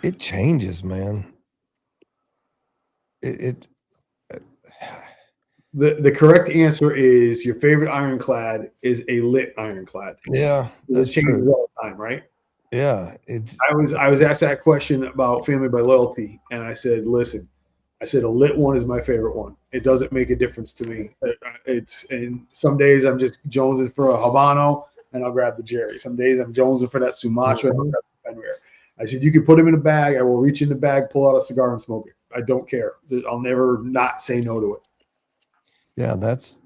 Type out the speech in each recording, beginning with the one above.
It changes, man. It The correct answer is your favorite ironclad is a lit ironclad. yeah, It that's changes true. all the time, right? Yeah, it's I was asked that question about family by loyalty, and I said, listen, I said a lit one is my favorite one. It doesn't make a difference to me. It's and some days I'm just jonesing for a habano and I'll grab the Jerry. Some days I'm jonesing for that Sumatra and I'll mhm. grab the Fenrir. I said you can put them in a bag. I will reach in the bag, pull out a cigar, and smoke it. I don't care. I'll never not say no to it. Yeah, that's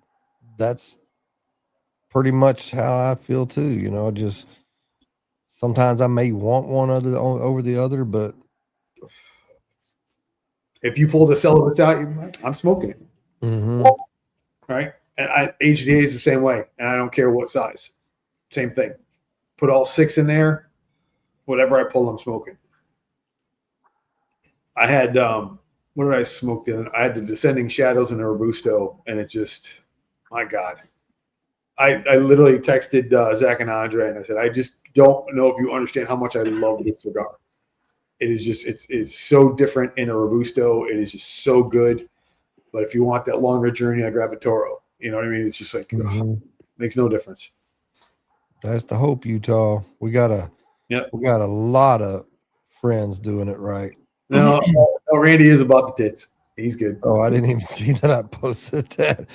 pretty much how I feel too. Just sometimes I may want one over the other, but If you pull the celibates out, I'm smoking it. hmm Right? And HDA is the same way, and I don't care what size. Same thing. Put all six in there. Whatever I pull, I'm smoking. I had what did I smoke the other? I had the Descending Shadows and the Robusto, and it just, my God. I literally texted Zach and Andre, and I said, I just don't know if you understand how much I love this cigar. It is just, it's so different in a Robusto. It is just so good. But if you want that longer journey, I grab a Toro. You know what I mean? It's just like, ugh, hmm makes no difference. that's the hope, Utah. Yep. We got a lot of friends doing it right. No, no, Randy is about the tits. He's good. Oh, I didn't even see that I posted that.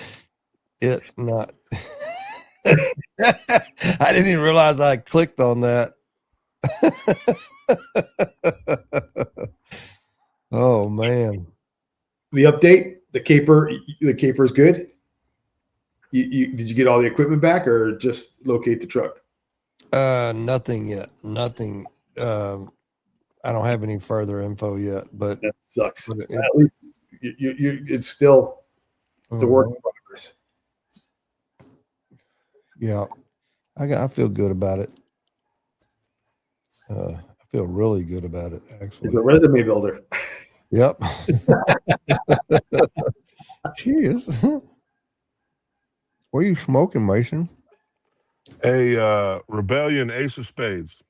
It not. I didn't even realize I clicked on that. Oh man. The update, the caper is good. Did you get all the equipment back or just locate the truck? Nothing yet. Nothing. I don't have any further info yet, but That sucks. but At least it's still it's a work mhm. in progress. Yeah, I feel good about it. I feel really good about it, It's actually. a resume builder. Yep. Cheers. What are you smoking, Mason? A Rebellion Ace of Spades.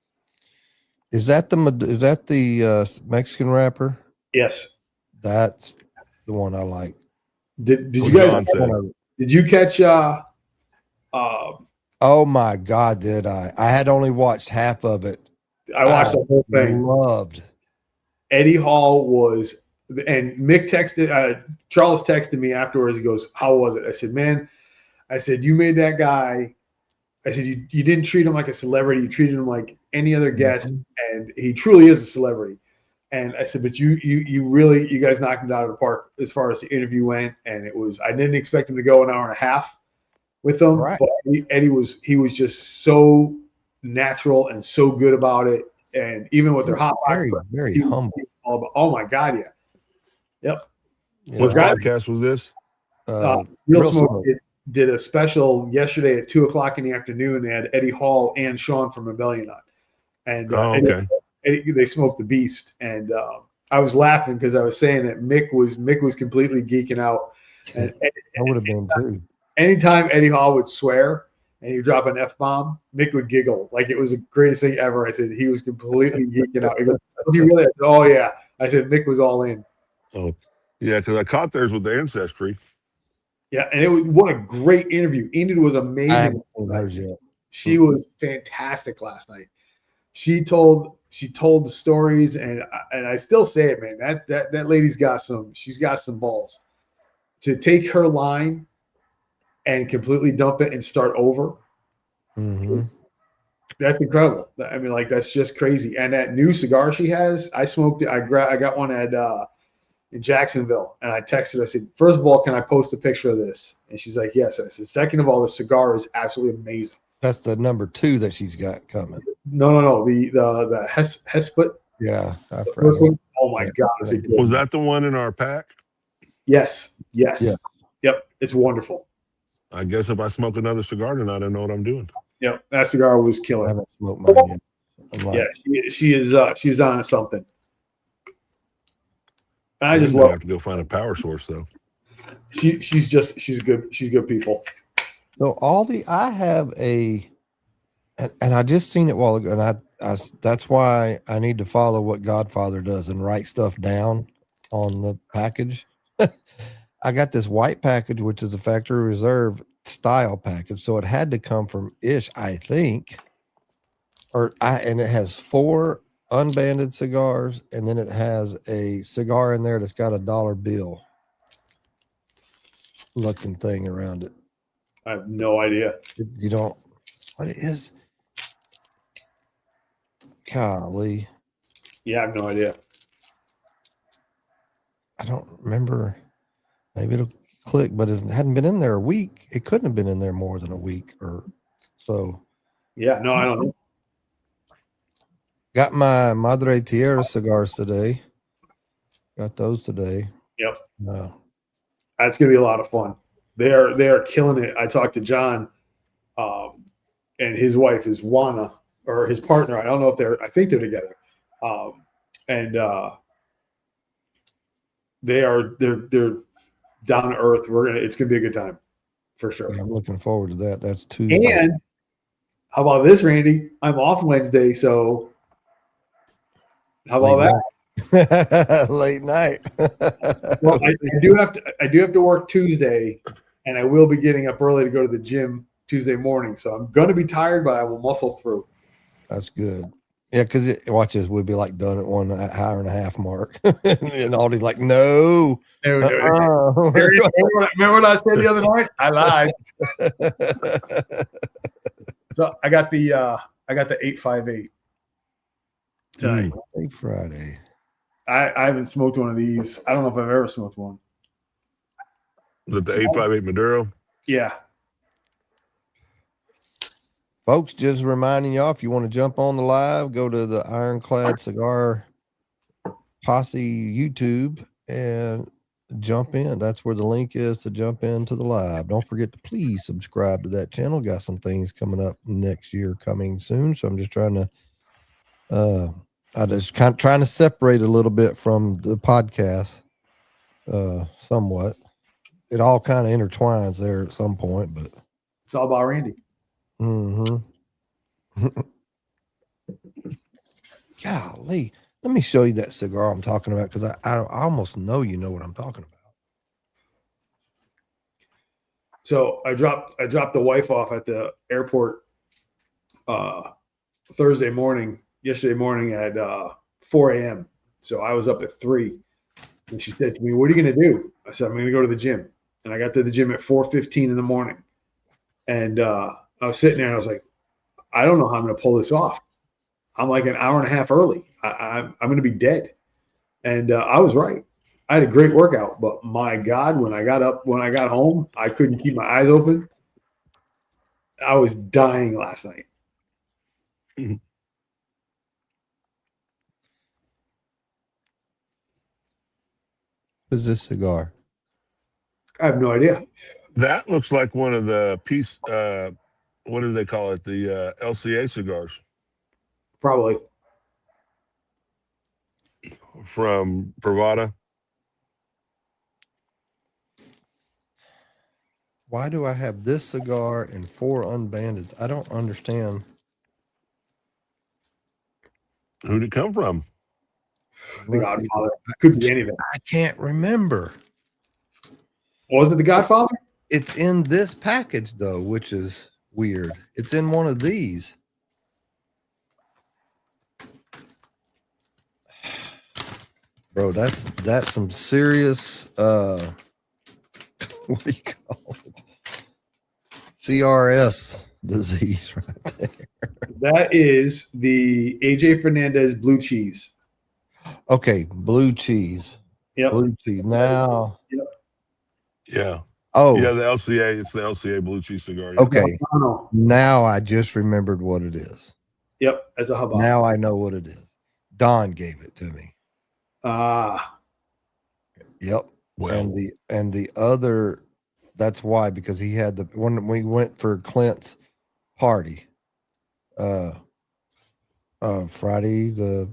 Is that the Mexican rapper? Yes. That's the one I like. Did you What guys John That's the one said. did you catch uh oh my God, did I? I had only watched half of it. I I watched the whole thing. loved. Eddie Hall was and Mick texted Charles texted me afterwards. He goes, how was it? I said, man, I said, you made that guy. I said, you didn't treat him like a celebrity. You treated him like any other guest, Mhm. and he truly is a celebrity. And I said, but you really, you guys knocked him out of the park as far as the interview went. And it was, I didn't expect him to go an hour and a half with them, Right. but Eddie was just so natural and so good about it. And even with their hot box, Very, but very he humble. was all about, oh my God, yeah. Yep. What Yeah. Forgot podcast was this? Real Real Smoke smoke. did a special yesterday at 2 o'clock in the afternoon. They had Eddie Hall and Sean from Rebellion on, and Oh, okay. They smoked the beast. And I was laughing because I was saying that Mick was completely geeking out. And I would have been too. anytime Eddie Hall would swear and he'd drop an F bomb, Mick would giggle like it was the greatest thing ever. I said he was completely geeking out. He goes, "Was he really?" I said, "Oh yeah." I said Mick was all in. Oh, yeah, because I caught theirs with the ancestry. Yeah, and it was what a great interview. Enid was I amazing haven't seen last night. hers yet. She Mm-mm. was fantastic last night. She told the stories, and I still say it, man. That lady's got some balls to take her line and completely dump it and start over. Mm-hmm. That's incredible. I mean, like that's just crazy. And that new cigar she has, I smoked it. I got one at in Jacksonville, and I texted. I said, first of all, can I post a picture of this? And she's like, yes. And I said, second of all, the cigar is absolutely amazing. That's the number two that she's got coming. No. The Hesput, Yeah, the first one. Oh my yeah, God, is yeah, it good? Was that the one in our pack? Yes, yeah. yes, yep. It's wonderful. I guess if I smoke another cigar tonight, I know what I'm doing. Yep, that cigar was I killer. haven't smoked mine yet. I'm Yeah, like, she's on to something. And I I'm just gonna love have to go find a power source though. she's good. She's good people. so Aldi, I have and I just seen it a while ago, and That's why I need to follow what Godfather does and write stuff down on the package. I got this white package, which is a factory reserve style package, so it had to come from Ish, I think. And it has 4 unbanded cigars, and then it has a cigar in there that's got a dollar bill looking thing around it. I have no idea. You don't. What it is? Golly, Yeah, I have no idea. I don't remember. Maybe it'll click, but it hadn't been in there a week. It couldn't have been in there more than a week or so. Yeah, no, I don't know. Got my Madre Tierra cigars today. Got those today. Yep. That's gonna be a lot of fun. They are killing it. I talked to John, and his wife is Juana, or his partner. I don't know if I think they're together. And they're down to earth. It's gonna be a good time for sure. I'm looking forward to that. That's Tuesday. And how about this, Randy? I'm off Wednesday, so how about that? Late night. Well, I do have to work Tuesday, and I will be getting up early to go to the gym Tuesday morning. So I'm gonna be tired, but I will muscle through. That's good. Yeah, because watch this, we'll be like done at 1 hour and a half mark. And Aldi's like, no. Remember what I said the other night? I lied. So I got the 858 tonight. Friday. I haven't smoked one of these. I don't know if I've ever smoked one. Is it the 858 Maduro? Yeah. Folks, just reminding y'all, if you want to jump on the live, go to the Iron Clad Cigar Posse YouTube and jump in. That's where the link is to jump into the live. Don't forget to please subscribe to that channel. Got some things coming up next year coming soon. So I'm just trying to trying to separate a little bit from the podcast somewhat. It all kind of intertwines there at some point, but it's all about Randy. Golly, let me show you that cigar I'm talking about, because I almost know you know what I'm talking about. So I dropped the wife off at the airport yesterday morning at 4 a.m. So I was up at 3, and she said to me, "What are you going to do?" I said, "I'm going to go to the gym." And I got to the gym at 4:15 in the morning, and I was sitting there and I was like, I don't know how I'm going to pull this off. I'm like an hour and a half early. I'm going to be dead. And I was right. I had a great workout, but my God, when I got home, I couldn't keep my eyes open. I was dying last night. What is this cigar? I have no idea. That looks like one of the what do they call it? The LCA cigars. Probably. From Pravada. Why do I have this cigar and 4 unbandeds? I don't understand. Who'd it come from? The Godfather. Could be anything. I can't remember. Was it the Godfather? It's in this package though, which is weird. It's in one of these. Bro, that's some serious what do you call it? CRS disease right there. That is the AJ Fernandez blue cheese. Okay, blue cheese. Yep. Blue cheese. Now. Yep. Yeah. Oh. Yeah, the LCA. It's the LCA blue cheese cigar. Yeah. Okay. Now I just remembered what it is. Yep. As a Habano. Now I know what it is. Don gave it to me. Yep. Well. And the other, that's why, because he had when we went for Clint's party, Friday the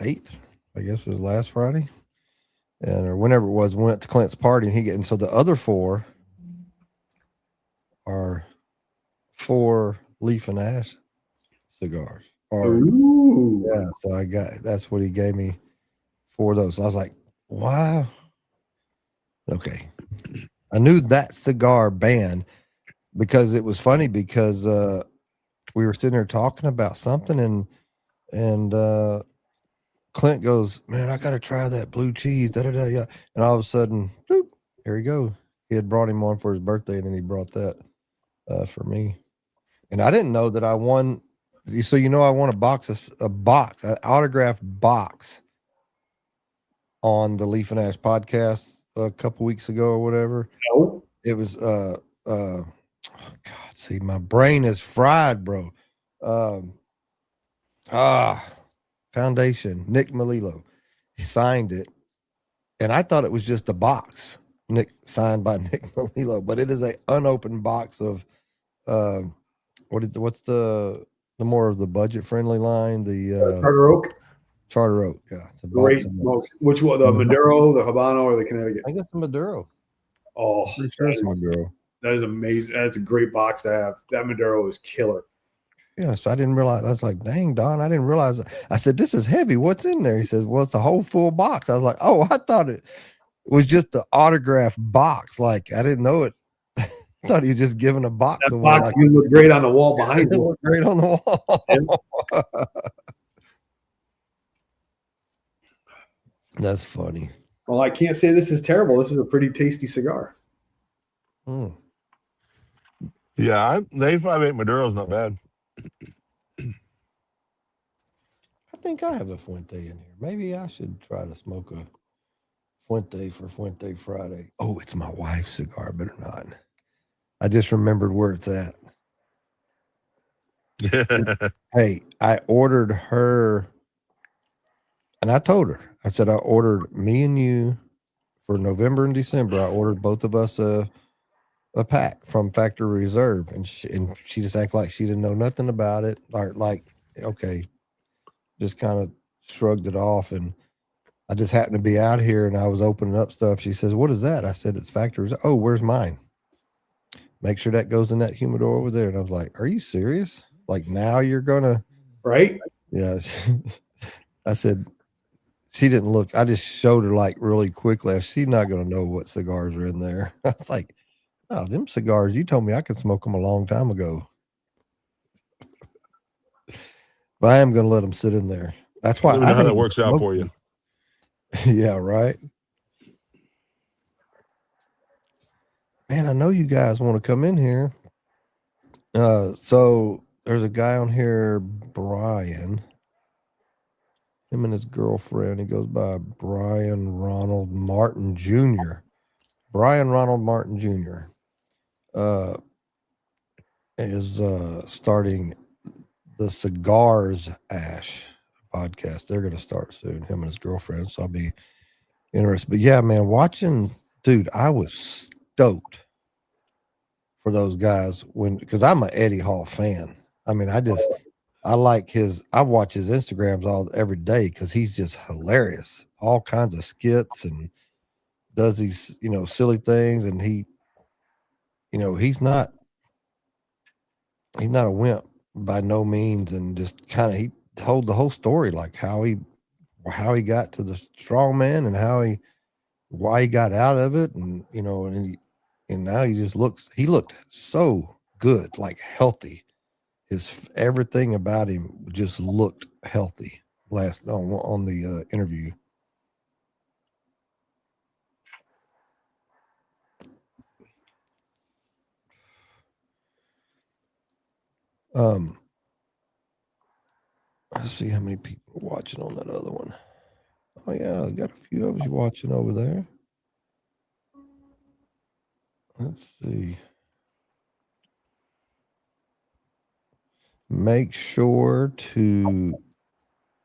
8th, I guess it was last Friday, or whenever it was, went to Clint's party, and so the other 4 are 4 leaf and ash cigars, Ooh. Yeah, so that's what he gave me for those. I was like, wow. Okay. I knew that cigar band because it was funny because we were sitting there talking about something and Clint goes, man, I gotta try that blue cheese. Da, da, da, yeah. And all of a sudden, boop, here you go. He had brought him one for his birthday, and then he brought that for me. And I didn't know that I won. So I won an autographed box on the Leaf and Ash podcast a couple weeks ago or whatever. No. It was oh God, see, my brain is fried, bro. Foundation, Nick Melillo. He signed it, and I thought it was just a box. Signed by Nick Melillo, but it is a unopened box of what's the more of the budget friendly line, the Charter Oak. Charter Oak. Yeah, it's a Great box. smokes. Which one? The Maduro, the Habano, or the Connecticut? I guess the Maduro. Oh, Pretty sure it's Maduro. that is amazing. That's a great box to have. That Maduro is killer. Yeah, so I didn't realize. I was like, dang, Don, I didn't realize. I said, this is heavy. What's in there? He says, well, it's a whole full box. I was like, oh, I thought it was just the autograph box. Like, I didn't know it. I thought he was just giving a box That away. box Like, you look great on the wall behind it you. looked great on the wall. That's funny. Well, I can't say this is terrible. This is a pretty tasty cigar. Mm. Yeah, the A58 Maduro's not bad. I think I have a Fuente in here. Maybe I should try to smoke a Fuente for Fuente Friday. Oh, it's my wife's cigar. Better not. I just remembered where it's at. Hey, I ordered her, and I told her, I said, I ordered me and you for November and December. I ordered both of us a pack from Factory Reserve, and she just acted like she didn't know nothing about it, or like, okay, just kind of shrugged it off. And I just happened to be out here, and I was opening up stuff. She says, "What is that?" I said, "It's Factory Reserve." "Oh, where's mine?" "Make sure that goes in that humidor over there." And I was like, "Are you serious? Like, now you're gonna?" Right? Yeah. I said, she didn't look. I just showed her like really quickly. She's not gonna know what cigars are in there. I was like, "Oh, them cigars, you told me I could smoke them a long time ago." But I am gonna let them sit in there. That's why Let me I know how don't that even works out smoke for you. them. Yeah, right. Man, I know you guys want to come in here. So there's a guy on here, Brian. Him and his girlfriend. He goes by Brian Ronald Martin Jr. Brian Ronald Martin Jr. Is starting the Cigars Ash podcast. They're going to start soon, him and his girlfriend. So I'll be interested. But yeah, man, dude, I was stoked for those guys because I'm an Eddie Hall fan. I mean, I watch his Instagrams every day because he's just hilarious. All kinds of skits and does these, silly things. And he's not a wimp by no means. And just he told the whole story, like how he got to the strong man and why he got out of it. And, and now he looked so good, like healthy. Everything about him just looked healthy on the interview. Let's see how many people are watching on that other one. Oh yeah, I got a few of us watching over there. Let's see. Make sure to,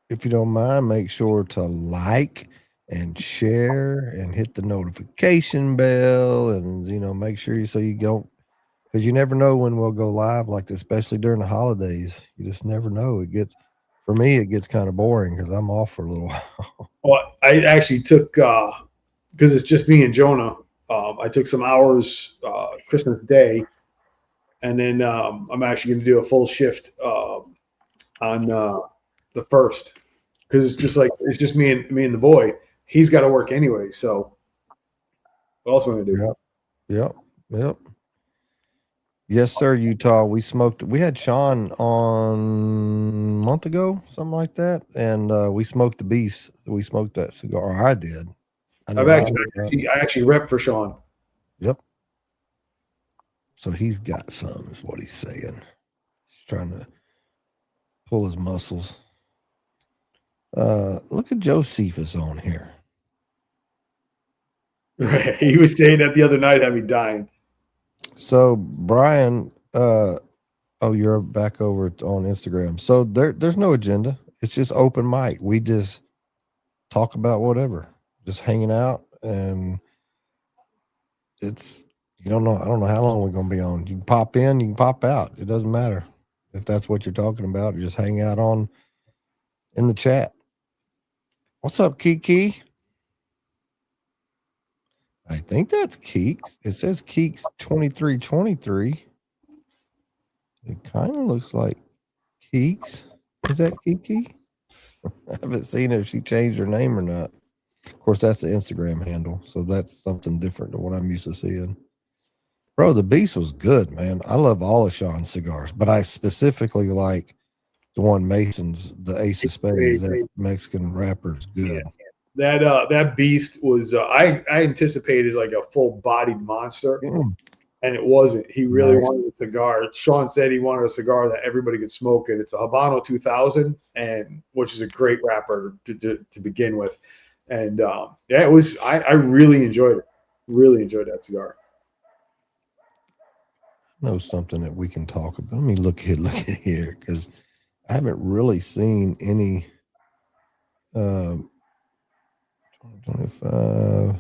if you don't mind, make sure to like and share and hit the notification bell, and make sure you don't, because you never know when we'll go live like this, especially during the holidays. You just never know. For me, it gets kind of boring because I'm off for a little while. Well, I actually took because it's just me and Jonah. I took some hours Christmas Day, and then I'm actually going to do a full shift on the first, because it's just me and the boy. He's got to work anyway, so what else am I gonna do? Yep. Yes, sir, Utah. We smoked. We had Sean on a month ago, something like that, and we smoked the beast. We smoked that cigar. Or I did. I know I actually rep for Sean. Yep. So he's got some, is what he's saying. He's trying to pull his muscles. Look at Josephus on here. Right. He was saying that the other night, had me dying. So Brian, you're back over on Instagram. So there's no agenda. It's just open mic. We just talk about whatever, just hanging out, and it's I don't know how long we're gonna be on. You can pop in, you can pop out. It doesn't matter if that's what you're talking about. Just hang out in the chat. What's up, Kiki? I think that's Keeks. It says Keeks 2323. It kind of looks like Keeks. Is that Kiki? I haven't seen if she changed her name or not. Of course, that's the Instagram handle, so that's something different than what I'm used to seeing. Bro, the Beast was good, man. I love all of Sean's cigars, but I specifically like the one Mason's, the Ace of Spades, that Mexican wrapper is good. Yeah. That Beast was I anticipated like a full-bodied monster, and it wasn't. He really wanted a cigar. Sean said he wanted a cigar that everybody could smoke, and it's a Habano 2000, and which is a great wrapper to begin with. And it was. I really enjoyed it. Really enjoyed that cigar. Know something that we can talk about. Let me look at here, because I haven't really seen any 2025.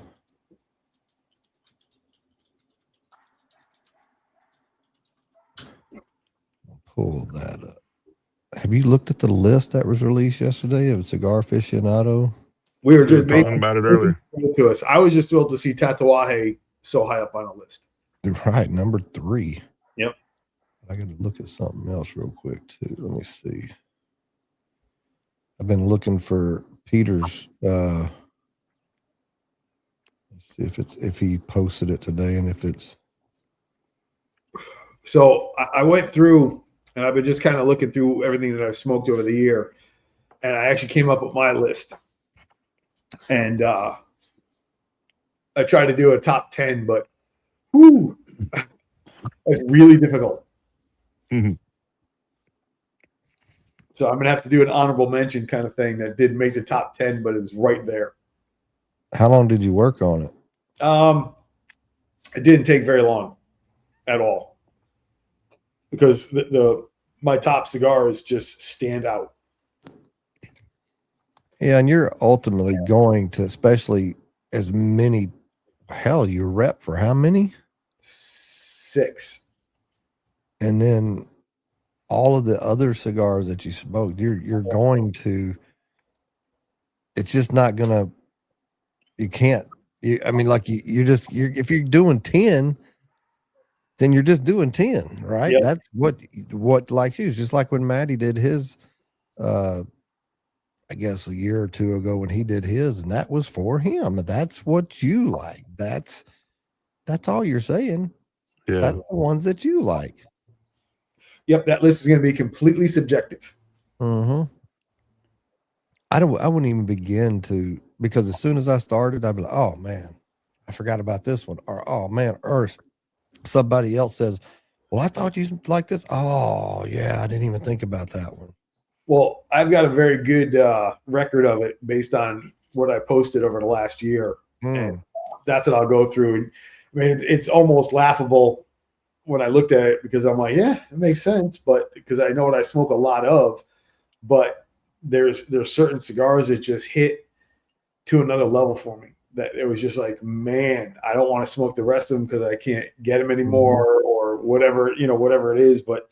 I'll pull that up. Have you looked at the list that was released yesterday of Cigar Aficionado? We were just talking about it earlier. To us. I was just thrilled to see Tatuaje so high up on the list. Right, number 3. Yep. I got to look at something else real quick too. Let me see. I've been looking for Peter's. Let's see if he posted it today, and if it's. So I went through, and I've been just kind of looking through everything that I've smoked over the year, and I actually came up with my list. And I tried to do a top 10, but it's really difficult. Mm-hmm. So I'm gonna have to do an honorable mention kind of thing that didn't make the top 10, but is right there. How long did you work on it? It didn't take very long at all, because my top cigars just stand out. Yeah, and you're ultimately going to, especially as many. Hell, you rep for how many? 6. And then all of the other cigars that you smoked, you're going to. It's just not gonna. You can't. I mean, like if you're doing 10, then you're just doing 10, right? Yep. That's what likes you. It's just like when Matty did his. I guess a year or two ago when he did his, and that was for him. That's what you like. That's all you're saying. Yeah. That's the ones that you like. Yep, that list is going to be completely subjective. Mm-hmm. I wouldn't even begin to, because as soon as I started, I'd be like, oh man, I forgot about this one. Or oh man, or somebody else says, well, I thought you liked this. Oh yeah, I didn't even think about that one. Well, I've got a very good record of it based on what I posted over the last year. And that's what I'll go through. And I mean, it's almost laughable when I looked at it, because I'm like, yeah, it makes sense. But because I know what I smoke a lot of, but there's certain cigars that just hit to another level for me, that it was just like, man, I don't want to smoke the rest of them because I can't get them anymore, or whatever, whatever it is. But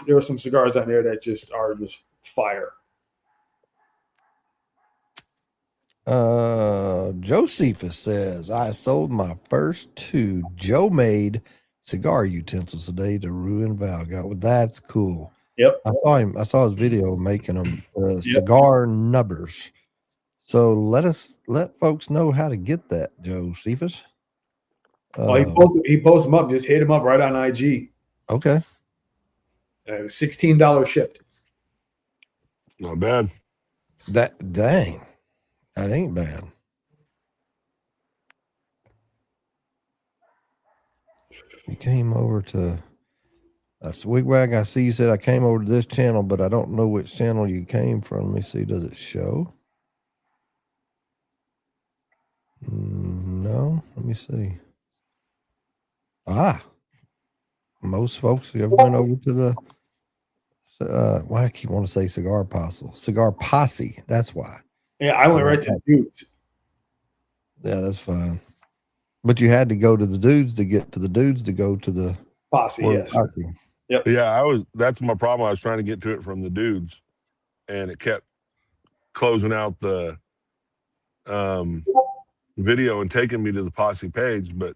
there were some cigars on there that just are just fire. Josephus says, I sold my first 2 Joe made cigar utensils today to Ruin Val. That's cool. Yep. I saw his video making them cigar nubbers. So let folks know how to get that, Joe Cephas. He posts them up. Just hit him up right on IG. Okay. It was $16 shipped. Not bad. Dang. That ain't bad. You came over to Wigwag. I see you said I came over to this channel, but I don't know which channel you came from. Let me see. Does it show? No. Let me see. Most folks who ever went over to the why do I keep wanting to say Cigar Posse. That's why. Yeah, I went right to the dudes. Yeah, that's fine. But you had to go to the dudes to get to the dudes to go to the Posse, yes. Posse. Yep. Yeah, that's my problem. I was trying to get to it from the dudes, and it kept closing out the video and taking me to the Posse page, but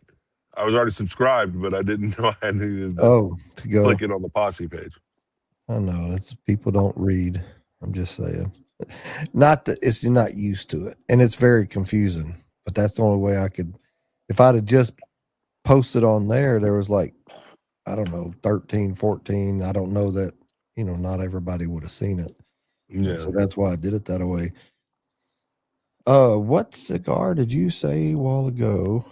I was already subscribed, but I didn't know I needed to go click it on the Posse page. I know that's people don't read. I'm just saying. Not that it's you're not used to it, and it's very confusing. But that's the only way I could. If I'd have just posted on there, there was like, I don't know, 13, 14. I don't know that, not everybody would have seen it. Yeah. So that's why I did it that way. What cigar did you say a while ago?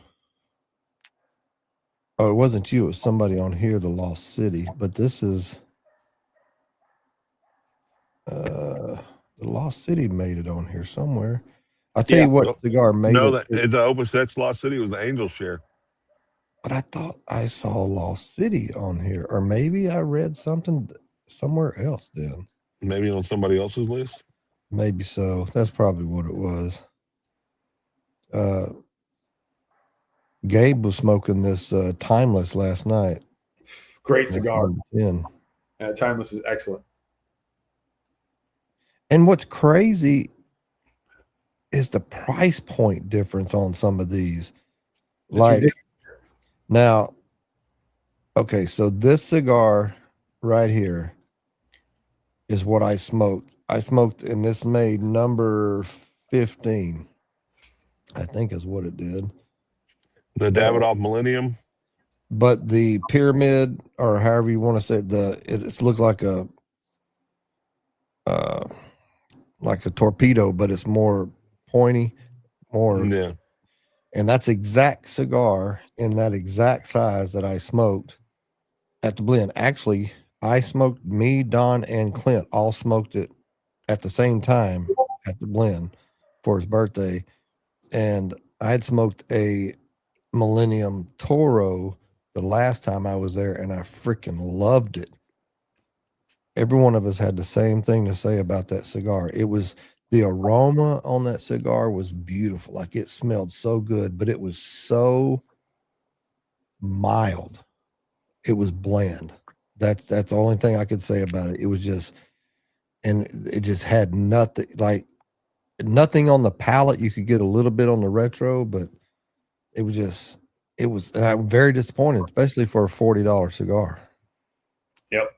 Oh, it wasn't you. It was somebody on here, the Lost City. But this is the Lost City made it on here somewhere. I'll tell you what cigar made it. No, the Opus X Lost City was the Angel Share. But I thought I saw Lost City on here. Or maybe I read something somewhere else then. Maybe on somebody else's list? Maybe so. That's probably what it was. Gabe was smoking this Timeless last night. Great cigar. Timeless is excellent. And what's crazy is the price point difference on some of these. Now, okay, so this cigar right here is what I smoked. And this made number 15, I think is what it did. The Davidoff Millennium. But the pyramid, or however you want to say it, it looks like a torpedo, but it's more pointy, Yeah. And that's exact cigar in that exact size that I smoked at the blend. Actually, I smoked, me, Don, and Clint all smoked it at the same time at the blend for his birthday. And I had smoked a Millennium Toro the last time I was there, and I freaking loved it. Every one of us had the same thing to say about that cigar. It was the aroma on that cigar was beautiful. Like it smelled so good, but it was so mild. It was bland. That's the only thing I could say about it. It was just, and it just had nothing on the palate. You could get a little bit on the retro, but it was, and I'm very disappointed, especially for a $40 cigar. Yep.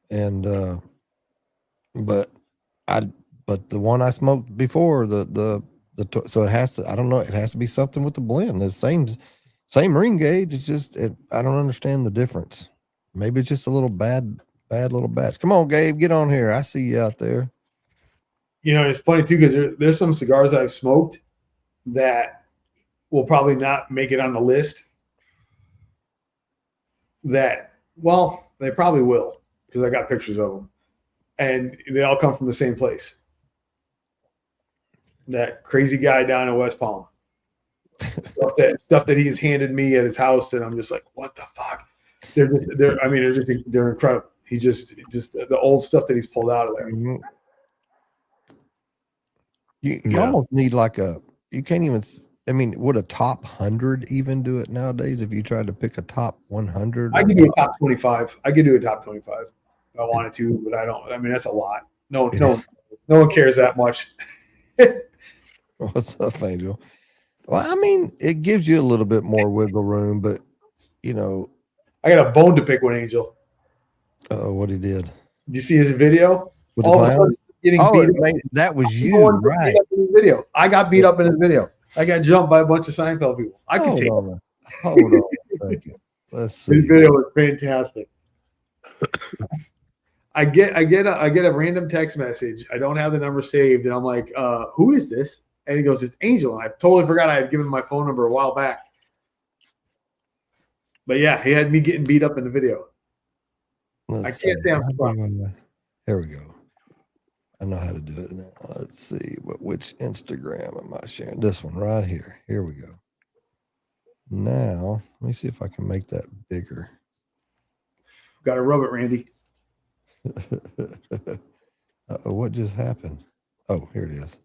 And, but the one I smoked before so it has to, I don't know, it has to be something with the blend. The same ring gauge. It's just, I don't understand the difference. Maybe it's just a little bad little batch. Come on, Gabe, get on here. I see you out there. It's funny too, because there's some cigars I've smoked that will probably not make it on the list. They probably will, because I got pictures of them, and they all come from the same place. That crazy guy down in West Palm. stuff that he's handed me at his house, and I'm just like, what the fuck? They're incredible. He just the old stuff that he's pulled out of there. Mm-hmm. You almost need you can't even. I mean, would a top 100 even do it nowadays? If you tried to pick a top 100, I could do a top 25. I could do a top 25 if I wanted to, but I don't. I mean, that's a lot. No one cares that much. What's up, Angel? Well, I mean, it gives you a little bit more wiggle room, but I got a bone to pick with Angel. What he did. Did you see his video? With the All of a clown? sudden, getting Oh, beat up. that was He's the you, one that right? beat up in his video. I got beat up in his video. I got jumped by a bunch of Seinfeld people. I could take it. Hold on a second. Let's see. His video was fantastic. I get a random text message. I don't have the number saved, and I'm like, who is this? And he goes, it's Angel. And I totally forgot I had given my phone number a while back. But yeah, he had me getting beat up in the video. I can't say I'm surprised. There we go. I know how to do it now. Let's see. Which Instagram am I sharing? This one right here. Here we go. Now, let me see if I can make that bigger. Got to rub it, Randy. What just happened? Oh, here it is.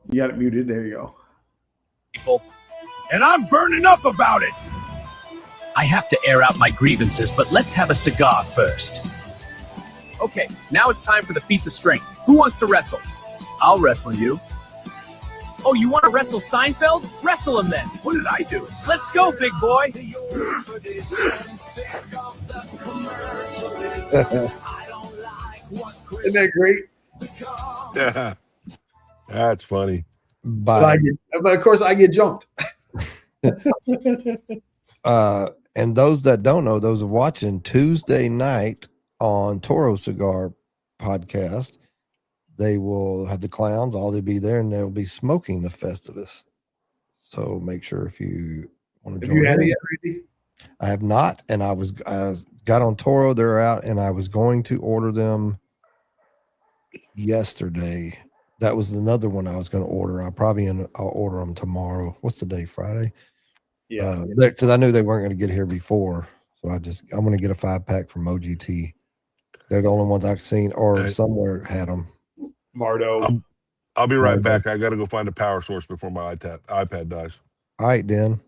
You got it muted. There you go. People, and I'm burning up about it. I have to air out my grievances, but let's have a cigar first. Okay, now it's time for the feats of strength. Who wants to wrestle? I'll wrestle you. Oh, you want to wrestle Seinfeld? Wrestle him then. What did I do? Let's go, big boy. Isn't that great? Yeah, that's funny. But of course, I get jumped. And those that don't know, those are watching Tuesday night on Toro Cigar podcast, they will have the clowns, all they'll be there, and they'll be smoking the Festivus. So make sure if you want to join. Have you had it yet, Randy? I have not, and I got on Toro, they're out, and I was going to order them yesterday. That was another one I was going to order. I'll order them tomorrow. What's the day? Friday? Yeah. Because I knew they weren't going to get here before. So I'm going to get a 5-pack from OGT. They're the only ones I've seen or somewhere had them. Mardo. I'll be right back. I got to go find a power source before my iPad dies. All right, Dan.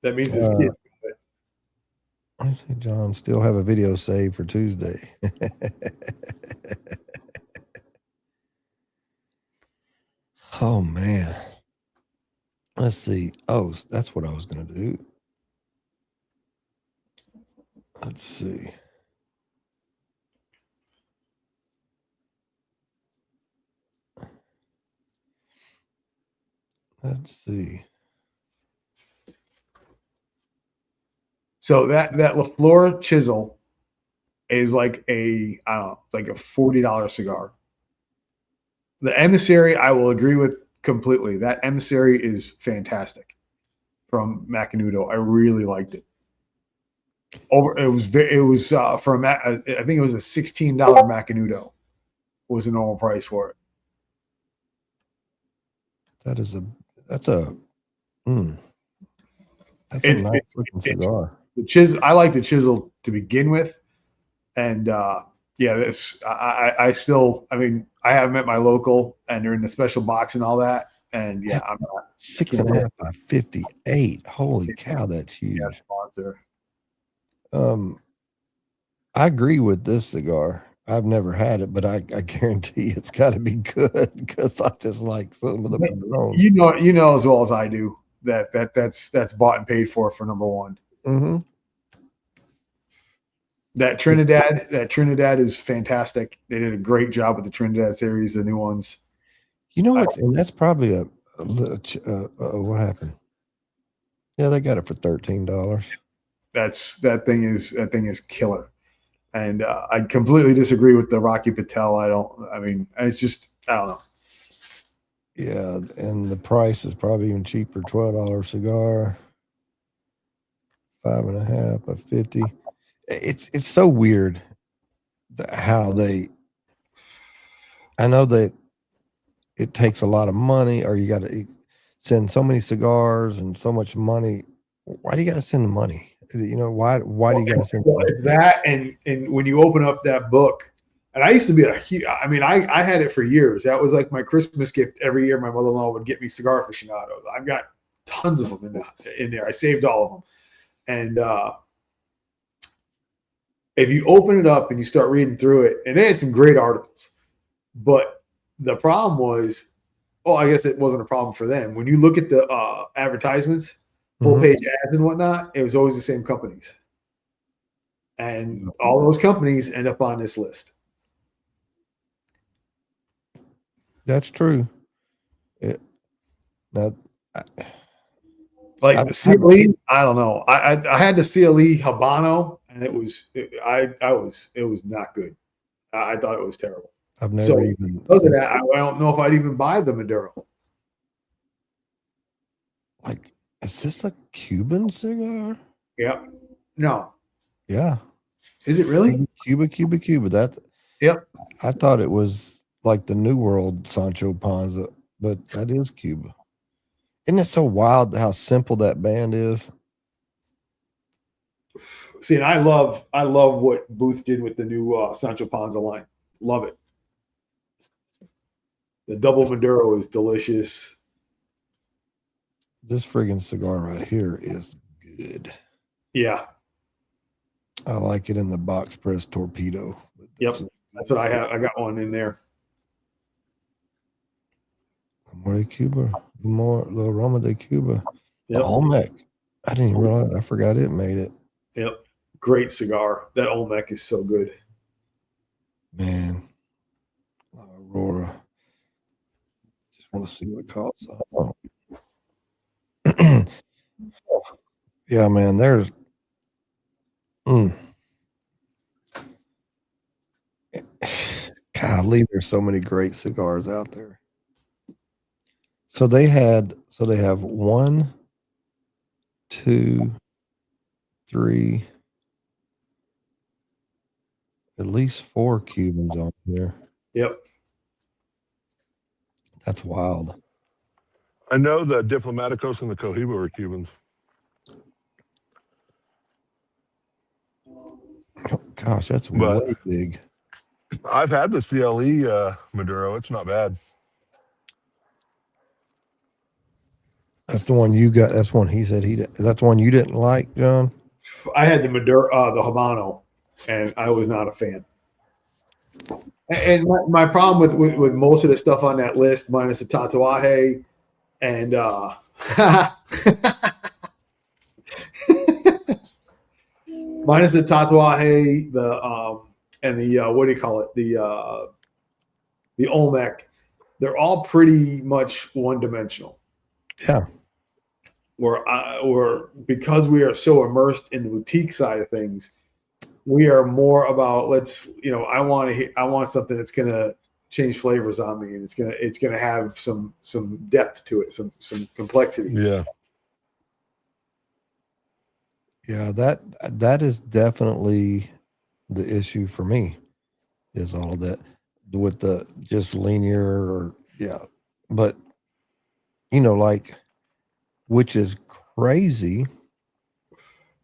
That means it's kid. I say John still have a video saved for Tuesday. Oh man. Let's see. Oh, that's what I was going to do. Let's see. Let's see. So that LaFleur chisel is like it's like a $40 cigar. The Emissary, I will agree with completely. That Emissary is fantastic from Macanudo. I really liked it. I think it was a $16 Macanudo was the normal price for it. That's a nice looking cigar. The chisel, I like the chisel to begin with, and I have them at my local, and they're in the special box and all that, and yeah, I'm not 6.5 by 58. Holy cow, that's huge. Yeah, sponsor. I agree with this cigar. I've never had it, but I guarantee it's got to be good because I just like some of the Padron. You know as well as I do that's bought and paid for number one. Mm-hmm. That Trinidad is fantastic. They did a great job with the Trinidad series, the new ones. You know what? And that's probably a little. What happened? Yeah, they got it for $13. That thing is killer. And I completely disagree with the Rocky Patel. It's just, I don't know. Yeah, and the price is probably even cheaper. $12 cigar, 5.5 by 50. It's so weird how I know that it takes a lot of money, or you got to send so many cigars and so much money. Why do you got to send the money? Why do you got to send the money? It's that, and when you open up that book, and I used to be I had it for years. That was like my Christmas gift every year. My mother-in-law would get me cigar aficionados. I've got tons of them in there. I saved all of them. And if you open it up and you start reading through it, and they had some great articles, but the problem was, I guess it wasn't a problem for them. When you look at the advertisements, full Mhm. page ads and whatnot, it was always the same companies. And all those companies end up on this list. That's true. It, now, I, Like I, the I, CLE, I don't know. I had the CLE Habano, and it was not good. I thought it was terrible. I've So never even. because of that, I don't know if I'd even buy the Maduro. Like, is this a Cuban cigar? Yep. No. Yeah. Is it really? Cuba. That Yep. I thought it was like the New World Sancho Panza, but that is Cuba. Isn't it so wild how simple that band is? See, and I love what Booth did with the new Sancho Panza line. Love it. The double Maduro is delicious. This friggin' cigar right here is good. Yeah. I like it in the box press torpedo. Yep. That's what I have. I got one in there. Amor de Cuba. More La Roma de Cuba. The Yep. Olmec. I didn't even realize. I forgot it made it. Yep. Great cigar. That Olmec is so good. Man. Aurora. Just want to see what it costs. Oh. Yeah, man. There's. Golly, there's so many great cigars out there. So they have 1, 2, 3, at least 4 Cubans on here. Yep. That's wild. I know the Diplomaticos and the Cohiba are Cubans. Oh, gosh, that's But way big. I've had the CLE Maduro. It's not bad. That's the one you got. That's one he said he did. That's the one you didn't like, John. I had the Maduro, the Habano, and I was not a fan. And my problem with most of the stuff on that list, minus the Tatuaje and minus the Tatuaje, and the what do you call it? The Olmec, they're all pretty much one dimensional. Yeah. We're because we are so immersed in the boutique side of things, we are more about I want something that's gonna change flavors on me, and it's gonna have some depth to it, some complexity. Yeah. Yeah, that is definitely the issue for me, is all of that with the just linear or but like, which is crazy.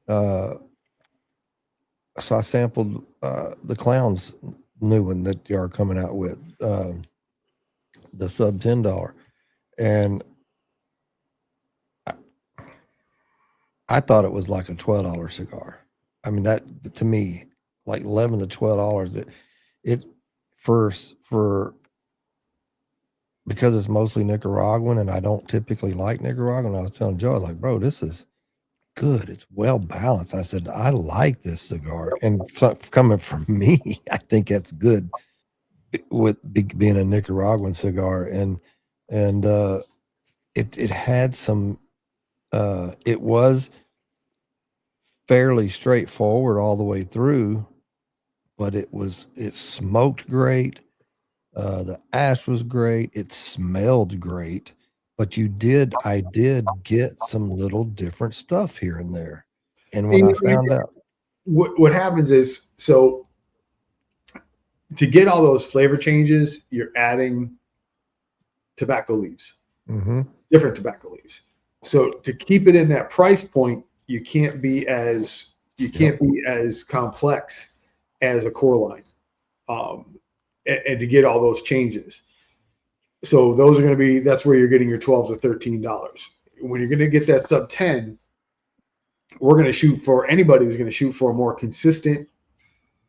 So I sampled the Clown's new one that they are coming out with, the sub $10, and I thought it was like a $12 cigar. I mean, that to me, like $11 to $12. It for because it's mostly Nicaraguan, and I don't typically like Nicaraguan. I was telling Joe, I was like, bro, this is good. It's well balanced. I said, I like this cigar, and coming from me, I think that's good with being a Nicaraguan cigar, and it had some. It was fairly straightforward all the way through, but it smoked great. The ash was great. It smelled great, but I did get some little different stuff here and there. And when I found out, what happens is, so to get all those flavor changes, you're adding tobacco leaves, different tobacco leaves. So to keep it in that price point, you can't be as complex as a core line, and to get all those changes. So those are going to be, that's where you're getting your $12 to $13. When you're going to get that sub 10, we're going to shoot for, anybody who's going to shoot for a more consistent,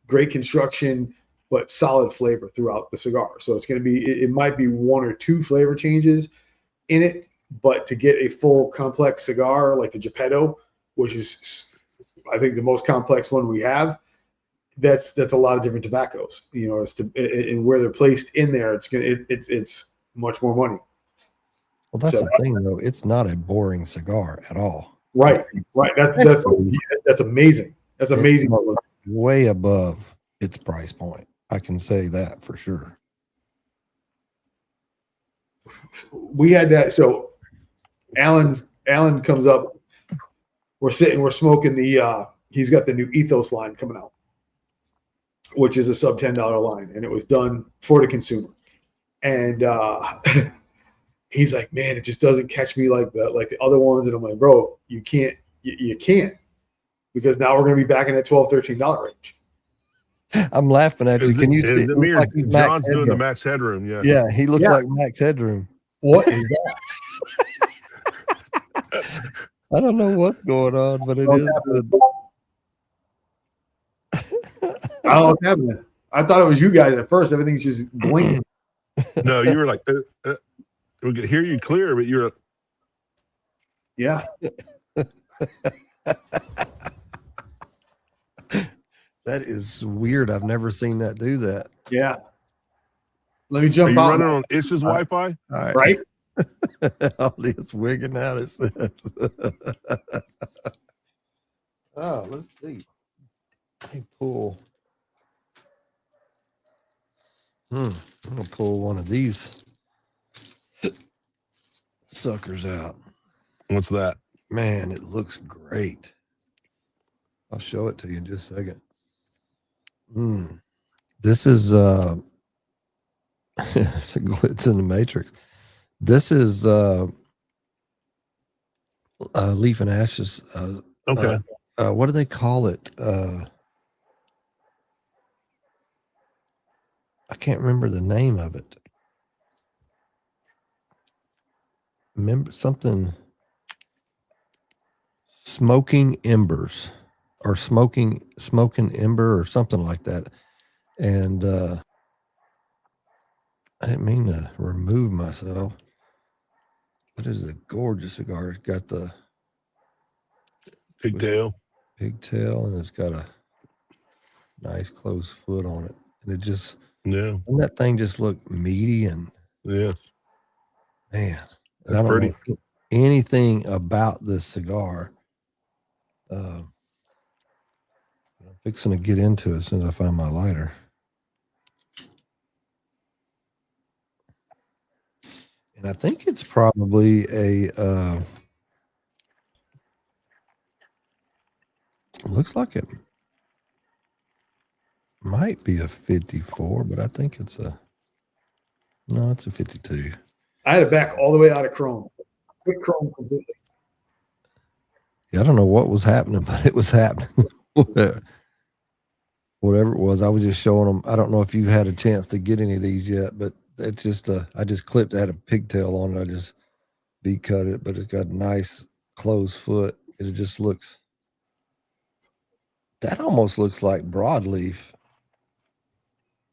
great construction, but solid flavor throughout the cigar. So it's going to be, it might be 1 or 2 flavor changes in it, but to get a full complex cigar like the Geppetto, which is, I think, the most complex one we have, that's a lot of different tobaccos, you know, and where they're placed in there, it's much more money. Well, that's So- the thing, though. It's not a boring cigar at all. Right. That's amazing. That's It's amazing. way above its price point. I can say that for sure. We had that. So Alan comes up. We're smoking he's got the new Ethos line coming out, which is a sub $10 line, and it was done for the consumer. And he's like, man, it just doesn't catch me like the other ones. And I'm like, bro, you can't, because now we're going to be back in that $12, $13 range. I'm laughing at you. Can you see? It It looks like he's Max John's doing the Headroom. Max Headroom. Yeah. Yeah, he looks like Max Headroom. What is that? I don't know what's going on, but it is good. I don't know what's happening. I thought it was you guys at first. Everything's just blinking. No, you were like, we could hear you clear, but you're. Yeah. That is weird. I've never seen that do that. Yeah. Let me Are jump you out. running on Ish's Wi-Fi? All right. Right? All this wigging out, it says. Oh, let's see. Let me pull. I'm going to pull one of these suckers out. What's that? Man, it looks great. I'll show it to you in just a second. This is glitz in the matrix. This is leaf and ashes. Okay. What do they call it? I can't remember the name of it. Remember something? Smoking embers, or smoking ember, or something like that. And I didn't mean to remove myself. But it is a gorgeous cigar. It's got the Pigtail. and it's got a nice closed foot on it. And it just, Yeah. and that thing just looked meaty and Yeah. man. And That's I don't pretty. know anything about this cigar. I'm fixing to get into it as soon as I find my lighter. And I think it's probably a looks like it might be a 54, but I think it's it's a 52. I had it back all the way out of Chrome. Quit Chrome completely. Yeah, I don't know what was happening, but it was happening. Whatever it was, I was just showing them. I don't know if you had a chance to get any of these yet, but it's just I just clipped. I had a pigtail on it. I just beat cut it, but it's got a nice closed foot. It just looks. That almost looks like broadleaf.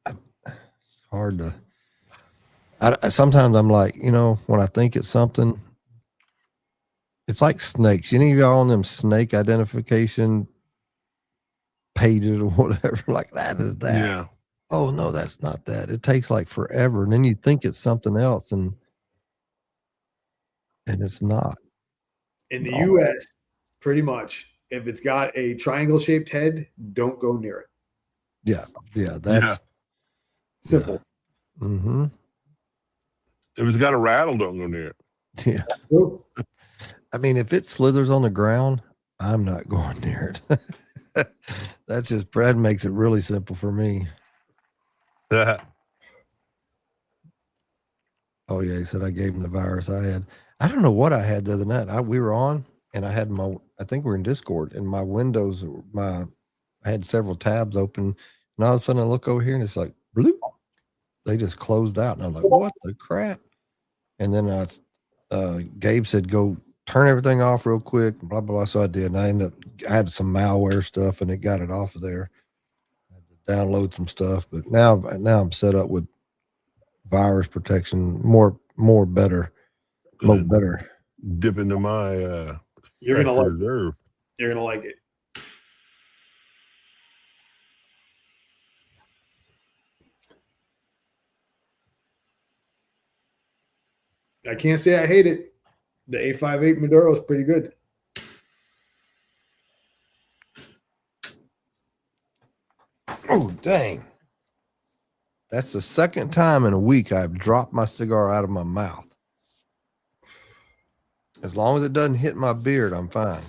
It's hard to. Sometimes I'm like, when I think it's something, it's like snakes. Any of y'all on them snake identification pages or whatever, like that is that. Yeah. Oh no, that's not that. It takes like forever, and then you think it's something else, and it's not. In the U.S., pretty much, if it's got a triangle-shaped head, don't go near it. Yeah, that's Simple. Yeah. Mm-hmm. If it's got a rattle, don't go near it. Yeah. I mean, if it slithers on the ground, I'm not going near it. That's just Brad makes it really simple for me. Oh yeah, he said I gave him the virus. I don't know what I had the other night. We were on, and I had I think we're in Discord, and my windows, I had several tabs open, and all of a sudden I look over here, and it's like bloop. They just closed out, and I was like, what the crap? And then Gabe said, go turn everything off real quick, blah, blah, blah. So I did. And I had some malware stuff, and it got it off of there. I had to download some stuff. But now I'm set up with virus protection, more better Smoke better. Dip into my You're gonna extra like. reserve. You're gonna like it. I can't say I hate it. The 858 Maduro is pretty good. Oh, dang. That's the second time in a week I've dropped my cigar out of my mouth. As long as it doesn't hit my beard, I'm fine.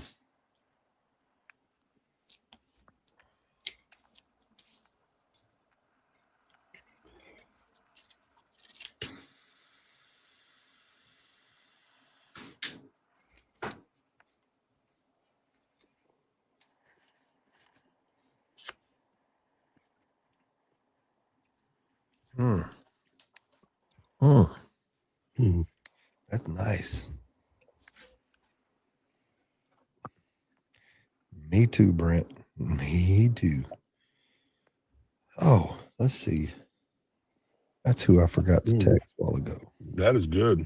Mm. Mm. Hmm. That's nice. Me too, Brent. Me too. Oh, let's see. That's who I forgot to text a while ago. That is good.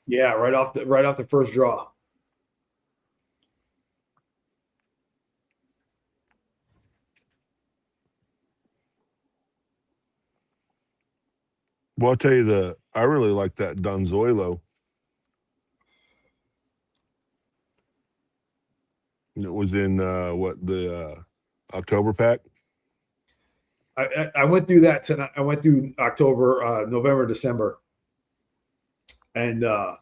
Yeah, right off the first draw. Well, I'll tell you I really like that Donzuelo. It was in the October pack. I went through that tonight. I went through October, November, December, and I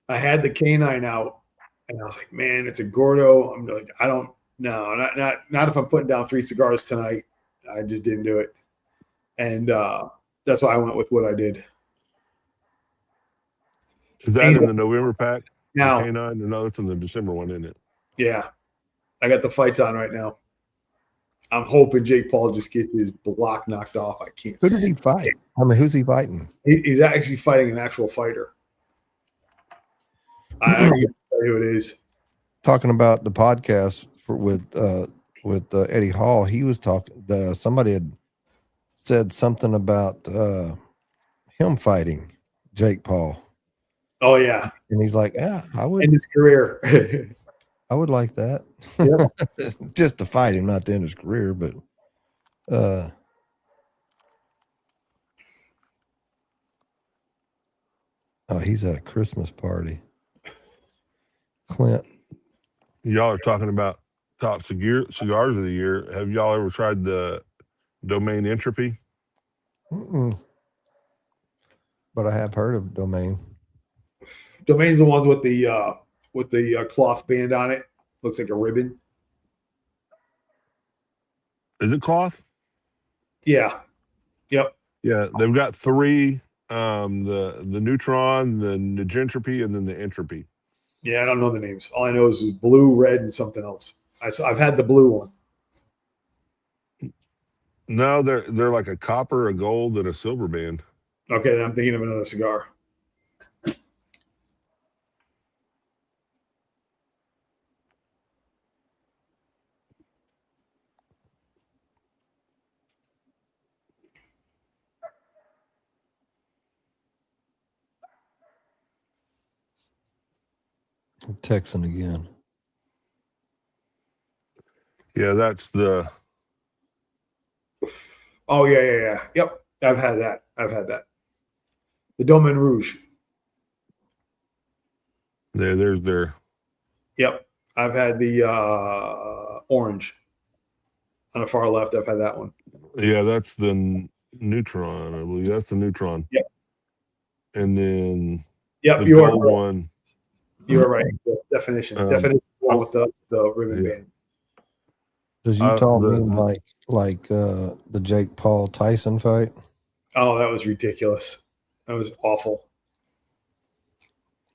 had the canine out, and I was like, man, it's a Gordo. I'm like, I don't know, not if I'm putting down 3 cigars tonight. I just didn't do it, and that's why I went with what I did. Is that in the November pack? Now, the canine? No, that's in the December one, isn't it? yeah, I got the fights on right now. I'm hoping Jake Paul just gets his block knocked off. I can't. Who did he fight? I mean, who's he fighting? He's actually fighting an actual fighter. I can't tell you who it is. Talking about the podcast with Eddie Hall, he was talking. Somebody had said something about him fighting Jake Paul. Oh yeah, and he's like, "Yeah, I would." In his career, I would like that. Yep. Just to fight him, not to end his career, but oh, he's at a Christmas party. Clint. Y'all are talking about top cigars of the year. Have y'all ever tried the Domain Entropy? Mm-mm. But I have heard of Domain. Domain's the ones with the cloth band on it. Looks like a ribbon. Is it cloth? Yeah. Yep. Yeah, they've got 3: the Neutron, the Negentropy, and then the Entropy. Yeah, I don't know the names. All I know is blue, red, and something else. I've had the blue one. No, they're like a copper, a gold, and a silver band. Okay, then I'm thinking of another cigar. I'm texting again. Yeah, that's the. Oh yeah. Yep, I've had that. The Domaine Rouge. There's their. Yep, I've had the orange on the far left. I've had that one. Yeah, that's the Neutron. I believe that's the Neutron. Yep. And then Yep, the you gold are right. one. You are right. Definition. Definition with the ribbon band. Does Utah mean like the Jake Paul Tyson fight? Oh, that was ridiculous. That was awful.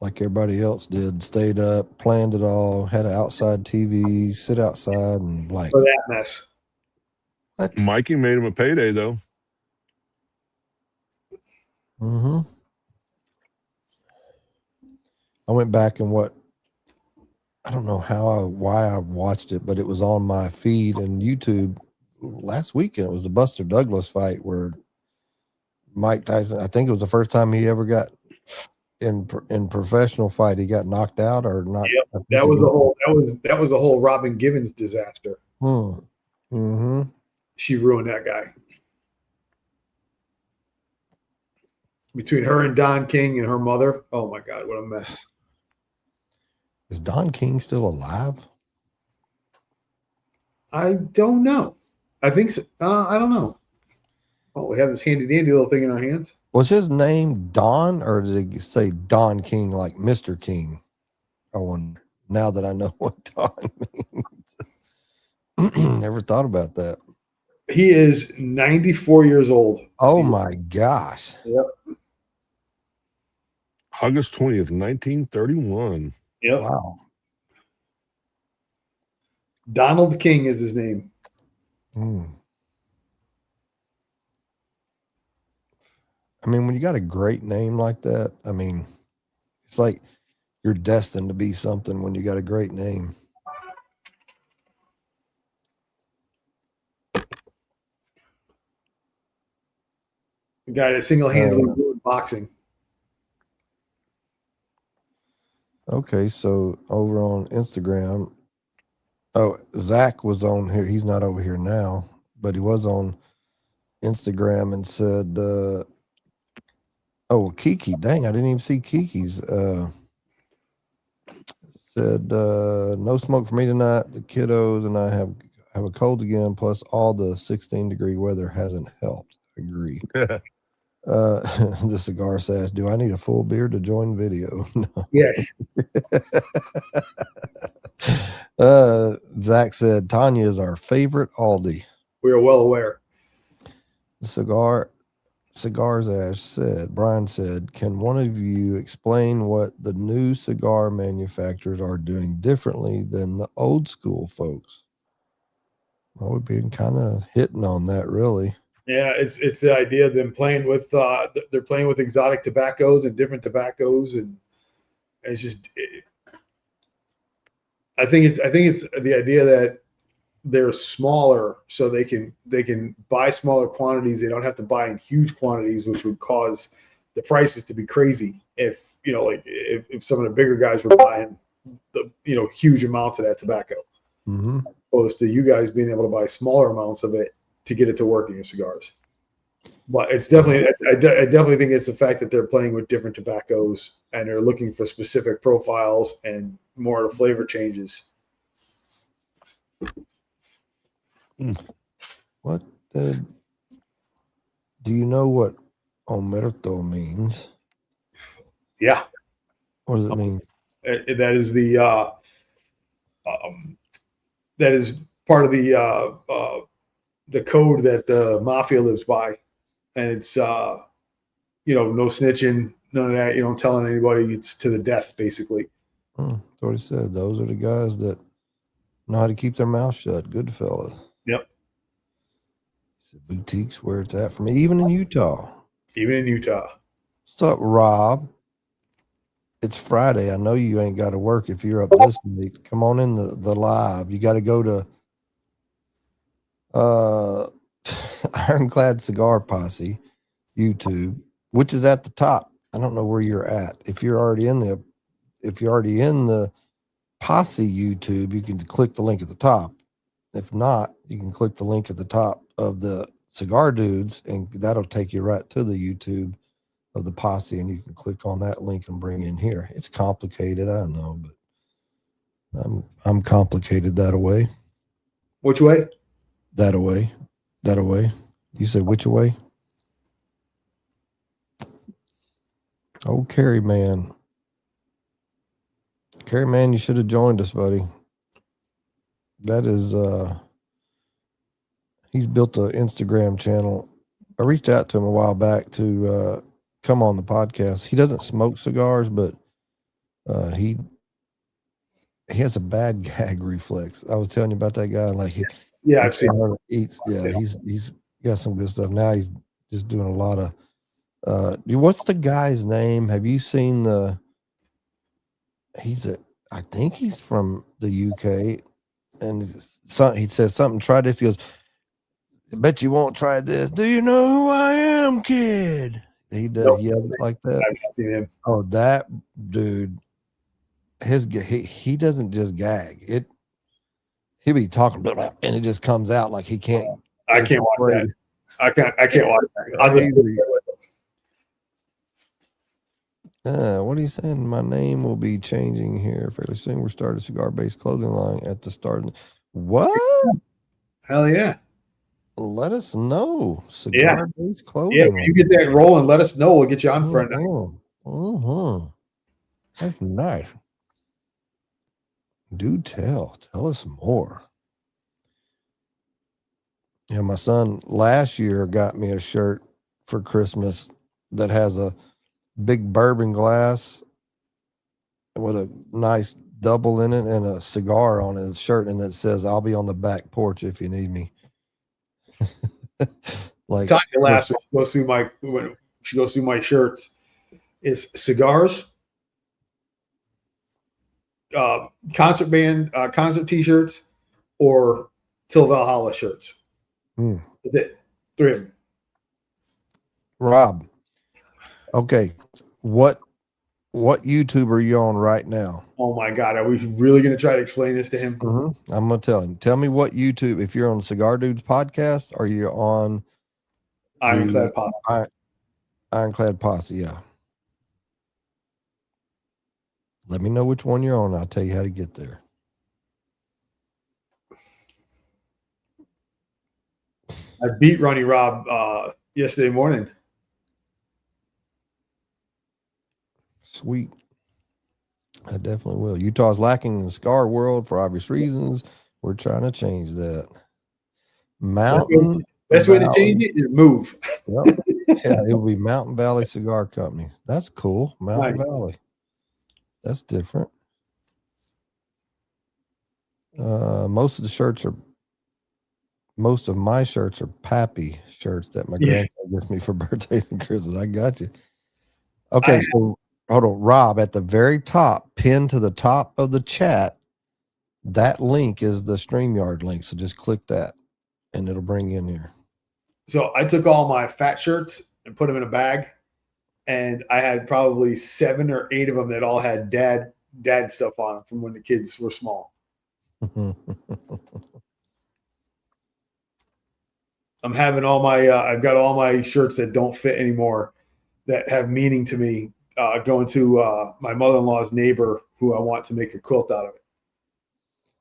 Like everybody else did, stayed up, planned it all, had an outside TV, sit outside, and like For that mess. what? Mikey made him a payday though. Mm-hmm. I went back and I don't know why I watched it, but it was on my feed and YouTube last weekend. It was the Buster Douglas fight where Mike Tyson. I think it was the first time he ever got in professional fight. He got knocked out or not. Yep. That was a whole Robin Givens disaster. Mm-hmm. She ruined that guy. Between her and Don King and her mother, oh my God, what a mess. Is Don King still alive? I don't know. I think so. I don't know. Oh, we have this handy dandy little thing in our hands. Was his name Don, or did he say Don King like Mr. King? I wonder. Now that I know what Don means. Never thought about that. He is 94 years old. Oh my gosh. Yep. August 20th, 1931. Yep. Wow. Donald King is his name. I mean, when you got a great name like that, I mean, it's like you're destined to be something when you got a great name. The guy that single-handedly ruined boxing. Okay, so over on Instagram, Zach was on here. He's not over here now, but he was on Instagram and said, Kiki, dang, I didn't even see Kiki's. Said, no smoke for me tonight. The kiddos and I have a cold again, plus all the 16-degree weather hasn't helped. I agree. The cigar says, do I need a full beard to join video? No. Yes. Zach said, Tanya is our favorite Aldi. We are well aware. The Cigars Ash said, Brian said, can one of you explain what the new cigar manufacturers are doing differently than the old school folks? Well, we've been kind of hitting on that, really. Yeah, it's the idea of them playing with they're playing with exotic tobaccos and different tobaccos, and it's just I think it's the idea that they're smaller so they can buy smaller quantities. They don't have to buy in huge quantities, which would cause the prices to be crazy if if some of the bigger guys were buying the huge amounts of that tobacco, opposed to you guys being able to buy smaller amounts of it to get it to work in your cigars. But it's definitely, I definitely think it's the fact that they're playing with different tobaccos and they're looking for specific profiles and more of the flavor changes. What do you know what omerto means? Yeah. What does it mean? That is the that is part of the code that the mafia lives by, and it's no snitching, none of that. You don't telling anybody. It's to the death, basically. That's what he said. Those are the guys that know how to keep their mouth shut. Good fella. Yep. Boutiques where it's at for me, even in Utah. Even in Utah. What's up, Rob? It's Friday. I know you ain't got to work if you're up this late. Come on in the live. You got to go to Iron Clad Cigar Posse YouTube, which is at the top. I don't know where you're at. If you're already in the Posse YouTube, you can click the link at the top. If not, you can click the link at the top of the Cigar Dudes, and that'll take you right to the YouTube of the Posse, and you can click on that link and bring in here. It's complicated, I know, but I'm complicated that away. Which way? That away. You said which way? Oh, Carrie man, you should have joined us, buddy. That is, he's built an Instagram channel. I reached out to him a while back to come on the podcast. He doesn't smoke cigars, but he has a bad gag reflex. I was telling you about that guy. Like, I've seen. He's got some good stuff. Now he's just doing a lot of. What's the guy's name? Have you seen I think he's from the UK, and he says something. Try this. He goes, I bet you won't try this. Do you know who I am, kid? He does Nope. yell like that. I've not seen him. Oh, that dude. He doesn't just gag. He'll be talking, blah, blah, and it just comes out like he can't. I it's can't watch crazy. that. I can't watch that. I'll just Crazy. What are you saying? My name will be changing here fairly soon. We're starting a cigar-based clothing line at the start. What? Hell yeah. Let us know. Cigar-based clothing. Yeah, when you get that rolling, let us know. We'll get you on for a night. Mm-hmm. That's nice. Do tell. Tell us more. Yeah, my son last year got me a shirt for Christmas that has a big bourbon glass with a nice double in it and a cigar on his shirt, and it says, "I'll be on the back porch if you need me." Like Tanya last week when she goes through my shirts is cigars, concert band, concert T-shirts, or Till Valhalla shirts. That's it. 3 of them. Rob. Okay, what YouTube are you on right now? Oh my God, are we really going to try to explain this to him? I'm gonna tell him. Tell me what YouTube. If you're on Cigar Dudes podcast, or you're on Iron Clad Posse. Iron Clad Posse, yeah. Let me know which one you're on. I'll tell you how to get there. I beat Ronnie Rob yesterday morning. Sweet. I definitely will. Utah's lacking in the cigar world for obvious reasons. We're trying to change that. Mountain. Best way to change it is move. Yep. Yeah, it will be Mountain Valley Cigar Company. That's cool. Mountain Nice. Valley. That's different. Most of my shirts are Pappy shirts that my grandson gives me for birthdays and Christmas. I got you. Okay, so hold on, Rob. At the very top, pinned to the top of the chat, that link is the StreamYard link. So just click that, and it'll bring you in here. So I took all my fat shirts and put them in a bag, and I had probably 7 or 8 of them that all had dad stuff on them from when the kids were small. I'm having all my I've got all my shirts that don't fit anymore that have meaning to me going to my mother-in-law's neighbor who I want to make a quilt out of it.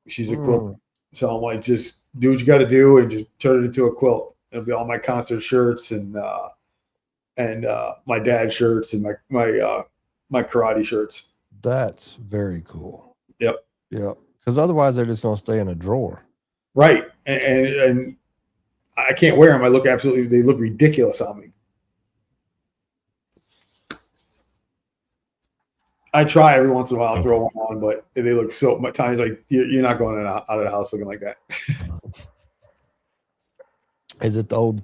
She's a quilt. So I'm like, just do what you got to do and just turn it into a quilt. It'll be all my concert shirts and my dad's shirts and my karate shirts. That's very cool. Yep. Because otherwise they're just going to stay in a drawer. Right. And I can't wear them. They look ridiculous on me. I try every once in a while to throw one on, but they look so much times like you're not going out of the house looking like that. Is it the old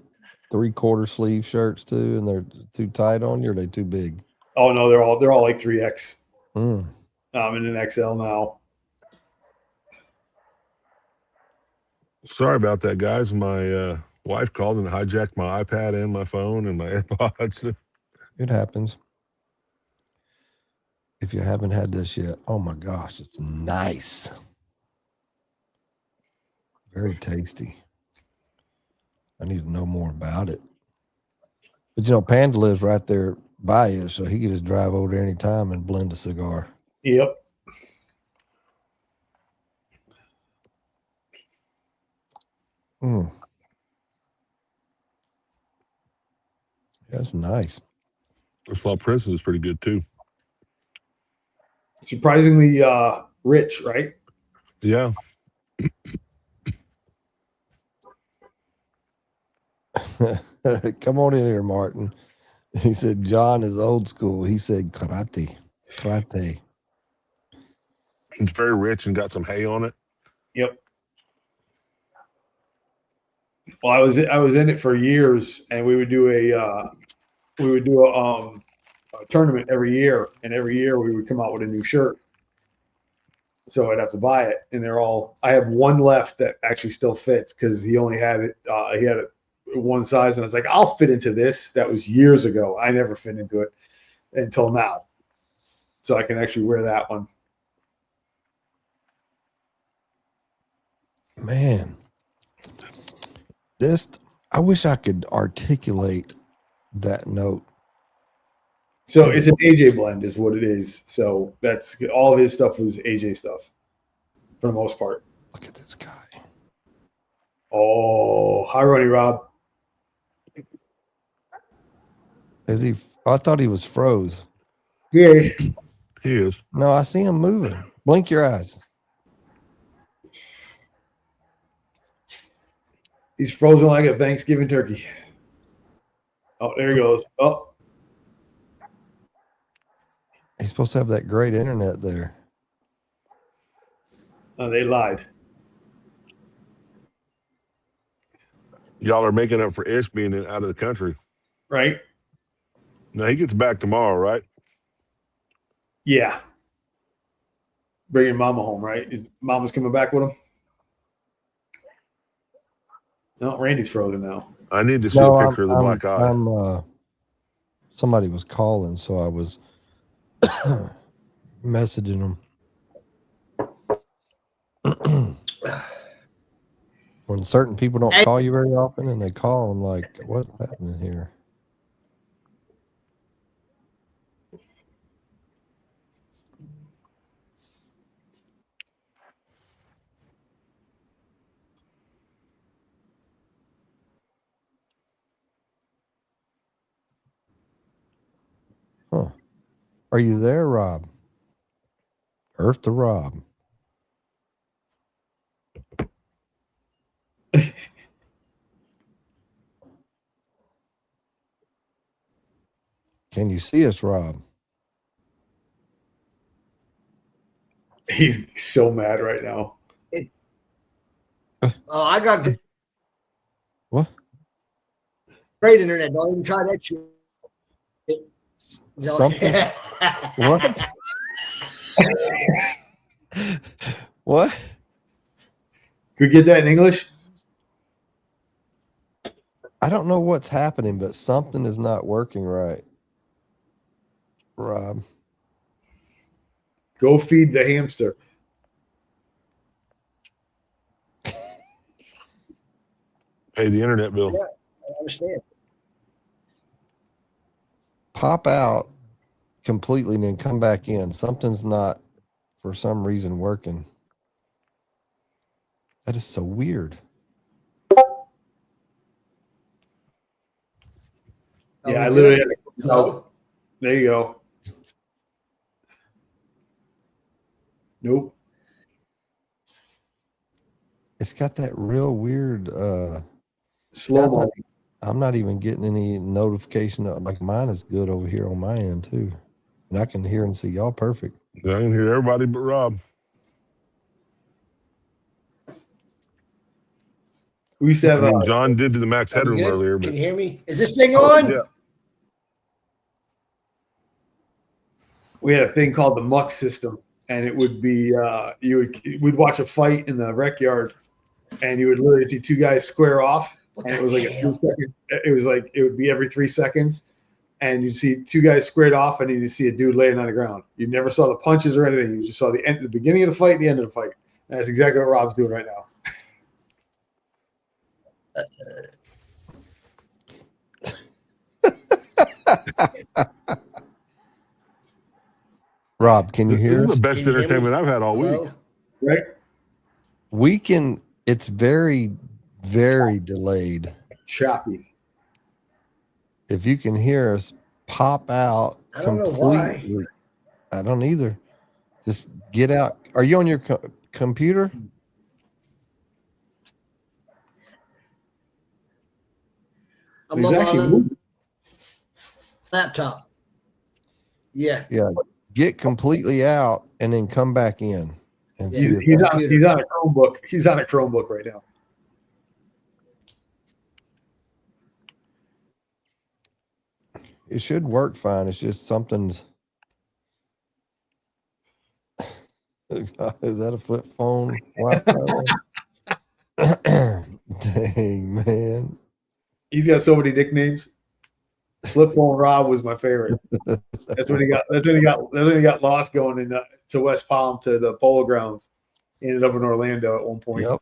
3/4 sleeve shirts too, and they're too tight on you, or are they too big? Oh no, they're all like 3X. I'm in an XL now. Sorry about that, guys. My wife called and hijacked my iPad and my phone and my AirPods. It happens. If you haven't had this yet, oh my gosh, it's nice. Very tasty. I need to know more about it. But Panda lives right there by you, so he can just drive over there anytime and blend a cigar. Yep. That's nice. This La Princess is pretty good too. Surprisingly rich, right? Yeah. Come on in here, Martin. He said John is old school. He said karate. It's very rich and got some hay on it. Yep. Well, I was in it for years, and we would do a tournament every year, and every year we would come out with a new shirt. So I'd have to buy it, and they're all. I have one left that actually still fits because he only had it. He had it one size, and I was like, I'll fit into this. That was years ago. I never fit into it until now, so I can actually wear that one. Man, this, I wish I could articulate that note. So it's an AJ blend, is what it is. So that's all of his stuff was AJ stuff, for the most part. Look at this guy. Oh, hi, Ronnie Rob. Is he? I thought he was froze. Yeah. He is. No, I see him moving. Blink your eyes. He's frozen like a Thanksgiving turkey. Oh, there he goes. Oh, He's supposed to have that great internet there. they lied. Y'all are making up for Ish being out of the country. Right? Now he gets back tomorrow, right? Yeah. Bringing Mama home, right? Is Mama's coming back with him? No, Randy's frozen now. I need to see a picture of the black eye. Somebody was calling, so I was messaging them. When certain people don't call you very often, and they call, I'm like, what's happening here? Huh. Are you there, Rob? Earth to Rob. Can you see us, Rob? He's so mad right now. Oh, I got What? great internet. Don't even try that shit. No. Something? What? What? Could we get that in English? I don't know what's happening, but something is not working right. Rob. Go feed the hamster. Pay the internet bill. Yeah, I understand. Pop out completely and then come back in. Something's not, for some reason, working. That is so weird. Yeah, I literally had to Hello? There you go. Nope. It's got that real weird Slow mo. I'm not even getting any notification. Like mine is good over here on my end too. And I can hear and see y'all perfect. I can hear everybody but Rob. We used to have John did to the max Are we headroom good? earlier, Can but you hear me? Is this thing on? yeah. we had a thing called the muck system, and it would be we'd watch a fight in the rec yard, and you would literally see two guys square off, What and the it was like hell? it would be every 3 seconds, and you'd see two guys squared off, and you'd see a dude laying on the ground. You never saw the punches or anything. You just saw the beginning of the fight, and the end of the fight. And that's exactly what Rob's doing right now. Rob, can you This hear is us? the best Can you hear me? entertainment I've had all Hello? week. Right? We can, it's very, very delayed. Choppy. If you can hear us, pop out I don't know why. completely. I don't either. Just get out. Are you on your computer? I'm He's on actually the moving. laptop. Yeah. Yeah. Get completely out and then come back in and see if He's on a Chromebook. He's on a Chromebook right now. it should work fine. It's just something's Is that a flip phone Wi-Fi? Dang, man. He's got so many nicknames. Flip phone Rob was my favorite. That's when he got. That's when he got. That's when he got lost going to West Palm to the Polo Grounds. He ended up in Orlando at one point. Yep.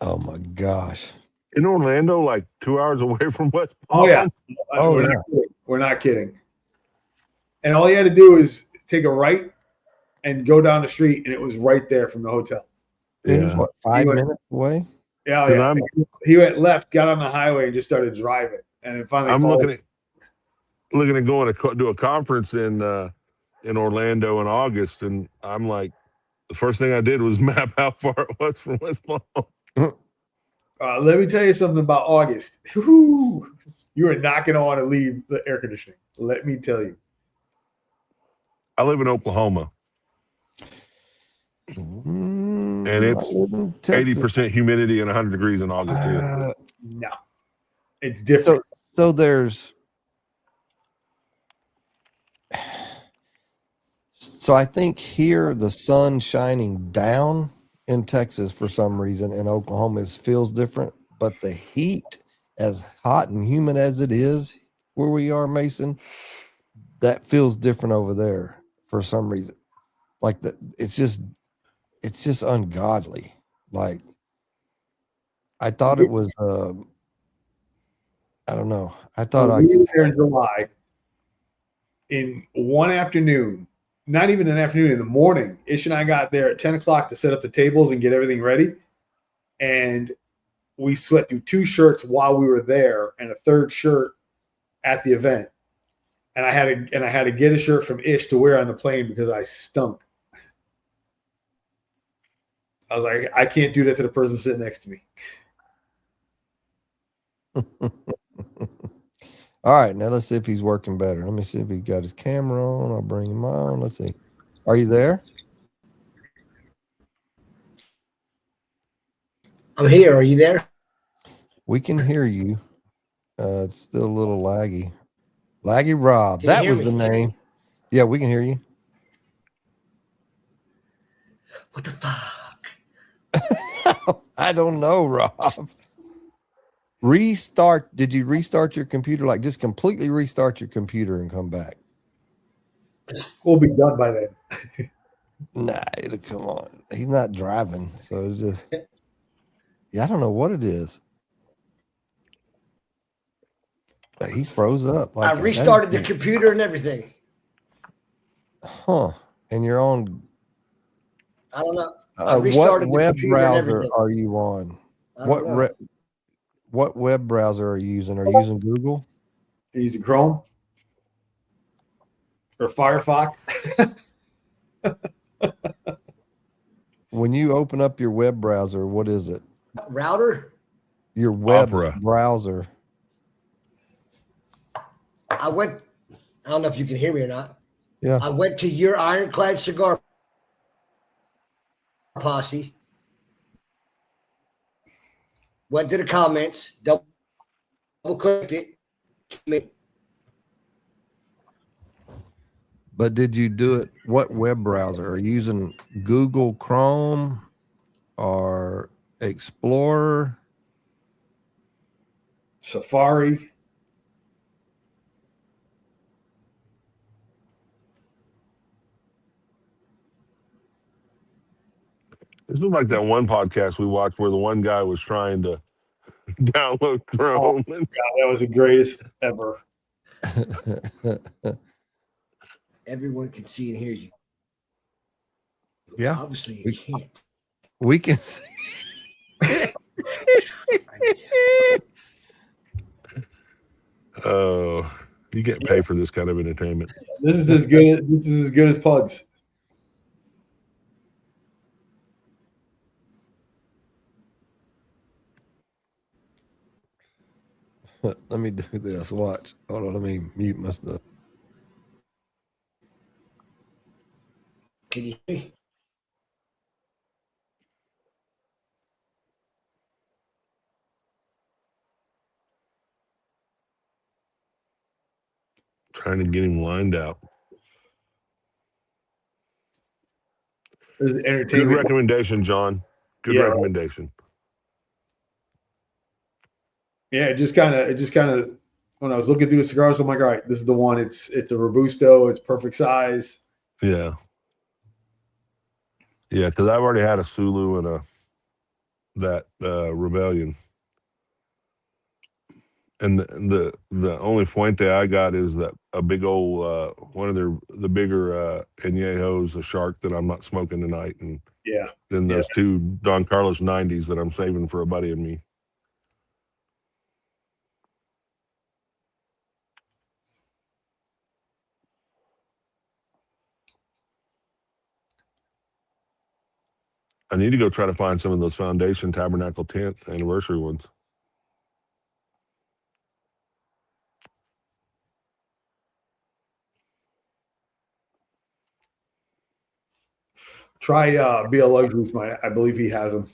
Oh my gosh. In Orlando, like 2 hours away from West Palm. Oh yeah. Oh, we're yeah. Not kidding. We're not kidding. And all he had to do is take a right and go down the street, and it was right there from the hotel. It was Yeah. what, 5 went- minutes away? Yeah, 'Cause yeah. He went left, got on the highway, and just started driving. And then finally, I'm called. looking at going to do a conference in Orlando in August, and I'm like, the first thing I did was map how far it was from West Palm. Let me tell you something about August. Whew, you are not going to want to leave the air conditioning. Let me tell you. I live in Oklahoma, And it's 80% humidity and 100 degrees in August here. No, it's different. So there's. So I think here the sun shining down in Texas for some reason, in Oklahoma feels different, but the heat, as hot and humid as it is where we are, Mason, that feels different over there for some reason. Like that, it's just ungodly. Like I thought it was. I don't know. I thought I we could. were there in July. In one afternoon, not even an afternoon, in the morning, Ish and I got there at 10 o'clock to set up the tables and get everything ready. And we sweat through 2 shirts while we were there and a 3rd shirt at the event. And I had to get a shirt from Ish to wear on the plane because I stunk. I was like, I can't do that to the person sitting next to me. All right, now let's see if he's working better. Let me see if he got his camera on. I'll bring him on. Let's see. Are you there? I'm here. Are you there? We can hear you. It's still a little laggy. Laggy Rob. Can you That hear was the me? name. Yeah, we can hear you. What the fuck? I don't know, Rob. Restart. Did you restart your computer? Like just completely restart your computer and come back? We'll be done by then. Nah, come on. He's not driving. So it's just, yeah, I don't know what it is. But he's froze up. I restarted the computer and everything. Huh. And you're on. I don't know. I What restarted the web computer and browser everything. are you on? I don't know. What web browser are you using? Are you using Google? Using Chrome or Firefox. When you open up your web browser, what is it? Router? Your web Opera. browser. I don't know if you can hear me or not. Yeah. I went to your Iron Clad Cigar Posse. Went to the comments, double clicked it. But did you do it? What web browser? Are you using Google Chrome or Explorer? Safari. This was like that one podcast we watched where the one guy was trying to download Chrome. God, that was the greatest ever. Everyone can see and hear you. Yeah. Obviously, you can't. We can see. Oh, you get paid for this kind of entertainment. This is as good as Pugs. Let me do this. Watch. Hold on. Let me mute my stuff. Can you hear me? Trying to get him lined out. This is Good entertainment. recommendation, John. Good Yeah. recommendation. Yeah, it just kind of when I was looking through the cigars, I'm like, all right, this is the one. It's a Robusto. It's perfect size. Yeah. Yeah, because I've already had a Sulu and that Rebellion. And the only Fuente I got is that a big old one of the bigger Añejos, a Shark that I'm not smoking tonight, and Yeah. then those two Don Carlos 90s that I'm saving for a buddy and me. I need to go try to find some of those Foundation Tabernacle 10th anniversary ones. Try BL Luxuries. I believe he has them.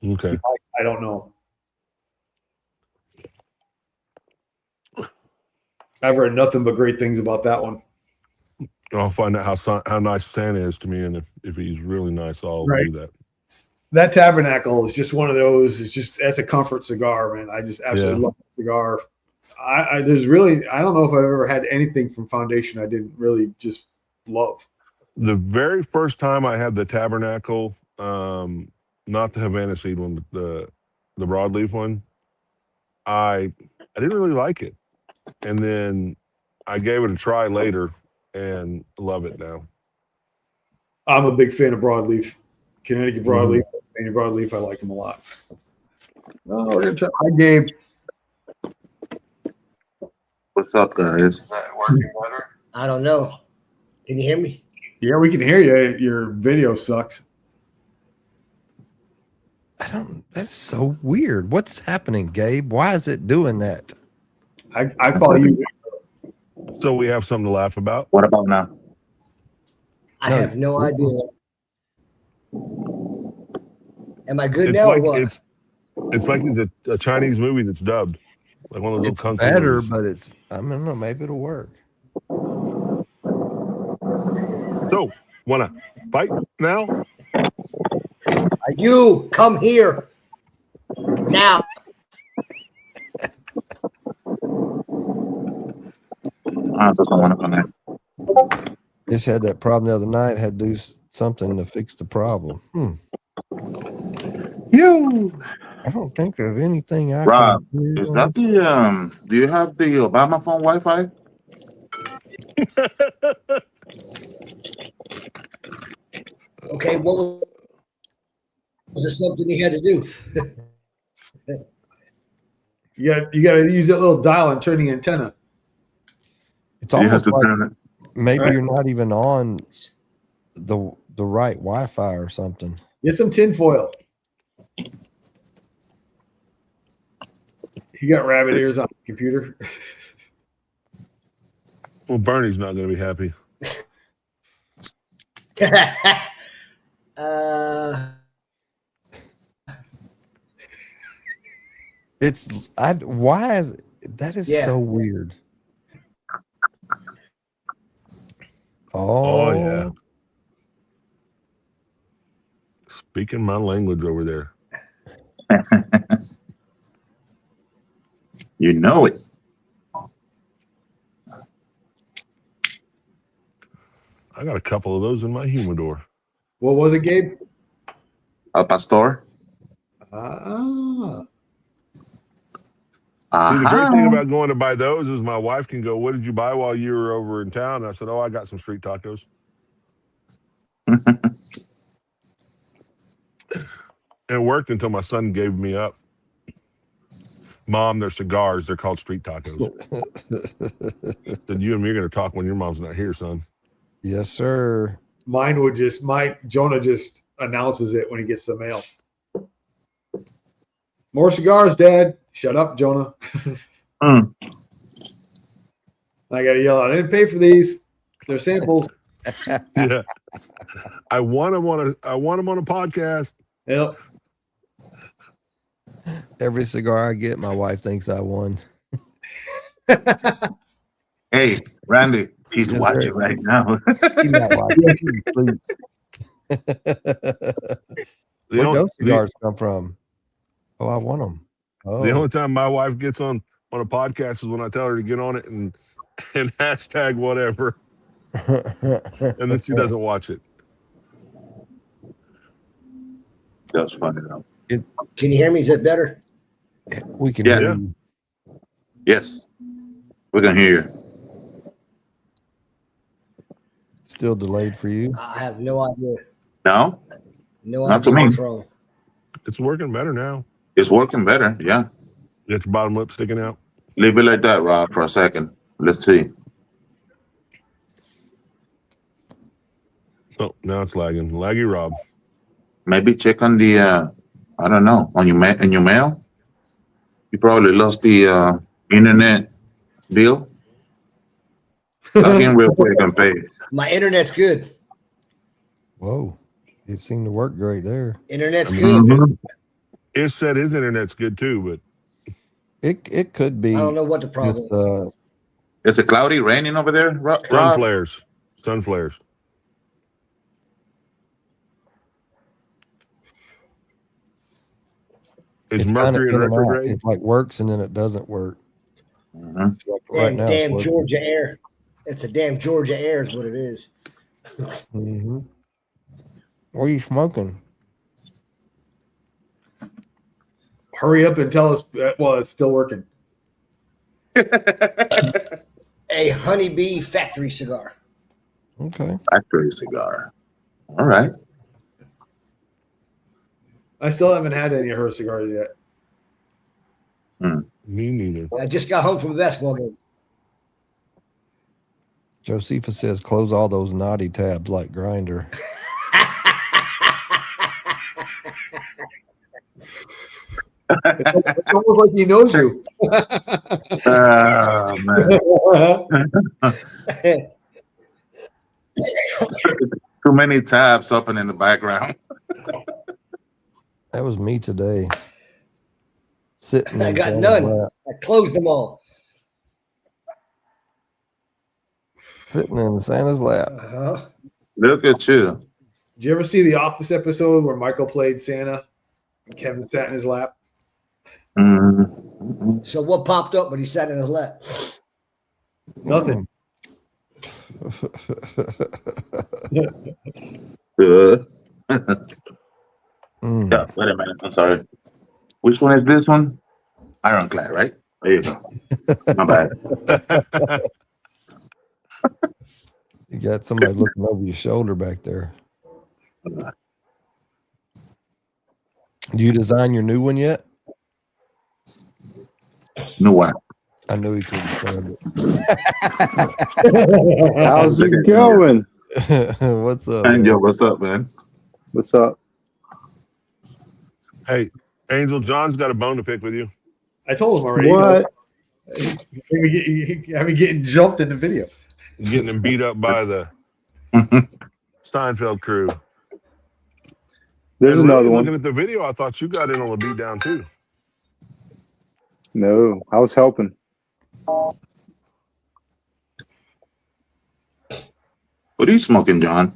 Okay. I don't know. I've heard nothing but great things about that one. I'll find out how nice Santa is to me, and if he's really nice, I'll Right. do that. That Tabernacle is just one of those. That's a comfort cigar, man. I just absolutely Yeah. love the cigar. I don't know if I've ever had anything from Foundation I didn't really just love. The very first time I had the Tabernacle, not the Havana seed one, but the broadleaf one, I didn't really like it, and then I gave it a try later and love it now. I'm a big fan of broadleaf, Connecticut broadleaf, Pennsylvania broadleaf. I like them a lot. Oh, we're gonna try. Hi, Gabe. What's up, guys? Is that working better? I don't know. Can you hear me? Yeah, we can hear you. Your video sucks. That's so weird. What's happening, Gabe? Why is it doing that? I call you. So we have something to laugh about. What about now? I No. have no idea. Am I good It's now like or what? it's like it's a Chinese movie that's dubbed, like one of those It's kung fu better, movies. but I don't know. Maybe it'll work. So, wanna fight now? You come here now. I just don't want to connect. Just had that problem the other night. Had to do something to fix the problem. You, I don't think of anything I Rob, can do. is that the do you have the Obama phone Wi-Fi? Okay, what was it something he had to do? You got to use that little dial and turn the antenna. It's You have almost to like turn it. maybe Right. you're not even on the right Wi-Fi or something. Get some tinfoil. You got rabbit ears on the computer. Well, Bernie's not going to be happy. Why is that is Yeah. so weird. Oh yeah. Speaking my language over there. You know it. I got a couple of those in my humidor. What was it, Gabe? Al Pastor. Ah. See, the great Aha. thing about going to buy those is my wife can go, "What did you buy while you were over in town?" And I said, "Oh, I got some street tacos." And it worked until my son gave me up. Mom, they're cigars. They're called street tacos. Said, "You and me are going to talk when your mom's not here, son." Yes, sir. Jonah just announces it when he gets the mail. More cigars, Dad. Shut up, Jonah. Mm. I got to yell out, I didn't pay for these. They're samples. Yeah. I want them on a podcast. Yep. Every cigar I get, my wife thinks I won. Hey, Randy, he's Yes, watching sir. right now. He's not watching. He's asleep. Where'd those cigars come from? Oh, I want them. Oh, The only time my wife gets on a podcast is when I tell her to get on it and hashtag whatever, and then she doesn't watch it. That's funny though. Can you hear me? Is it better? we can Yeah. hear you. Yes, we can hear you. Still delayed for you. I have no idea. No, No Not to idea me. what's wrong. It's working better now. it's working better. Yeah. Get your bottom lip sticking out. Leave it like that, Rob, for a second. Let's see. Oh, now it's lagging. Laggy Rob. Maybe check on the. I don't know, on your in your mail. You probably lost the internet bill. Log in real quick and pay. My internet's good. Whoa, it seemed to work great there. Internet's good. Mhm. It said his internet's good too, but It could be. I don't know what the problem Just, is. Is it cloudy, raining over there, Rob? sun flares. Sun flares. Is it's kinda Mercury in in and out. retrograde? It like works and then it doesn't work. Mhm. It's like right now. Damn Georgia air. It's a damn Georgia air is what it is. Mm-hmm. What are you smoking? Hurry up and tell us. Well, it's still working. A honeybee factory cigar. Okay. Factory cigar. All right. I still haven't had any of her cigars yet. Me neither. I just got home from a basketball game. Josefa says close all those naughty tabs like Grinder. It's almost like he knows you. Oh, man. Too many tabs open in the background. That was me today. Sitting I in got Santa's none. lap. I closed them all. Sitting in Santa's lap. Uh-huh. Look at you. Did you ever see the Office episode where Michael played Santa and Kevin sat in his lap? Mm-hmm. So what popped up when he sat in his lap? Nothing. Good. Mm. Yeah, wait a minute. I'm sorry. Which one is this one? Iron Clad, right? There you go. My bad. You got somebody looking over your shoulder back there. Do you design your new one yet? New one. I knew he couldn't stand How's it going? it. What's up? Angel, Man? what's up, man? What's up? Hey, Angel, John's got a bone to pick with you. I told him already. What? I mean, getting jumped in the video. Getting him beat up by the Steinfeld crew. There's And another really, one. looking at the video, I thought you got in on the beat down too. No, I was helping. What are you smoking, John?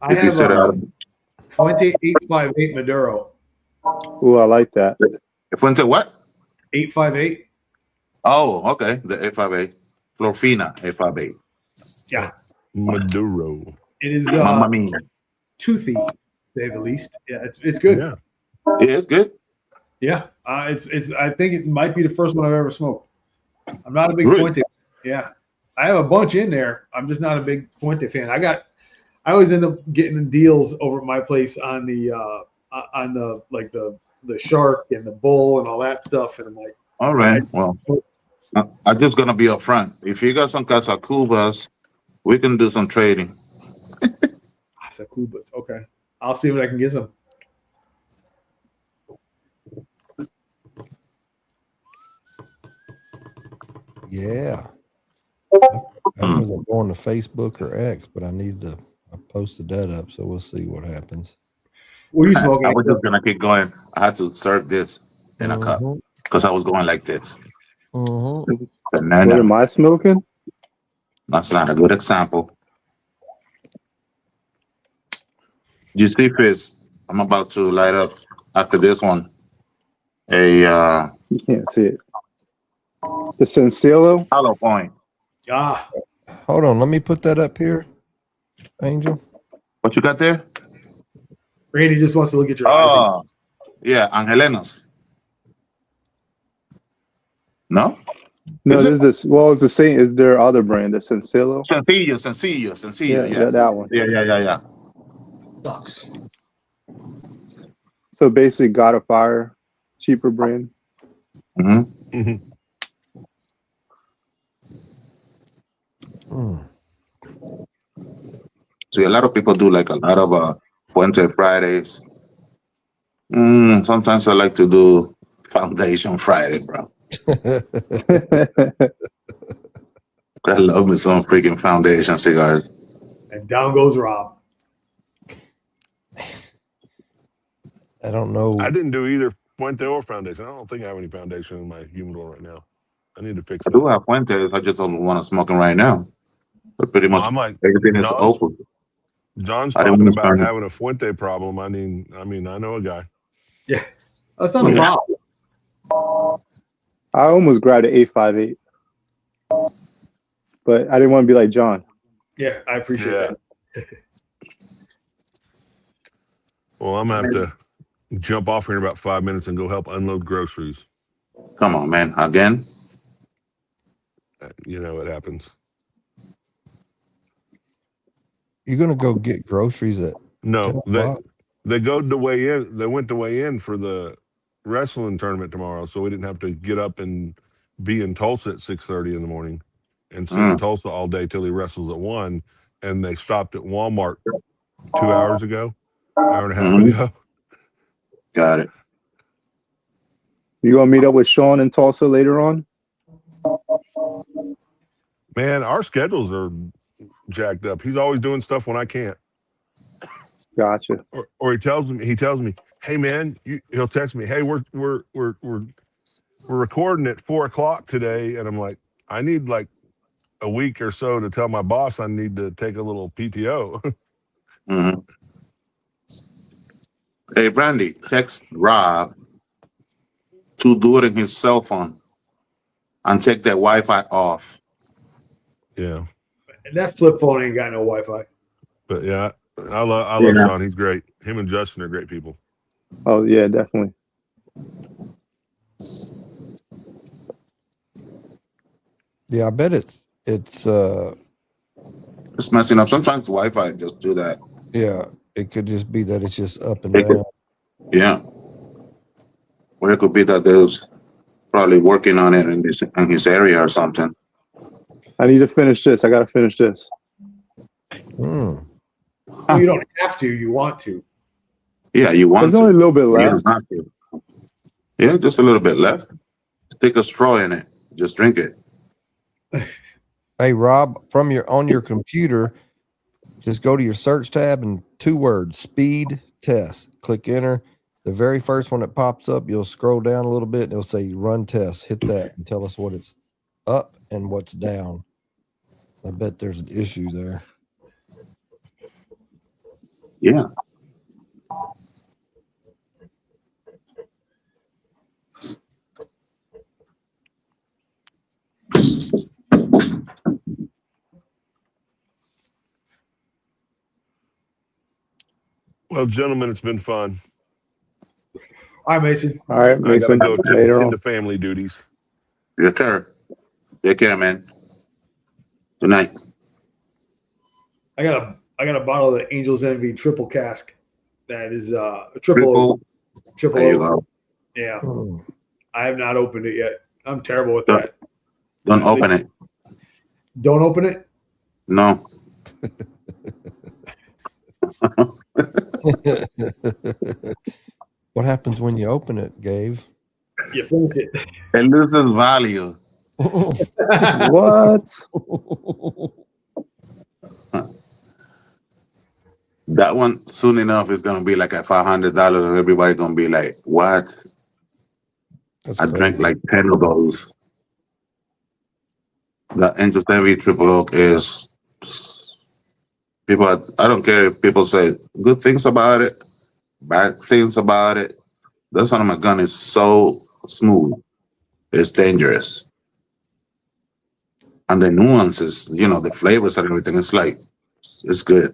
I If you have said a out. 2858 Maduro. Ooh, I like that. If went to what? 858. Oh, okay. The 858. Florfina 858. Yeah. Maduro. It is Mamma mia. toothy, to say the least. Yeah, it's good. Yeah. Yeah, it's good. Yeah, it's. I think it might be the first one I've ever smoked. I'm not a big Really? Fuente. Yeah, I have a bunch in there. I'm just not a big Fuente fan. I always end up getting deals over at my place on the like the shark and the bull and all that stuff. And I'm like, All right. Well, I'm just gonna be upfront. If you got some Casacubas, we can do some trading. Kubas. Okay, I'll see what I can get some. Yeah. I wasn't going to Facebook or X, but I posted that up, so we'll see what happens. What are you I smoking? was just gonna keep going. I had to serve this in a cup because I was going like this. Mhm. So What am I smoking? That's not a good example. You see, Fitz, I'm about to light up after this one. You can't see it. The Sencillo. hollow point. Ah, Hold on, let me put that up here, Angel. What you got there? Randy just wants to look at your eyes. Oh, yeah, Angelenos. No? No, Is it? there's this. Well, it's the same. Is there other brand? The Sencillo. Sencillo. Yeah. That one. Yeah. Sucks. So basically, God of Fire, cheaper brand. Mm-hmm. Mhm. See, a lot of people do like a lot of Puente Fridays. Sometimes I like to do Foundation Friday, bro. I love me some freaking Foundation cigars. And down goes Rob. I don't know. I didn't do either Puente or Foundation. I don't think I have any Foundation in my humidor right now. I need to fix I that. do have Puentes. I just don't want to smoke them right now. But pretty much I'm like, everything is John's- open. John's I didn't talking want to about start it. having a Fuente problem. I mean, I know a guy. Yeah, that's not a problem. I almost grabbed an 858, but I didn't want to be like John. Yeah, I appreciate Yeah. that. Well, I'm gonna have to jump off here in about 5 minutes and go help unload groceries. Come on, man. Again? You know what happens. You're gonna go get groceries at 10 No, o'clock? they go to weigh in. They went to weigh in for the wrestling tournament tomorrow, so we didn't have to get up and be in Tulsa at 6:30 in the morning and sit in Tulsa all day till he wrestles at 1. And they stopped at Walmart 2 hours ago, hour and a half ago. Got it. You gonna meet up with Sean in Tulsa later on? Man, our schedules are jacked up. He's always doing stuff when I can't. Gotcha. Or he tells me, hey man, he'll text me, hey, we're recording at 4:00 today, and I'm like, I need like a week or so to tell my boss I need to take a little PTO. Mm-hmm. Hey, Brandy, text Rob to do it in his cell phone and take that Wi-Fi off. Yeah, And that flip phone ain't got no Wi-Fi. but yeah, I love Sean. He's great. Him and Justin are great people. Oh yeah, definitely. Yeah, I bet it's It's messing up. Sometimes Wi-Fi just do that. yeah, it could just be that it's just up and It could- down. Yeah. Or it could be that there's probably working on it in his area or something. I need to finish this. I gotta finish this. Hmm. Well, you don't have to. You want to. Yeah, you want There's only a to. little bit You left. don't have to. Yeah, just a little bit left. Stick a straw in it. Just drink it. Hey Rob, from on your computer, just go to your search tab and 2 words, speed test. Click enter. The very first one that pops up, you'll scroll down a little bit and it'll say run test. Hit that and tell us what it's up and what's down. I bet there's an issue there. Yeah. Well, gentlemen, it's been fun. All right, Mason. All right, I gotta Mason. go Later tend on. to family duties. Yes, sir. Take care, man. Good night. I got a bottle of the Angel's Envy triple cask. That is a triple. There you go. Yeah, Hmm. I have not opened it yet. I'm terrible with Don't- that. Don't open it. Don't open it. No. What happens when you open it, Gabe? You finish it. It loses value. What? That one soon enough is gonna be like at $500, and everybody's gonna be like, "What? That's I drank crazy. like 10 of those." The Angel Envy Triple Oak is people. I don't care if people say good things about it, bad things about it. That son of a gun is so smooth. It's dangerous, and the nuances, you know, the flavors and everything. It's like it's good.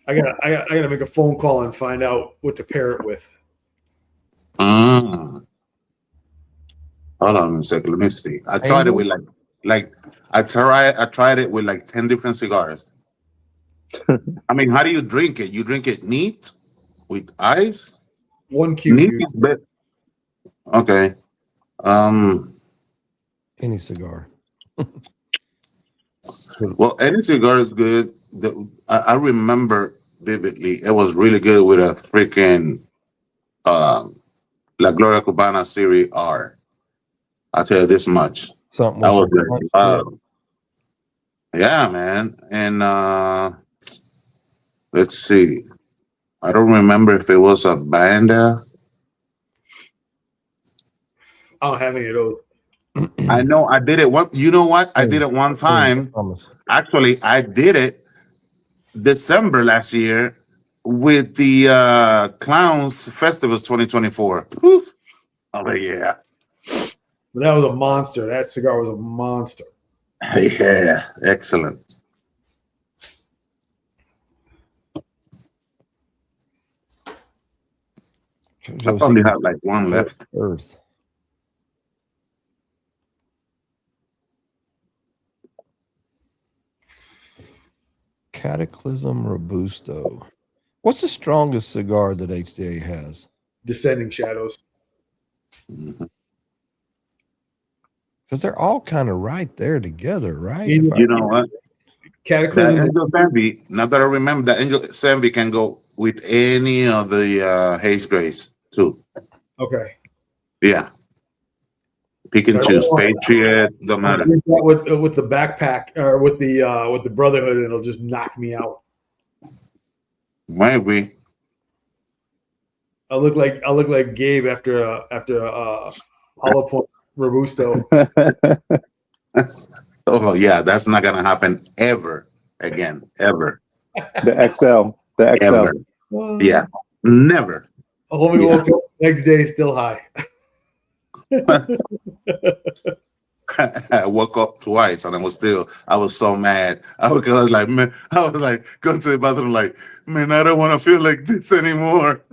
I gotta make a phone call and find out what to pair it with. Mm. Hold on a second. Let me see. I tried it with like I tried it with like 10 different cigars. I mean, how do you drink it? You drink it neat with ice? One cube. Neat is better. Okay. Any cigar. Well, any cigar is good. I remember vividly. It was really good with a freaking La Gloria Cubana Series R. I'll tell you this much. Something That with was some good. Yeah, man. And let's see. I don't remember if it was a Banda. I don't have any of those. I know I did it one. You know what? I did it one time. Actually, I did it December last year with the Clowns Festivals 2024. Whew. Oh yeah, But that was a monster. That cigar was a monster. yeah, excellent. I probably have like one left. Earth. Cataclysm Robusto. What's the strongest cigar that HDA has? Descending Shadows. Because they're all kind of right there together, right? You know what? Cataclysm. That Angel Sanvi, now that I remember, that Angel Sanvi can go with any of the Haze Grays too. Okay. Yeah. Pick and choose. Patriot, don't matter. With the backpack or with the Brotherhood, and it'll just knock me out. Maybe. I look like Gabe after Hollow Point Robusto. Oh yeah, that's not gonna happen ever again. Ever. The XL. The XL. Ever. Yeah. Never. Homie woke up next day still high. I woke up twice and I was so mad. I was like, man, I was like going to the bathroom like, man, I don't want to feel like this anymore.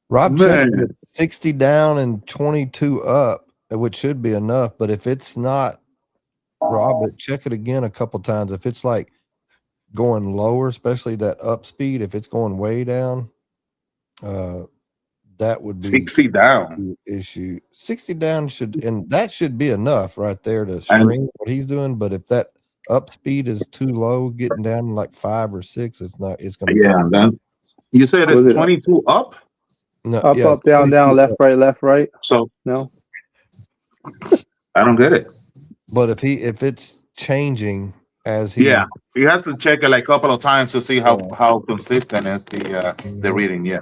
Rob checked 60 down and 22 up, which should be enough. But if it's not, Rob, check it again a couple times. If it's like going lower, especially that up speed, if it's going way down, that would be 60 down issue. 60 down that should be enough right there to string what he's doing. But if that up speed is too low, getting down like 5 or 6, it's going to. Yeah, then you said it's 22 up. No, up, down, down, left, right. So no, I don't get it. But if it's changing as he he has to check it like a couple of times to see how consistent is the reading. Yeah.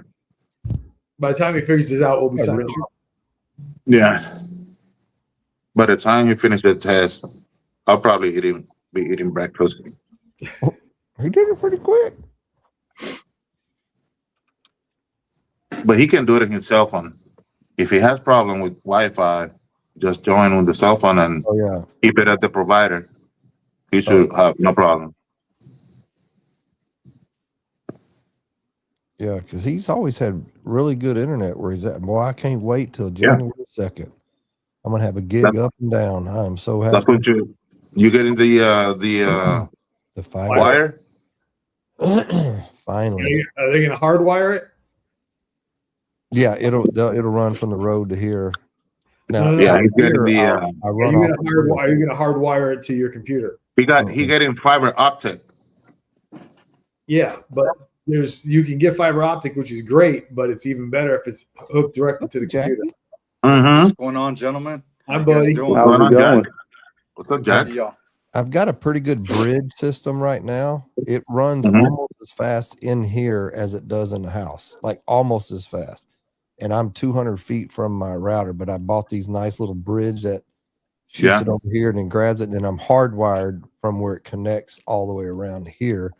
By the time he figures it out, we'll be signing. Yeah. By the time he finishes the test, I'll probably be eating breakfast. He did it pretty quick. But he can do it in his cell phone. If he has problem with Wi-Fi, just join with the cell phone and keep it at the provider. He should have no problem. Yeah, because he's always had really good internet where he's at. Boy, I can't wait till January 2nd. I'm gonna have a gig up and down. I am so happy. That's what you get in the fiber wire. Finally, are they gonna hardwire it? Yeah, it'll run from the road to here. Now, he's getting the. Are you gonna hardwire it to your computer? He getting fiber optic. Yeah, but you can get fiber optic, which is great, but it's even better if it's hooked directly to the computer. What's going on, gentlemen? Hi, buddy. How's it going? What's up, Jack? I've got a pretty good bridge system right now. It runs almost as fast in here as it does in the house, like almost as fast. and I'm 200 feet from my router, but I bought these nice little bridge that shoots it over here and then grabs it, and then I'm hardwired from where it connects all the way around here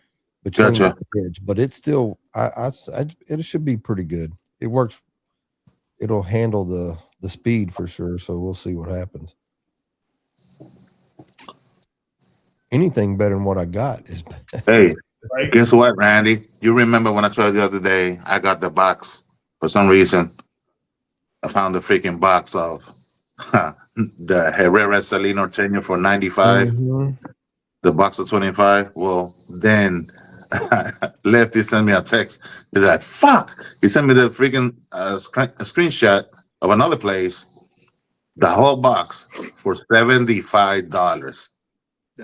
between Gotcha. the bridge. But it's still, it should be pretty good. It works. It'll handle the speed for sure. So we'll see what happens. Anything better than what I got is. Hey, Right? guess what, Randy? You remember when I told you the other day I got the box for some reason? I found the freaking box of the Herrera Salino Norteño for 95. Mhm. The box of 25. Well, then Lefty sent me a text. He's like, fuck. He sent me the freaking a screenshot of another place. The whole box for $75.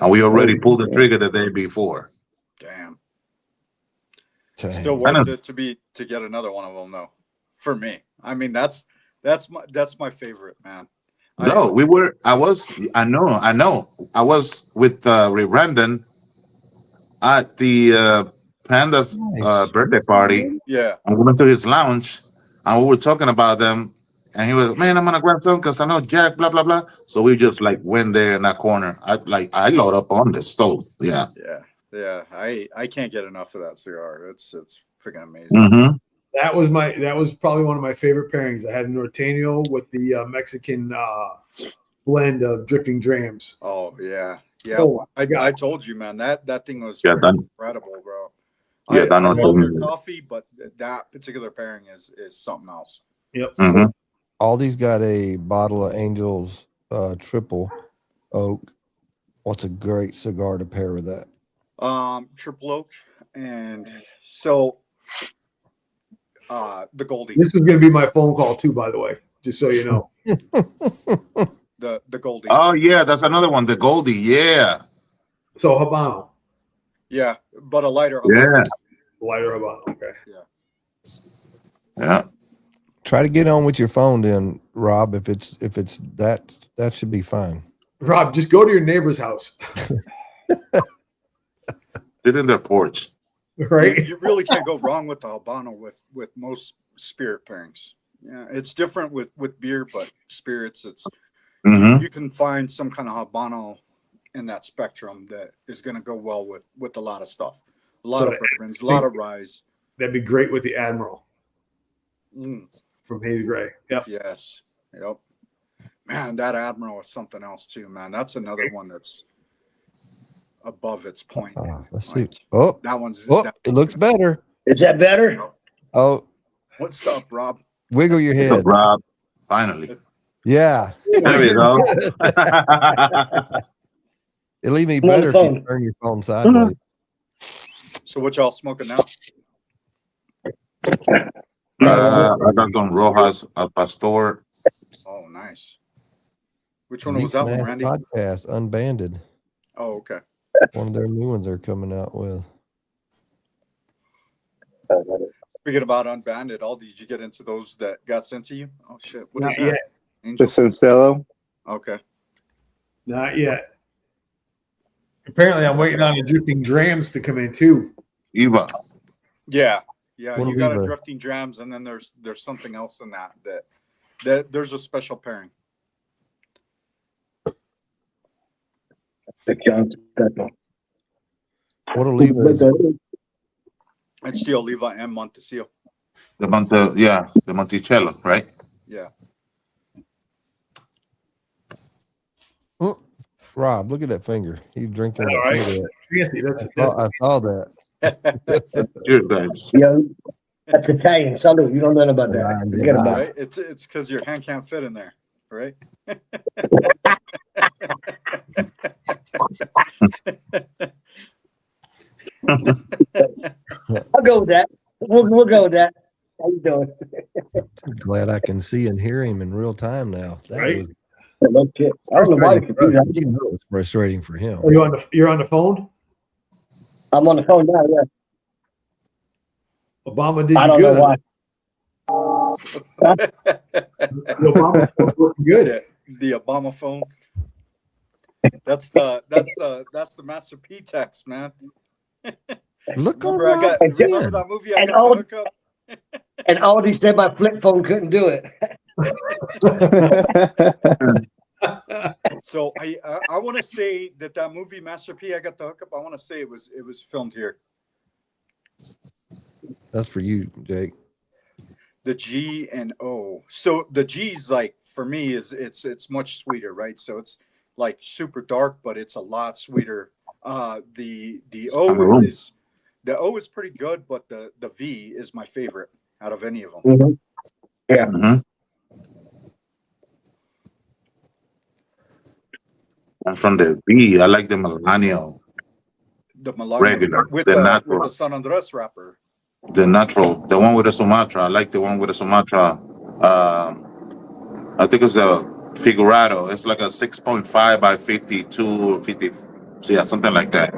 And we already pulled the trigger the day before. Damn. Dang. Still I know. worth it to get another one of them though. For me, I mean that's my favorite, man. No, I know. I was with Brandon at the Panda's Nice. birthday party. Yeah. I went to his lounge and we were talking about them. And he was, man, I'm gonna grab some because I know Jack, blah blah blah. So we just like went there in that corner. I load up on the stove. Yeah. Yeah. I can't get enough of that cigar. It's freaking amazing. Mm-hmm. That was probably one of my favorite pairings. I had a Norteño with the Mexican blend of drifting drams. Oh yeah. Oh, I told you, man, that thing was Yeah, freaking incredible, bro. Yeah, I love their Norteño. coffee, but that particular pairing is something else. Yep. Mm-hmm. Aldi's got a bottle of Angel's triple oak. What's a great cigar to pair with that? Triple oak, and so the Goldie. This is going to be my phone call too, by the way, just so you know. The Goldie. Oh yeah, that's another one. The Goldie. Yeah. So Habano, Yeah, but a lighter. Yeah. lighter Habano. Okay. Yeah. Try to get on with your phone then, Rob. If it's that should be fine. Rob, just go to your neighbor's house, Sit in their porch. right? You really can't go wrong with the Habano with most spirit pairings. Yeah, it's different with beer, but spirits, Mm-hmm. you can find some kind of Habano in that spectrum that is going to go well with a lot of stuff. A lot So of bourbons, a lot of rye. That'd be great with the Admiral Mm, from Haze Gray. Yep. yes. Yep. Man, that Admiral is something else too, man. That's another one that's above its point. Let's see. Like, Oh, that one's. it looks better. Is that better? Oh, What's up, Rob? wiggle your So, head. Rob, finally. Yeah, There we go. it'll even be I'm on better the if you phone. turn your phone sideways. So what y'all smoking now? I got some Rojas Pastor. Oh, nice. Which one was that one, Geek Randy? Mac Podcast Unbanded. Oh, okay. One of their new ones they're coming out with. Speaking about Unbanded, did you get into those that got sent to you? Oh shit! What Not is that? yet. The Angel? Cincelo. Okay. Not yet. Apparently, I'm waiting on the drifting drams to come in too. Eva. Yeah. What You do got we a do? drifting drams, and then there's something else in that there's a special pairing. What Oliva is It's the Oliva and Montecillo. The Monticello, right? Yeah. Rob, look at that finger. He's drinking All that right. finger. Fancy. That's I saw that. Cheers, guys. Yeah, that's Italian. Salute. You don't know about that. Forget about it. Right? It's because your hand can't fit in there, right? I'll go with that. We'll go with that. How you doing? Glad I can see and hear him in real time now. That Right. was No kid. I don't know why you're confused. you know it was frustrating for him. Are you're on the phone? I'm on the phone now. Yeah. Obama did I you don't know good. why. Obama was working good. The Obama phone. That's the Master P text, man. Look Remember on remember that movie I And got to all- hook up? And Aldi said my flip phone couldn't do it. So I want to say that movie Master P, I got the hookup. I want to say it was filmed here. That's for you, Jake. The G and O. So the G's like for me is it's much sweeter, right? So it's like super dark, but it's a lot sweeter. The O is pretty good, but the V is my favorite out of any of them. Mm-hmm. Yeah. Mm-hmm. And from the B, I like the Millennial. The Millennium Regular, with the the natural. San Andres wrapper. The natural, the one with the Sumatra. I like the one with the Sumatra. I think it's the Figurado. It's like a 6.5 by 52 or 50. So yeah, something like that.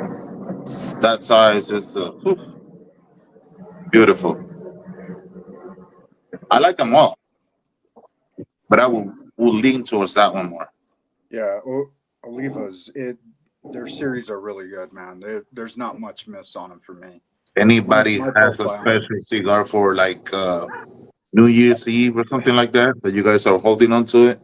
That size is beautiful. I like them all, but I will lean towards that one more. Yeah, Oliva's their series are really good, man. There's not much miss on them for me. Anybody My has a profile. special cigar for like New Year's Eve or something like that you guys are holding on to it?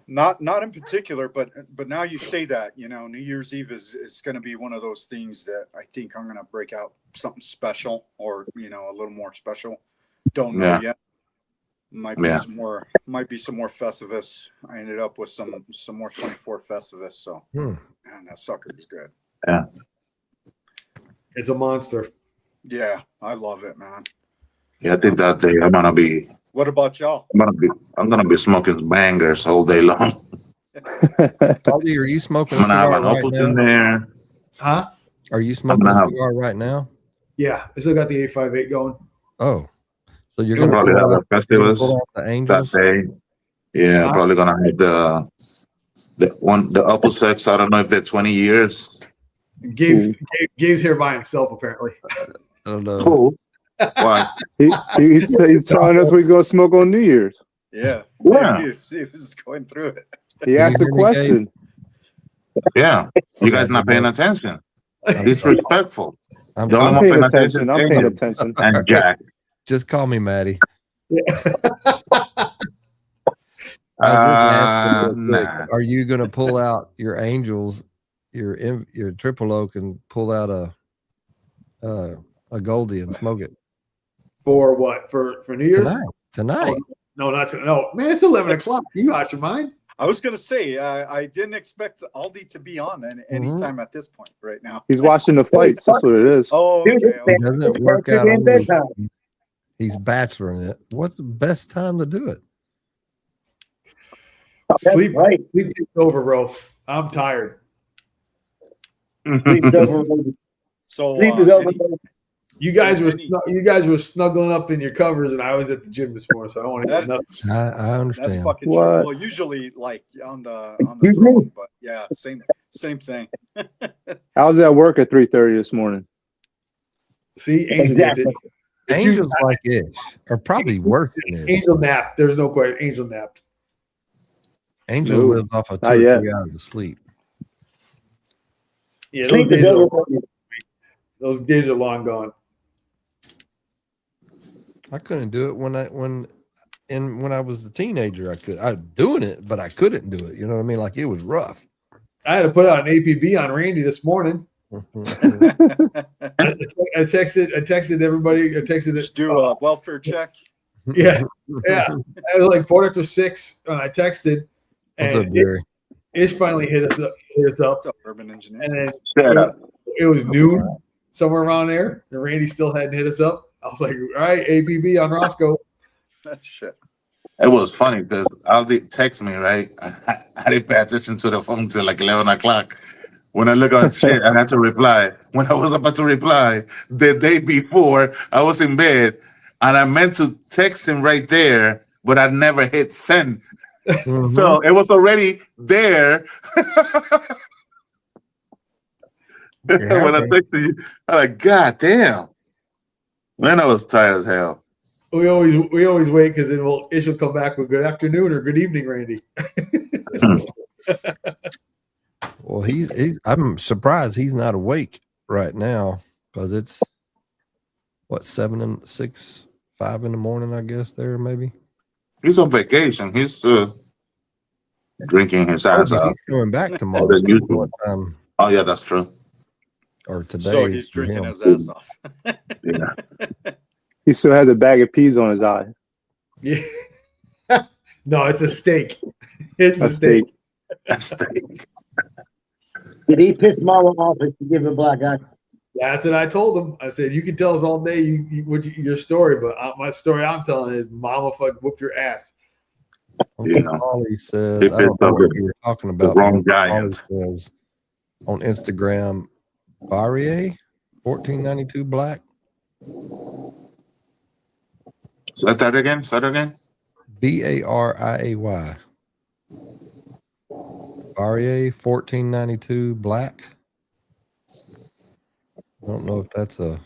Not in particular, but now you say that, New Year's Eve is going to be one of those things that I think I'm going to break out something special or a little more special. Don't know yet. Might be some more Festivus. I ended up with some more 24 Festivus. So man, that sucker is good. Yeah. It's a monster. Yeah, I love it, man. Yeah, I think that day I'm gonna be. What about y'all? I'm gonna be smoking bangers all day long. Aldi, are you smoking a I'm gonna have cigar an right Opus now? in there. Huh? Are you smoking a cigar right now? Yeah, I still got the 858 going. Oh, so you're We'll going to probably have a Festivus the Angels? that day. Yeah, probably gonna have the Opus X. I don't know if they're 20 years. Gabe's here by himself apparently. I don't know. Cool. Why? He's telling us what he's going to smoke on New Year's. Yeah. Yeah. He was going through it. He asked a question. Yeah. You guys not paying attention. Disrespectful. I'm paying attention. I'm paying attention. And Jack. Just call me Maddie. Nah. Are you going to pull out your Angels, your triple oak, and pull out a Goldie and smoke it For what? For New Year's? Tonight. Oh, no, man, it's 11 o'clock. You out your mind? I was gonna say I didn't expect Aldi to be on any time at this point right now. He's watching the fights. That's what it is. Oh, okay. It doesn't work out. He's bacheloring it. What's the best time to do it? Sleep takes over, bro. I'm tired. So you guys were snuggling up in your covers, and I was at the gym this morning, so I don't want to hear nothing. I understand. That's fucking true. Well, usually like on the drone, but yeah, same thing. I was at work at 3:30 this morning. See, Angel gets it. Angels like Ish are probably worse than Ish. Angel napped. There's no question. Angel napped. Angel lives off of 2 or 3 hours of sleep. Yeah, those days are long gone. I couldn't do it when I was a teenager. I was doing it, but I couldn't do it. You know what I mean? Like it was rough. I had to put out an APB on Randy this morning. I texted everybody. I texted it. Just do a welfare check. Yeah. I was like 4:06. I texted. What's up, Gary? Ish finally hit us up. What's up, Urban Engineer? And then it was noon, somewhere around there, and Randy still hadn't hit us up. I was like, all right, APB on Roscoe. That's shit. It was funny because Aldi text me, right? I didn't pay attention to the phone till like 11 o'clock. When I look on shit, I had to reply. When I was about to reply, the day before, I was in bed, and I meant to text him right there, but I never hit send. Mm-hmm. So it was already there. When I texted you, I'm like, God damn. Man, I was tired as hell. We always wait because Ish will come back with good afternoon or good evening, Randy. Well, I'm surprised he's not awake right now because it's what 6:50 5 in the morning, I guess. There maybe. He's on vacation. He's drinking his ass He's off. coming back tomorrow. Other So YouTube. what time Oh yeah, that's true. or today? So he's for drinking him? his ass off. Yeah. He still has a bag of peas on his eye. Yeah. No, it's a steak. It's A steak. That's the- Did he piss Marlon off if you give him a black eye? That's what I told him. I said, you can tell us all day your story, but my story I'm telling is Mama fuck whooped your ass. Uncle Yeah. Paulie says, He I don't pissed know off what the- you were talking the about. wrong Uncle Paulie giant. says on Instagram, Barrier 1492 black. Say that again. Say that again. Bariay. Barrier 1492 black. I don't know if that's a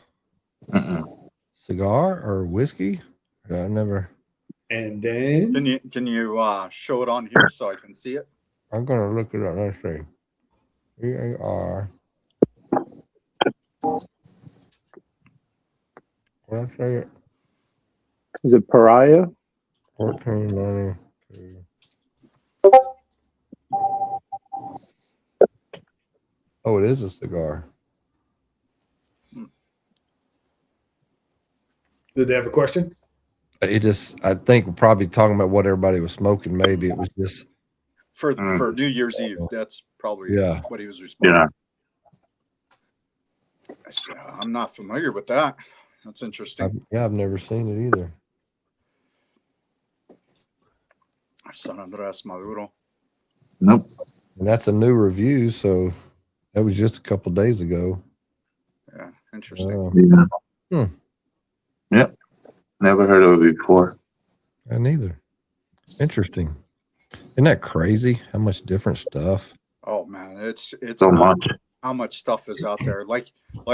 Mm-mm. cigar or whiskey. I never. And then Can you show it on here so I can see it? I'm gonna look it up. Let's see. BAR. What I say it? Is it Pariah? 1492. Oh, it is a cigar. did they have a question? It just, I think we're probably talking about what everybody was smoking. Maybe it was just, For Mm. for New Year's Eve. That's probably Yeah. what he was responding. Yeah. I'm not familiar with that. That's interesting. I've never seen it either. San Andres Maduro. Nope. And that's a new review, so that was just a couple days ago. Yeah, interesting. Yeah. Hmm. Yep. Never heard of it before. I neither. Interesting. Isn't that crazy? How much different stuff? Oh man, it's So much. how much stuff is out there. Like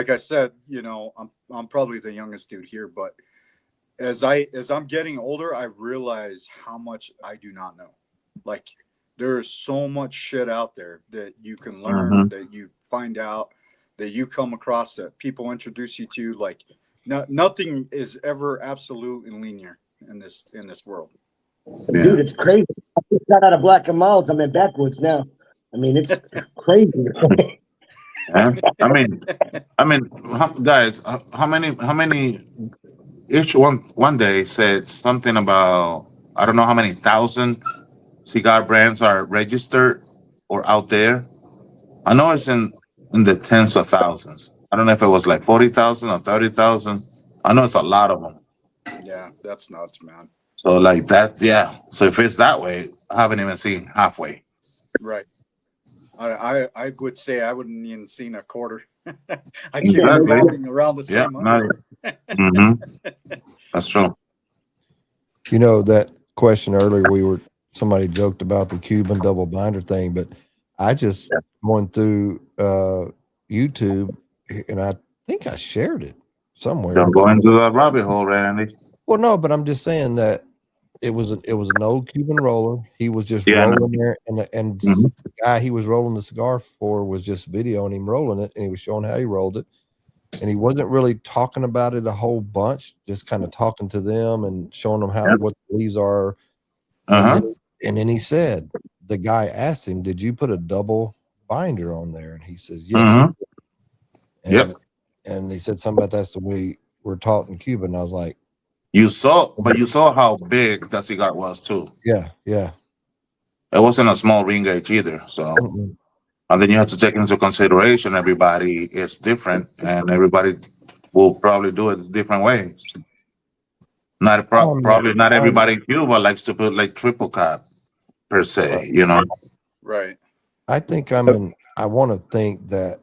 I said, you know, I'm probably the youngest dude here, but as I'm getting older, I realize how much I do not know. Like there is so much shit out there that you can learn, that you find out, that you come across, that people introduce you to. Like nothing is ever absolute and linear in this world. Yeah. Dude, it's crazy. I just got out of Black and Milds. I'm in backwoods now. I mean, it's crazy. Yeah. I mean, guys, how many? Each one day said something about I don't know how many thousand cigar brands are registered or out there. I know it's in the tens of thousands. I don't know if it was like 40,000 or 30,000. I know it's a lot of them. Yeah, that's nuts, man. So like that, yeah. So if it's that way, I haven't even seen halfway. Right. I would say I wouldn't even seen a quarter. I keep Exactly. revolving around the Yeah, same not number. That's true. You know, that question earlier, somebody joked about the Cuban double binder thing, but I just went through YouTube and I think I shared it somewhere. Don't go into the rabbit hole, Randy. Well, no, but I'm just saying that it was an old Cuban roller. He was just Yeah, I know. rolling there, and the guy he was rolling the cigar for was just videoing him rolling it, and he was showing how he rolled it. And he wasn't really talking about it a whole bunch, just kind of talking to them and showing them how what the leaves are. And then he said, the guy asked him, "Did you put a double binder on there?" And he says, "Yes." And he said something about that's the way we're taught in Cuba. And I was like, you saw how big that cigar was too. Yeah. It wasn't a small ring gauge either. So, and then you have to take into consideration everybody is different, and everybody will probably do it different ways. Probably not everybody in Cuba likes to put like triple cap per se. You know. Right. I think I want to think that,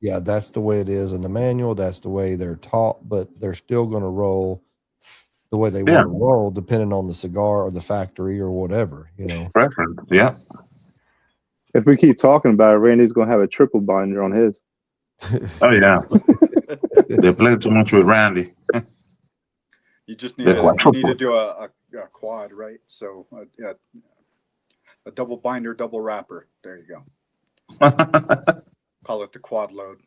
yeah, that's the way it is in the manual. That's the way they're taught, but they're still going to roll the way they want to roll, depending on the cigar or the factory or whatever, you know. Preference, yeah. If we keep talking about it, Randy's gonna have a triple binder on his. Oh yeah. They play too much with Randy. You just need to do a quad, right? So a double binder, double wrapper. There you go. Call it the quad load.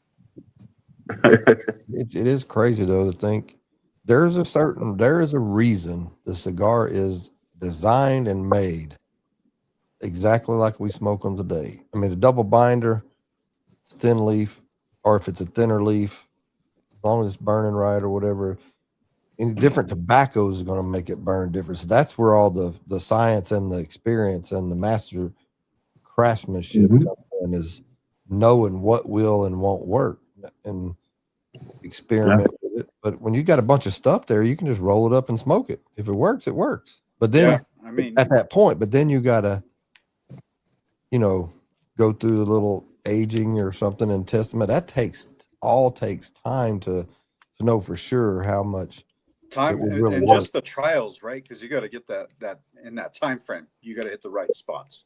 It is crazy though to think there is a reason the cigar is designed and made exactly like we smoke them today. I mean, a double binder, it's thin leaf, or if it's a thinner leaf, as long as it's burning right or whatever. Any different tobaccos is going to make it burn different. So that's where all the science and the experience and the master craftsmanship Mhm. comes in, is knowing what will and won't work and experiment with it. But when you got a bunch of stuff there, you can just roll it up and smoke it. If it works, it works. But then Yeah, I mean, at that point, but then you gotta, go through a little aging or something and test them. That takes time to know for sure how much time it will and, really and work. just the trials, right? Because you got to get that in that time frame. You got to hit the right spots.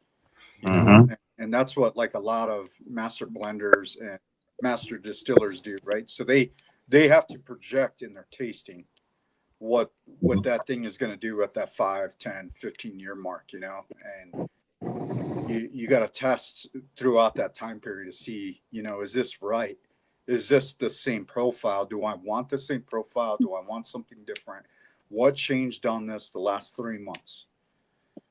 Mhm. And that's what like a lot of master blenders and master distillers do, right? So they have to project in their tasting what that thing is going to do at that 5, 10, 15-year mark, and you got to test throughout that time period to see, is this right? Is this the same profile? Do I want the same profile? Do I want something different? What changed on this the last 3 months?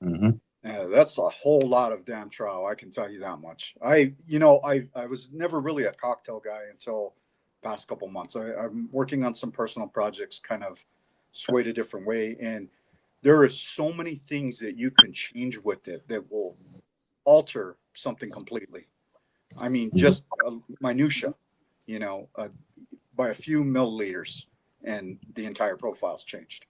Mhm. That's a whole lot of damn trial. I can tell you that much. I was never really a cocktail guy until past couple months. I'm working on some personal projects, kind of swayed a different way, and there are so many things that you can change with it that will alter something completely. I mean, just a minutia, by a few milliliters, and the entire profile's changed.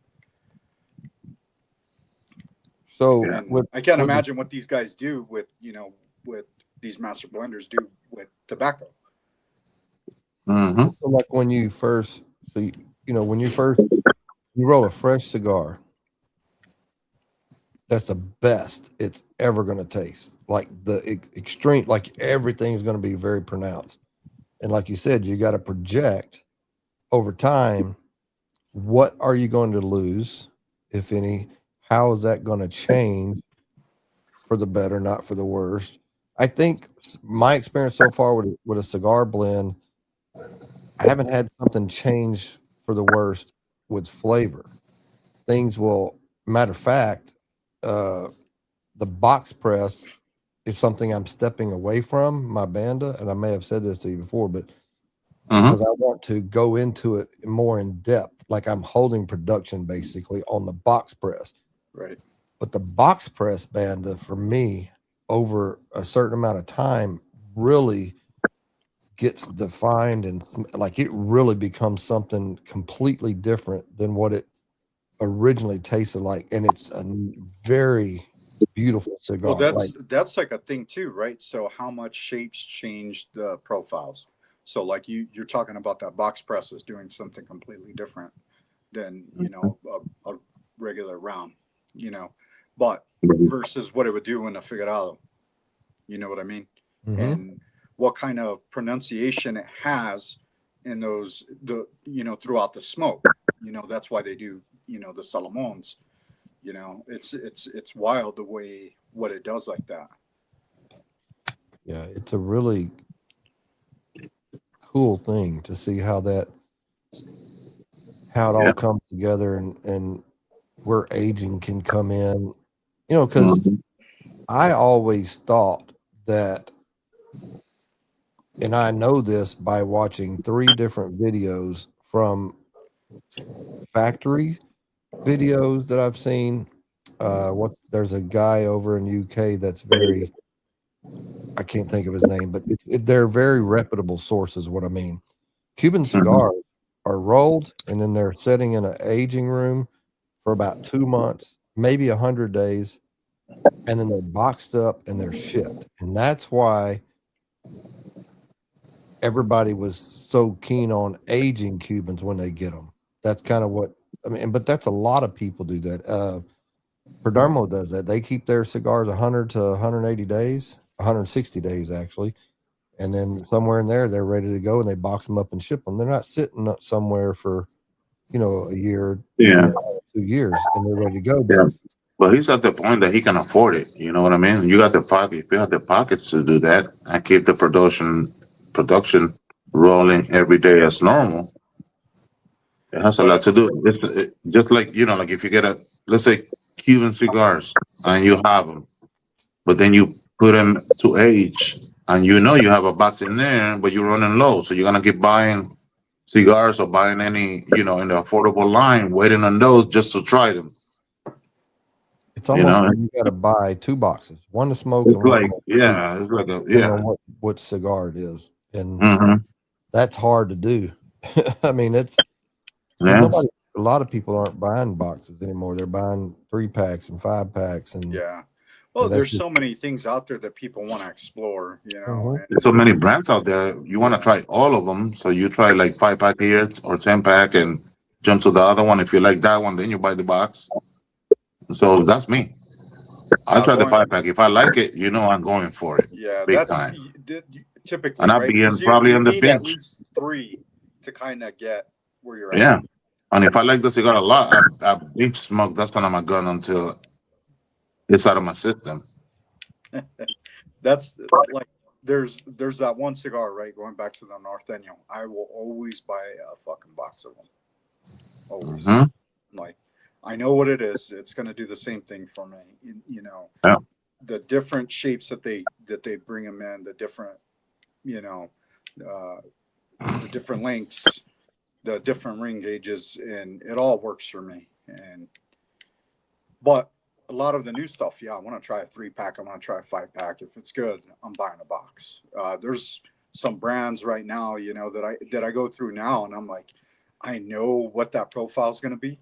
So Yeah. And I can't imagine what these guys do with these master blenders do with tobacco. Mhm. so like when you first, when you roll a fresh cigar, that's the best it's ever going to taste. Like the extreme, like everything's going to be very pronounced. And like you said, you got to project over time. What are you going to lose, if any? How is that going to change for the better, not for the worst? I think my experience so far with a cigar blend, I haven't had something change for the worst with flavor. Things will, matter of fact, uh, the box press is something I'm stepping away from my Banda, and I may have said this to you before, but Mhm. because I want to go into it more in depth, like I'm holding production basically on the box press. Right. But the box press Banda for me, over a certain amount of time, really gets defined, and like it really becomes something completely different than what it originally tasted like, and it's a very beautiful Well, cigar. Like, that's like a thing too, right? So how much shapes change the profiles? So like you're talking about that box press is doing something completely different than a regular round, but versus what it would do in a figurado. You know what I mean? mhm. And what kind of pronunciation it has in throughout the smoke. That's why they do the Salomons. It's wild the way what it does like that. Yeah, it's a really cool thing to see how it Yeah. all comes together, and where aging can come in. Because Mhm. I always thought that, and I know this by watching 3 different videos from factory videos that I've seen. There's a guy over in UK that's very, I can't think of his name, but they're very reputable sources. What I mean, Cuban Mhm. cigars are rolled and then they're sitting in an aging room for about 2 months, maybe 100 days, and then they're boxed up and they're shipped. And that's why everybody was so keen on aging Cubans when they get them. That's kind of what I mean, but that's a lot of people do that. Perdomo does that. They keep their cigars 100 to 180 days, 160 days actually, and then somewhere in there they're ready to go, and they box them up and ship them. They're not sitting up somewhere for a year, Yeah. 2 years, and they're ready to go. But Yeah. But he's at the point that he can afford it. You know what I mean? You got the pocket. If you have the pockets to do that and keep the production rolling every day as normal, It has a lot to do. It's just like, like if you get let's say Cuban cigars and you have them, but then you put them to age and you have a box in there, but you're running low. So you're going to keep buying cigars or buying any, in the affordable line, waiting on those just to try them. It's almost like you got to buy 2 boxes, one to smoke It's and one like, to yeah, it's like depending on what cigar it is. And that's hard to do. I mean, it's Yeah. a lot of people aren't buying boxes anymore. They're buying 3-packs and 5-packs. And Yeah. Well, and there's so many things out there that people want to explore, and There's so many brands out there. You want to try all of them. So you try like 5-pack here or 10-pack and jump to the other one. If you like that one, then you buy the box. So that's me. I try the 5-pack. If I like it, I'm going for it. Yeah, big that's time. typically And I'll right. be in 'Cause probably on the need at bench. least 3 to kind of get where you're at. Yeah. And if I like the cigar a lot, I binge smoke. That's when I'm a gun until it's out of my system. That's like there's that one cigar, right? Going back to the Norteño, I will always buy a fucking box of them. Always. Like, I know what it is. It's going to do the same thing for me. Yeah. The different shapes that they bring them in, the different, the different lengths, the different ring gauges, and it all works for me. But a lot of the new stuff, I want to try a 3-pack. I want to try a 5-pack. If it's good, I'm buying a box. There's some brands right now, that I go through now, and I'm like, I know what that profile is going to be,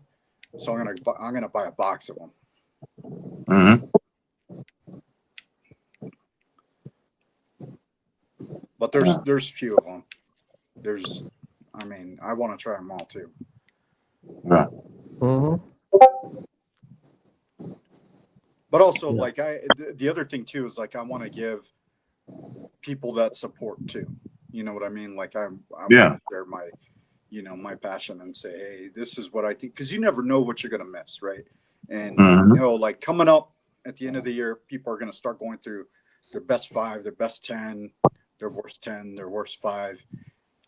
so I'm gonna buy a box of them. But there's few of them. I want to try them all too. Yeah. But also, like, the other thing too is, like, I want to give people that support too. You know what I mean? Like, I want to share my, my passion and say, hey, this is what I think, because you never know what you're gonna miss, right? And like, coming up at the end of the year, people are gonna start going through their best 5, their best 10, their worst 10, their worst 5.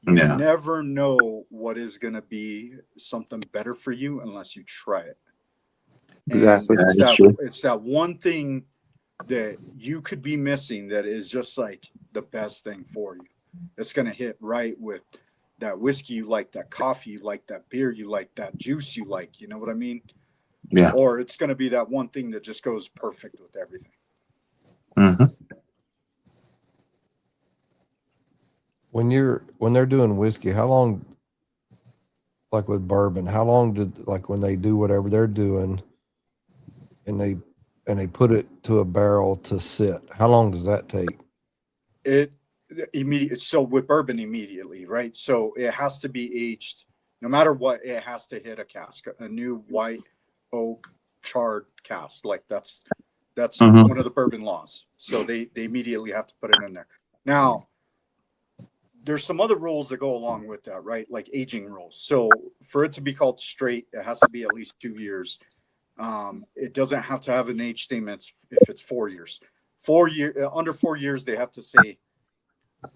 You never know what is gonna be something better for you unless you try it. Exactly. It's that one thing that you could be missing that is just like the best thing for you. It's going to hit right with that whiskey you like, that coffee you like, that beer you like, that juice you like. You know what I mean? Yeah. Or it's going to be that one thing that just goes perfect with everything. When they're doing whiskey, how long, like with bourbon, how long did, like, when they do whatever they're doing and they put it to a barrel to sit, how long does that take? It immediate. So with bourbon, immediately, right? So it has to be aged, no matter what. It has to hit a cask, a new white oak charred cask. Like, that's one of the bourbon laws. So they immediately have to put it in there. Now, there's some other rules that go along with that, right? Like aging rules. So for it to be called straight, it has to be at least 2 years. It doesn't have to have an age statement if it's 4 years. Under 4 years, they have to say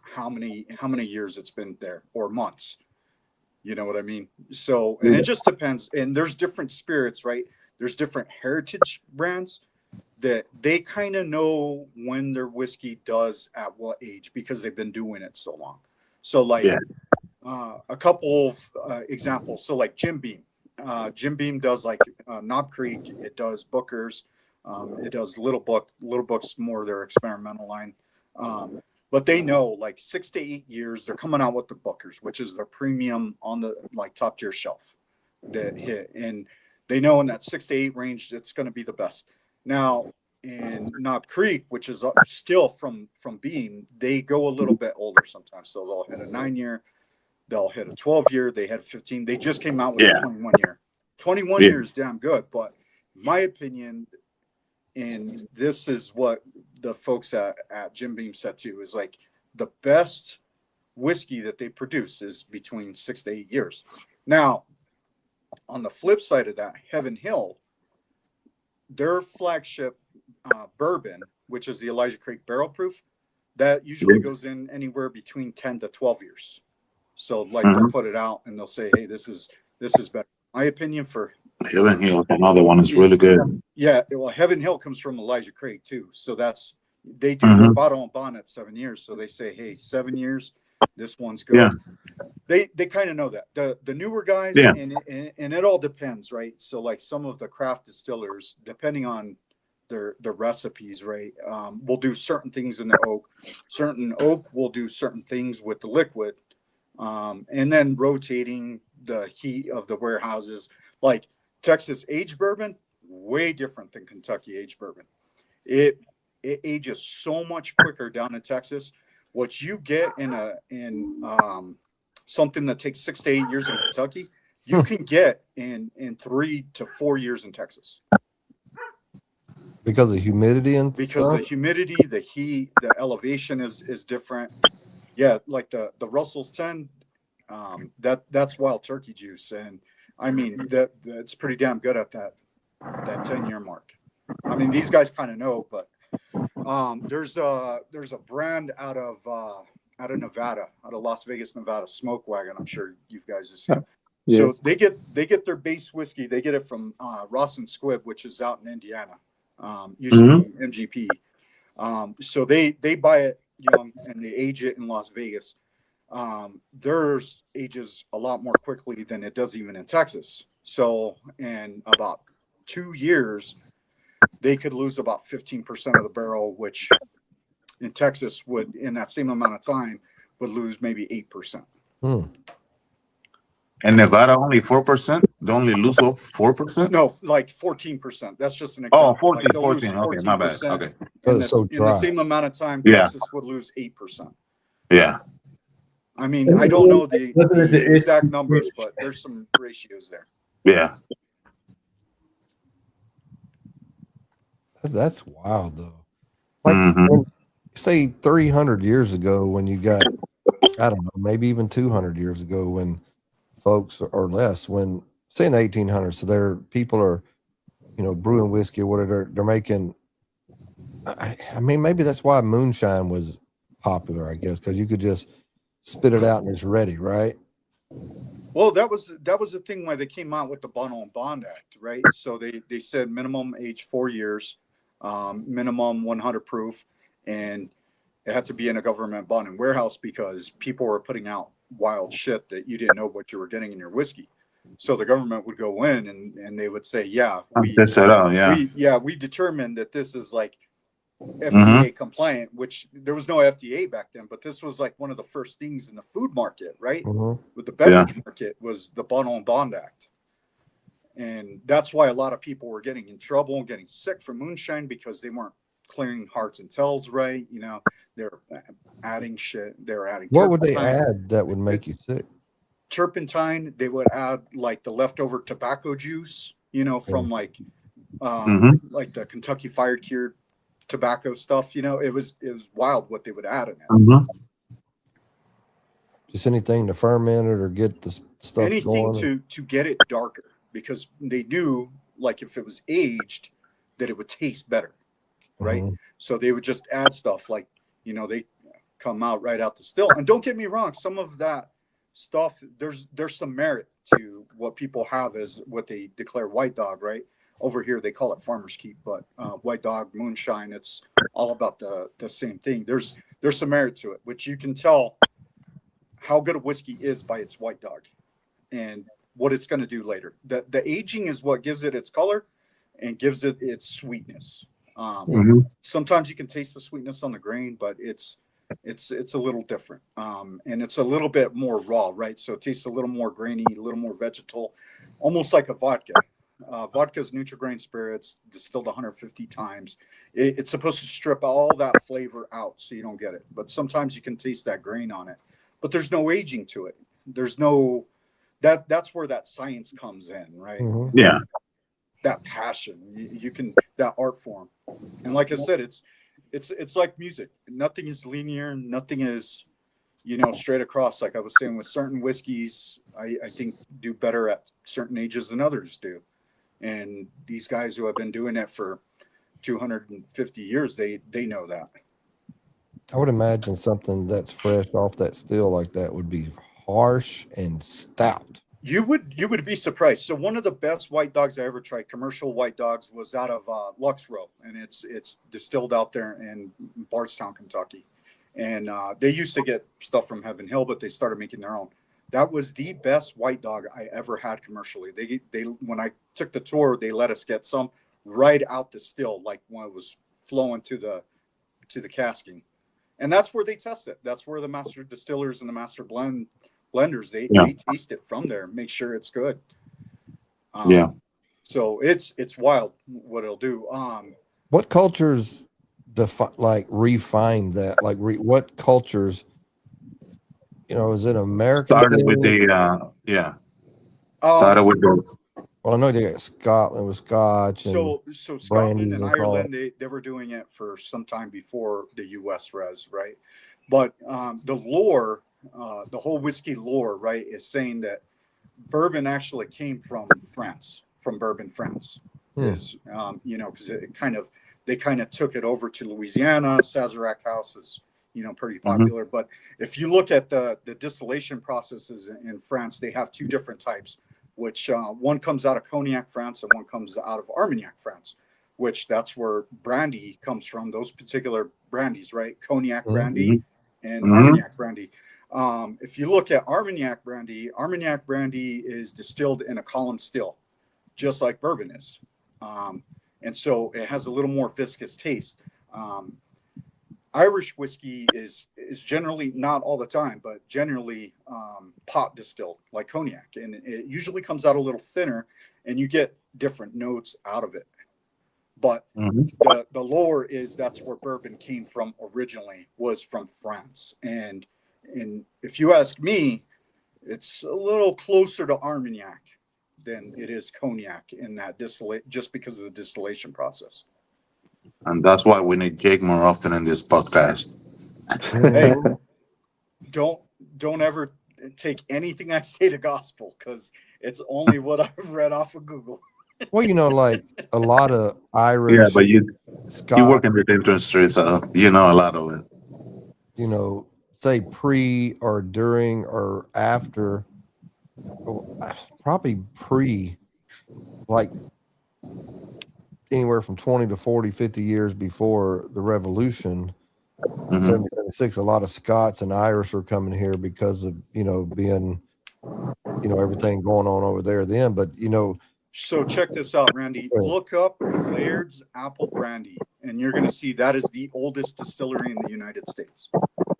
how many years it's been there, or months. You know what I mean? So, and it just depends. And there's different spirits, right? There's different heritage brands that they kind of know when their whiskey does at what age, because they've been doing it so long. So, like, a couple of examples. So, like Jim Beam. Jim Beam does, like, Knob Creek. It does Booker's. It does Little Book. Little Book's more their experimental line. But they know, like, 6 to 8 years, they're coming out with the Bookers, which is their premium on the, like, top tier shelf that hit. And they know in that 6 to 8 range, it's going to be the best. Now, in Knob Creek, which is still from Beam, they go a little bit older sometimes. So they'll hit a 9-year, they'll hit a 12-year, they hit a 15. They just came out with a 21-year. 21 years, damn good. But in my opinion, and this is what the folks at Jim Beam said too, is like the best whiskey that they produce is between 6 to 8 years. Now, on the flip side of that, Heaven Hill, their flagship bourbon, which is the Elijah Craig Barrel Proof, that usually goes in anywhere between 10 to 12 years. So, like, they'll put it out and they'll say, hey, this is This is better. My opinion for Heaven Hill, another one is really good. yeah. Well, Heaven Hill comes from Elijah Craig too, so that's they do their bottle and bond at 7 years. So they say, hey, 7 years, this one's good. Yeah. They kind of know that the newer guys, Yeah. and it all depends, right? So like some of the craft distillers, depending on their recipes, right, will do certain things in the oak. Certain oak will do certain things with the liquid, and then rotating the heat of the warehouses. Like Texas aged bourbon, way different than Kentucky aged bourbon. It ages so much quicker down in Texas. What you get in something that takes 6 to 8 years in Kentucky, you can get in 3 to 4 years in Texas. Because of humidity and Because stuff? the humidity, the heat, the elevation is different. Yeah, like the Russell's 10, that's wild turkey juice, and I mean that's pretty damn good at that 10-year mark. I mean, these guys kind of know, but there's a brand out of Nevada, out of Las Vegas, Nevada, Smoke Wagon. I'm sure you guys have seen. Yes. So they get their base whiskey. They get it from Ross and Squibb, which is out in Indiana. Used to be MGP. So they buy it young and they age it in Las Vegas. Theirs ages a lot more quickly than it does even in Texas. So in about 2 years, they could lose about 15% of the barrel, which in Texas would, in that same amount of time, would lose maybe 8%. And Nevada only 4%? They only lose 4%? No, like 14%. That's just an Oh, example. 14, like they'll 14. lose Okay, my bad. 14%. Okay. Because it's so In the dry. same amount of time, Yeah. Texas would lose 8%. Yeah. I mean, I don't know the exact numbers, but there's some ratios there. Yeah. That's wild, though. Like, when- say 300 years ago, when you got, I don't know, maybe even 200 years ago, when folks, or less, when, say in the 1800s, so there people are, brewing whiskey or whatever, they're making, I mean, maybe that's why moonshine was popular, I guess, because you could just spit it out and it's ready, right? Well, that was the thing why they came out with the Bottle and Bond Act, right? So they said minimum age 4 years, minimum 100 proof, and it had to be in a government bond and warehouse because people were putting out wild shit that you didn't know what you were getting in your whiskey. So the government would go in and they would say, yeah, we determined that this is like FDA compliant, which there was no FDA back then, but this was like one of the first things in the food market, right? With the beverage market was the Bottle and Bond Act. And that's why a lot of people were getting in trouble and getting sick from moonshine because they weren't clearing hearts and tells right. They're adding shit. They're adding. What would they add that would make you sick? Turpentine. They would add like the leftover tobacco juice, from like the Kentucky Fire Cured tobacco stuff. It was wild what they would add in it. Just anything to ferment it or get the stuff Anything going. to get it darker because they knew like if it was aged that it would taste better, right? So they would just add stuff like they come out right out the still. And don't get me wrong, some of that stuff there's some merit to what people have as what they declare white dog, right? Over here they call it farmer's keep, but white dog moonshine, it's all about the same thing. There's some merit to it, which you can tell how good a whiskey is by its white dog and what it's going to do later. The aging is what gives it its color and gives it its sweetness. Sometimes you can taste the sweetness on the grain, but it's a little different. And it's a little bit more raw, right? So it tastes a little more grainy, a little more vegetal, almost like a vodka. Vodka's Nutri-Grain spirits distilled 150 times. It's supposed to strip all that flavor out so you don't get it. But sometimes you can taste that grain on it. But there's no aging to it. There's no that's where that science comes in, right? Yeah. That passion, you can, that art form. And like I said, it's like music. Nothing is linear. Nothing is, straight across. Like I was saying, with certain whiskeys, I think do better at certain ages than others do. And these guys who have been doing it for 250 years, they know that. I would imagine something that's fresh off that still like that would be harsh and stout. You would be surprised. So one of the best white dogs I ever tried, commercial white dogs, was out of Lux Row, and it's distilled out there in Bardstown, Kentucky. And they used to get stuff from Heaven Hill, but they started making their own. That was the best white dog I ever had commercially. They when I took the tour, they let us get some right out the still, like when it was flowing to the casking. And that's where they test it. That's where the master distillers and the master blenders, they taste it from there, make sure it's good. So it's wild what it'll do. What cultures refine that? Like what cultures, is it American? Started with the started with the. Well, I know they got Scotland with Scotch. So Scotland and Ireland, they were doing it for some time before the U.S. res, right? But the lore, the whole whiskey lore, right, is saying that bourbon actually came from France, from Bourbon, France. Is because they kind of took it over to Louisiana. Sazerac House is pretty popular. But if you look at the distillation processes in France, they have two different types, which one comes out of Cognac, France, and one comes out of Armagnac, France, which that's where brandy comes from, those particular brandies, right? Cognac brandy and Armagnac brandy. If you look at Armagnac brandy is distilled in a column still, just like bourbon is. And so it has a little more viscous taste. Irish whiskey is generally, not all the time, but generally pot distilled like cognac, and it usually comes out a little thinner, and you get different notes out of it. But the lore is that's where bourbon came from originally, was from France. And if you ask me, it's a little closer to Armagnac than it is cognac in that distillate, just because of the distillation process. And that's why we need Jake more often in this podcast. Hey, don't ever take anything I say to gospel, because it's only what I've read off of Google. Well, like a lot of Irish. Yeah, but you work in the industry, so you know a lot of it. Say pre or during or after, probably pre, like anywhere from 20 to 40, 50 years before the revolution, 1776, a lot of Scots and Irish were coming here because of, being, everything going on over there then. But, So check this out, Randy. Look up Laird's Apple Brandy, and you're going to see that is the oldest distillery in the United States.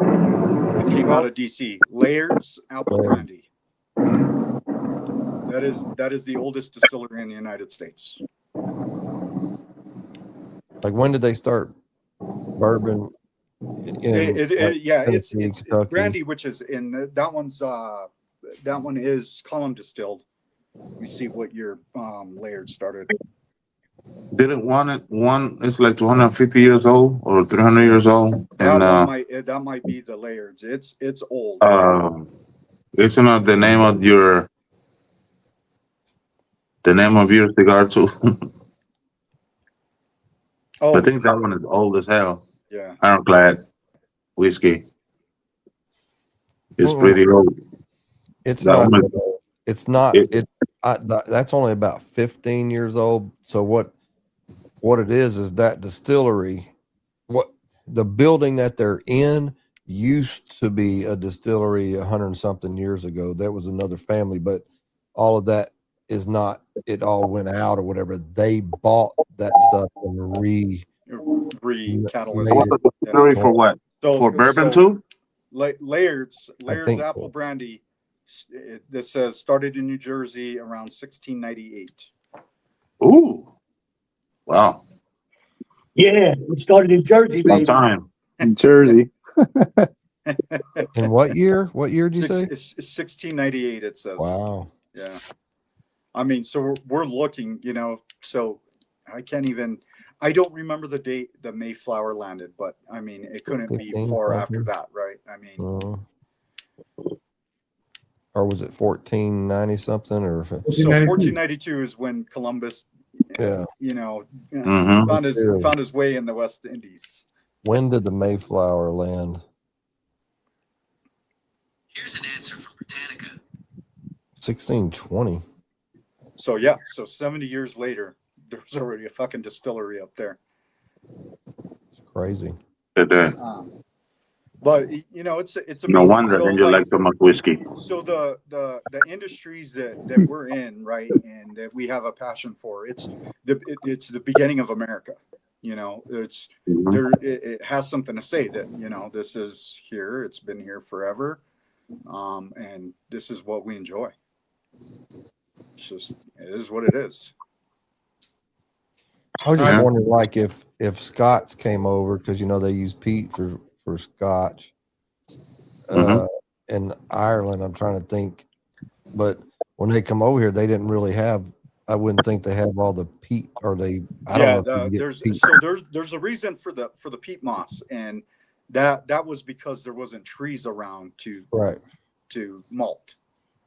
It came out of DC. Laird's Apple Brandy. That is the oldest distillery in the United States. Like, when did they start bourbon? It's brandy, which is in that one is column distilled. You see what your Laird started. Didn't one is like 250 years old or 300 years old? That might be the Laird's. It's old. Isn't that the name of your cigar too? I think that one is old as hell. Yeah. Iron Clad whiskey. It's pretty old. It's not. It's not. That's only about 15 years old. So what it is that distillery, what the building that they're in used to be a distillery 100 and something years ago. That was another family, but all of that is not. It all went out or whatever. They bought that stuff and re-catalyzed. Distillery for what? For bourbon too? Laird's Apple Brandy. This says started in New Jersey around 1698. Ooh, wow! Yeah, it started in Jersey, baby. Time in Jersey. In what year? What year did you say? 1698. It says. Wow. Yeah. I mean, so we're looking, so I can't even. I don't remember the date the Mayflower landed, but I mean, it couldn't be far after that, right? I mean. Or was it 1490 something? Or so 1492 is when Columbus, found his way in the West Indies. When did the Mayflower land? Here's an answer from Britannica. 1620. So yeah, so 70 years later, there's already a fucking distillery up there. Crazy. Today. But you know, it's amazing. No wonder So, then you like so much whiskey. So the industries that we're in, right, and that we have a passion for, it's the beginning of America. You know, it's there. It has something to say that, you know, this is here. It's been here forever, and this is what we enjoy. It's just, it is what it is. I was just wondering, like, if Scots came over, because you know they use peat for Scotch. In Ireland, I'm trying to think, but when they come over here, they didn't really have. I wouldn't think they have all the peat, or they. I don't know. There's a reason for the peat moss, and that was because there wasn't trees around to malt,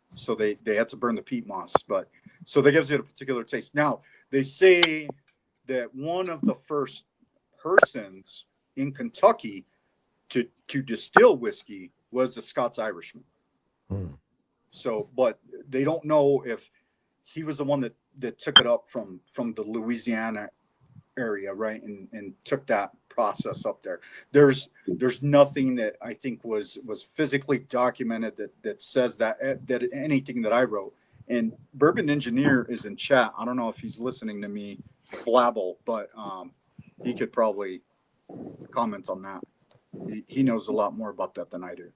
so they had to burn the peat moss. But so that gives it a particular taste. Now they say that one of the first persons in Kentucky to distill whiskey was a Scots Irishman. So, but they don't know if he was the one that took it up from the Louisiana area, right, and took that process up there. There's nothing that I think was physically documented that says that anything that I wrote. And Bourbon Engineer is in chat. I don't know if he's listening to me blabble, but he could probably comment on that. He knows a lot more about that than I do.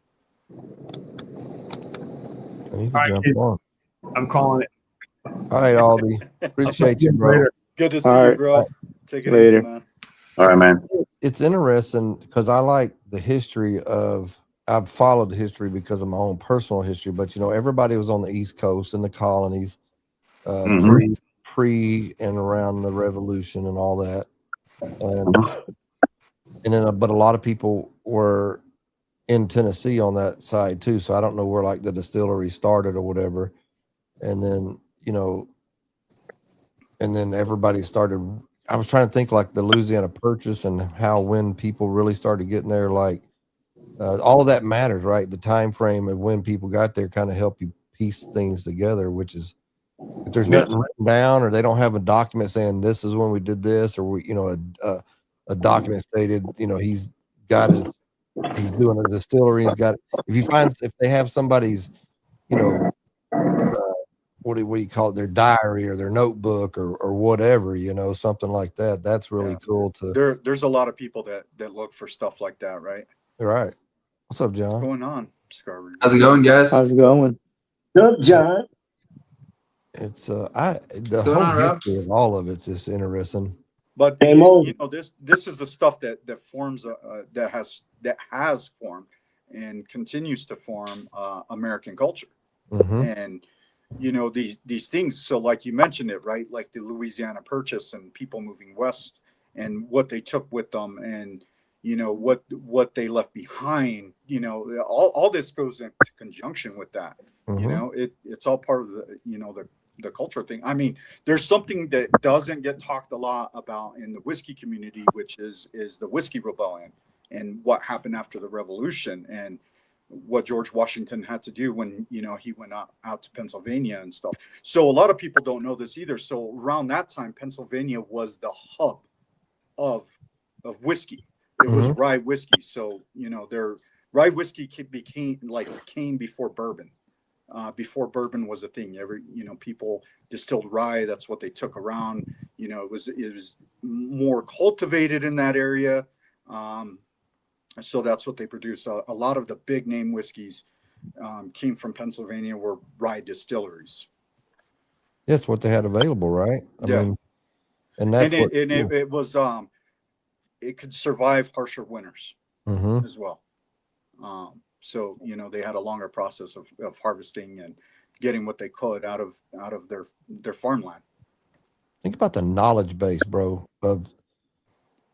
I'm calling it. All right, Aldi. Appreciate you, bro. Good to see you, bro. Take it easy, man. All right, man. It's interesting because I like the history of. I've followed the history because of my own personal history, but you know, everybody was on the East Coast in the colonies, pre and around the Revolution and all that, and then, but a lot of people were in Tennessee on that side too. So I don't know where like the distillery started or whatever, and then you know, and then everybody started. I was trying to think like the Louisiana Purchase and how when people really started getting there, like. All of that matters, right? The time frame of when people got there kind of help you piece things together, which is if there's nothing written down or they don't have a document saying this is when we did this, or we, you know, a document stated, you know, he's doing a distillery. He's got, if they have somebody's, you know, what do you call it, their diary or their notebook or whatever, you know, something like that. That's really cool to. There's a lot of people that look for stuff like that, right? Right. What's up, John? What's going on, Cigar? How's it going, guys? How's it going? Good, John. It's the whole history of all of it's just interesting. But you know, this is the stuff that forms that has formed and continues to form American culture. And you know, these things. So like you mentioned it, right? Like the Louisiana Purchase and people moving west and what they took with them, and you know what they left behind. You know, all this goes into conjunction with that. You know, it's all part of the, you know, the culture thing. I mean, there's something that doesn't get talked a lot about in the whiskey community, which is the Whiskey Rebellion and what happened after the Revolution and what George Washington had to do when, you know, he went out to Pennsylvania and stuff. So a lot of people don't know this either. So around that time, Pennsylvania was the hub of whiskey. It was rye whiskey. So, you know, their rye whiskey came before bourbon. Before bourbon was a thing. You know, people distilled rye. That's what they took around. You know, it was more cultivated in that area. So that's what they produce. A lot of the big name whiskeys came from Pennsylvania, were rye distilleries. That's what they had available, right? I mean, and that's it was it could survive harsher winters as well. So, you know, they had a longer process of harvesting and getting what they could out of their farmland. Think about the knowledge base, bro, of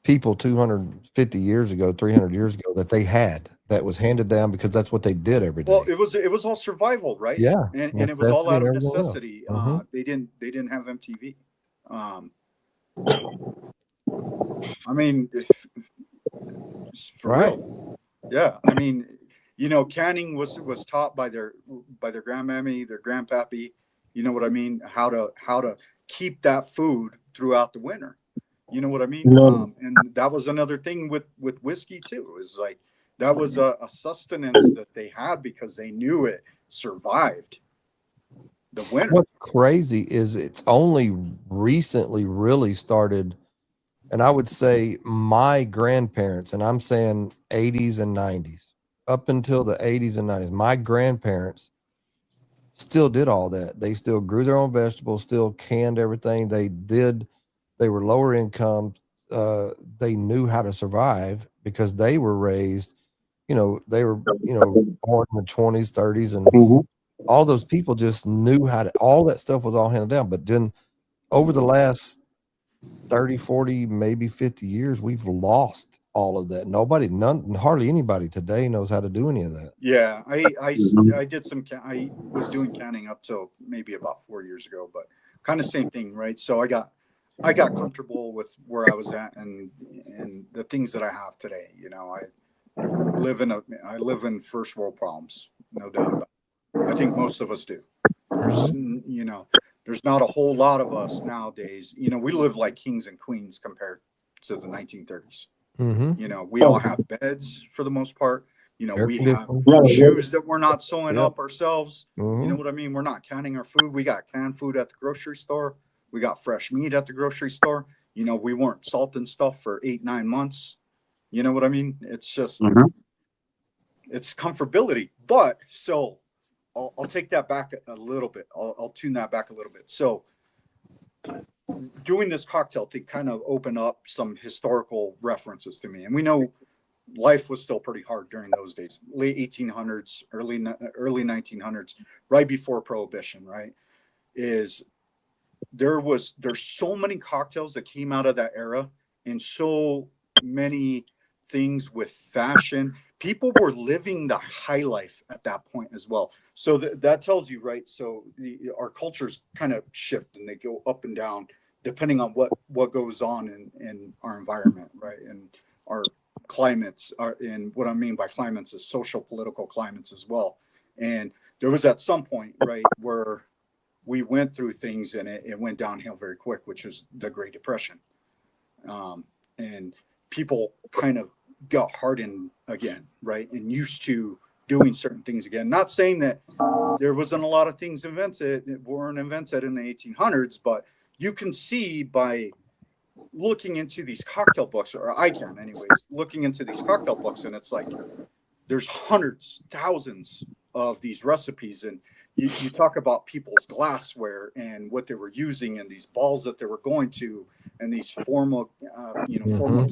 people 250 years ago, 300 years ago that they had, that was handed down because that's what they did every day. Well, it was all survival, right? Yeah. And it was all out of necessity. They didn't have MTV. I mean, for real. Yeah. I mean, You know, canning was taught by their grandmammy, their grandpappy. You know what I mean? How to keep that food throughout the winter. You know what I mean? No. And that was another thing with whiskey too. Is like that was a sustenance that they had because they knew it survived the winter. What's crazy is it's only recently really started, and I would say my grandparents, and I'm saying 80s and 90s, up until the 80s and 90s, my grandparents still did all that. They still grew their own vegetables, still canned everything. They were lower income. They knew how to survive because they were raised, they were, born in the 20s, 30s, and Mhm. all those people just knew how to, all that stuff was all handed down. But then over the last 30, 40, maybe 50 years, we've lost all of that. Hardly anybody today knows how to do any of that. Yeah, I Mhm. did I was doing canning up till maybe about 4 years ago, but kind of same thing, right? So I got comfortable with where I was at and the things that I have today. You know, I live in first world problems, no doubt about it. I think most of us do. There's there's not a whole lot of us nowadays. You know, we live like kings and queens compared to the 1930s. Mm-hmm. You know, we all have beds for the most part. You know, Air we have conditioning. Yeah, shoes that we're not sewing Yep. up ourselves. You Mm-hmm. know what I mean? We're not canning our food. We got canned food at the grocery store. We got fresh meat at the grocery store. You know, we weren't salting stuff for 8, 9 months. You know what I mean? It's just, Mhm. it's comfortability. But so I'll take that back a little bit. I'll tune that back a little bit. So doing this cocktail to kind of open up some historical references to me. And we know life was still pretty hard during those days, late 1800s, early 1900s, right before prohibition, right? Is there's so many cocktails that came out of that era and so many things with fashion. People were living the high life at that point as well. So that tells you, right? So our cultures kind of shift and they go up and down depending on what goes on in our environment, right? And our climates are, and what I mean by climates is social political climates as well. And there was at some point, right, where we went through things and it went downhill very quick, which was the Great Depression. And people kind of got hardened again, right? And used to doing certain things again. Not saying that there wasn't a lot of things invented that weren't invented in the 1800s, but you can see by looking into these cocktail books, or I can anyways, looking into these cocktail books, and it's like there's hundreds, thousands of these recipes, and you talk about people's glassware and what they were using and these balls that they were going to and these formal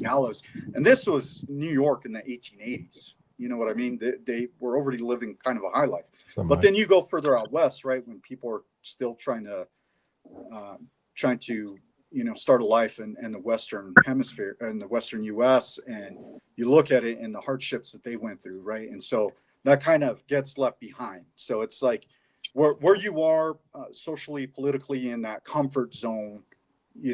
gallows. And this was New York in the 1880s. You know what I mean? They were already living kind of a high life. But then you go further out west, right? When people are still trying to start a life in the Western hemisphere, in the Western US, and you look at it and the hardships that they went through, right? And so that kind of gets left behind. So it's like where you are socially, politically in that comfort zone,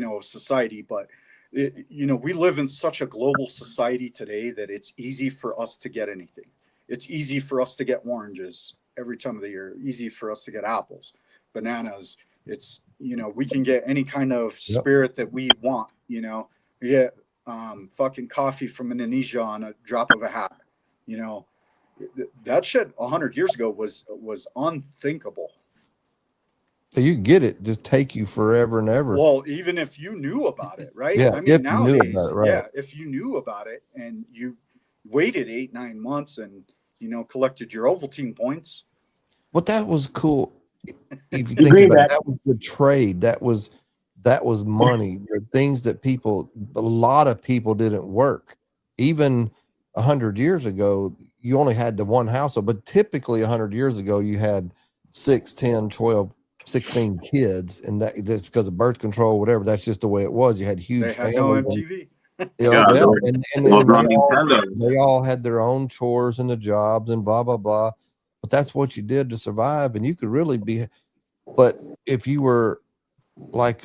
of society. But we live in such a global society today that it's easy for us to get anything. It's easy for us to get oranges every time of the year. Easy for us to get apples, bananas. It's, we can get any kind of spirit that we want. We get fucking coffee from Indonesia on a drop of a hat. That shit 100 years ago was unthinkable. So you get it, just take you forever and ever. Well, even if you knew about it, right? Yeah, I mean, if nowadays, you knew about it, right. yeah, if you knew about it and you waited 8-9 months and collected your Ovaltine points. But that was cool. If you think about it, that was the trade. That was money. The things that a lot of people didn't work. Even 100 years ago, you only had the one household, but typically 100 years ago, you had 6, 10, 12, 16 kids, and that's because of birth control, whatever. That's just the way it was. You had huge They had families. no MTV. And they all had their own chores and the jobs and blah, blah, blah. But that's what you did to survive. And you could really be, but if you were like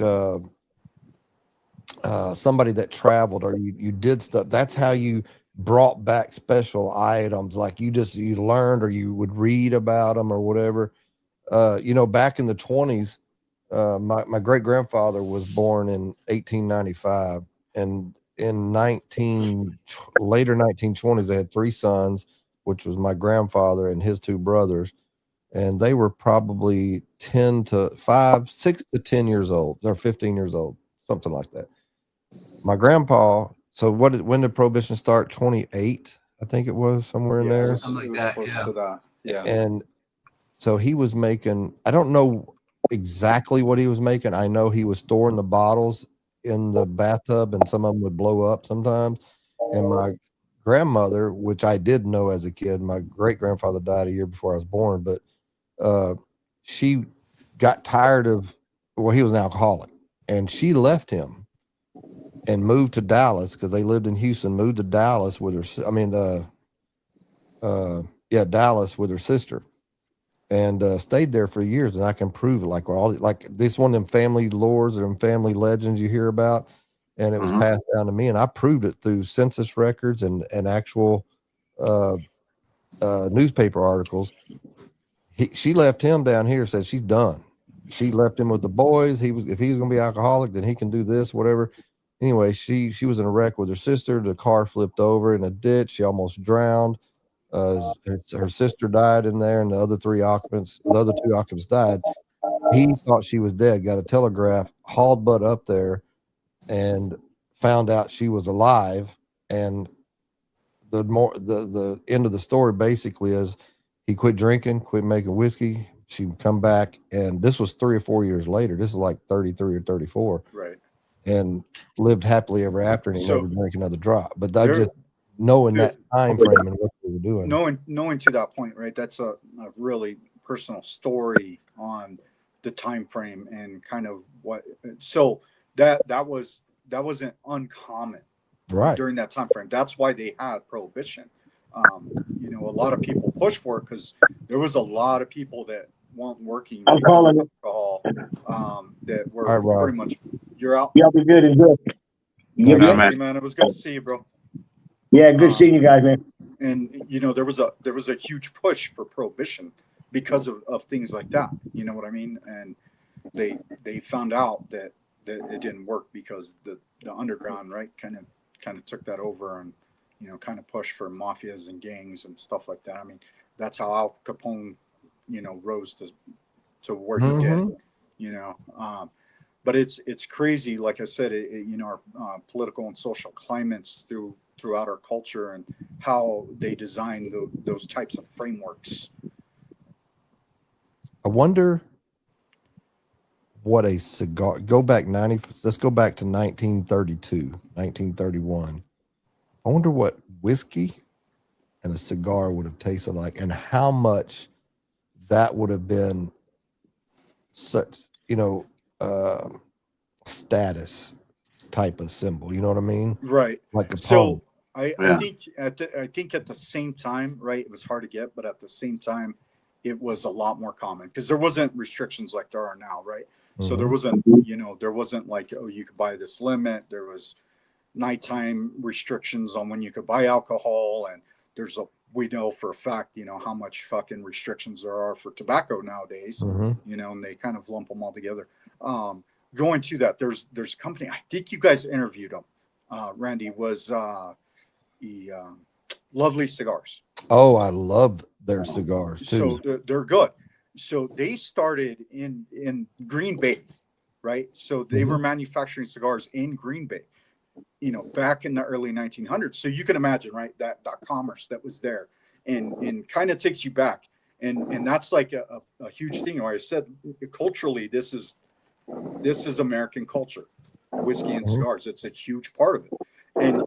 somebody that traveled or you did stuff, that's how you brought back special items, like you learned or you would read about them or whatever. You know, back in the 20s, my great grandfather was born in 1895, and in later 1920s, they had 3 sons, which was my grandfather and his 2 brothers, and they were probably 6 to 10 years old, or 15 years old, something like that. My grandpa. So when did Prohibition start? 28, I think it was, somewhere in Yeah, there. it was close to that. Yeah. And so he was making, I don't know exactly what he was making. I know he was storing the bottles in the bathtub, and some of them would blow up sometimes. And my grandmother, which I did know as a kid, my great grandfather died a year before I was born, but she got tired of, well, he was an alcoholic, and she left him and moved to Dallas, because they lived in Houston, moved to Dallas with her, Dallas with her sister, and stayed there for years. And I can prove it, like this one of them family lores or them family legends you hear about, and it was passed down to me, and I proved it through census records and actual newspaper articles. She left him down here, said she's done. She left him with the boys. If he was going to be alcoholic, then he can do this, whatever. Anyway, she was in a wreck with her sister. The car flipped over in a ditch. She almost drowned. Her sister died in there, and the other 2 occupants died. He thought she was dead, got a telegraph, hauled butt up there, and found out she was alive. And the end of the story basically is he quit drinking, quit making whiskey. She would come back, and this was 3 or 4 years later. This is like 33 or 34. Right. And lived happily ever after, and he So- never drank another drop. But I just knowing that time frame and what they were doing. Knowing to that point, right? That's a really personal story on the time frame and kind of what. So that wasn't uncommon, Right. during that time frame. That's why they had Prohibition. You know, a lot of people pushed for it because there was a lot of people that weren't working. I'm calling it. Alcohol, that were All right, Rob. pretty much. You're out. Y'all be good and good. Yeah, Yeah, man. man. It was good to see you, bro. Yeah, good seeing you guys, man. And you know, there was a huge push for Prohibition because of things like that. You know what I mean? And they found out that it didn't work because the underground, right, kind of took that over, and you know, kind of pushed for mafias and gangs and stuff like that. I mean, that's how Al Capone, you know, rose to where he did. You know, but it's crazy. Like I said, you know, our political and social climates throughout our culture and how they design those types of frameworks. I wonder what a cigar. Let's go back to 1932, 1931. I wonder what whiskey and a cigar would have tasted like, and how much that would have been such, you know, status type of symbol. You know what I mean? Right. Like a So I Yeah. think at the same time, right, it was hard to get, but at the same time, it was a lot more common because there wasn't restrictions like there are now, right? So there wasn't, you know, there wasn't like, oh, you could buy this limit. There was nighttime restrictions on when you could buy alcohol, and we know for a fact, you know, how much fucking restrictions there are for tobacco nowadays, you know, and they kind of lump them all together. Going to that, there's a company, I think you guys interviewed them, Randy, was Lovely Cigars. Oh, I love their cigars too. So they're good. So they started in Green Bay, right? So they were manufacturing cigars in Green Bay, you know, back in the early 1900s. So you can imagine, right, that commerce that was there, and kind of takes you back, and that's like a huge thing. Like I said, culturally, this is American culture, whiskey and cigars. It's a huge part of it.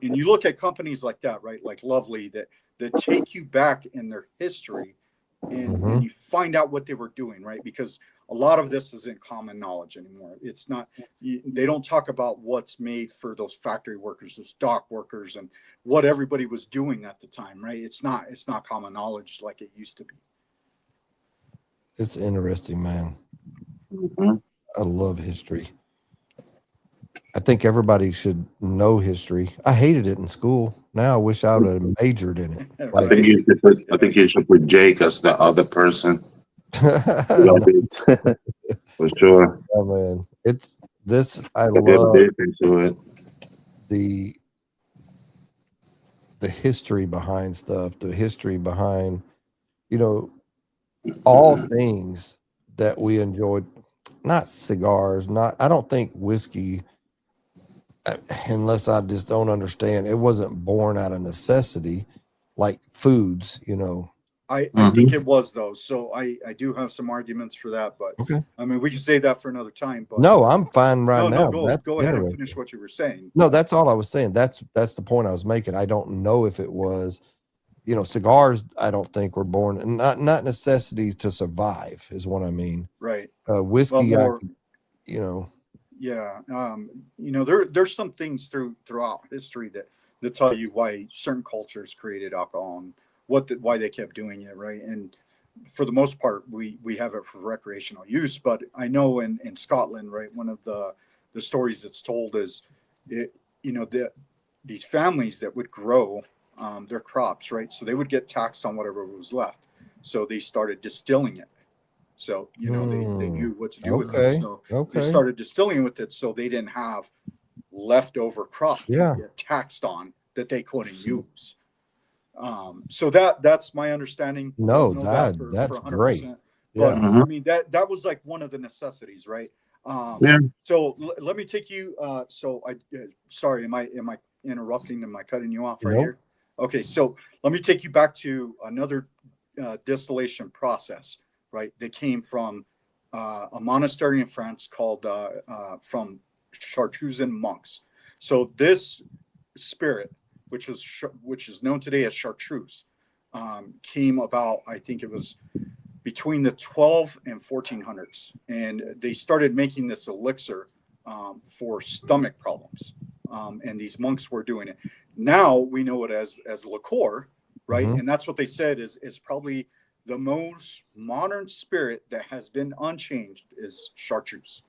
And you look at companies like that, right, like Lovely, that take you back in their history, and you find out what they were doing, right? Because a lot of this isn't common knowledge anymore. It's not. They don't talk about what's made for those factory workers, those dock workers, and what everybody was doing at the time, right? It's not common knowledge like it used to be. It's interesting, man. I love history. I think everybody should know history. I hated it in school. Now I wish I would have majored in it. I Like, think you should put, I think you should put Jake as the other person. no, For sure. man, it's this. I Get love deep into it. the history behind stuff, the history behind, you know, all things that we enjoyed. Not cigars, not. I don't think whiskey, unless I just don't understand. It wasn't born out of necessity, like foods. You know. I Mhm. think it was though. So I do have some arguments for that, but Okay. I mean we can save that for another time. But No, I'm fine right no, now. no, That's go ahead and interesting. finish what you were saying. No, that's all I was saying. That's the point I was making. I don't know if it was, you know, cigars. I don't think were born, and not necessity to survive is what I mean. Right. Well, Whiskey, I more, could, you know, yeah. You know, there's some things throughout history that tell you why certain cultures created alcohol and why they kept doing it, right? And for the most part, we have it for recreational use. But I know in Scotland, right, one of the stories that's told is, it, you know, these families that would grow their crops, right? So they would get taxed on whatever was left. So they started distilling it. So, you know, they knew what to do with it. okay, So they okay, started distilling with it so they didn't have leftover crop yeah. to get taxed on that they couldn't use. So that's my understanding. No, Don't know that for that's 100%. great. But Yeah. Mhm. I mean that was like one of the necessities, right? Yeah. So let me take you. Sorry, am I interrupting? Am I cutting you off right Nope. here? Okay, so let me take you back to another distillation process, right? That came from a monastery in France called from Chartreuse monks. So this spirit, which is known today as chartreuse, came about. I think it was between the 12 and 1400s, and they started making this elixir for stomach problems. And these monks were doing it. Now we know it as liqueur, right? Mhm. And that's what they said is probably the most modern spirit that has been unchanged is chartreuse.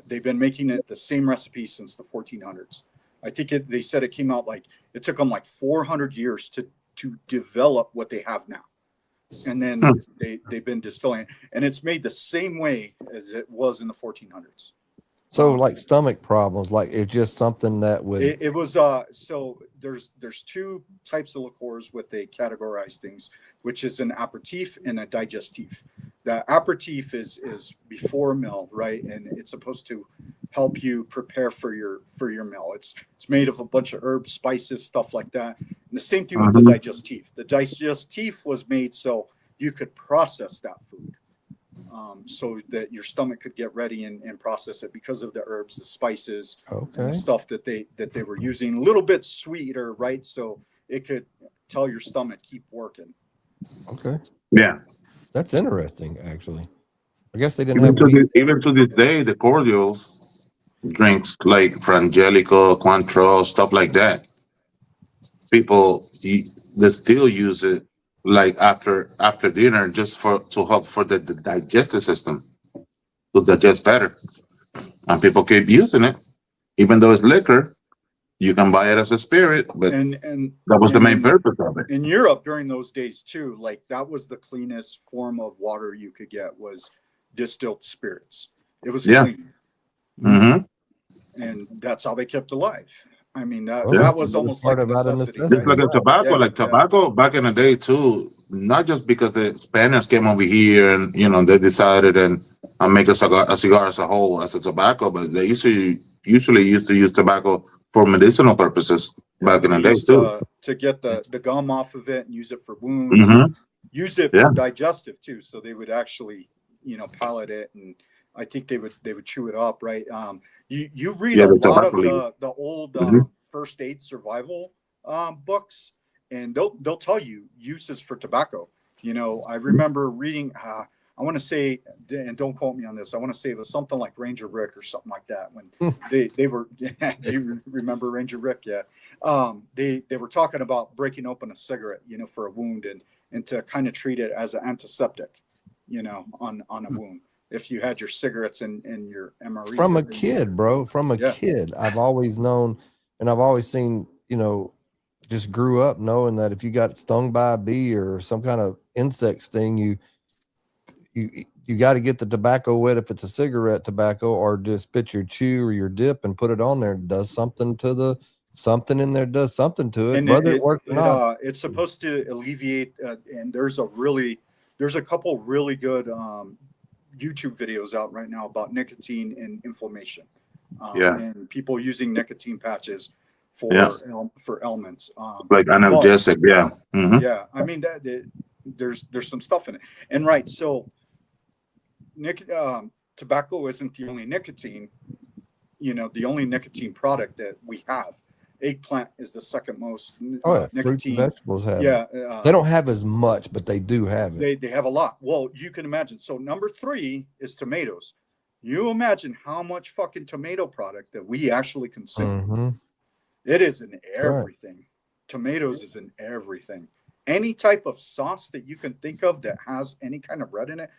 They've been making it the same recipe since the 1400s. I think they said it came out like it took them like 400 years to develop what they have now. And then they've been distilling, and it's made the same way as it was in the 1400s. So like stomach problems, like it's just something that would. It was so there's two types of liqueurs what they categorize things, which is an aperitif and a digestif. The aperitif is before a meal, right? And it's supposed to help you prepare for your meal. It's made of a bunch of herbs, spices, stuff like that. And the same thing with the digestif. The digestif was made so you could process that food. So that your stomach could get ready and process it because of the herbs, the spices, and Okay. the stuff that they were using. A little bit sweeter, right? So it could tell your stomach keep working. Okay. Yeah. That's interesting, actually. I guess they didn't have weed. Even to this day, the cordials drinks like Frangelico, Cointreau, stuff like that. People they still use it like after dinner just to help for the digestive system to digest better, and people keep using it, even though it's liquor. You can buy it as a spirit, but And that was the main in, purpose of it. in Europe during those days too, like that was the cleanest form of water you could get was distilled spirits. It was Yeah. clean, Mm-hmm. and that's how they kept alive. I mean that Well, Yeah. that that's was another almost part like a about a necessity. Just necessity. like a tobacco, Yeah, like tobacco back in the day too. Not just because the Spaniards came over here and they decided and make a cigar as a whole as a tobacco, but they usually used to use tobacco for medicinal purposes back in the They day used too. to get the gum off of it and use it for wounds, Mm-hmm. and use it Yeah. for digestive too. So they would actually, palate it, and I think they would chew it up, right? You read Yeah, a the lot of tobacco leaf. the old Mhm. first aid survival books, and they'll tell you uses for tobacco. I remember reading. I want to say, and don't quote me on this. I want to say it was something like Ranger Rick or something like that. When they were, do you remember Ranger Rick? Yeah. They were talking about breaking open a cigarette, for a wound and to kind of treat it as an antiseptic, on a wound. if you had your cigarettes and your MREs. From a every kid, year. bro. From a Yeah. kid, I've always known, and I've always seen, just grew up knowing that if you got stung by a bee or some kind of insect sting, you got to get the tobacco wet if it's a cigarette tobacco, or just spit your chew or your dip and put it on there. It does something to something in there does something to it, And whether it works or not. it's supposed to alleviate. And there's a couple really good YouTube videos out right now about nicotine and inflammation. Yeah. And people using nicotine patches for ailments. Like analgesic, yeah. Mhm. Yeah, I mean there's some stuff in it, and right. So, tobacco isn't the only nicotine. The only nicotine product that we have. Eggplant is the second most Fruits and nicotine. vegetables have Yeah, it. They don't have as much, but they do have it. They have a lot. Well, you can imagine. So number 3 is tomatoes. You imagine how much fucking tomato product that we actually consume. Mm-hmm. It is in everything. Right. Tomatoes is in everything. Any type of sauce that you can think of that has any kind of red in it,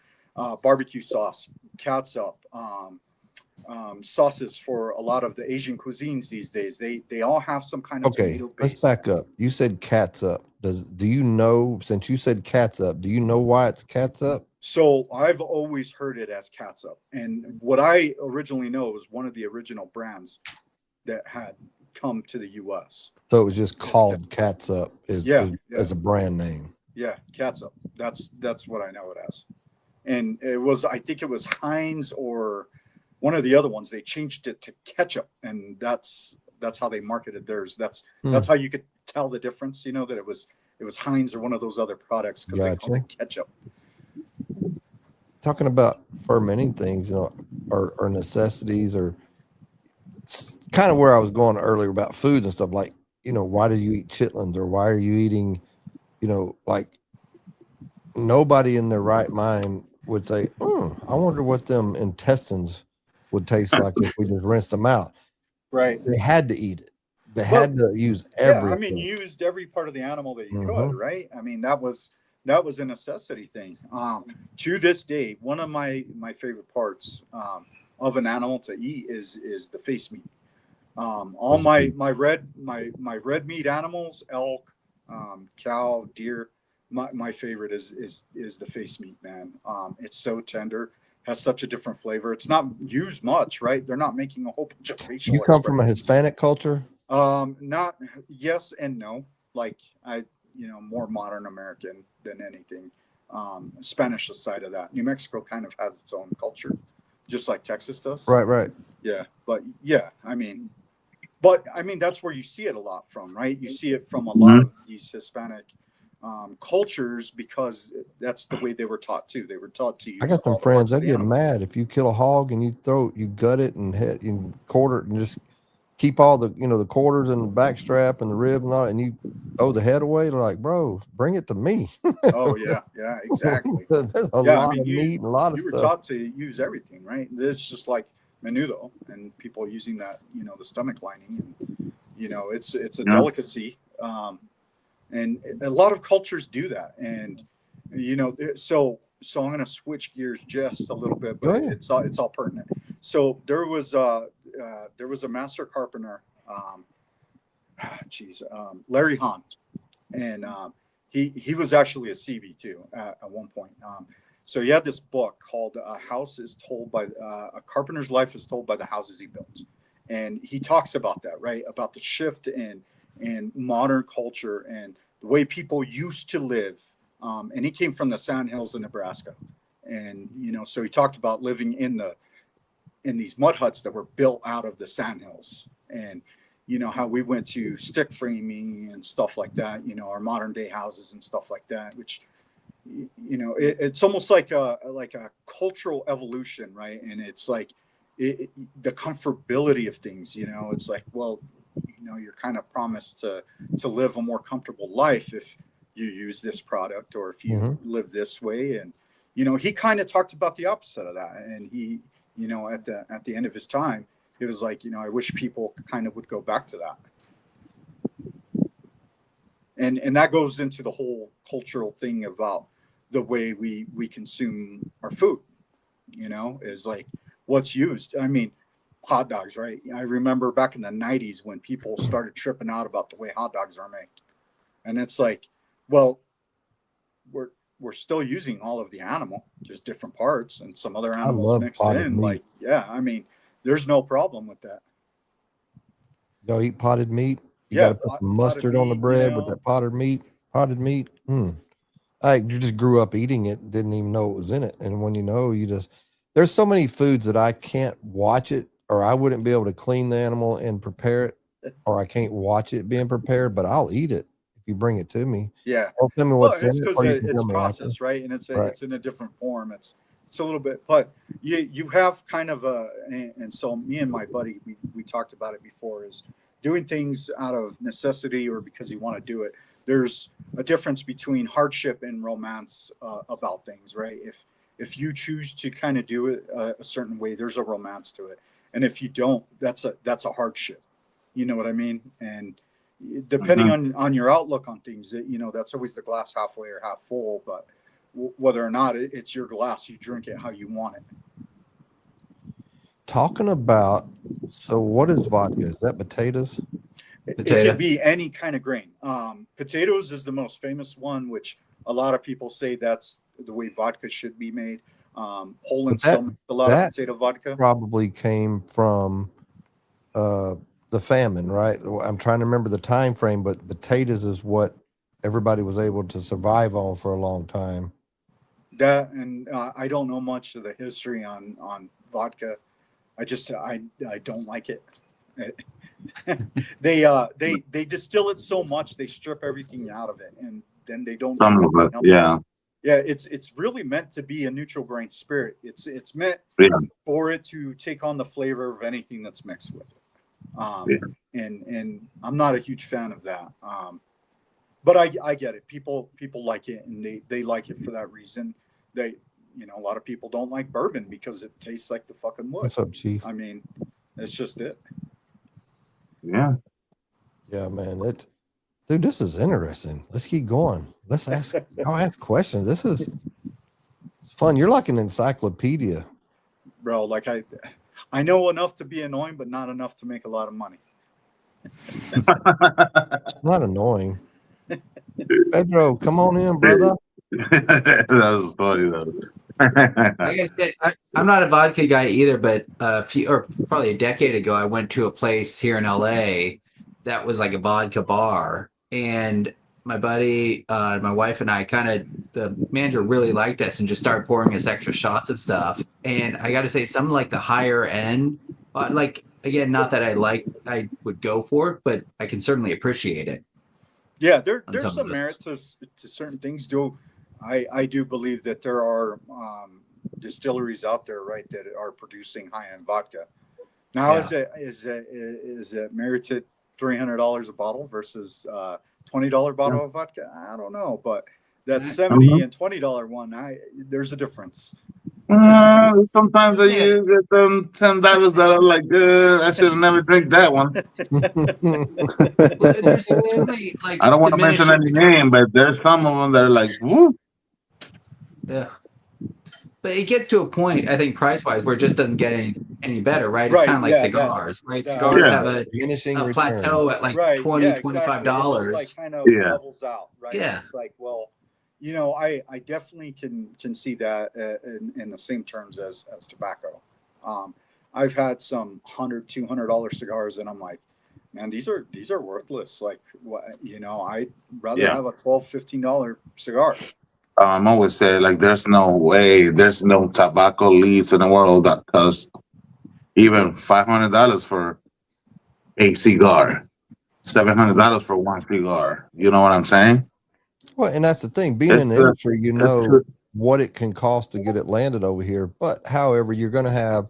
barbecue sauce, catsup, sauces for a lot of the Asian cuisines these days. They all have some kind of tomato base. Let's back up. You said catsup. Do you know, since you said catsup, do you know why it's catsup? So I've always heard it as catsup. And what I originally know was one of the original brands that had come to the US. So it was just called catsup as a brand name. Yeah, catsup. That's what I know it as. And I think it was Heinz or one of the other ones. They changed it to ketchup, and that's how they marketed theirs. That's how you could tell the difference, that it was Heinz or one of those other products, because they called it ketchup. Talking about fermenting things, or necessities, or kind of where I was going earlier about foods and stuff, like, why do you eat chitlins, or why are you eating, like, nobody in their right mind would say, I wonder what them intestines would taste like if we just rinsed them out. Right. They had to eat it. They had to use everything. Yeah, I mean, you used every part of the animal that you could, right? I mean, that was a necessity thing. To this day, one of my favorite parts of an animal to eat is the face meat. All my red meat animals, elk, cow, deer. My favorite is the face meat, man. It's so tender, has such a different flavor. It's not used much, right? They're not making a whole bunch of facial. You come from a Hispanic culture? Not yes and no. Like more modern American than anything. Spanish aside of that, New Mexico kind of has its own culture, just like Texas does. Right. Yeah, but I mean, that's where you see it a lot from, right? You see it from a lot of these Hispanic cultures, because that's the way they were taught too. They were taught to use. I got some friends that get mad if you kill a hog and you gut it and quarter it and just keep all the the quarters and the back strap and the rib and all, and you throw the head away. They're like, bro, bring it to me. Oh yeah, exactly. There's a lot of meat and a lot of stuff. You were taught to use everything, right? It's just like menudo and people using that, the stomach lining, and it's a delicacy. And a lot of cultures do that. And, so I'm going to switch gears just a little bit, but it's all pertinent. So there was a master carpenter, Larry Hahn, and he was actually a CB too at one point. So he had this book called A Carpenter's Life is Told by the Houses He Built. And he talks about that, right? About the shift in modern culture and the way people used to live. And he came from the Sandhills in Nebraska. And, so he talked about living in these mud huts that were built out of the Sandhills. And, how we went to stick framing and stuff like that, our modern day houses and stuff like that, which, it's almost like a cultural evolution, right? And it's like the comfortability of things, it's like, well, you're kind of promised to live a more comfortable life if you use this product or if you live this way. And, he kind of talked about the opposite of that. And he, at the end of his time, it was like, I wish people kind of would go back to that. And that goes into the whole cultural thing about the way we consume our food. you know, is like what's used. I mean, hot dogs, right? I remember back in the 90s when people started tripping out about the way hot dogs are made. And it's like, well, we're still using all of the animal, just different parts and some other I animals love mixed potted in. meat. Like, yeah, I mean, there's no problem with that. Y'all eat potted meat? You Yeah, got to put some potted mustard on the meat, bread you with know. that potted meat. Potted meat. You just grew up eating it, didn't even know it was in it. And when you know, there's so many foods that I can't watch it, or I wouldn't be able to clean the animal and prepare it, or I can't watch it being prepared, but I'll eat it if you bring it to me. Yeah. Don't tell me Well, what's it's in it, because or you can it's tell me after. processed, right? And it's Right. it's in a different form. It's a little bit, but you have kind of and so me and my buddy, we talked about it before, is doing things out of necessity or because you want to do it. There's a difference between hardship and romance about things, right? If you choose to kind of do it a certain way, there's a romance to it, and if you don't, that's a hardship. You know what I mean? And depending on your outlook on things, you know, that's always the glass halfway or half full. But whether or not it's your glass, you drink it how you want it. Talking about, so what is vodka? Is that potatoes? It Potato. could be any kind of grain. Potatoes is the most famous one, which a lot of people say that's the way vodka should be made. Poland still makes a lot of potato vodka. Probably came from the famine, right? I'm trying to remember the time frame, but potatoes is what everybody was able to survive on for a long time. That, and I don't know much of the history on vodka. I don't like it. They distill it so much, they strip everything out of it, and then they don't. Some of it, yeah. Yeah, it's really meant to be a neutral grain spirit. It's meant for it to take on the flavor of anything that's mixed with it. And I'm not a huge fan of that. But I get it. People like it, and they like it for that reason. A lot of people don't like bourbon because it tastes like the fucking wood. What's up, Chief? I mean, it's just it. Yeah. Yeah, man. Dude, this is interesting. Let's keep going. I'll ask questions. This is fun. You're like an encyclopedia. Bro, like I know enough to be annoying, but not enough to make a lot of money. It's not annoying. Pedro, come on in, brother. That was funny though. I gotta say, I'm not a vodka guy either, but probably a decade ago, I went to a place here in LA that was like a vodka bar, and my buddy, my wife, and I the manager really liked us and just started pouring us extra shots of stuff. And I got to say, some like the higher end, like again, not that I would go for it, but I can certainly appreciate it. Yeah, there's some merit to certain things. I do believe that there are distilleries out there, right, that are producing high-end vodka. Now, is it merited $300 a bottle versus $20 bottle of vodka? I don't know, but that $70 and $20 one, there's a difference. Sometimes you get them $10 that are like, I should have never drank that one. I don't want to mention any name, but there's some of them that are like, woo. Yeah. But it gets to a point, I think, price-wise, where it just doesn't get any better, right? It's kind of like cigars, right? Cigars have a plateau at like $20, $25. It just like kind of levels out, right? Yeah. It's like, well, I definitely can see that in the same terms as tobacco. I've had some $100, $200 cigars, and I'm like, man, these are worthless. Like, what, I'd rather have a $12, $15 cigar. I'm always say, like, there's no way, there's no tobacco leaves in the world that cost even $500 for a cigar, $700 for one cigar. You know what I'm saying? Well, and that's the thing. Being in the industry, what it can cost to get it landed over here. But however, you're going to have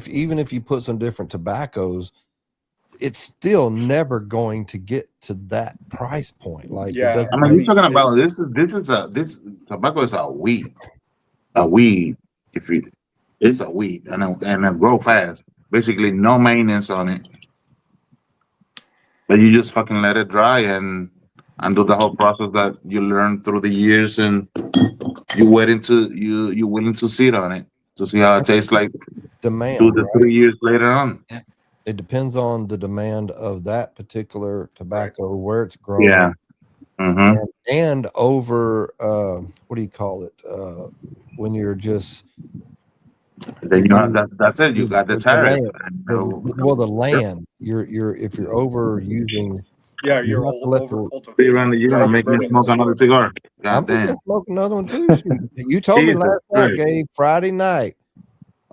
even if you put some different tobaccos, it's still never going to get to that price point. Like, you're talking about this tobacco is a weed. It's a weed and it grow fast. Basically, no maintenance on it. But you just fucking let it dry and do the whole process that you learn through the years, and you're willing to sit on it to see how it tastes like Demand, 2 to right? 3 years later on. It depends on the demand of that particular tobacco, where it's grown, Yeah. Mm-hmm. and over what do you call it? When you're just Then you have that's it. You got the tariff. land, the land. You're if you're overusing. Yeah, You you're have to let over the- cultivating. You're gonna make me smoke another cigar. I'm God thinking damn. of smoking another one too. Shoot. You told me Jesus last night, Christ. Gabe, Friday night.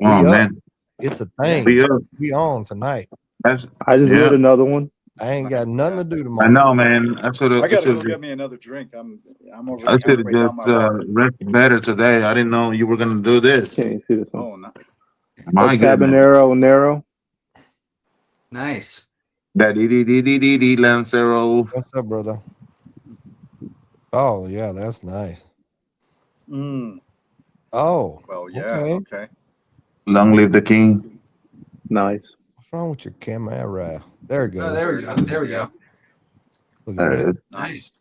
Oh We up. man. It's a thing. Be up. We on tonight. I just lit another one. I ain't got nothing to do I tomorrow. know, man. I gotta go get me another drink. I'm over I should have halfway down just my bottle. rested better today. I didn't know you were gonna do this. Can't even see this one. Oh no. My goodness. Tabanero Nero. Nice. That D Lancero. What's up, brother? Oh yeah, that's nice. Mm. Oh, Well, yeah. okay. Okay. Long live the king. Nice. What's wrong with your camera? There it goes. Oh, there we go. There we go. Look at that. Nice.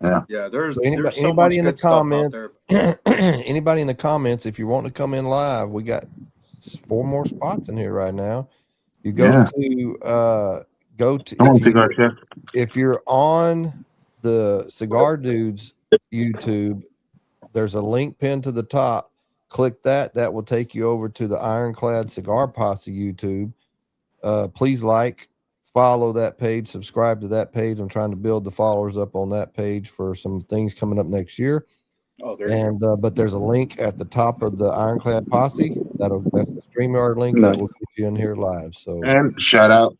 Yeah. Yeah. There's So there's so anybody much in the good stuff out comments, there. anybody in the comments, if you want to come in live, we got 4 more spots in here right now. You go to Come on, Cigar Chef. if you're on the Cigar Dudes YouTube, there's a link pinned to the top. Click that. That will take you over to the Iron Clad Cigar Posse YouTube. Please follow that page, subscribe to that page. I'm trying to build the followers up on that page for some things coming up next year. Oh, there you go. But there's a link at the top of the Iron Clad Posse. That's the StreamYard link that will get you in here live. So And shout out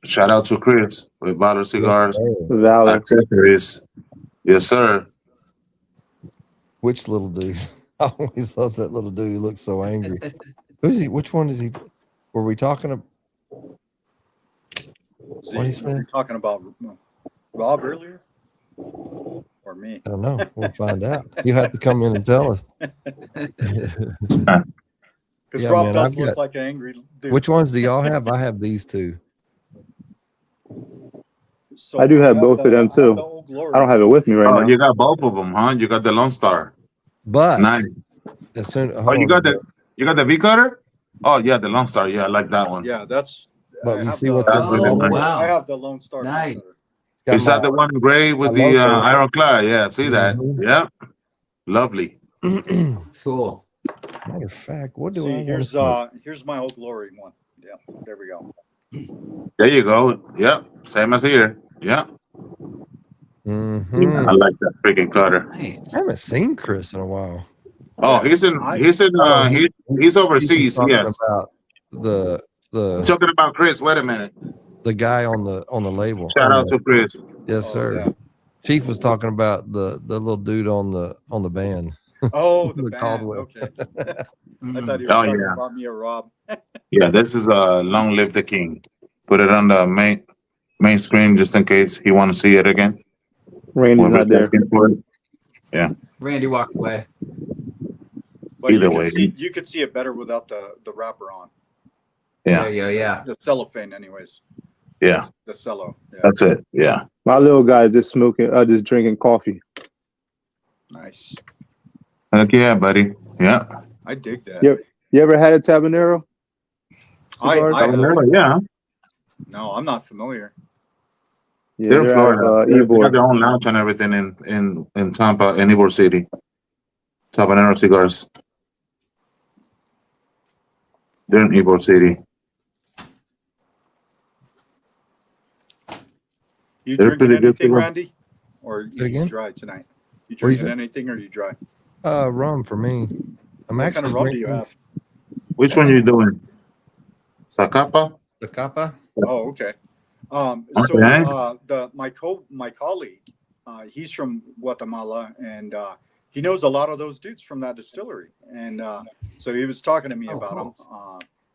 to Chris with Bottle Cigars, Valor. accessories. Yes, sir. Which little dude? I always love that little dude. He looks so angry. Who's he? Which one is he? Were we talking about? What did he say? Were you talking about Rob earlier? Or me? I don't know. We'll find out. You have to come in and tell us. Because Yeah, Rob man, does I've look got- like an angry dude. Which ones do y'all have? I have these two. So I do have both of them I have too. the Old Glory. I don't have it with me right Oh, now. you got both of them, huh? You got the Lone Star. But Nice. as soon, Oh, you got the V cutter? Oh yeah, the Lone Star. Yeah, I like that one. Yeah, that's. But I you have see the- what's in the middle? Wow. I have the Lone Star. Nice. Is that the one in gray with I the love that. Iron Clad? Yeah, see that? Mhm. Yeah. Lovely. It's cool. Matter of fact, what do See, I here's my Old Glory one. Yeah, there we go. There you go. Yeah. Same as here. Yeah. Mm-hmm. I like that freaking cutter. Nice. I haven't seen Chris in a while. Oh, he's overseas. Talking Yes. about I'm talking about Chris. Wait a minute. the guy on the label. Shout out to Chris. Yes, Oh, sir. yeah. Chief was talking about the little dude on the band. Oh, the The band. Caldwell. Okay. I Mm. thought he was Oh, talking yeah. about me or Rob. Yeah, this is Long Live the King. Put it on the main screen just in case you want to see it again. Randy's not there. Asking for it. Randy walked away. But Either way. you could see it better without the wrapper on. Yeah. There you go. Yeah. The cellophane, anyways. Yeah. The cello. Yeah. That's it. Yeah. My little guy is just smoking, just drinking coffee. Nice. Heck yeah, buddy. Yeah. I dig that. Yep. You ever had a Tabanero? Cigars? Yeah. No, I'm not familiar. Yeah, They're in they're out of, Florida. They Ybor. got their own lounge and everything in Tampa and Ybor City. Tabanero Cigars. They're in Ybor City. You They're drinking pretty good anything, cigar. Randy? Or Say again? you dry tonight? You What is drinking it? anything or you dry? Rum for me. I'm What actually kind of rum do you drinking have? Which one are you doing? Zacapa? the Kappa. Oh, okay. Okay. My colleague, he's from Guatemala, and he knows a lot of those dudes from that distillery, and so he was talking to me about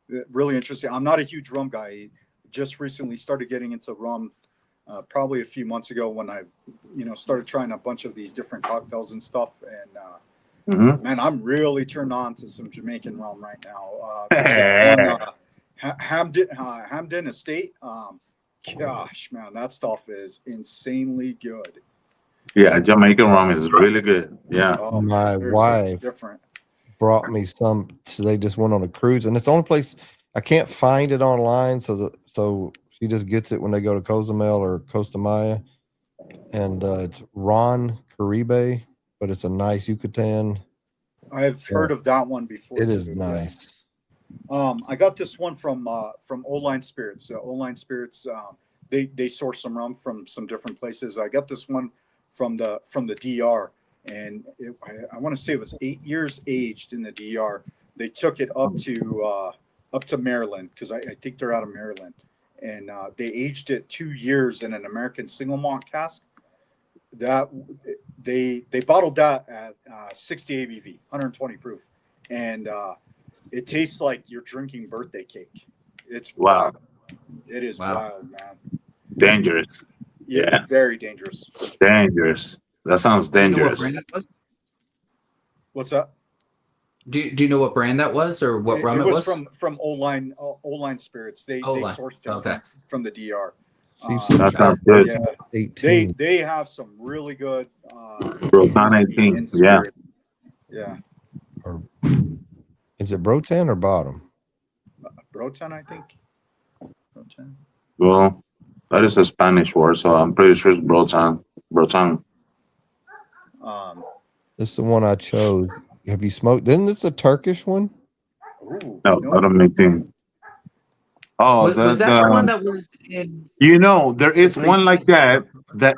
them. Really interesting. I'm not a huge rum guy. He just recently started getting into rum, probably a few months ago when I, started trying a bunch of these different cocktails and stuff, and. Man, I'm really turned on to some Jamaican rum right now. Hamden Estate. Gosh, man, that stuff is insanely good. Yeah, Jamaican rum is really good. Yeah. Oh, My seriously, wife different. brought me some. So they just went on a cruise, and it's the only place I can't find it online. So she just gets it when they go to Cozumel or Costa Maya, and it's Ron Caribe, but it's a nice Yucatan. I've heard of that one before. It is too, nice. Yeah. I got this one from O-Line Spirits. O-Line Spirits, they source some rum from some different places. I got this one from the DR, and I want to say it was 8 years aged in the DR. They took it up to Maryland because I think they're out of Maryland, and they aged it 2 years in an American single malt cask. That they bottled that at 60 ABV, 120 proof, and it tastes like you're drinking birthday cake. It's Wow. wild. It is wild, man. Dangerous. Yeah, very dangerous. Dangerous. That sounds Do you know what dangerous. brand it was? What's that? Do you know what brand that was or what rum it it was? was? From O-Line Spirits. They O-Line. sourced it Okay. from the DR. That sounds good. Yeah, 18. they have some really good Brotan whiskey 18. and Yeah. spirit. Yeah. Or is it Brotan or bottom? Brotan, I think. Brotan. Well, that is a Spanish word, so I'm pretty sure it's Brotan. Brotan. This is the one I chose. Have you smoked? Isn't this a Turkish one? Ooh, No, I don't make things. Oh, Was that the one that was in? you know, there is one like that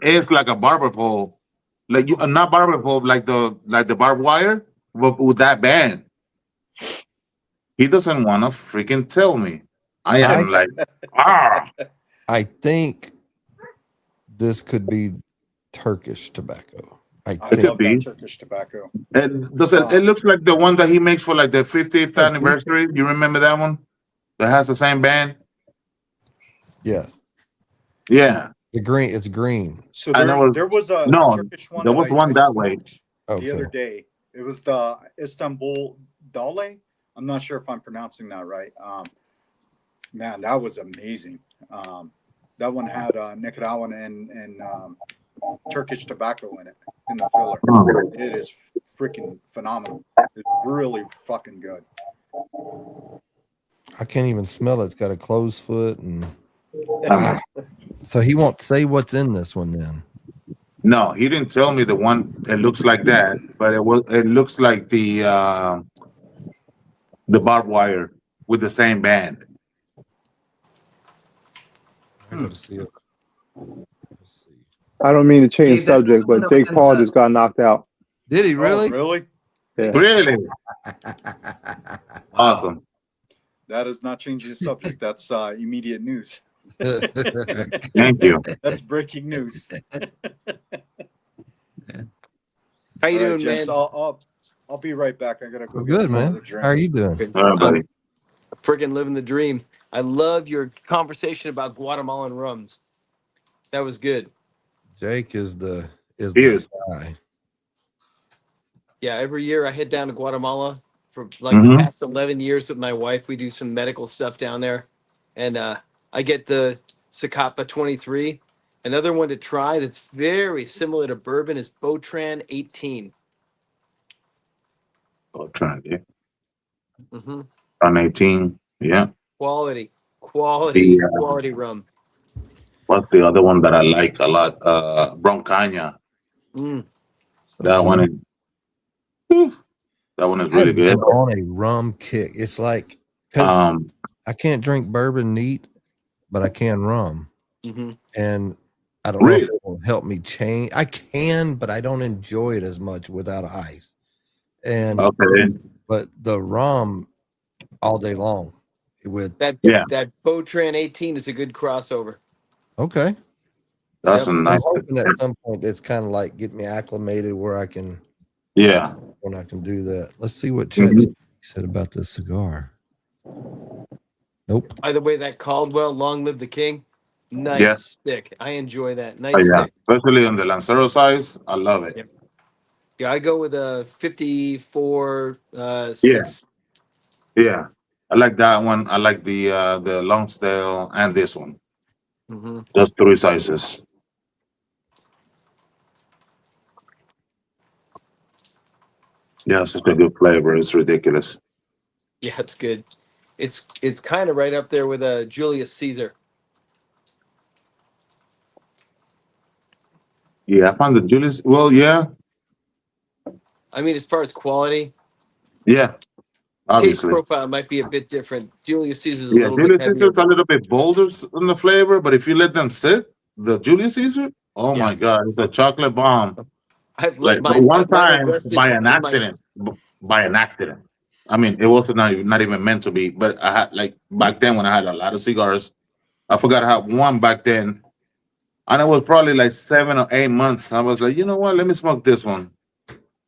is like a barber pole, like you not barber pole, like the barbed wire, but with that band. He doesn't want to freaking tell me. I am like, I think this could be Turkish tobacco. I It love could be. that Turkish tobacco. It looks like the one that he makes for like the 50th anniversary. You remember that one? That has the same band? Yes. Yeah. The green. It's green. So I know there was a no, Turkish one. there was one that way. The other day. It was the Istanbul Dale. I'm not sure if I'm pronouncing that right. Man, that was amazing. That one had Nicaraguan and Turkish tobacco in it in the filler. It is freaking phenomenal. It's really fucking good. I can't even smell it. It's got a closed foot, and so he won't say what's in this one. Then No, he didn't tell me the one that looks like that, but it looks like the barbed wire with the same band. I gotta see it. I don't mean to change Dave, that's subject, the one but that was Jake in Paul the- just got knocked out. Did he really? Oh, really? Yeah. Really? Awesome. That is not changing the subject. That's immediate news. Thank you. That's breaking news. How you All right, doing, gents, man? I'll be right back. I gotta go. Well, get good, man. another drink. How are you doing? All right, buddy. Freaking living the dream. I love your conversation about Guatemalan rums. That was good. Jake is the Cheers. guy. Yeah, every year I head down to Guatemala for like Mhm. the past 11 years with my wife. We do some medical stuff down there. And I get the Zacapa 23. Another one to try that's very similar to bourbon is Botran 18. I'll try it. Yeah. Mm-hmm. On 18. Yeah. Quality The, quality rum. What's the other one that I like a lot? Broncaña. Mm. That one is. Whew, that one is really I've good. been on a rum kick. It's like because I can't drink bourbon neat, but I can rum, Mm-hmm. and I don't know if Really? it will help me change. I can, but I don't enjoy it as much without ice. And Okay. but the rum all day long with That Yeah. that Botran 18 is a good crossover. okay. That's Yep, a so nice. I'm hoping at some point it's kind of like get me acclimated where I can Yeah. when I can do that. Let's see what Chet Mhm. said about this cigar. Nope. By the way, that Caldwell, Long Live the King, nice Yeah. stick. I enjoy that. Oh, Nice yeah. stick. Especially on the Lancero size. I love it. Yep. Yeah, I go with a 54 Yeah. 6. Yeah. I like that one. I like the long stale and this one. Mm-hmm. Just 3 sizes. Yeah, such a good flavor. It's ridiculous. Yeah, it's good. It's kind of right up there with a Julius Caesar. Yeah, I found the Julius. Well, yeah, I mean, as far as quality, yeah, taste obviously. profile might be a bit different. Julius Caesar's a Yeah, little bit Julius heavier. Caesar's a little bit bolder in the flavor, but if you let them sit, the Julius Caesar, oh Yeah. my God, it's a chocolate bomb. I've Like, let but mine. one Mine have time rested by an in my. accident, by an accident. I mean, it wasn't not even meant to be, but I had like back then when I had a lot of cigars, I forgot I had one back then, and it was probably like 7 or 8 months. I was like, you know what? Let me smoke this one.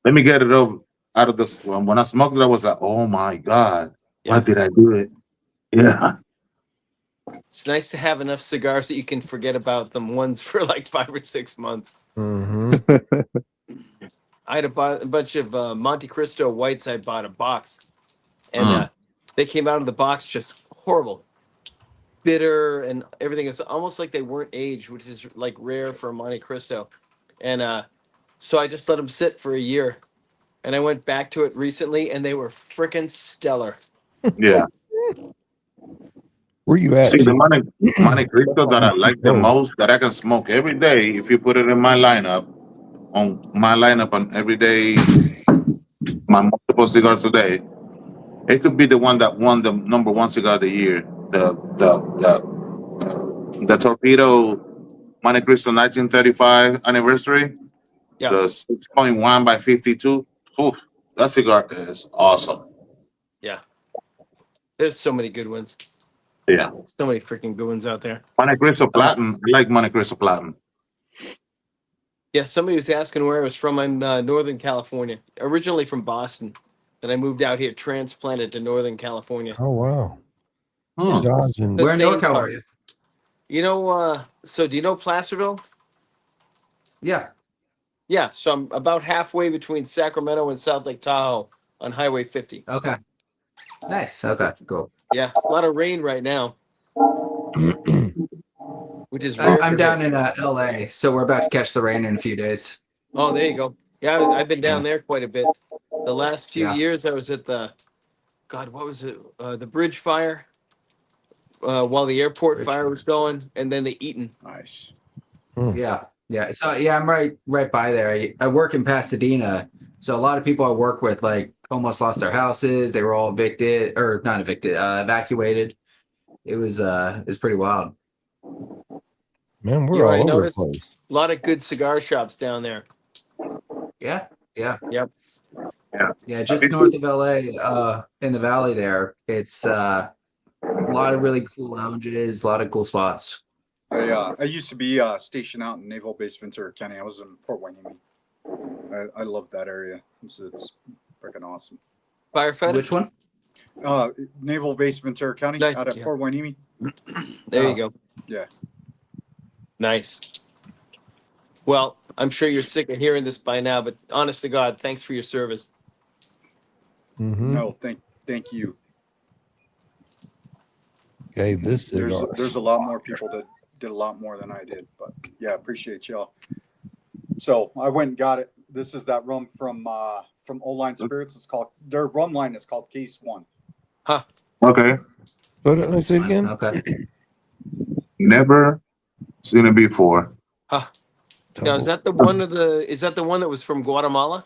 Let me get it out of this one. When I smoked it, I was like, oh my God, why Yeah. did I do it? Yeah. It's nice to have enough cigars that you can forget about them once for like 5 or 6 months. Mm-hmm. I had a bunch of Monte Cristo whites. I bought a box, and Mm. they came out of the box just horrible, bitter, and everything. It's almost like they weren't aged, which is like rare for Monte Cristo. And so I just let them sit for a year, and I went back to it recently, and they were freaking stellar. Yeah. Where you at? See, the Chief? Monte Cristo that I like the most, that I can smoke every day, if you put it in my lineup, on every day, my multiple cigars a day, it could be the one that won the #1 cigar of the year, the Torpedo Monte Cristo 1935 anniversary, Yeah. the 6.1 by 52. Ooh, that cigar is awesome. Yeah. There's so many good ones. Yeah. So many freaking good ones out there. Monte Cristo Platinum. I like Monte Cristo Platinum. Yeah, somebody was asking where I was from. I'm Northern California, originally from Boston. Then I moved out here, transplanted to Northern California. Oh wow. Hmm. John's in The Where in same NorCal part. are you? You know, so do you know Placerville? Yeah. Yeah, so I'm about halfway between Sacramento and South Lake Tahoe on Highway 50. Okay. Nice. Okay. Cool. Yeah, a lot of rain right now, which is rare I'm for down here. in LA, so we're about to catch the rain in a few days. Oh, there you go. Yeah, I've been down Yeah. there quite a bit. The last few Yeah. years, I was at God, what was it? The bridge fire, while the airport Bridge fire fire. was going, and then the Eaton. Nice. Yeah. Yeah. So yeah, I'm right by there. I work in Pasadena, so a lot of people I work with like almost lost their houses. They were all evicted or not evicted, evacuated. It was pretty wild. Man, we're You all already over the noticed? place. A lot of good cigar shops down there. Yeah. Yeah. Yep. Yeah, just north of LA, in the valley there, it's a lot of really cool lounges, a lot of cool spots. I used to be stationed out in Naval Base Ventura County. I was in Port Hueneme. I love that area. It's freaking awesome. Firefighter? Which one? Naval Base Ventura County Nice, out at yeah. Port Hueneme. There you go. Yeah. Nice. Well, I'm sure you're sick of hearing this by now, but honest to God, thanks for your service. Mm-hmm. No, thank you. Gave this cigar. There's a lot more people that did a lot more than I did, but yeah, appreciate y'all. So I went and got it. This is that rum from Old Line Spirits. It's called, their rum line is called Case One. Huh. Okay. Let me see it again. Okay. Never seen it before. Huh. Now, is that the one that was from Guatemala?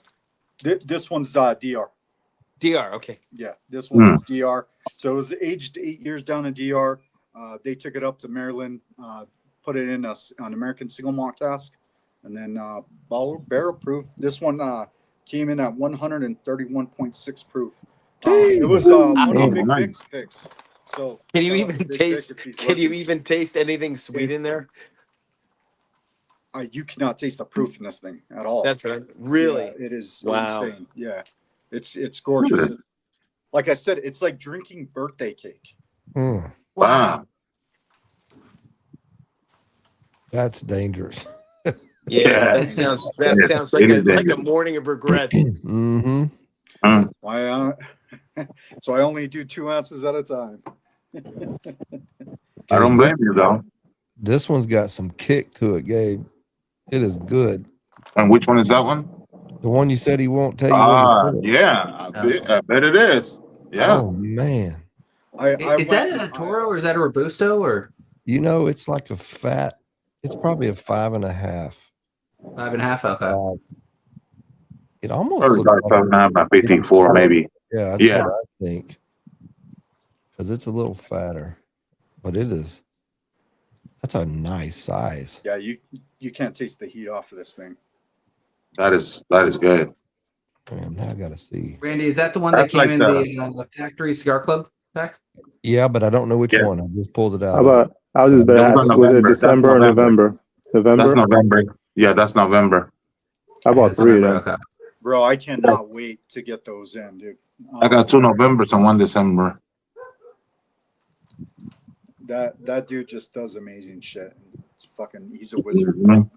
This one's DR. DR, okay. Yeah, this one was DR. So it was aged 8 years down in DR. They took it up to Maryland, put it in an American single malt cask, and then barrel proof. This one came in at 131.6 proof. It was one of the Big Vic's picks. So Can you even taste anything sweet in there? You cannot taste the proof in this thing at all. That's right. Really? Yeah, it is Wow. insane. Yeah, it's gorgeous. Like I said, it's like drinking birthday cake. Wow. That's dangerous. Yeah, that sounds like a morning of regret. Mm-hmm. So I only do 2 ounces at a time. I don't blame you though. This one's got some kick to it, Gabe. It is good. And which one is that one? The one you said he won't tell you when to put it. Yeah, I bet it is. Yeah. Oh man. Is that a Toro or is that a Robusto or? You know, it's like a fat. It's probably a 5.5. 5.5. Okay. It almost Probably looks about 5.5 by 54, maybe. Yeah, that's Yeah. what I think. Because it's a little fatter, but it is. That's a nice size. Yeah, you can't taste the heat off of this thing. That is good. Man, now I gotta see. Randy, is that the one that That's came like in the- the Factory Cigar Club pack? Yeah, but I don't know which Yeah. one. I just pulled it out. How about, I was just about to That was ask, on was it November. That's December or November. November? That's November. Yeah, that's November. I bought 3 of them. Okay. Bro, I cannot wait to get those in, dude. I got 2 Novembers and 1 December. That dude just does amazing shit. He's a wizard. Mhm.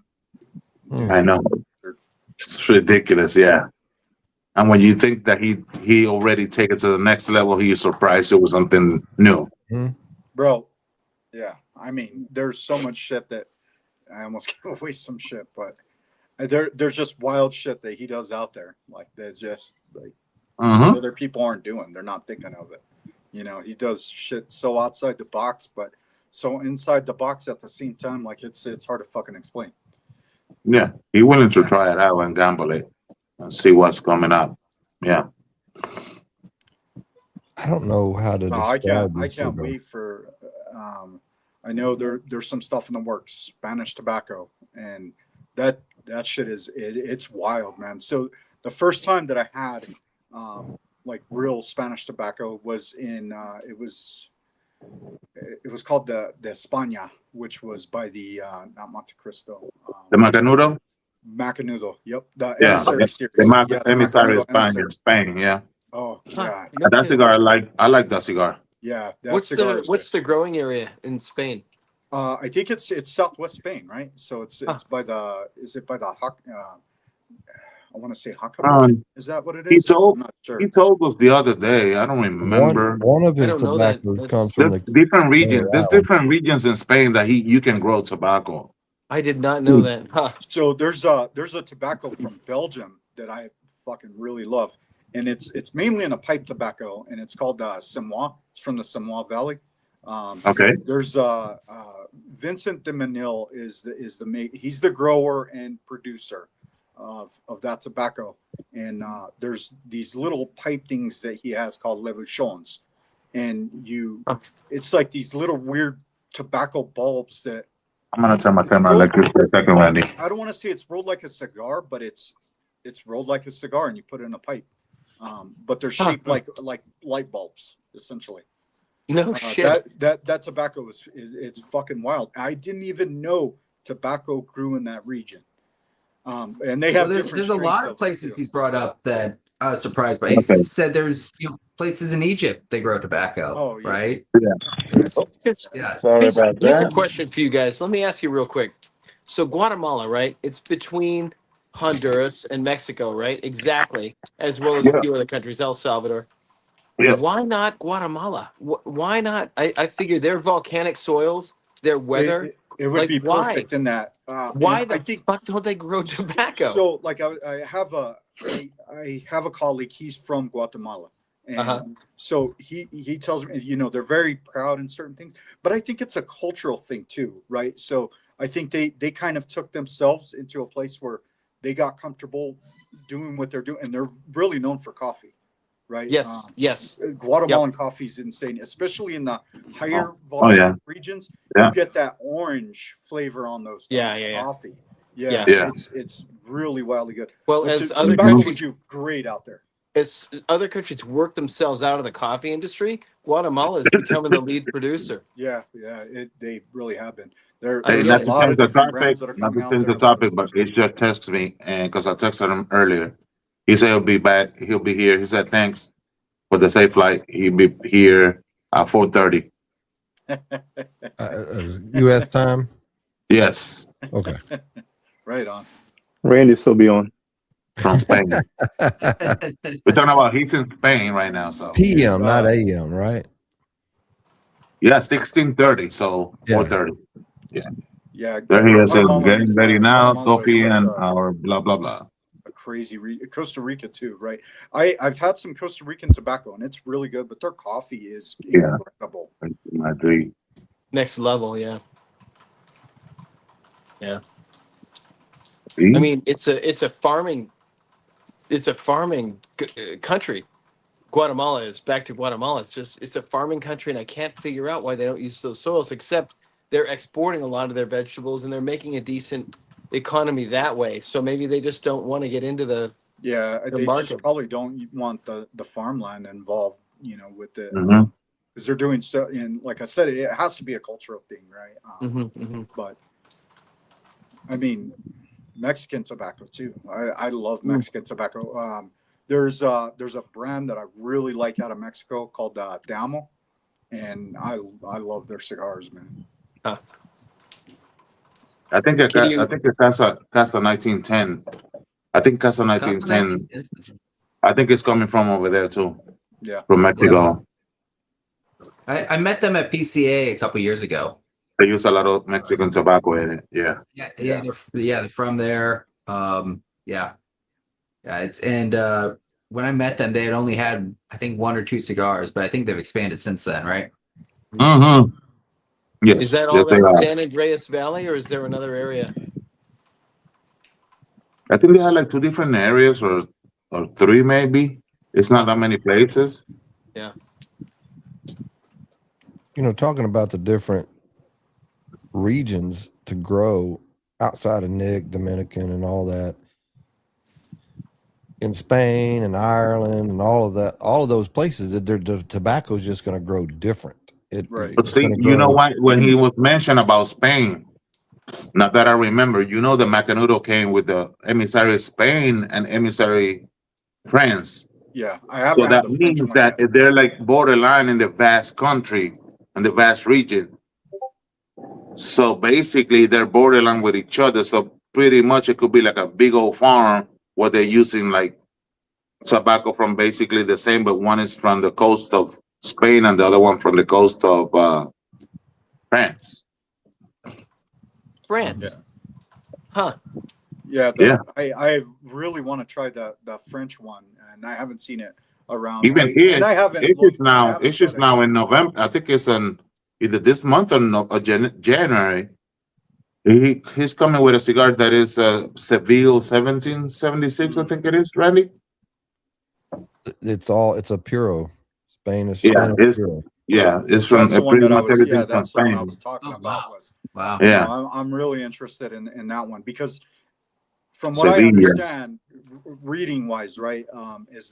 I know. It's ridiculous, yeah. And when you think that he already take it to the next level, he's surprised it was something new. Bro, yeah. I mean, there's so much shit that I almost gave away some shit, but there's just wild shit that he does out there. Like they're just like other people aren't doing. They're not thinking of it. You know, he does shit so outside the box, but so inside the box at the same time. Like it's hard to fucking explain. Yeah, he willing to try it out and gamble it and see what's coming up. Yeah. I don't know how to I describe can't this cigar. wait for. I know there's some stuff in the works, Spanish tobacco, and that shit it's wild, man. So the first time that I had like real Spanish tobacco was in it was called the España, which was by the not Monte Cristo. The Macanudo? Macanudo. Yep. The Yeah. emissary series. The emissary Macanudo Spain, emissary. Spain, yeah. Oh yeah. That cigar, I like that cigar. Yeah. That What's cigar is the growing area in Spain? I think it's southwest Spain, right? So it's by the I want to say Jaca. Is that what it is? I'm not sure. He told us the other day. I don't remember. One of his I don't know that. tobacco comes from There's the different regions. There's island. different regions in Spain that you can grow tobacco. I did not know that. Huh. So there's a tobacco from Belgium that I fucking really love, and it's mainly in a pipe tobacco, and it's called Semois. It's from the Semois Valley. Okay. There's Vincent de Menil he's the grower and producer of that tobacco, and there's these little pipe things that he has called levuchons, and it's like these little weird tobacco bulbs that I'm gonna turn my camera like this for a second, Randy. I don't want to say it's rolled like a cigar, but it's rolled like a cigar, and you put it in a pipe. But they're shaped like light bulbs, essentially. No shit. That tobacco it's fucking wild. I didn't even know tobacco grew in that region. And they have there's a lot of places he's brought up that I was surprised by. He Okay. said there's places in Egypt they grow tobacco. Oh, yeah. Right? Yeah. Sorry about Here's a that. question for you guys. Let me ask you real quick. So Guatemala, right? It's between Honduras and Mexico, right? Exactly, as well as a few other countries, El Salvador. Yeah. Why not Guatemala? Why not? I figure their volcanic soils, their weather. It would like, be why? perfect in that. Why and the fuck don't they grow tobacco? So, like, I have a colleague. He's from Guatemala, and so he tells me, they're very proud in certain things, but I think it's a cultural thing too, right? So I think they kind of took themselves into a place where they got comfortable doing what they're doing, and they're really known for coffee, right? Yes, yes. Guatemalan coffee is insane, especially in the higher volume regions. Yeah. You get that orange flavor on those coffee. Yeah. It's really wildly good. Well, But as other tobacco would countries, do great out there. as other countries work themselves out of the coffee industry, Guatemala is becoming the lead producer. Yeah, they really have been. There's Hey, a not to lot change of the different topic, brands that are not coming to out change the there. topic, but he just texted me, and because I texted him earlier, he said he'll be back. He'll be here. He said thanks for the safe flight. He'll be here at 4:30. U.S. time. Yes, Okay. Right on. Randy still be on. from Spain. We're talking about he's in Spain right now, so PM, not AM, right? yeah, 16:30, so 4:30. Yeah. There he is, Guatemala- getting ready now, Guatemala is coffee such and a- our blah blah blah. a crazy. Costa Rica too, right? I've had some Costa Rican tobacco and it's really good, but their coffee is incredible. I agree. Next level, yeah. Yeah. See? I mean, it's a farming country. Guatemala is back to Guatemala. It's a farming country, and I can't figure out why they don't use those soils, except they're exporting a lot of their vegetables and they're making a decent economy that way. So maybe they just don't want to get into the they market. just probably don't want the farmland involved, with it, Mhm. because they're doing stuff. And like I said, it has to be a cultural thing, right? But I mean, Mexican tobacco too. I love Mexican tobacco. There's a brand that I really like out of Mexico called Damo, and I love their cigars, man. I think it's Casa 1910. I think Casa 1910. I think it's coming from over there too. Yeah. From Mexico. I met them at PCA a couple years ago. They use a lot of Mexican tobacco in it. Yeah. They're from there. When I met them, they had only had, I think, 1 or 2 cigars, but I think they've expanded since then, right? Mm-hmm. Yes. Is that all yes, they that are. San Andreas Valley, or is there another area? I think they have like 2 different areas or 3 maybe. It's not that many places. Yeah. Talking about the different regions to grow outside of Nick, Dominican, and all that, in Spain and Ireland and all of those places, the tobacco is just going to grow different. But see, you know what? When he was mentioned about Spain, not that I remember, the Macanudo came with the emissary Spain and emissary France. Yeah, I haven't So had that the French means one that yet. they're like borderline in the vast country and the vast region. So basically, they're borderline with each other. So pretty much it could be like a big old farm where they're using like tobacco from basically the same, but one is from the coast of Spain and the other one from the coast of France. France. Huh. Yeah, Yeah. I really want to try the French one, and I haven't seen it around. Even here, and I haven't. it's just now in November. I think it's in either this month or January. He's coming with a cigar that is Seville 1776, I think it is, Randy. It's a Puro, Spanish. Yeah, Spanish it's Puro. it's from That's the one pretty that I much was. everything Yeah, from that's the one I Spain. was talking about. Wow. Yeah. I'm really interested in that one because, from what I Sevilla. understand, reading wise, right, is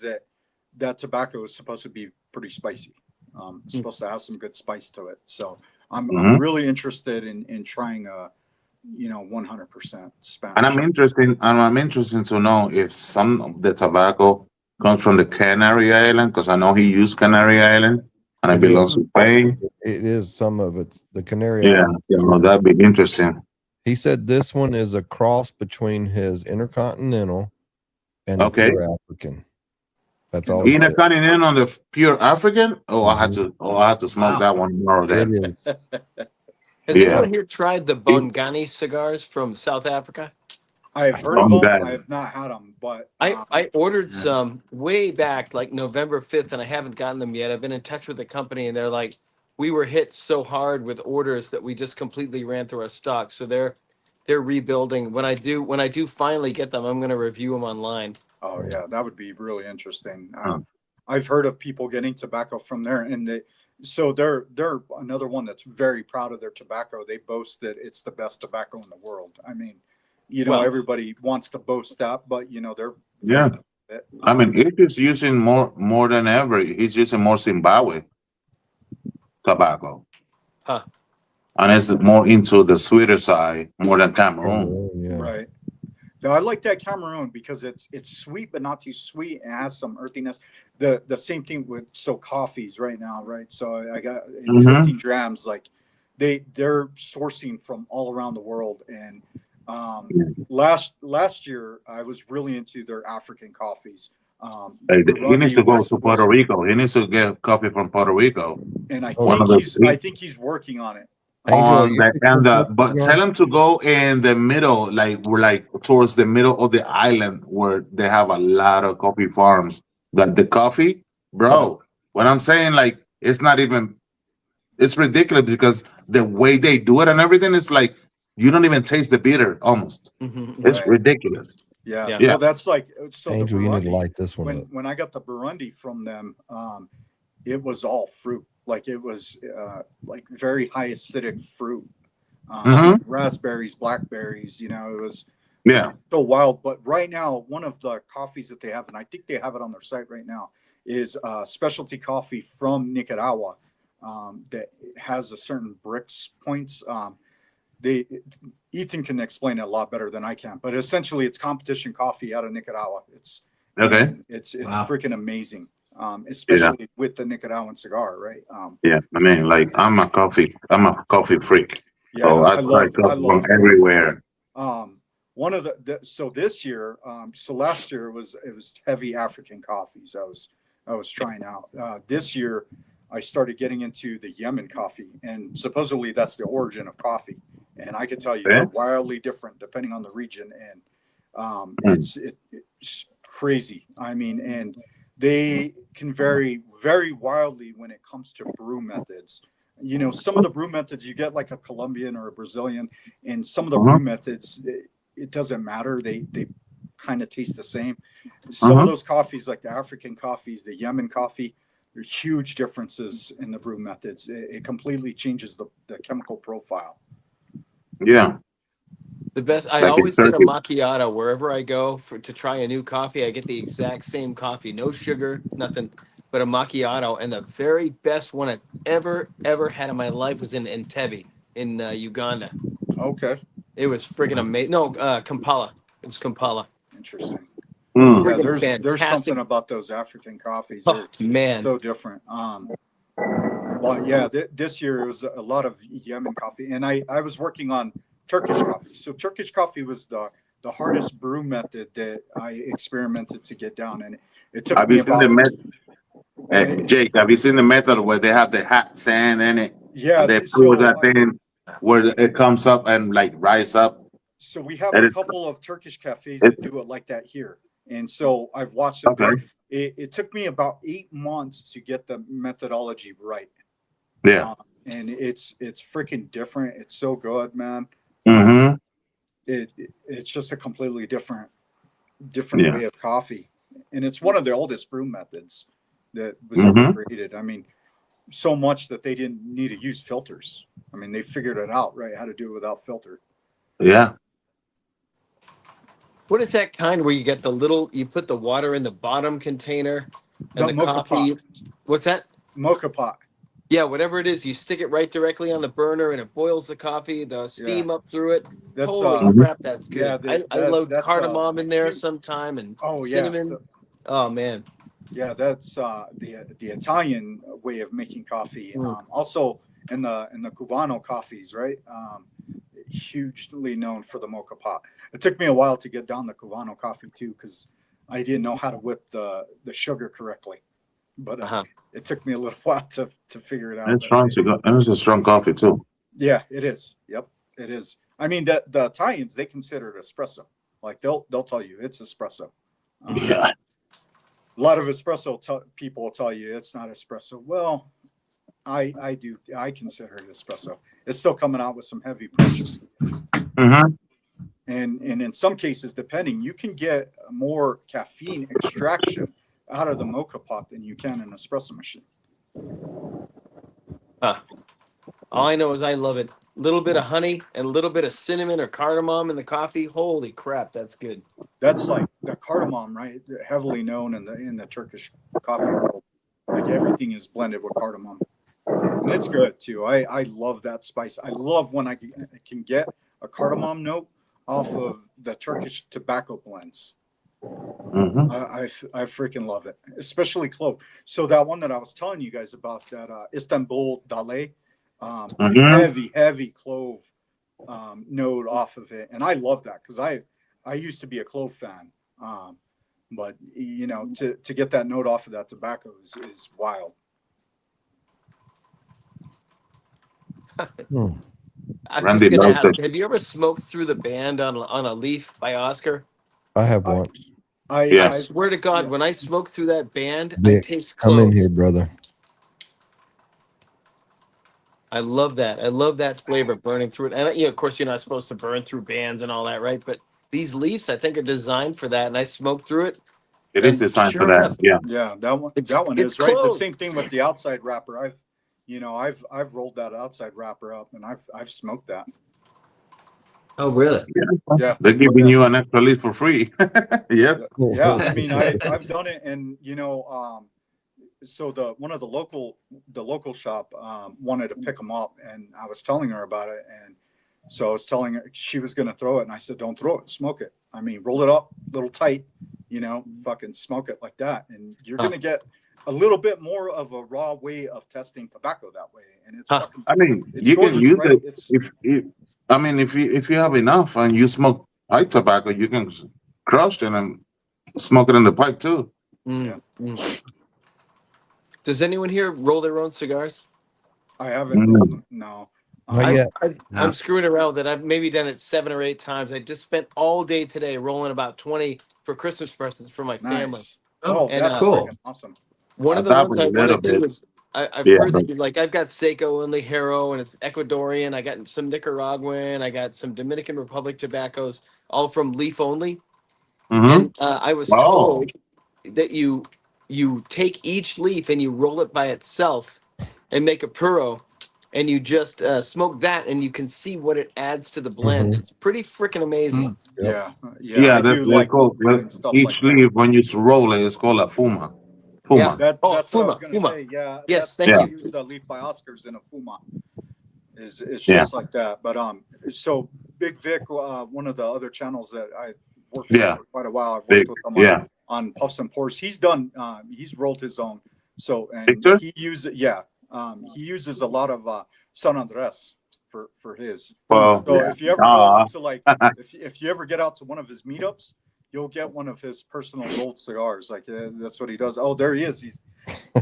that tobacco is supposed to be pretty spicy. It's supposed to have some good spice to it. So I'm really interested in trying a 100% Spanish. And I'm interested to know if some of the tobacco comes from the Canary Island, because I know he used Canary Island and it belongs to Spain. It is some of it's the Canary Yeah, Islands. that'd be interesting. He said this one is a cross between his Intercontinental and the Okay. Pure African. That's all. he said. Intercontinental on the pure African. I had to smoke that one tomorrow. It Then. is. Has anyone here tried the Bongani cigars from South Africa? I've heard of them. I have not had them, but I ordered some way back, like November 5th, and I haven't gotten them yet. I've been in touch with the company, and they're like, we were hit so hard with orders that we just completely ran through our stock. So they're rebuilding. When I do finally get them, I'm going to review them online. Oh yeah, that would be really interesting. I've heard of people getting tobacco from there, and they're another one that's very proud of their tobacco. They boast that it's the best tobacco in the world. I mean, everybody wants to boast that, but they're I mean, he's using more than ever. He's using more Zimbabwe tobacco. Huh. And it's more into the sweeter side more than Cameroon. Right. No, I like that Cameroon because it's sweet but not too sweet and has some earthiness. The same thing with coffees right now, right? So I got Drifting Drams, like they're sourcing from all around the world. And last year I was really into their African coffees. He needs to go to Puerto Rico. He needs to get coffee from Puerto Rico. And I think he's working on it. Angel, are on you the fixing to smoke a but cigar? tell them to go in the middle, like we're like towards the middle of the island where they have a lot of coffee farms. That the coffee, bro. What I'm saying, like, it's not even. It's ridiculous because the way they do it and everything is like you don't even taste the bitter. Almost, it's Right. ridiculous. Yeah. Yeah. Yeah. Well, that's like so. Angel, the you need to Burundi, light this one up. when I got the Burundi from them, it was all fruit. Like it was like very high acidic fruit, hmm like raspberries, blackberries. You know, it was Yeah. so wild. But right now, one of the coffees that they have, and I think they have it on their site right now, is specialty coffee from Nicaragua that has a certain bricks points. They Ethan can explain it a lot better than I can, but essentially it's competition coffee out of Nicaragua. Okay. It's Wow. freaking amazing, especially with the Nicaraguan cigar, right? Yeah. I mean, like I'm a coffee freak. Yeah, So I I try love coffee from coffee. everywhere. One of so this year, so last year it was heavy African coffees. I was trying out. This year, I started getting into the Yemen coffee, and supposedly that's the origin of coffee. And I can tell you, Yeah. they're wildly different depending on the region, and it's crazy. I mean, and they can vary very wildly when it comes to brew methods. You know, some of the brew methods you get like a Colombian or a Brazilian, and some of the brew methods it doesn't matter. They kind of taste the same. Some of those coffees, like the African coffees, the Yemen coffee, there's huge differences in the brew methods. It completely changes the chemical profile. Yeah. The best. I Like in always get a Turkey. macchiato wherever I go to try a new coffee. I get the exact same coffee, no sugar, nothing, but a macchiato. And the very best one I've ever had in my life was in Entebbe in Uganda. Okay, It was freaking amazing. No, Kampala. It was Kampala. interesting. Mm. Yeah, Friggin' there's fantastic. something about those African coffees. Oh They're man. so different. Well, yeah, this year it was a lot of Yemen coffee, and I was working on Turkish coffee. So Turkish coffee was the hardest brew method that I experimented to get down, and it took Have me you seen about the method? Jake, have you seen the method where they have the hot sand in it yeah. and they So pour that thing where it comes up and like rise up? so we have That a is couple of Turkish cafes that do it like that here, and so I've watched it. okay. It took me about 8 months to get the methodology right. Yeah. And it's freaking different. It's so good, man. Mm-hmm. It's just a completely different Yeah. way of coffee, and it's one of the oldest brew methods that was Mm-hmm. ever created. I mean, so much that they didn't need to use filters. I mean, they figured it out, right? How to do it without filter. Yeah. What is that kind where you get you put the water in the bottom container and The the mocha coffee? pot. What's that? Mocha pot. Yeah, whatever it is, you stick it right directly on the burner and it boils the coffee, the steam up through it. That's Holy crap, that's good. yeah. I load That's cardamom in there sometime and oh yeah. cinnamon. So, Oh man. yeah, that's the Italian way of making coffee. Also in the Cubano coffees, right? Hugely known for the mocha pot. It took me a while to get down the Cubano coffee too, because I didn't know how to whip the sugar correctly. But it took me a little while to figure it out. It's strong cigar. And it's a strong coffee too. Yeah, it is. Yep, it is. I mean, the Italians, they consider it espresso. Like they'll tell you it's espresso. Yeah. A lot of espresso people tell you it's not espresso. Well, I do. I consider it espresso. It's still coming out with some heavy pressure. Mm-hmm. And in some cases, depending, you can get more caffeine extraction out of the mocha pot than you can in an espresso machine. All I know is I love it. A little bit of honey and a little bit of cinnamon or cardamom in the coffee. Holy crap, that's good. That's like the cardamom, right? Heavily known in the Turkish coffee world. Like everything is blended with cardamom, and it's good too. I love that spice. I love when I can get a cardamom note off of the Turkish tobacco blends. Mm-hmm. I freaking love it, especially clove. So that one that I was telling you guys about, that Istanbul Dale, heavy clove note off of it, and I love that because I used to be a clove fan, but you know, to get that note off of that tobacco is wild. I'm Randy just gonna loves ask: it. have you ever smoked through the band on a leaf by Oscar? I have once. I Yes. swear to God, when I smoke through that band, I Vic, taste come in here, cloves. brother. I love that. I love that flavor burning through it. And of course, you're not supposed to burn through bands and all that, right? But these leaves, I think, are designed for that. And I smoked through it. It is And designed for sure that. enough, Yeah. Yeah, that one. It's- That one it's is right. The close. same thing with the outside wrapper. I've rolled that outside wrapper up, and I've smoked that. Oh, really? Yeah. They're giving Yeah. you an extra leaf for free. Yep. Yeah, I mean, I've done it, and so one of the local shop wanted to pick them up, and I was telling her about it, and so I was telling her she was going to throw it, and I said, "Don't throw it, smoke it. I mean, roll it up, a little tight, fucking smoke it like that, and you're going to get a little bit more of a raw way of testing tobacco that way, and it's fucking. I mean, It's you gorgeous, can use right? it It's if you have enough and you smoke pipe tobacco, you can crush it and smoke it in the pipe too. Mm, mm. Does anyone here roll their own cigars? I haven't rolled them. No. I'm screwing around with it. I've maybe done it 7 or 8 times. I just spent all day today rolling about 20 for Christmas presents for my family. Nice. Oh, And, that's freaking awesome. One of the ones I want to do is I've heard that I've got Seiko and Ligero, and it's Ecuadorian. I got some Nicaraguan. I got some Dominican Republic tobaccos, all from leaf only. And I was told that you take each leaf and you roll it by itself and make a puro, and you just smoke that, and you can see what it adds to the blend. It's pretty freaking amazing. Yeah. Yeah, that's called each leaf when you roll it, it's called a fuma. Fuma. That's what I was Fuma, going to say. Yeah. Yes, thank you. Use the leaf by Oscars in a Fuma. It's Yeah. just like that. But so Big Vic, one of the other channels that I worked Yeah. with for quite a while. I've Big, worked with him on Puffs and Pours. He's rolled his own. So and Victor? he uses he uses a lot of San Andres for his. Well, So if you ever go to if you ever get out to one of his meetups, you'll get one of his personal rolled cigars. Like that's what he does. Oh, there he is. He's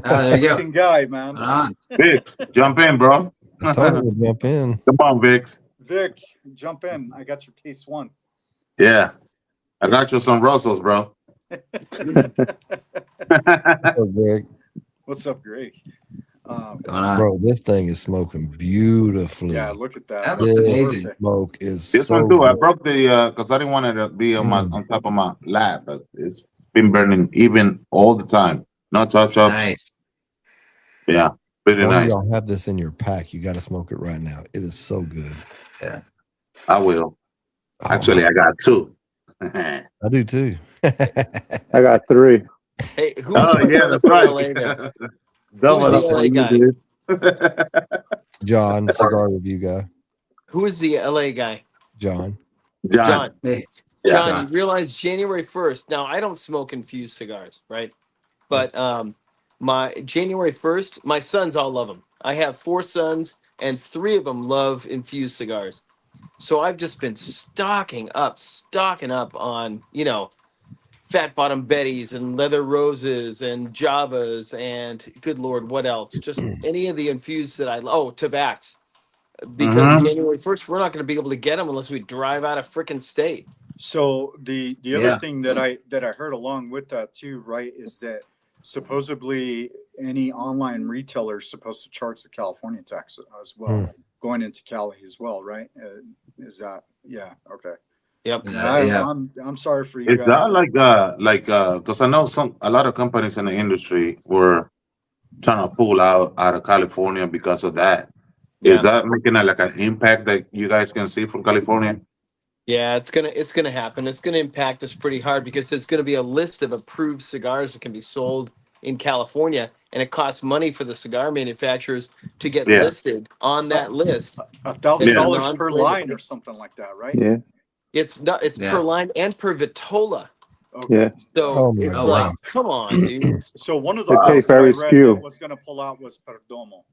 there you go. fucking guy, man. Vix, jump in, bro. I told you to jump in. Come on, Vix. Vic, jump in. I got your case one. Yeah. I got you some Russells, bro. So, Greg, What's up, Greg? bro, this thing is smoking beautifully. Yeah, look at that. That looks This amazing. smoke is This so one too. I good. broke the because I didn't want it to be on top of my lap, but it's been burning even all the time. No touch ups. Nice. Yeah, pretty If nice. y'all have this in your pack, you got to smoke it right now. It is so good. Yeah. I will. Oh, Actually, I got 2. I do too. I got 3. Hey, who's that's from right. LA there? Double Who's the up LA for you, guy? dude. John, cigar review guy. Who is the LA guy? John. John. Hey. John, you realize January 1st. Now, I don't smoke infused cigars, right? But my January 1st, my sons all love them. I have 4 sons, and 3 of them love infused cigars. So I've just been stocking up on, Fat Bottom Betties and Leather Roses and Javas and good Lord, what else? Just any of the infused that Tabats. Because January 1st, we're not going to be able to get them unless we drive out of freaking state. So the other thing that I heard along with that too, right, is that supposedly any online retailer is supposed to charge the California tax as well, going into Cali as well, right? Is that okay? Yep. I'm sorry for you Is guys. that like because I know a lot of companies in the industry were trying to pull out of California because of that. Is that making like an impact that you guys can see from California? Yeah, it's gonna happen. It's gonna impact us pretty hard because there's gonna be a list of approved cigars that can be sold in California, and it costs money for the cigar manufacturers to get listed on that list. $1,000 per line or something like that, right? Yeah. It's per line and per vitola. Okay. Yeah. So it's like, come on, dude. So one of They the pay ones for that I every read SKU. that was going to pull out was Perdomo.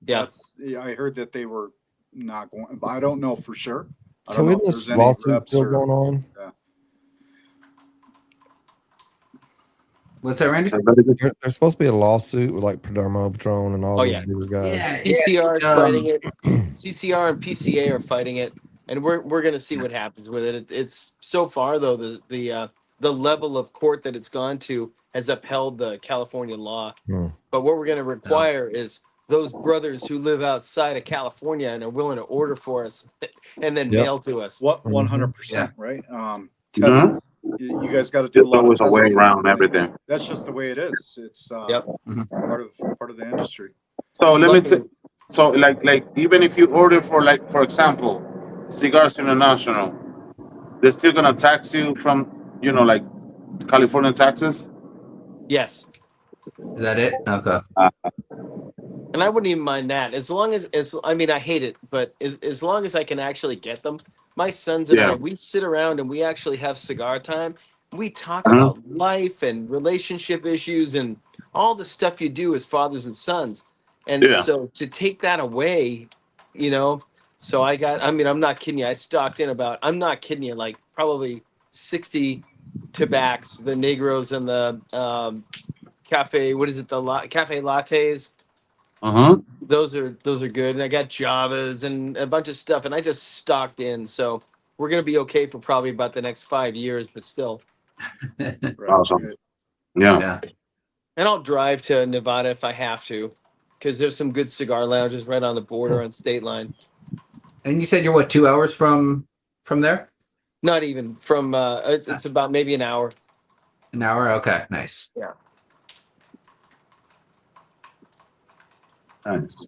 Yeah. I heard that they were not going, but I don't know for sure. I So don't know isn't if this there's any lawsuit reps still or- going on? Yeah. What's that, Randy? So very good. There's supposed to be a lawsuit with like Patron and all Oh, those yeah. bigger guys. Yeah, CCR is fighting um, it. CCR and PCA are fighting it, and we're gonna see what happens with it. It's so far though the level of court that it's gone to has upheld the California law. Hmm. But what we're gonna require is those brothers who live outside of California and are willing to order for us and then Yep. mail to us. What Mhm. 100%, right? Test. Mhm. You guys got to do There's a lot of always a way testing. around everything. That's just the way it is. It's Yep. part of the industry. So let me say, Luckily- so like even if you order for like, for example, Cigars International, they're still gonna tax you from, like California taxes. Yes. is that it? Okay. And I wouldn't even mind that as long as I mean I hate it, but as long as I can actually get them. My sons and Yeah. I, we sit around and we actually have cigar time. We talk Mhm. about life and relationship issues and all the stuff you do as fathers and sons. And Yeah. so to take that away, so I mean, I'm not kidding you. I stocked in I'm not kidding you, like probably 60 tobacs, the Negros and the cafe, what is it? Cafe lattes. Those are good. And I got Javas and a bunch of stuff, and I just stocked in. So we're gonna be okay for probably about the next 5 years, but still. Right. Awesome. Right. Yeah. Yeah. And I'll drive to Nevada if I have to, because there's some good cigar lounges right on the border on state line. And you said you're what, 2 hours from there? Not even from. It's about maybe an hour. An hour? Okay, nice. Yeah. Nice.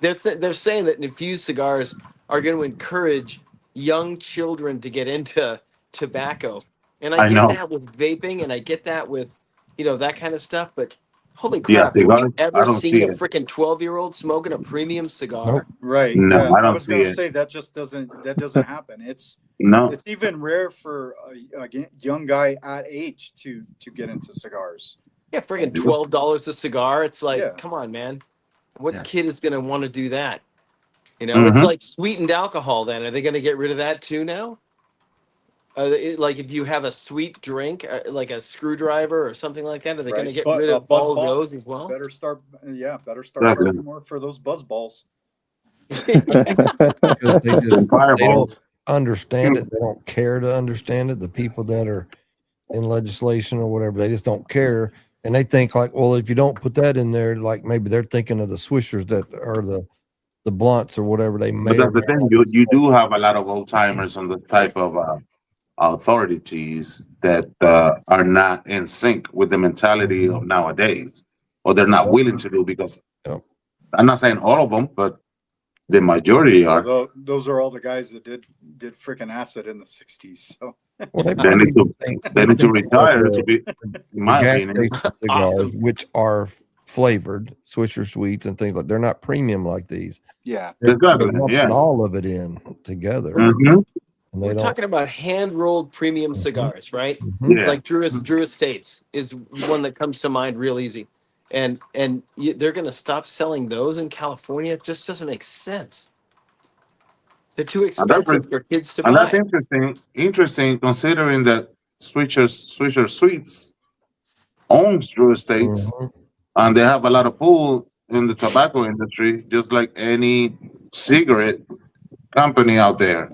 They're saying that infused cigars are going to encourage young children to get into tobacco, and I I get know. that with vaping, and I get that with that kind of stuff. But holy Yeah, crap, have you cigars, I ever don't seen see a it. freaking 12-year-old smoking a premium cigar? Nope. Right. No, Yeah. I I don't was see gonna it. say that doesn't happen. It's No. even rare for a young guy at age to get into cigars. Yeah, friggin' $12 a cigar. It's like, Yeah. come on, man. What Yeah. kid is going to want to do that? It's Mhm. like sweetened alcohol. Then are they going to get rid of that too now? Like if you have a sweet drink, like a screwdriver or something like that, are they going to Right. get But rid of buzz all of ball, those as well? better start Exactly. charging more for those buzz balls. Because they And just they don't fireballs. understand it. They don't care to understand it. The people that are in legislation or whatever, they just don't care. And they think like, well, if you don't put that in there, like maybe they're thinking of the swishers that are the blunts or whatever they But may or that's the may thing. not You smoke. do have a lot of old timers on this type of authorities that are not in sync with the mentality of nowadays, or they're not willing to do because Yep. I'm not saying all of them, but the majority are. Although those are all the guys that did freaking acid in the 60s. So Well, they They probably need to think they need to think retire of to be, in the my gas opinion. station cigars, Awesome. which are flavored, Swisher Sweets and things like. They're not premium like these. yeah, They're Exactly. lumping Yes. all of it in together, Mhm. and they We're don't. talking about hand-rolled premium Mhm. cigars, right? Mhm. Yeah. Like Drew Estates is one that comes to mind real easy, and they're going to stop selling those in California. It just doesn't make sense. They're too And that's expensive for kids to And that's buy. interesting. Interesting considering that Swisher Sweets owns Drew Estates, Mhm. and they have a lot of pull in the tobacco industry, just like any cigarette company out there.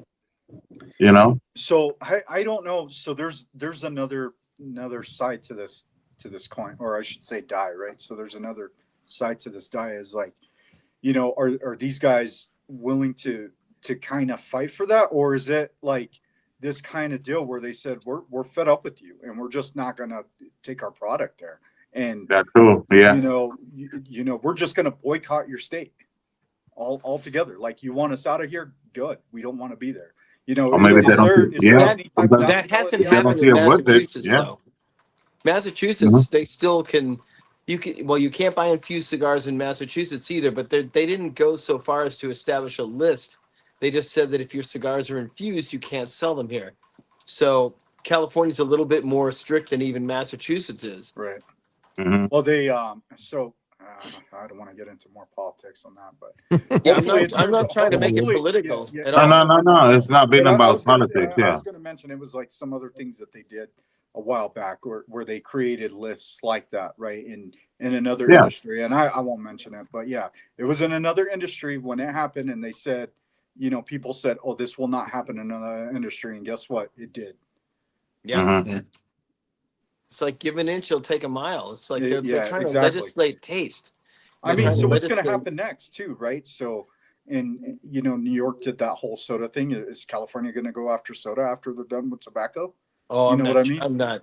You know? so I don't know. So there's another side to this coin, or I should say die, right? So there's another side to this die is like, are these guys willing to kind of fight for that, or is it like this kind of deal where they said we're fed up with you and we're just not gonna take our product there, and That's true. Yeah. we're just gonna boycott your state altogether. Like, you want us out of here, good. We don't want to be there. Or maybe they don't. Is there Yeah. any type of Sometimes That hasn't if they don't happened see in it worth it. Massachusetts, Yeah. though. Massachusetts, they still can. You can't buy infused cigars in Massachusetts either, but they didn't go so far as to establish a list. They just said that if your cigars are infused, you can't sell them here. So California's a little bit more strict than even Massachusetts is. right? Mhm. Well, they I don't want to get into more politics on that, but Yeah, hopefully I'm not trying to make it hopefully- political yeah, at No, all. no, no, no. It's not been But I about was gonna say- politics. I Yeah. was going to mention it was like some other things that they did a while back where they created lists like that, right? In another Yeah. industry, and I won't mention it, but yeah, it was in another industry when it happened, and they said, people said, "Oh, this will not happen in another industry," and guess what? It did. Yeah. Mhm. Yeah. It's like give an inch, you'll take a mile. It's like they're Yeah, trying to exactly. legislate taste. I They're mean, trying so to what's going to legislate. happen next, too, right? So, New York did that whole soda thing. Is California going to go after soda after they're done with tobacco? Oh, You I'm know not. what I mean?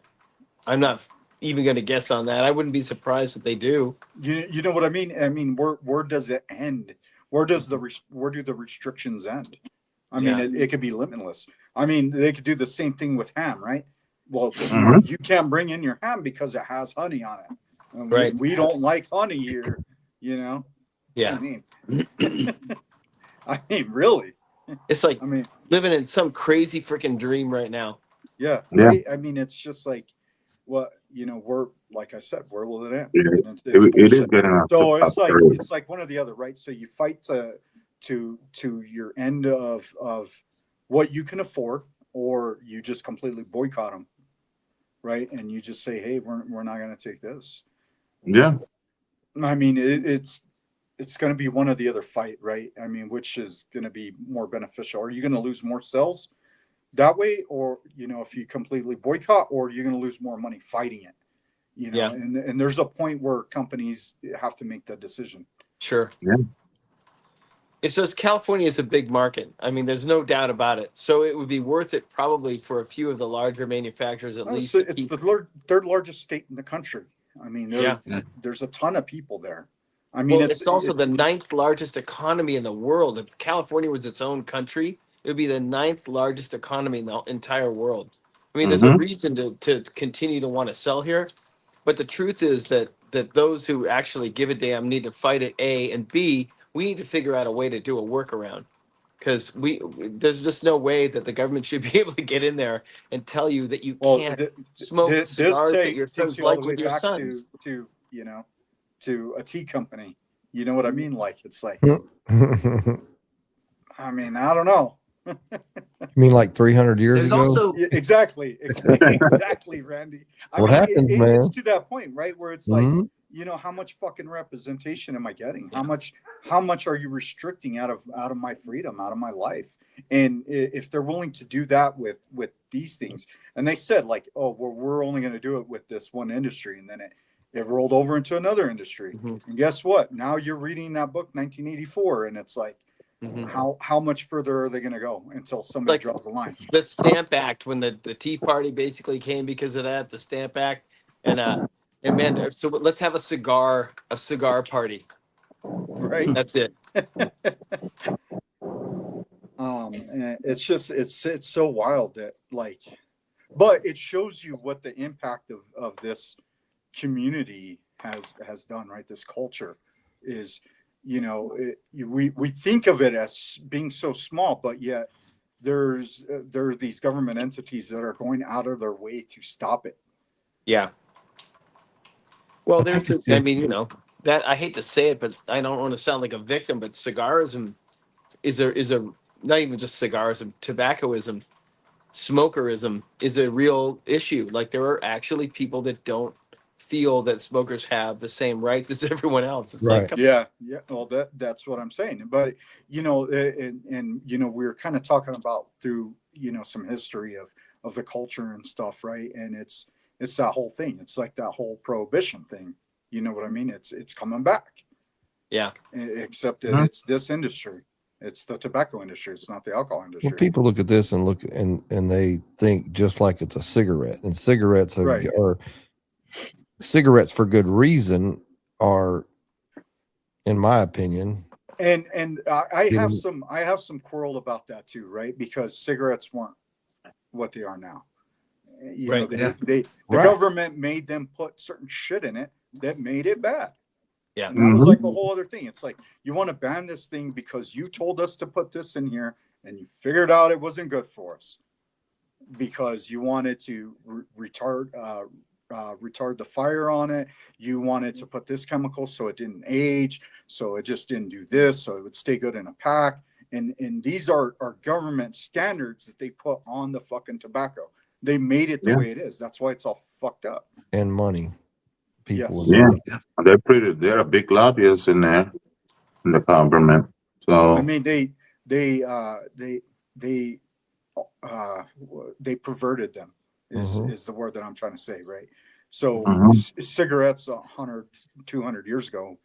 I'm not even going to guess on that. I wouldn't be surprised if they do. You know what I mean? I mean, where does it end? Where do the restrictions end? I mean, Yeah. it could be limitless. I mean, they could do the same thing with ham, right? Well, Mhm. you can't bring in your ham because it has honey on it. And Right. we don't like honey here, you know. Yeah. I mean, really. It's like I mean, living in some crazy freaking dream right now. yeah, Yeah. right. I mean, it's just like, we're like I said, where will it end? Yeah. And it's It is bullshit. getting So up there. it's like one or the other, right? So you fight to your end of what you can afford, or you just completely boycott them, right? And you just say, hey, we're not going to take this. Yeah. I mean, it's going to be one or the other fight, right? I mean, which is going to be more beneficial? Are you going to lose more sales that way, or if you completely boycott, or you're going to lose more money fighting it? Yeah. And there's a point where companies have to make that decision. Sure. Yeah. It's just California is a big market. I mean, there's no doubt about it. So it would be worth it probably for a few of the larger manufacturers at least. It's the third largest state in the country. I mean, Yeah. there's a ton of people there. I mean, Well, it's also the ninth largest economy in the world. If California was its own country, it would be the ninth largest economy in the entire world. I mean, there's a Mhm. reason to continue to want to sell here, but the truth is that those who actually give a damn need to fight it. A and B, we need to figure out a way to do a workaround because there's just no way that the government should be able to get in there and tell you that you can't smoke this cigars that your takes sons you all the like way with your back sons. to a tea company. You know what I mean? Like, it's like, I mean, I don't know. You mean like 300 years There's ago? also Yeah, exactly, Randy. I What mean, happens, man? it's to that point, right, where it's like, Mhm. how much fucking representation am I getting? How much are you restricting out of my freedom, out of my life? And if they're willing to do that with these things, and they said like, oh, well, we're only going to do it with this one industry, and then it rolled over into another industry. Mhm. And guess what? Now you're reading that book, 1984, and it's like, Mhm. how much further are they going to go until somebody Like draws a line? the Stamp Act, when the Tea Party basically came because of that, the Stamp Act, and man, so let's have a cigar party. Right. That's it. And it's just it's so wild that, like, but it shows you what the impact of this community has done, right? This culture is, we think of it as being so small, but yet there are these government entities that are going out of their way to stop it. Yeah. Well, I think there's, it's I just- mean, that I hate to say it, but I don't want to sound like a victim, but cigarism is a not even just cigarism, tobaccoism, smokerism is a real issue. Like there are actually people that don't feel that smokers have the same rights as everyone else. It's Right. like, Yeah. Well, that's what I'm saying. But and we're kind of talking about through some history of the culture and stuff, right? And it's that whole thing. It's like that whole prohibition thing. You know what I mean? It's coming back. yeah, Except that Mhm. it's this industry. It's the tobacco industry. It's not the alcohol industry. Well, people look at this and they think just like it's a cigarette, and cigarettes Right. are cigarettes for good reason are, in my opinion, And I have getting- some quarrel about that too, right? Because cigarettes weren't what they are now. Right. The Right. government made them put certain shit in it that made it bad. yeah, And that was Mhm. like a whole other thing. It's like, you want to ban this thing because you told us to put this in here and you figured out it wasn't good for us because you wanted to retard the fire on it. You wanted to put this chemical so it didn't age, so it just didn't do this, so it would stay good in a pack. And these are government standards that they put on the fucking tobacco. They made it the Yeah. way it is. That's why it's all fucked up. And money. People. Yes. with Yeah, they're a big lobbyist in there in the government. So I mean, they perverted them is the word that I'm trying to say, right? So cigarettes 100, 200 years ago,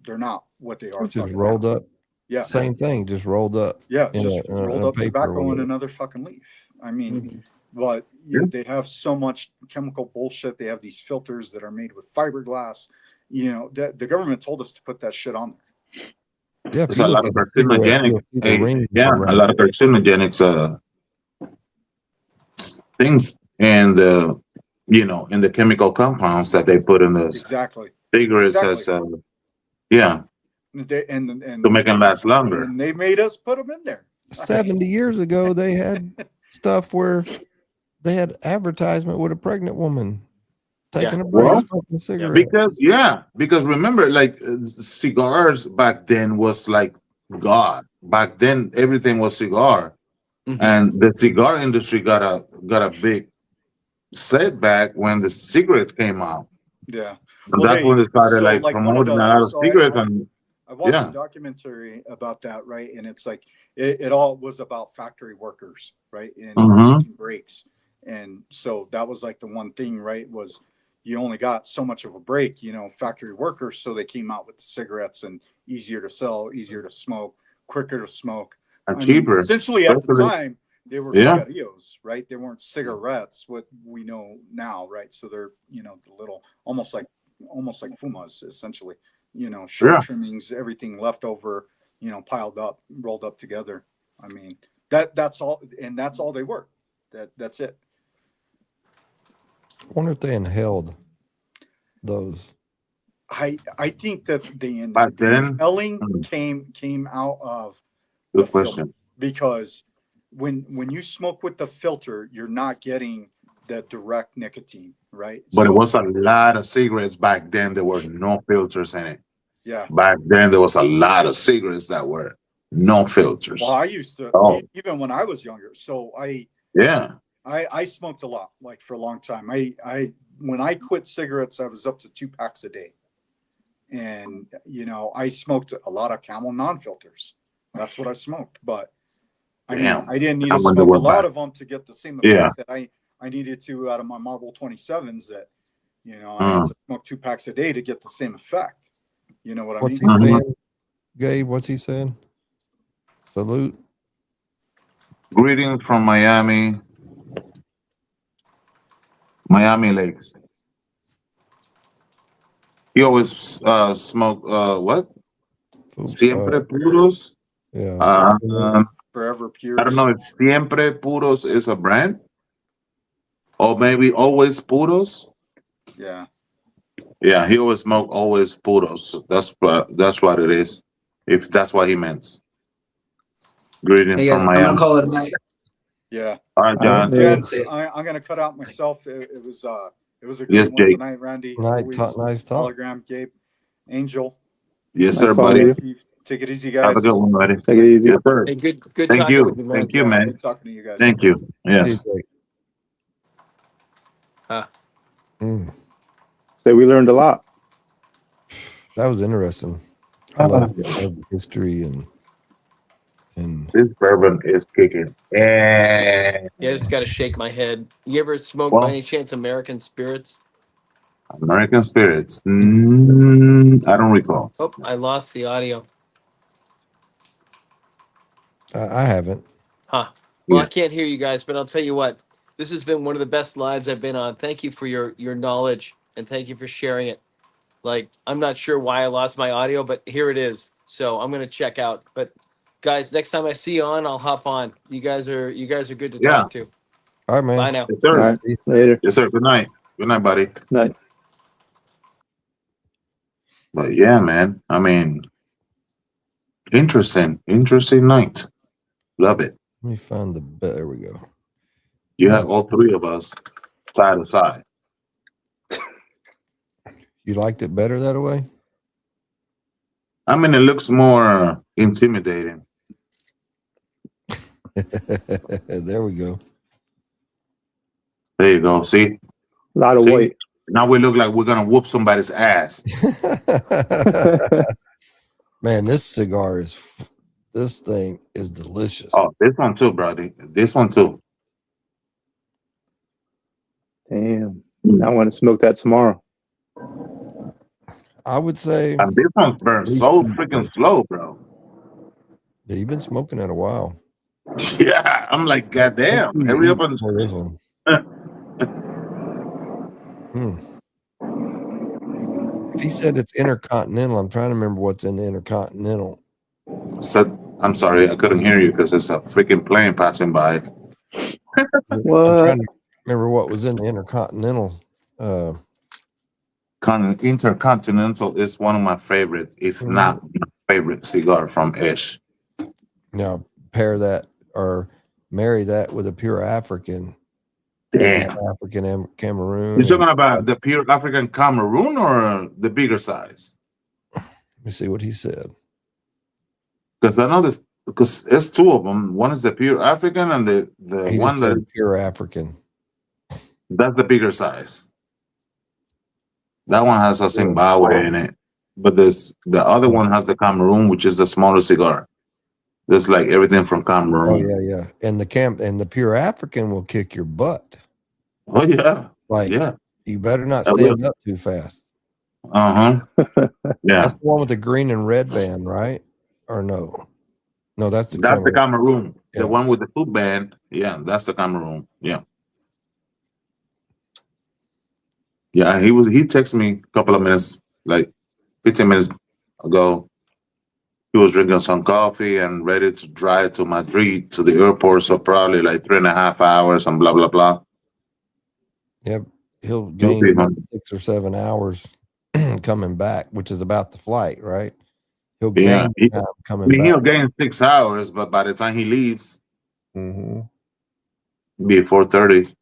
they're not what they are. Just fucking rolled now. up. Yeah. Same thing, just rolled up. Yeah, in just a- in a- rolled in a up paper or tobacco in whatever. another fucking leaf. I mean, but they have so much chemical bullshit. They have these filters that are made with fiberglass. You know, the government told us to put that shit on there. Yeah, if there's you a look lot at of the cigarette, carcinogenic. you'll see the rings Yeah, a around lot of carcinogenics things in the in the chemical compounds that they put in the Exactly. cigarettes as yeah, And to make them last longer. And they made us put them in there. 70 years ago, they had stuff where they had advertisement with a pregnant woman taking a break, Well, smoking a cigarette. because remember, like cigars back then was like God. Back then, everything was cigar, and the cigar industry got a big setback when the cigarette came out. Yeah, And that's when they started so, like one of promoting a lot of so cigarettes. And I watched yeah. a documentary about that, right? And it's like it all was about factory workers, right? And taking breaks. And so that was like the one thing, right? Was you only got so much of a break, factory workers. So they came out with the cigarettes and easier to sell, easier to smoke, quicker to smoke. And cheaper. Essentially, at the Especially- time, they were Yeah. cigarillos, right? They weren't cigarettes, what we know now, right? So they're, the little, almost like fumas, essentially, short Yeah. trimmings, everything left over, piled up, rolled up together. I mean, that's all, and that's all they were. That's it. I wonder if they inhaled those. I think that the Back then? inhaling came out of Good the question. filter, because when you smoke with the filter, you're not getting the direct nicotine, right? But So, it was a lot of cigarettes back then. There were no filters in it. yeah. Back then, there was a lot of cigarettes that were no filters. Well, I used to, Oh. even when I was younger. So Yeah. I smoked a lot, like for a long time. When I quit cigarettes, I was up to 2 packs a day. And, I smoked a lot of Camel non-filters. That's what I smoked. But I mean, Damn. I didn't need I to wonder smoke a what lot back- of them to get the same effect Yeah. that I needed to out of my Marlboro 27s that, I had to smoke 2 packs a day to get the same effect. You know what I What's mean? he saying, Gabe? What's he saying? Salute. Greetings from Miami Lakes. He always smoke what? Siempre puros. Yeah. Forever Pure. I don't know if Siempre Puros is a brand, or maybe Always Puros. Yeah. Yeah, he always smoke Always Puros. That's what it is. If that's what he meant. Greetings Hey guys, from I'm Miami. gonna call it a night. Yeah. All right, John. Gents, I'm gonna cut out myself. It was a great Yes, one Jake. tonight, Randy. Nice talk. Hologram, Gabe, Angel. Yes, Nice sir, talking buddy. to you. Take it easy, guys. Have a good one, buddy. Take it easy. Yes, sir. Hey, good Thank talking you. with you, man. Thank you, Yeah, man. good talking to you guys. Thank you. Yes. See you, Jake. Say we learned a lot. That was interesting. I love the history and This bourbon is kicking. Yeah, I just got to shake my head. You ever smoke Well- by any chance American Spirits? American Spirits. I don't recall. Oh, I lost the audio. I haven't. Huh. Well, Yeah. I can't hear you guys, but I'll tell you what. This has been one of the best lives I've been on. Thank you for your knowledge, and thank you for sharing it. Like, I'm not sure why I lost my audio, but here it is. So I'm gonna check out. But guys, next time I see you on, I'll hop on. You guys are good to Yeah. talk to. All right, man. Bye now. Yes, sir. All right. Later. Yes, sir. Good night. Good night, buddy. Night. But yeah, man. I mean, interesting night. Love it. Let me find the bed. There we go. You have all three of us side to side. You liked it better that way? I mean, it looks more intimidating. There we go. There you go. See? A lot of See? weight. Now we look like we're gonna whoop somebody's ass. Man, this thing is delicious. Oh, this one too, brother. This one too. Damn. I want to smoke that tomorrow. I would say And this one burns so freaking slow, bro. Yeah, you've been smoking that a while. Yeah, I'm like, goddamn. Hurry up and this one. If he said it's intercontinental, I'm trying to remember what's in the intercontinental. So, I'm sorry, I couldn't hear you because there's a freaking plane passing by. I'm trying to remember what was in the intercontinental. Intercontinental is one of my favorites. It's not my favorite cigar from Ish. Now pair that or marry that with a pure African. Damn. African and Cameroon. You're talking about the pure African Cameroon or the bigger size? Let me see what he said. Because I know this, because it's two of them. One is the pure African and the He one just said that pure African. that's the bigger size. That one has a Zimbabwe in it. But the other one has the Cameroon, which is the smaller cigar. There's like everything from Cameroon. Oh yeah. And the pure African will kick your butt. Oh yeah. Like yeah. You better not stand up too fast. Yeah. That's the one with the green and red band, right? Or no? No, that's the Cameroon. Cameroon. The one with the foot band. Yeah, that's the Cameroon. Yeah. Yeah, he texted me a couple of minutes, like 15 minutes ago. He was drinking some coffee and ready to drive to Madrid to the airport. So probably like 3.5 hours and blah, blah, blah. Yep. He'll gain about 6 or 7 hours coming back, which is about the flight, right? He'll gain time coming back. He'll gain 6 hours, but by the time he leaves, it'll be 4:30.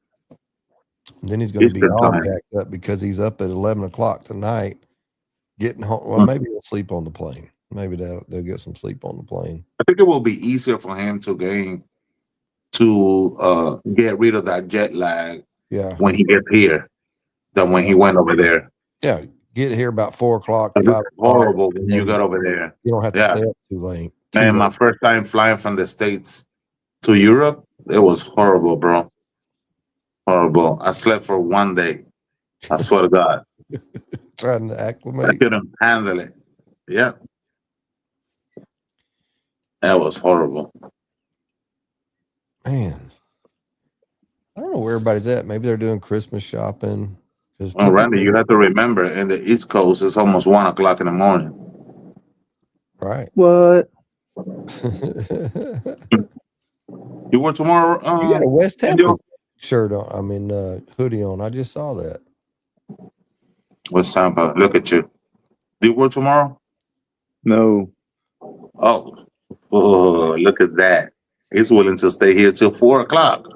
Then he's going to be all jacked up because he's up at 11 o'clock tonight getting home. Well, maybe he'll sleep on the plane. Maybe they'll get some sleep on the plane. I think it will be easier for him to get rid of that jet lag when he gets here than when he went over there. Yeah, get here about 4 o'clock. It's horrible when you got over there. You don't have to stay up too late. And my first time flying from the States to Europe, it was horrible, bro. Horrible. I slept for 1 day. I swear to God. Trying to acclimate. I couldn't handle it. Yeah. That was horrible. Man. I don't know where everybody's at. Maybe they're doing Christmas shopping. Well, Randy, you have to remember, in the East Coast, it's almost 1 o'clock in the morning. Right. What? You work tomorrow? You got a West Tampa shirt on. I mean, hoodie on. I just saw that. West Tampa. Look at you. Do you work tomorrow? No. Oh, look at that. He's willing to stay here till 4 o'clock.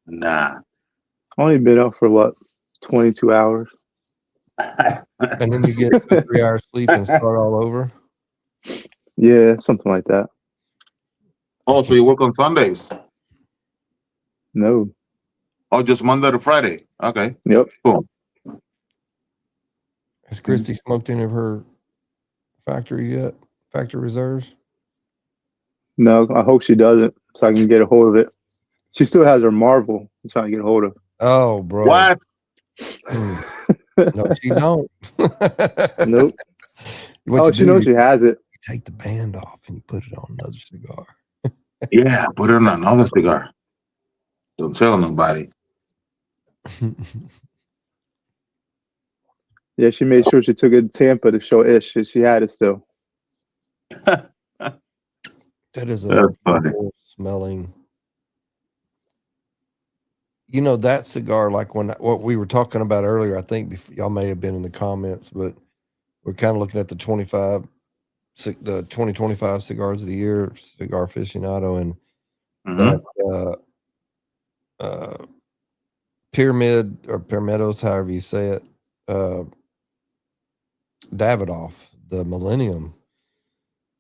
Nah. Only been up for what, 22 hours? And then you get 2 or 3 hours sleep and start all over? Yeah, something like that. Oh, so you work on Sundays? No. Oh, just Monday to Friday. Okay. Yep. Cool. Has Christy smoked any of her factories yet? Factory reserves? No, I hope she doesn't, so I can get a hold of it. She still has her Marvel. I'm trying to get a hold of. Oh, bro. What? No, she don't. Nope. She knows she has it. You take the band off and you put it on another cigar. Yeah, put it on another cigar. Don't tell nobody. Yeah, she made sure she took it to Tampa to show Ish. She had it still. That is a smelling. You know, that cigar, like what we were talking about earlier, I think y'all may have been in the comments, but we're kind of looking at the 2025 cigars of the year, Cigar Aficionado, and that Pyramid or Pyramiddos, however you say it, Davidoff, the Millennium.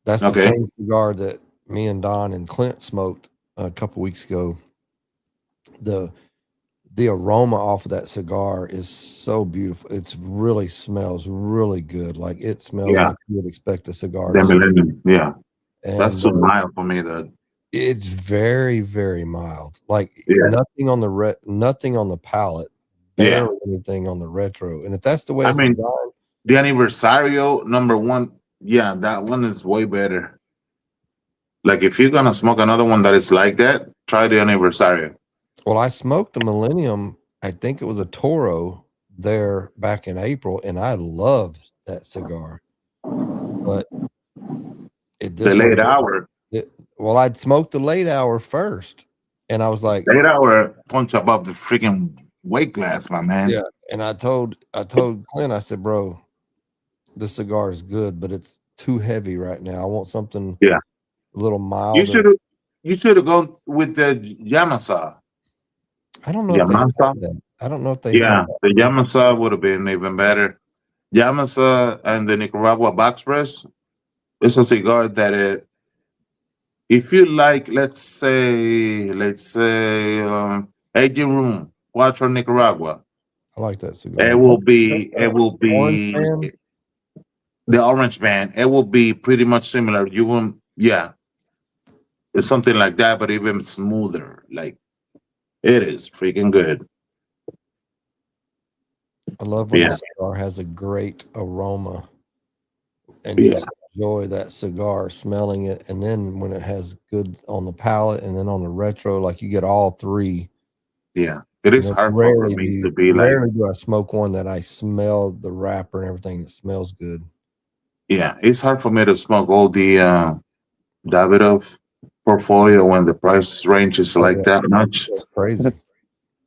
That's the same cigar that me and Don and Clint smoked a couple weeks ago. the aroma off of that cigar is so beautiful. It's really smells really good. Like it smells Yeah, like you would expect a cigar the to smell. Millennium. Yeah, that's And so mild for me. That it's very, very mild. Like yeah, nothing on the nothing on the palate, yeah. barely anything on the retro. And if that's the way I it's mean, designed, the Aniversario #1. Yeah, that one is way better. Like if you're gonna smoke another one that is like that, try the Aniversario. well, I smoked the Millennium. I think it was a Toro there back in April, and I loved that cigar. But The late hour. Well, I'd smoked the late hour first, and I was like, Late hour punch above the freaking weight class, my man. yeah. And I told Clint, I said, bro, this cigar is good, but it's too heavy right now. I want something Yeah. a little You milder. should have gone with the Yamasa. I don't know if they Yamasa. have that. I don't know if they Yeah, have that. the Yamasa would have been even better. Yamasa and the Nicaragua Box Press is a cigar that if you like, let's say, Aging Room, Cuatro Nicaragua, I like that cigar. it will Orange be Band? the Orange Band. It will be pretty much similar. You won't, yeah, it's something like that, but even smoother. Like it is freaking good. I love when Yeah. a cigar has a great aroma and you just enjoy that cigar, smelling it. And then when it has good on the palate and then on the retro, like you get all three. Yeah. It is hard for me to be like, rarely do I smoke one that I smell the wrapper and everything that smells good. yeah, it's hard for me to smoke all the Davidoff portfolio when the price range is like that much. That's crazy.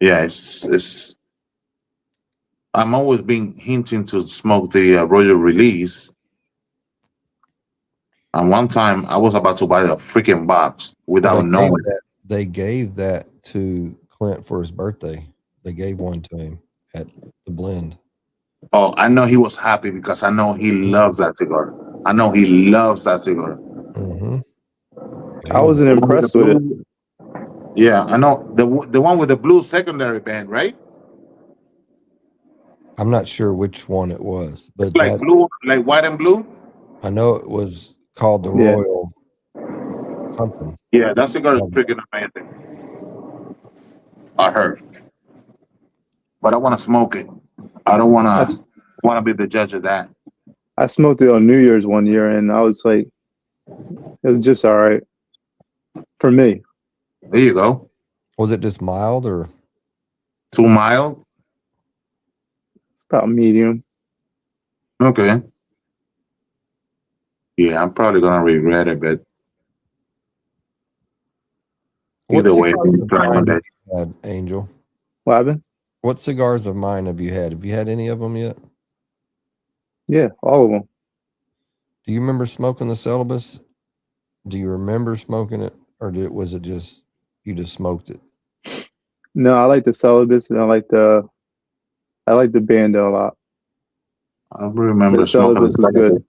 Yeah, it's. I'm always being hinting to smoke the Royal Release. And one time I was about to buy a freaking box without knowing. They gave that to Clint for his birthday. They gave one to him at the blend. Oh, I know he was happy because I know he loves that cigar. I know he loves that cigar. Mm-hmm. I wasn't impressed with it. Yeah, I know the one with the blue secondary band, right? I'm not sure which one it was, but Like blue, like white and blue. I know it was called the Royal something. Yeah, that cigar is freaking amazing. I heard, but I want to smoke it. I don't want to be the judge of that. I smoked it on New Year's one year, and I was like, it was just all right for me. There you go. Was it just mild or too mild? It's about medium. Okay. Yeah, I'm probably gonna regret it, but either way, had, Angel? What happened? What cigars of mine have you had? Have you had any of them yet? Yeah, all of them. Do you remember smoking the Celibus? Do you remember smoking it, or was it just you just smoked it? No, I like the Celibus, and I like the Banda a lot. I remember the Celibus was good.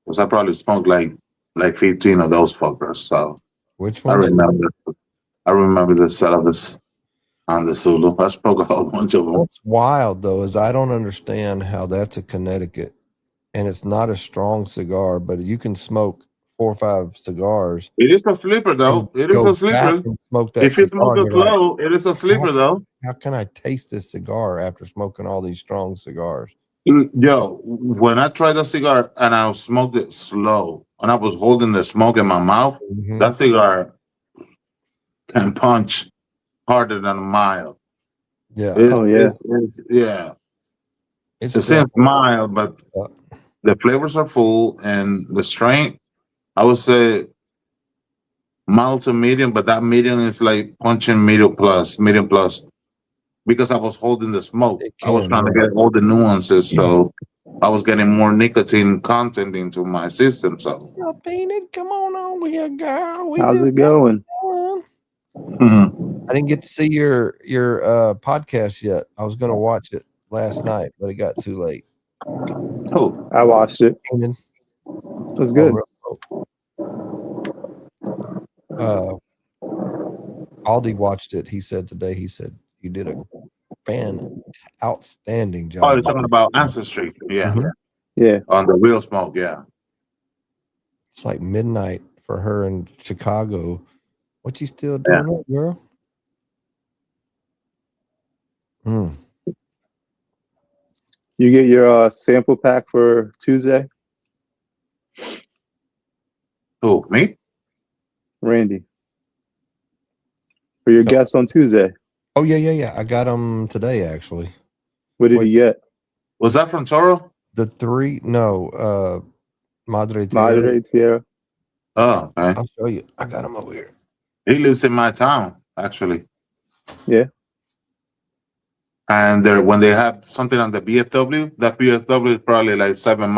Because I probably smoked like 15 of those fuckers. So which one? I remember the Celibus on the Zulu. I smoked a whole bunch of them. What's wild though is I don't understand how that's a Connecticut, and it's not a strong cigar, but you can smoke 4 or 5 cigars. It is a sleeper though. It is a sleeper. Smoke that if you cigar, smoke it slow, it is a sleeper though. How can I taste this cigar after smoking all these strong cigars? Yo, when I tried the cigar and I smoked it slow and I was holding the smoke in my mouth, that cigar can punch harder than a mile. Yeah. It seems mild, but the flavors are full and the strength, I would say mild to medium, but that medium is like punching medium plus. Because I was holding the smoke. I was trying to get all the nuances, so I was getting more nicotine content into my system. So, come on over here, girl. How's it going? I didn't get to see your podcast yet. I was going to watch it last night, but it got too late. Oh, I watched it. It was good. Aldi watched it. He said today. He said you did a outstanding Oh, job. you're talking about Ancestry. Yeah. Mhm. Yeah. On the Real Smoke. Yeah. It's like midnight for her in Chicago. What you still Yeah. doing up, girl? Hmm. You get your sample pack for Tuesday, Who, me? Randy, for your No. guest on Tuesday. Oh yeah. I got them today actually. What did Wait. you get? Was that from Toro? The three, no, Madre Tierra. Madre Tierra. Oh, okay. I'll show you. I got them over here. He lives in my town, actually. Yeah. And when they have something on the BFW, that BFW is probably like 7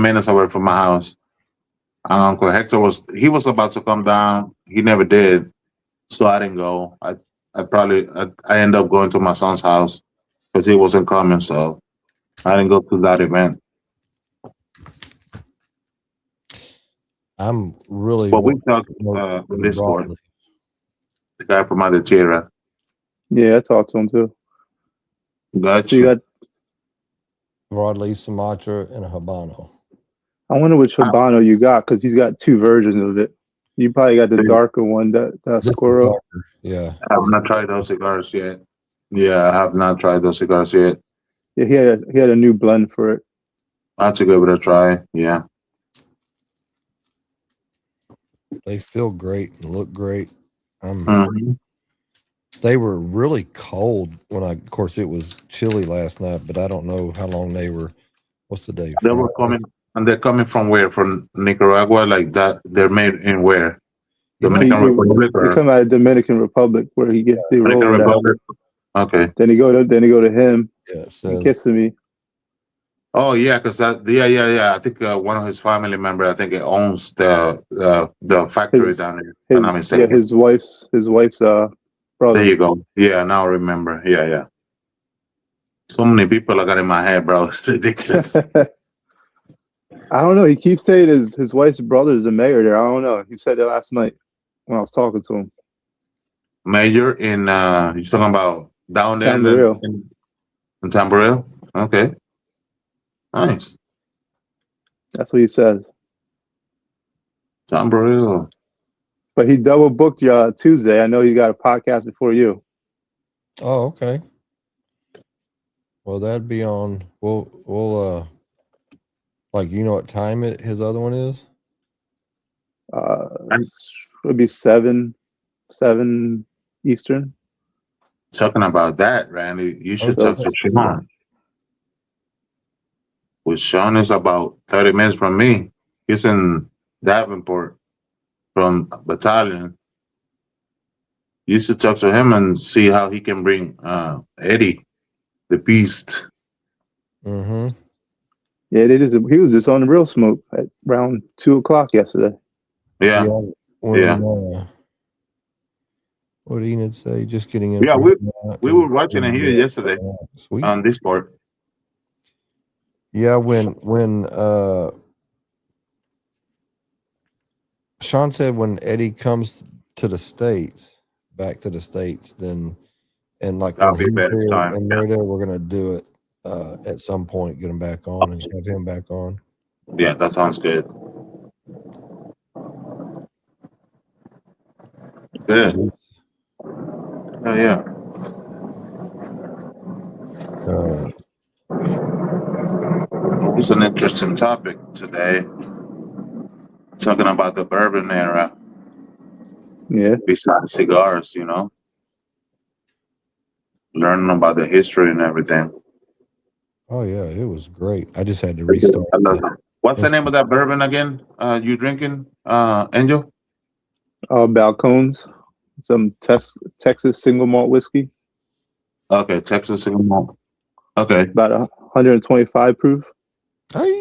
minutes away from my house. And Uncle Hector was about to come down. He never did, so I didn't go. I ended up going to my son's house because he wasn't coming, so I didn't go to that event. I'm really. But we talked wanting on Discord. broadleaf. The guy from Madre Tierra. Yeah, I talked to him too. Gotcha. So you got. Broadleaf, Sumatra, and a Habano. I wonder which Habano you got because he's got two versions of it. You probably got the darker one, that This is Squirrel. darker. Yeah. I have not tried those cigars yet. Yeah, I have not tried those cigars yet. Yeah, he had a new blend for it. I have to give it a try. Yeah. They feel great and look great. Mhm. They were really cold of course, it was chilly last night, but I don't know how long they were. What's the day? They were coming, and they're coming from where? From Nicaragua, like that. They're made in where? Dominican Republic. They come out of Dominican Republic where he gets the Dominican roll. Republic. Okay. Then he go to him. Yeah, it He says, gets to me. Oh yeah, because yeah. I think one of his family members, I think it owns the factory His- down there. If I'm not His mistaken. his wife's brother. There you go. Yeah, now I remember. Yeah. So many people I got in my head, bro. It's ridiculous. I don't know. He keeps saying his wife's brother is the mayor there. I don't know. He said it last night when I was talking to him. Major in you're talking about down there Tamboril. in Tamboril? Okay. Nice. That's what he says. Tamboril. But he double booked you Tuesday. I know you got a podcast before you. oh, okay. Well, that'd be on. We'll like, you know what time his other one is? It'll be 7 Eastern. Talking about that, Randy, you should talk to Sean. Well, Sean is about 30 minutes from me. He's in Davenport from Battalion. You should talk to him and see how he can bring Eddie, the beast. Mm-hmm. Yeah, he was just on the Real Smoke at around 2:00 yesterday. Yeah. What did Enid say? Just getting in. Yeah, we were watching it here yesterday Sweet. on Discord. Yeah, when Sean said when Eddie comes to the States, back to the States, then and like That'll when be a he's better here time, and yeah. they're there, we're gonna do it at some point, get him back on and have him back on. Yeah, that sounds good. Good. Oh yeah. It was an interesting topic today. Talking about the bourbon era. Yeah. Besides cigars, learning about the history and everything. Oh yeah, it was great. I just had to restart. I love it. What's the name of that bourbon again? You drinking, Angel? Balcones, some Texas single malt whiskey. Okay, Texas single malt. Okay. About 125 proof. Hey.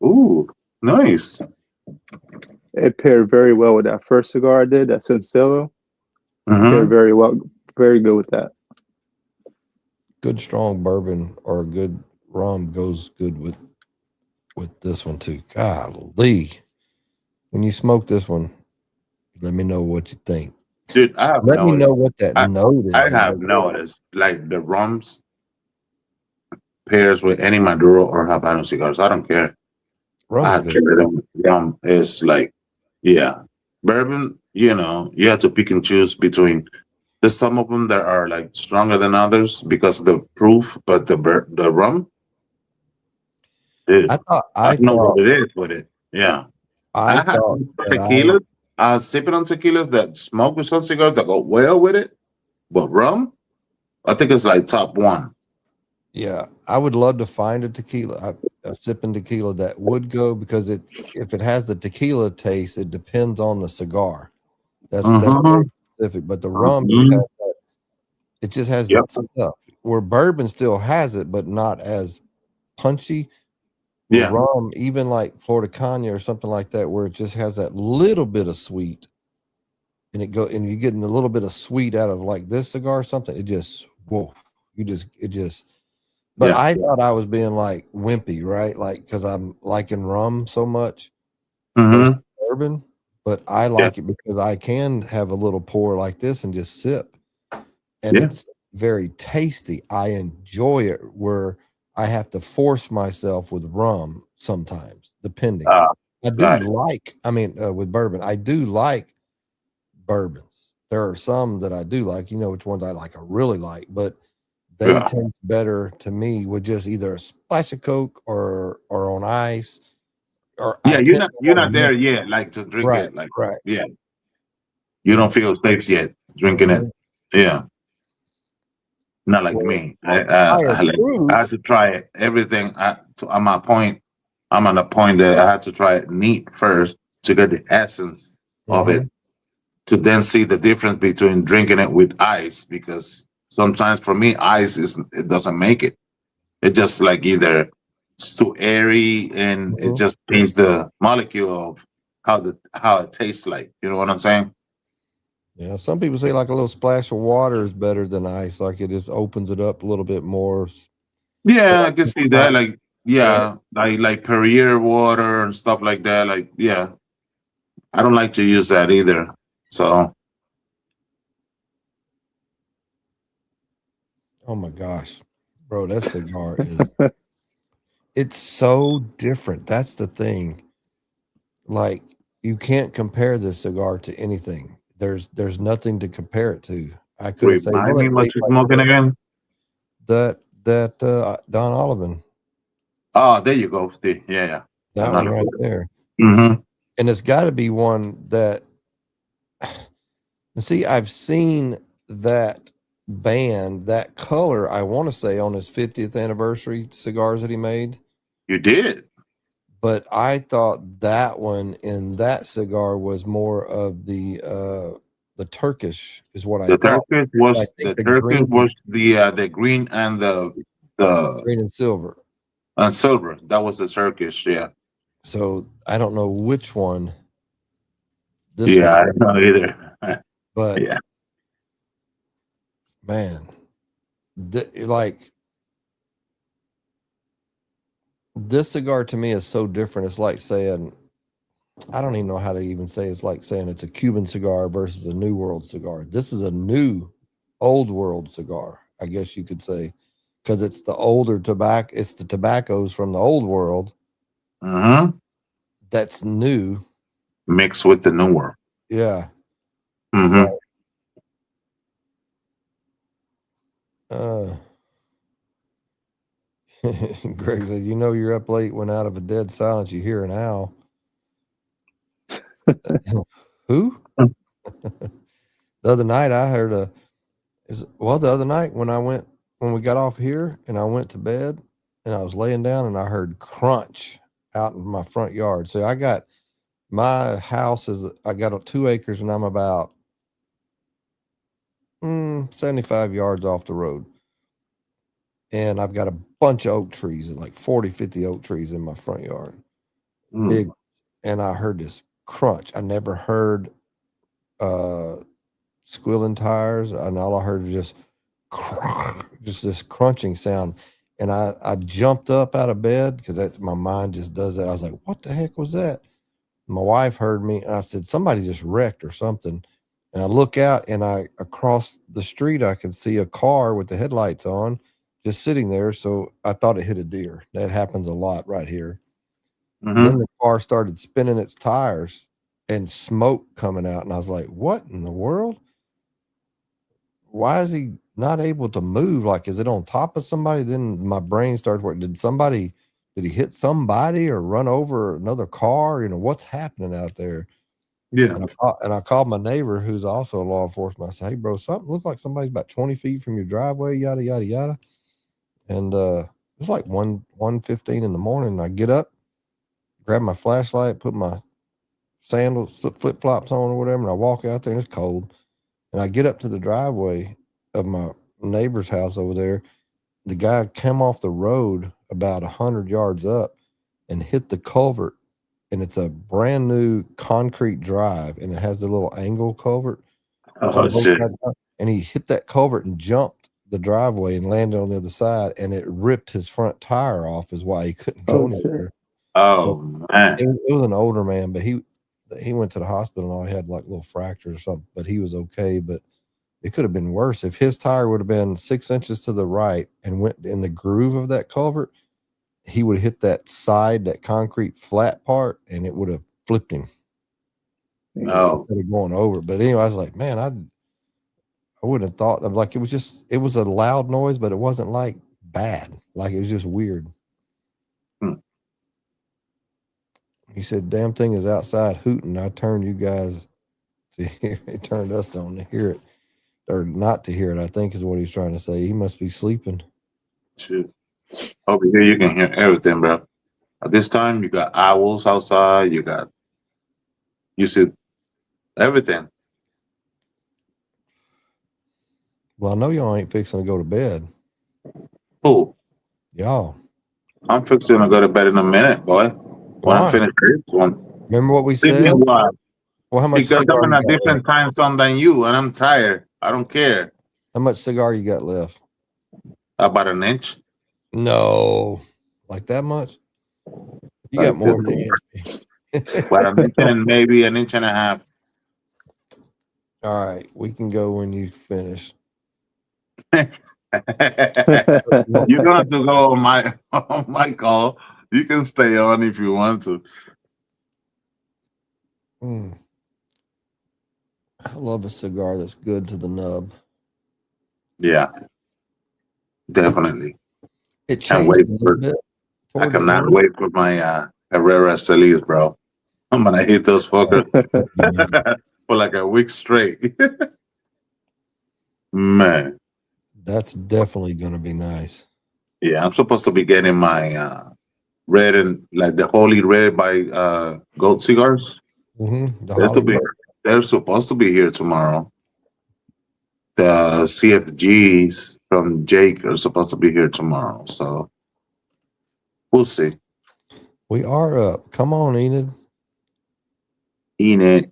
Ooh, nice. It paired very well with that first cigar I did, that Cincillo. Mhm. Paired very well, very good with that. Good strong bourbon or good rum goes good with this one too. Golly. When you smoke this one, let me know what you think. Dude, I have Let me know noticed. what that I, note I is. have noticed, like the rums pairs with any Maduro or Habano cigars. I don't care. I Rum's have good. tried them. Rum is like, yeah. Bourbon, you have to pick and choose between. There's some of them that are like stronger than others because of the proof, but the rum, dude, I don't know what it is with it. Yeah. I I had thought that tequilas. I was sipping on tequilas that smoke with some cigars that go well with it. But rum, I think it's like top one. yeah, I would love to find a tequila, a sipping tequila that would go because if it has the tequila taste, it depends on the cigar. That's very specific. But the rum just has that, it just has Yep. its stuff. Where bourbon still has it, but not as punchy. Yeah. Rum, even like Florida Cognac or something like that, where it just has that little bit of sweet, and you're getting a little bit of sweet out of like this cigar or something. It just But Yeah. I thought I was being like wimpy, right? Like because I'm liking rum so much versus bourbon, but I like it because I can have a little pour like this and just sip, and it's very tasty. I enjoy it where I have to force myself with rum sometimes, depending. I do like, with bourbon, I do like bourbons. There are some that I do like, which ones I like, I really like, but they taste better to me with just either a splash of Coke or on ice. Or Yeah, you're not there yet, like to drink it. Like yeah. You don't feel safe yet drinking it. Yeah. Not like me. I had to try it. Everything on my point. I'm on a point that I had to try it neat first to get the essence of it, to then see the difference between drinking it with ice. Because sometimes for me, it doesn't make it. It just like either it's too airy and it just changes the molecule of how it tastes like. You know what I'm saying? Yeah, some people say like a little splash of water is better than ice, like it just opens it up a little bit more. Yeah, I can see that. Like, yeah, like Perrier water and stuff like that. Like, yeah, I don't like to use that either. So, oh my gosh, bro, that cigar is it's so different. That's the thing. Like, you can't compare this cigar to anything. There's nothing to compare it to. I couldn't say. remind Well, me what you're smoking again. That Don Olivan. Oh, there you go. Yeah. That one right there. Mm-hmm. And it's got to be one that. See, I've seen that band, that color. I want to say on his 50th anniversary cigars that he made. You did. But I thought that one in that cigar was more of the Turkish is what I thought. Turkish was the Turkish was the green and the green and silver. And silver. That was the Turkish, yeah. So I don't know which one. I don't know either. But yeah, man, this cigar to me is so different. It's like saying, I don't even know how to even say. It's like saying it's a Cuban cigar versus a New World cigar. This is a new Old World cigar, I guess you could say, because it's the older tobacco. It's the tobaccos from the Old World that's new, mixed with the New World. Yeah. Mm-hmm. Greg said, you're up late when out of a dead silence you hear an owl. Who? The other night I heard the other night when we got off here and I went to bed and I was laying down and I heard crunch out in my front yard. So my house I got 2 acres and I'm about 75 yards off the road. And I've got a bunch of oak trees, like 40, 50 oak trees in my front yard. Big. And I heard this crunch. I never heard squealing tires, and all I heard was just this crunching sound. And I jumped up out of bed because my mind just does that. I was like, what the heck was that? My wife heard me, and I said, somebody just wrecked or something. And I look out, and across the street, I can see a car with the headlights on, just sitting there. So I thought it hit a deer. That happens a lot right here. And then the car started spinning its tires and smoke coming out. And I was like, what in the world? Why is he not able to move? Like, is it on top of somebody? Then my brain starts working. Did he hit somebody or run over another car? What's happening out there? Yeah. And I called my neighbor, who's also a law enforcement. I said, hey, bro, something looks like somebody's about 20 feet from your driveway, yada, yada, yada. And it's like 1:15 in the morning. I get up, grab my flashlight, put my sandals, flip-flops on or whatever, and I walk out there, and it's cold. And I get up to the driveway of my neighbor's house over there. The guy came off the road about 100 yards up and hit the culvert. And it's a brand new concrete drive, and it has the little angle culvert. Oh, shit. And he hit that culvert and jumped the driveway and landed on the other side, and it ripped his front tire off, is why he couldn't go anywhere. Oh, man. It was an older man, but he went to the hospital and all, he had like little fractures or something, but he was okay. But it could have been worse if his tire would have been 6 inches to the right and went in the groove of that culvert. He would have hit that side, that concrete flat part, and it would have flipped him. Instead of going over. But anyway, I was like, man, I wouldn't have thought of, like, it was a loud noise, but it wasn't like bad. Like, it was just weird. He said, damn thing is outside hooting. I turned you guys to hear it. Turned us on to hear it, or not to hear it, I think is what he's trying to say. He must be sleeping. Shoot. Over here, you can hear everything, bro. At this time, you got owls outside. You see everything. Well, I know y'all ain't fixing to go to bed. Who? Y'all. I'm fixing to go to bed in a minute, boy. When I finish this one. Remember what we said? Well, how much because cigar I'm in you a got different time zone than you, and I'm tired. I don't care. How much cigar you got left? About an inch. No. Like that much? You got more than an inch. About an inch and maybe an inch and a half. All right. We can go when you finish. You don't have to go on my call. You can stay on if you want to. I love a cigar that's good to the nub. Yeah, definitely. It Can't changed wait a little bit. I cannot wait for my Herrera Celis, bro. I'm gonna hit those fuckers for like a week straight. Man, that's definitely gonna be nice. Yeah, I'm supposed to be getting my red and like the Holy Red by Goode Cigars. They're supposed to be here tomorrow. The CFGs from Jake are supposed to be here tomorrow, so we'll see. We are up. Come on, Enid. Enid.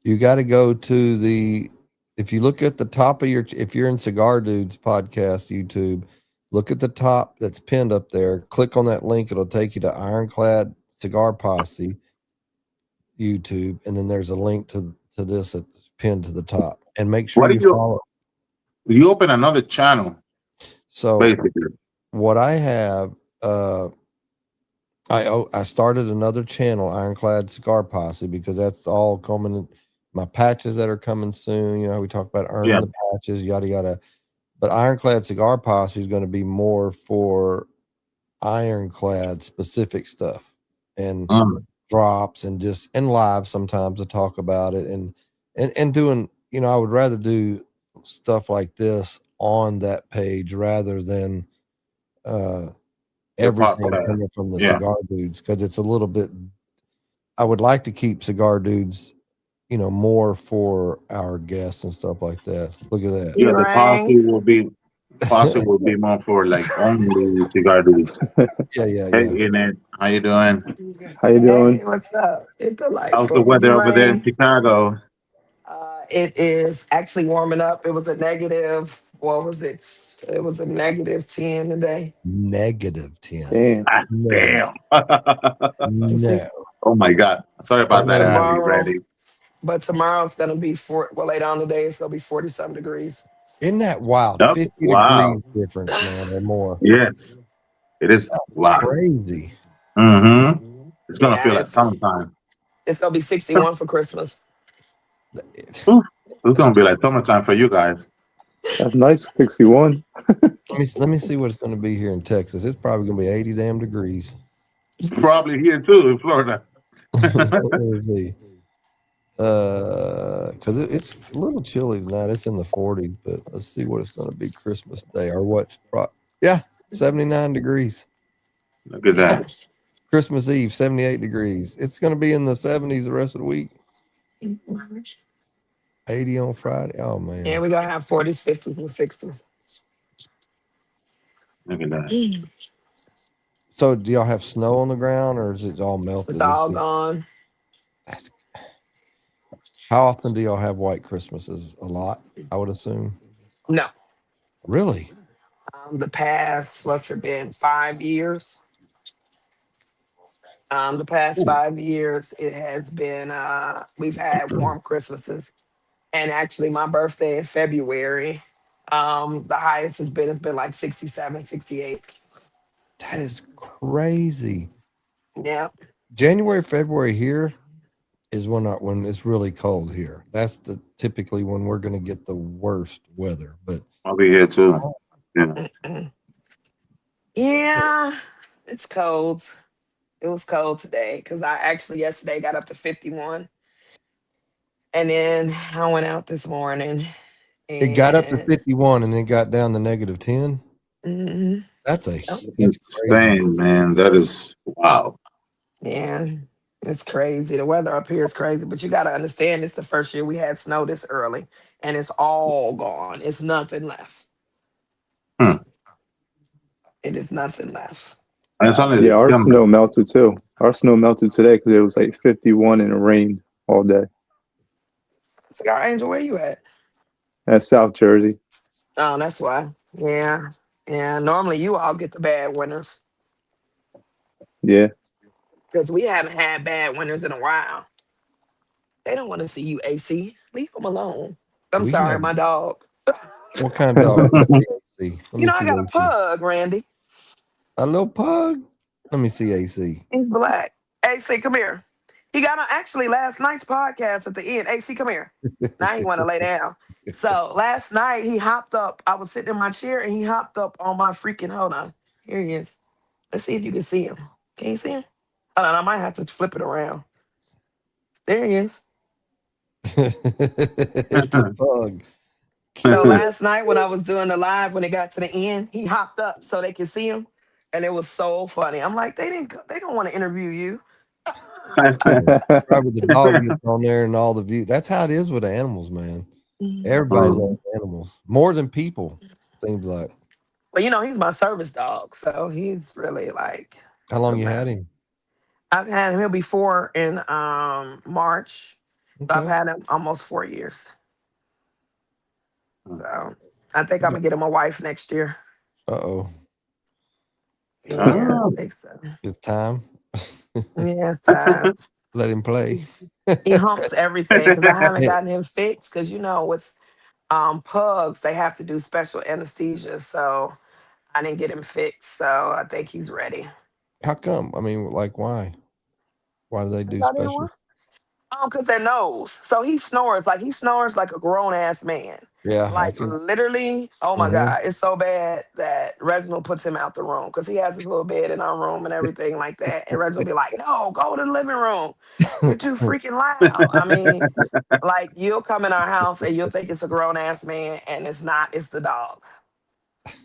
You got to go to if you look at the top of if you're in Cigar Dudes podcast YouTube, look at the top that's pinned up there. Click on that link. It'll take you to Iron Clad Cigar Posse YouTube. And then there's a link to this that's pinned to the top. And make sure you follow. You open another channel. So basically, what I have, I started another channel, Iron Clad Cigar Posse, because that's all coming. My patches that are coming soon. You know, we talked about earning the patches, yada yada. But Iron Clad Cigar Posse is going to be more for ironclad specific stuff and drops and live sometimes to talk about it and doing. You know, I would rather do stuff like this on that page rather than everything coming from the Cigar Dudes, because it's a little bit. I would like to keep Cigar Dudes, you know, more for our guests and stuff like that. Look at that. Yeah, the posse will be more for like only Cigar Dudes. Yeah. Hey, Enid, how you doing? How you doing? Hey, what's up? It's delightful. How's the weather over there in Chicago? It is actually warming up. It was a negative. What was it? It was a -10 today. -10. Damn. No. Oh my God. Sorry about that. Ready. But tomorrow it's gonna be later on today it's gonna be 40-some degrees. Isn't that wild? Yep. 50 Wow. degrees difference, man, or more. Yes, it is. Wow. Crazy. Mm-hmm. It's gonna Yeah, feel like summertime. it's gonna be 61 for Christmas. Ooh, it's gonna be like summertime for you guys. That's nice. 61. Let me see what it's going to be here in Texas. It's probably going to be 80 damn degrees. It's probably here too in Florida. Let me see. Because it's a little chilly tonight. It's in the 40s, but let's see what it's going to be Christmas Day or what's 79 degrees. Look at that. Christmas Eve, 78 degrees. It's going to be in the 70s the rest of the week. 80 on Friday. Oh man. Yeah, we're gonna have 40s, 50s, and 60s. Look at that. So do y'all have snow on the ground or is it all melted? It's all gone. How often do y'all have white Christmases? A lot, I would assume. No. Really? The past, what's it been, 5 years? The past 5 years, it has been, we've had warm Christmases. And actually, my birthday in February, the highest it's been like 67, 68. That is crazy. Yeah. January, February here is when it's really cold here. That's typically when we're going to get the worst weather. But I'll be here too. Yeah. Yeah, it's cold. It was cold today because I actually yesterday got up to 51. And then I went out this morning. It got up to And 51 and then got down to -10. Mhm. That's It's insane, man. That is wow. Yeah, it's crazy. The weather up here is crazy, but you got to understand it's the first year we had snow this early, and it's all gone. It's nothing left. It is nothing left. Yeah, our snow melted too. Our snow melted today because it was like 51 and it rained all day. Cigar Angel, where you at? That's South Jersey. Oh, that's why. Yeah. Yeah. Normally you all get the bad winters Yeah. because we haven't had bad winters in a while. They don't want to see you, AC. Leave them alone. I'm We sorry, have- my dog. What kind of dog? Let me see. You know, I got a pug, Randy. A little pug? Let me see AC. He's black. AC, come here. He got on actually last night's podcast at the end. AC, come here. Now he want to lay down. So last night he hopped up. I was sitting in my chair and he hopped up on my freaking, hold on. Here he is. Let's see if you can see him. Can you see him? Hold on, I might have to flip it around. There he is. It's a pug. So last night when I was doing the live, when it got to the end, he hopped up so they could see him. And it was so funny. I'm like, they don't want to interview you. Probably the dog gets on there and all the views. That's how it is with animals, man. Everybody loves animals more than people. Seems like. Well, you know, he's my service dog, so he's really like. How long you had him? I've had him before in March. So I've Okay. had him almost 4 years. So I think I'm gonna get him a wife next year. Uh-oh. Yeah, I think so. It's time. Yeah, it's time. Let him play. He humps everything because I haven't gotten him fixed. Because you know, with pugs, they have to do special anesthesia. So I didn't get him fixed. So I think he's ready. How come? I mean, like, why? Why do they do I didn't special? want- because their nose. So he snores like a grown ass man. Yeah. Like literally, oh my Mhm. God, it's so bad that Reginald puts him out the room because he has his little bed in our room and everything like that. And Reginald be like, no, go to the living room. You're too freaking loud. I mean, like you'll come in our house and you'll think it's a grown ass man and it's not, it's the dog.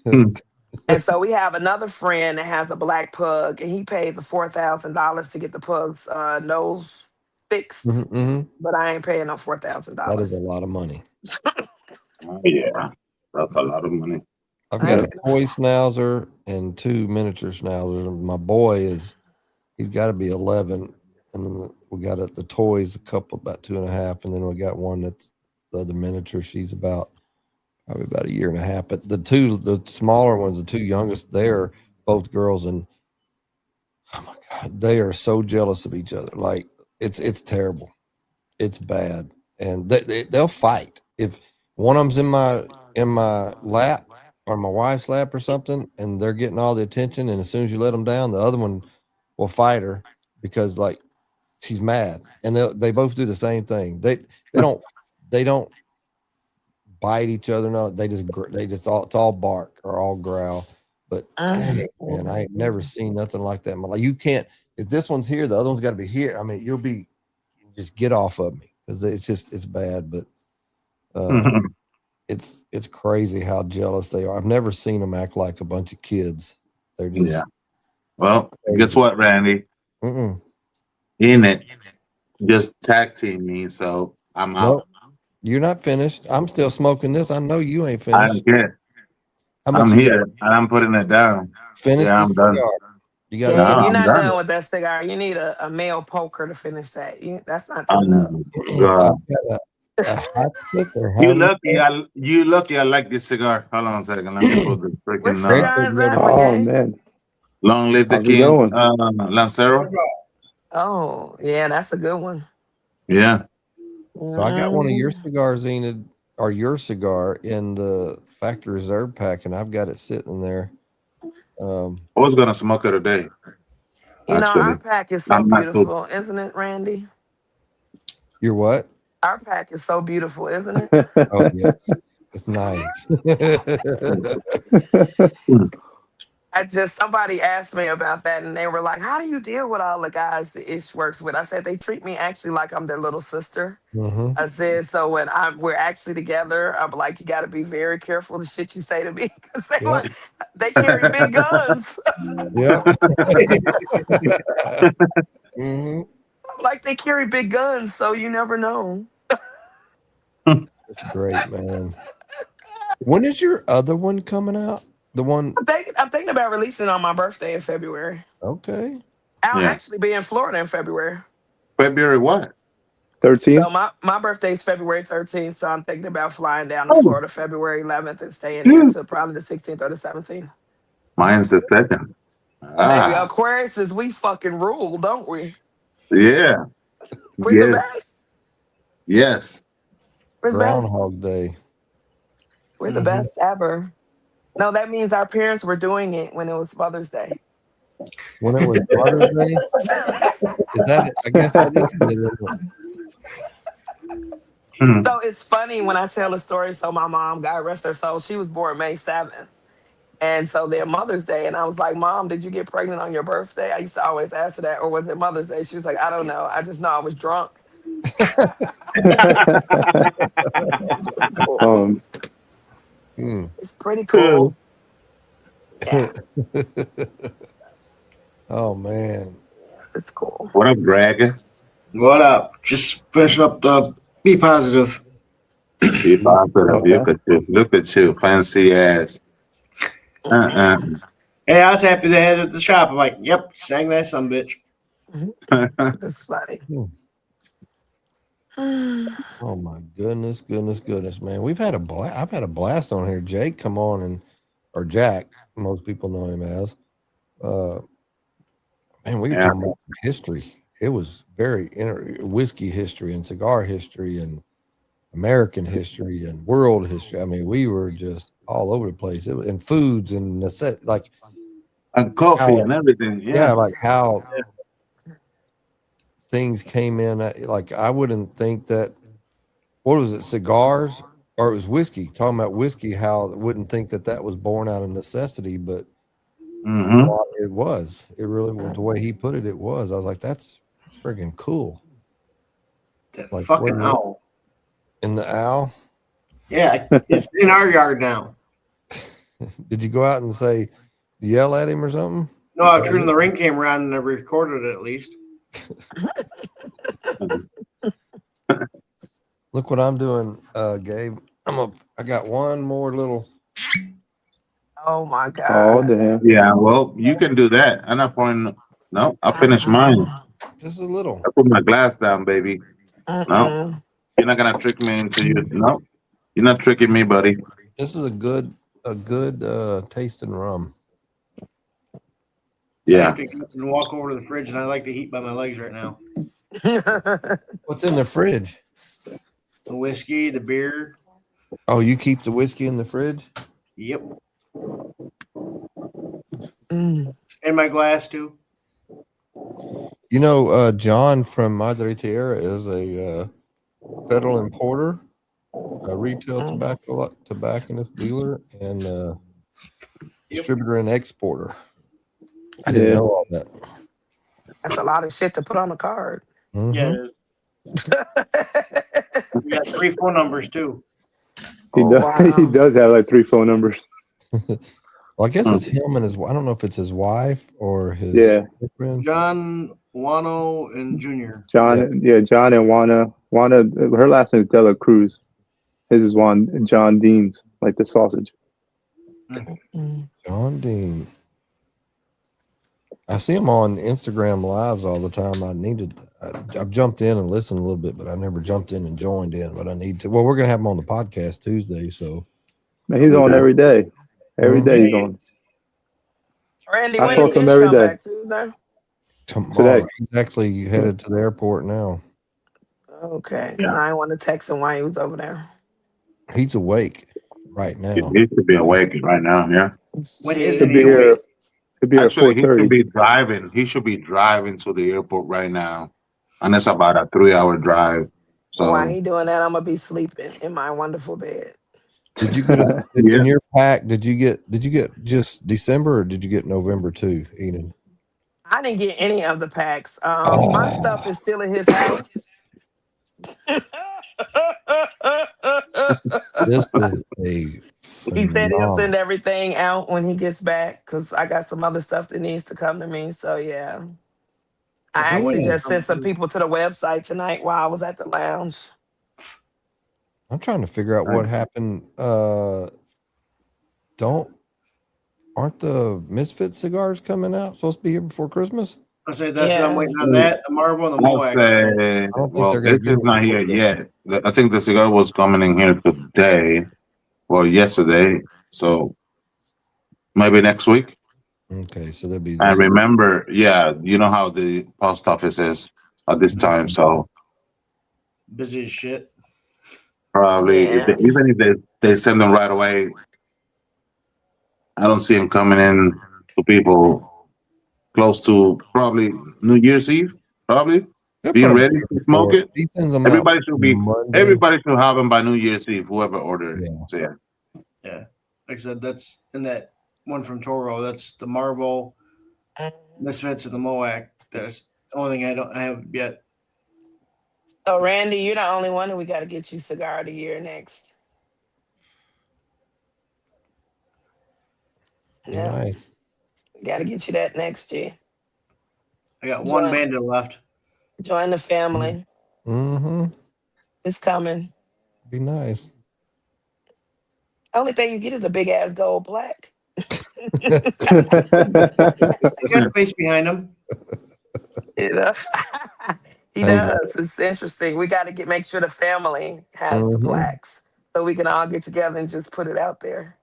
And so we have another friend that has a black pug and he paid the $4,000 to get the pug's nose fixed. Mhm. But I ain't paying no $4,000. That is a lot of money. Yeah, that's a lot of money. I've got a toy schnauzer and 2 miniature schnauzers. My boy he's got to be 11, and then we got the toys a couple about 2.5, and then we got one that's the other miniature. She's probably about 1.5 years. But the smaller ones, the 2 youngest, they're both girls, and oh my God, they are so jealous of each other. Like it's terrible. it's bad, and they'll fight if one of them's in my lap or my wife's lap or something, and they're getting all the attention, and as soon as you let them down, the other one will fight her because like she's mad, and they both do the same thing. They don't bite each other. No, they just it's all bark or all growl. But dang it, man, I ain't never seen nothing like that. Like you can't. If this one's here, the other one's got to be here. I mean, just get off of me because it's bad. But it's crazy how jealous they are. I've never seen them act like a bunch of kids. They're just Well, guess what, Randy? In it, just tag team me, so I'm out. Nope, you're not finished. I'm still smoking this. I know you ain't I finished. don't care. I'm here and I'm putting it down. Finish I'm this done. cigar. You got Yeah, you're I'm not done. done with that cigar. You need a male poker to finish that. That's not Oh good enough. my God. You lucky I like this cigar. Hold on a second. Let me put the Which freaking cigar is that, Oh McGay? man, Long live the how's it king, going? Lancero. Oh, yeah, that's a good one. Yeah. So I got one of your cigars, Enid, or your cigar in the factory reserve pack, and I've got it sitting there. I was gonna smoke it today. You know, our Actually, pack is so I'm not cool. beautiful, isn't it, Randy? Your what? Our pack is so beautiful, isn't it? Oh yes, it's nice. Somebody asked me about that, and they were like, "How do you deal with all the guys that Ish works with?" I said they treat me actually like I'm their little sister. I said, so when we're actually together, I'm like, you got to be very careful the shit you say to me because they carry big guns. Yeah. Like they carry big guns, so you never know. That's great, man. When is your other one coming out? The one. I'm thinking about releasing it on my birthday in February. Okay. I'll actually be in Florida in February. February what? 13. So my birthday is February 13th, so I'm thinking about flying down to Florida February 11th and staying there until probably the 16th or the 17th. Mine's the second. Baby, Aquarius is we fucking rule, don't we? Yeah. We're the best. Yes. We're the best. Groundhog Day. We're the best ever. No, that means our parents were doing it when it was Mother's Day. When it was Mother's Day? Is that it? I guess that is it. So it's funny when I tell a story. So my mom, God rest her soul, she was born May 7th. And so their Mother's Day. And I was like, Mom, did you get pregnant on your birthday? I used to always ask her that. Or was it Mother's Day? She was like, I don't know. I just know I was drunk. It's pretty cool. Yeah. Oh man. It's cool. What up, Greg? What up? Just finishing up the Be Positive. Be positive. Look at you, fancy ass. Hey, I was happy they had it at the shop. I'm like, yep, snag that some bitch. That's funny. Oh my goodness, man. We've had a blast. I've had a blast on here. Jake, come on, or Jack, most people know him as. Man, we were talking about history. It was very whiskey history and cigar history and American history and world history. I mean, we were just all over the place. It was, and foods and and coffee and everything. Yeah, like how things came in. Like I wouldn't think that. What was it? Cigars or it was whiskey? Talking about whiskey, how I wouldn't think that was born out of necessity, but it was. It really was the way he put it. It was. I was like, that's friggin' cool. That like fucking owl. In the owl? Yeah, it's in our yard now. Did you go out and yell at him or something? No, I turned the ring camera on and I recorded it at least. Look what I'm doing, Gabe. I got one more little. Oh my God. Oh damn. Yeah, well, you can do that. I'm not pouring. No, I'll finish mine. Just a little. I put my glass down, baby. No, you're not gonna trick me into you. No, you're not tricking me, buddy. This is a good tasting rum. Yeah. I have to get up and walk over to the fridge, and I like the heat by my legs right now. What's in the fridge? The whiskey, the beer. Oh, you keep the whiskey in the fridge? Yep. Mm. And my glass too. You know, John from Madre Tierra is a federal importer, a retail tobacconist dealer, and distributor and exporter. I didn't know all that. That's a lot of shit to put on a card. Mm-hmm. Yeah, it is. We got 3 phone numbers too. He does. Wow. He does have like 3 phone numbers. Well, I guess it's him and his. I don't know if it's his wife or his girlfriend. John, Wano, and Junior. John and Juana. Juana, her last name is Dela Cruz. His is John Dean's, like the sausage. John Dean. I see him on Instagram lives all the time. I've jumped in and listened a little bit, but I never jumped in and joined in. But I need to. Well, we're gonna have him on the podcast Tuesday, so. Man, he's on every day. Every day he's on. Randy, I when talk does to him Ish every come day. back? Tuesday? Tomorrow. Today. He's actually headed to the airport now. Okay, because I want to text him while he was over there. He's awake right now. He should be awake right now. Yeah. When Shit. is Could it? be here. Could be here at Actually, he should 4:30. be driving. He should be driving to the airport right now, and it's about a 3-hour drive. While So he doing that, I'm gonna be sleeping in my wonderful bed. Did you get in your pack? Did you get just December or did you get November too, Eden? I didn't get any of the packs. My stuff is still in his house. This is a He said he'll phenomenal. send everything out when he gets back because I got some other stuff that needs to come to me. So yeah. I actually just sent some people to the website tonight while I was at the lounge. I'm trying to figure out what happened. Aren't the Misfit cigars coming out? Supposed to be here before Christmas? I say that's what I'm waiting on. That the Marvel and the I'll Moac. say, well, this is not here yet. I think the cigar was coming in here today or yesterday, so maybe next week. Okay, so there'll be. I remember, you know how the post office is at this time, so Busy as shit. probably even if they send them right away, I don't see them coming in to people close to probably New Year's Eve. Probably being ready to smoke it. He sends them Everybody out should be. Monday. Everybody should have them by New Year's Eve. Whoever ordered it. So, Yeah. Like I said, that's in that one from Toro. That's the Marvel, Misfits, and the Moac. That's the only thing I have yet. So Randy, you're the only one that we got to get you cigar of the year next. Yeah. Nice. Got to get you that next year. I got one bandit left. Join the family. Mm-hmm. It's coming. Be nice. Only thing you get is a big ass gold black. He got space behind him. You know? He does. It's interesting. We got to make sure the family has the blacks so we can all get together and just put it out there.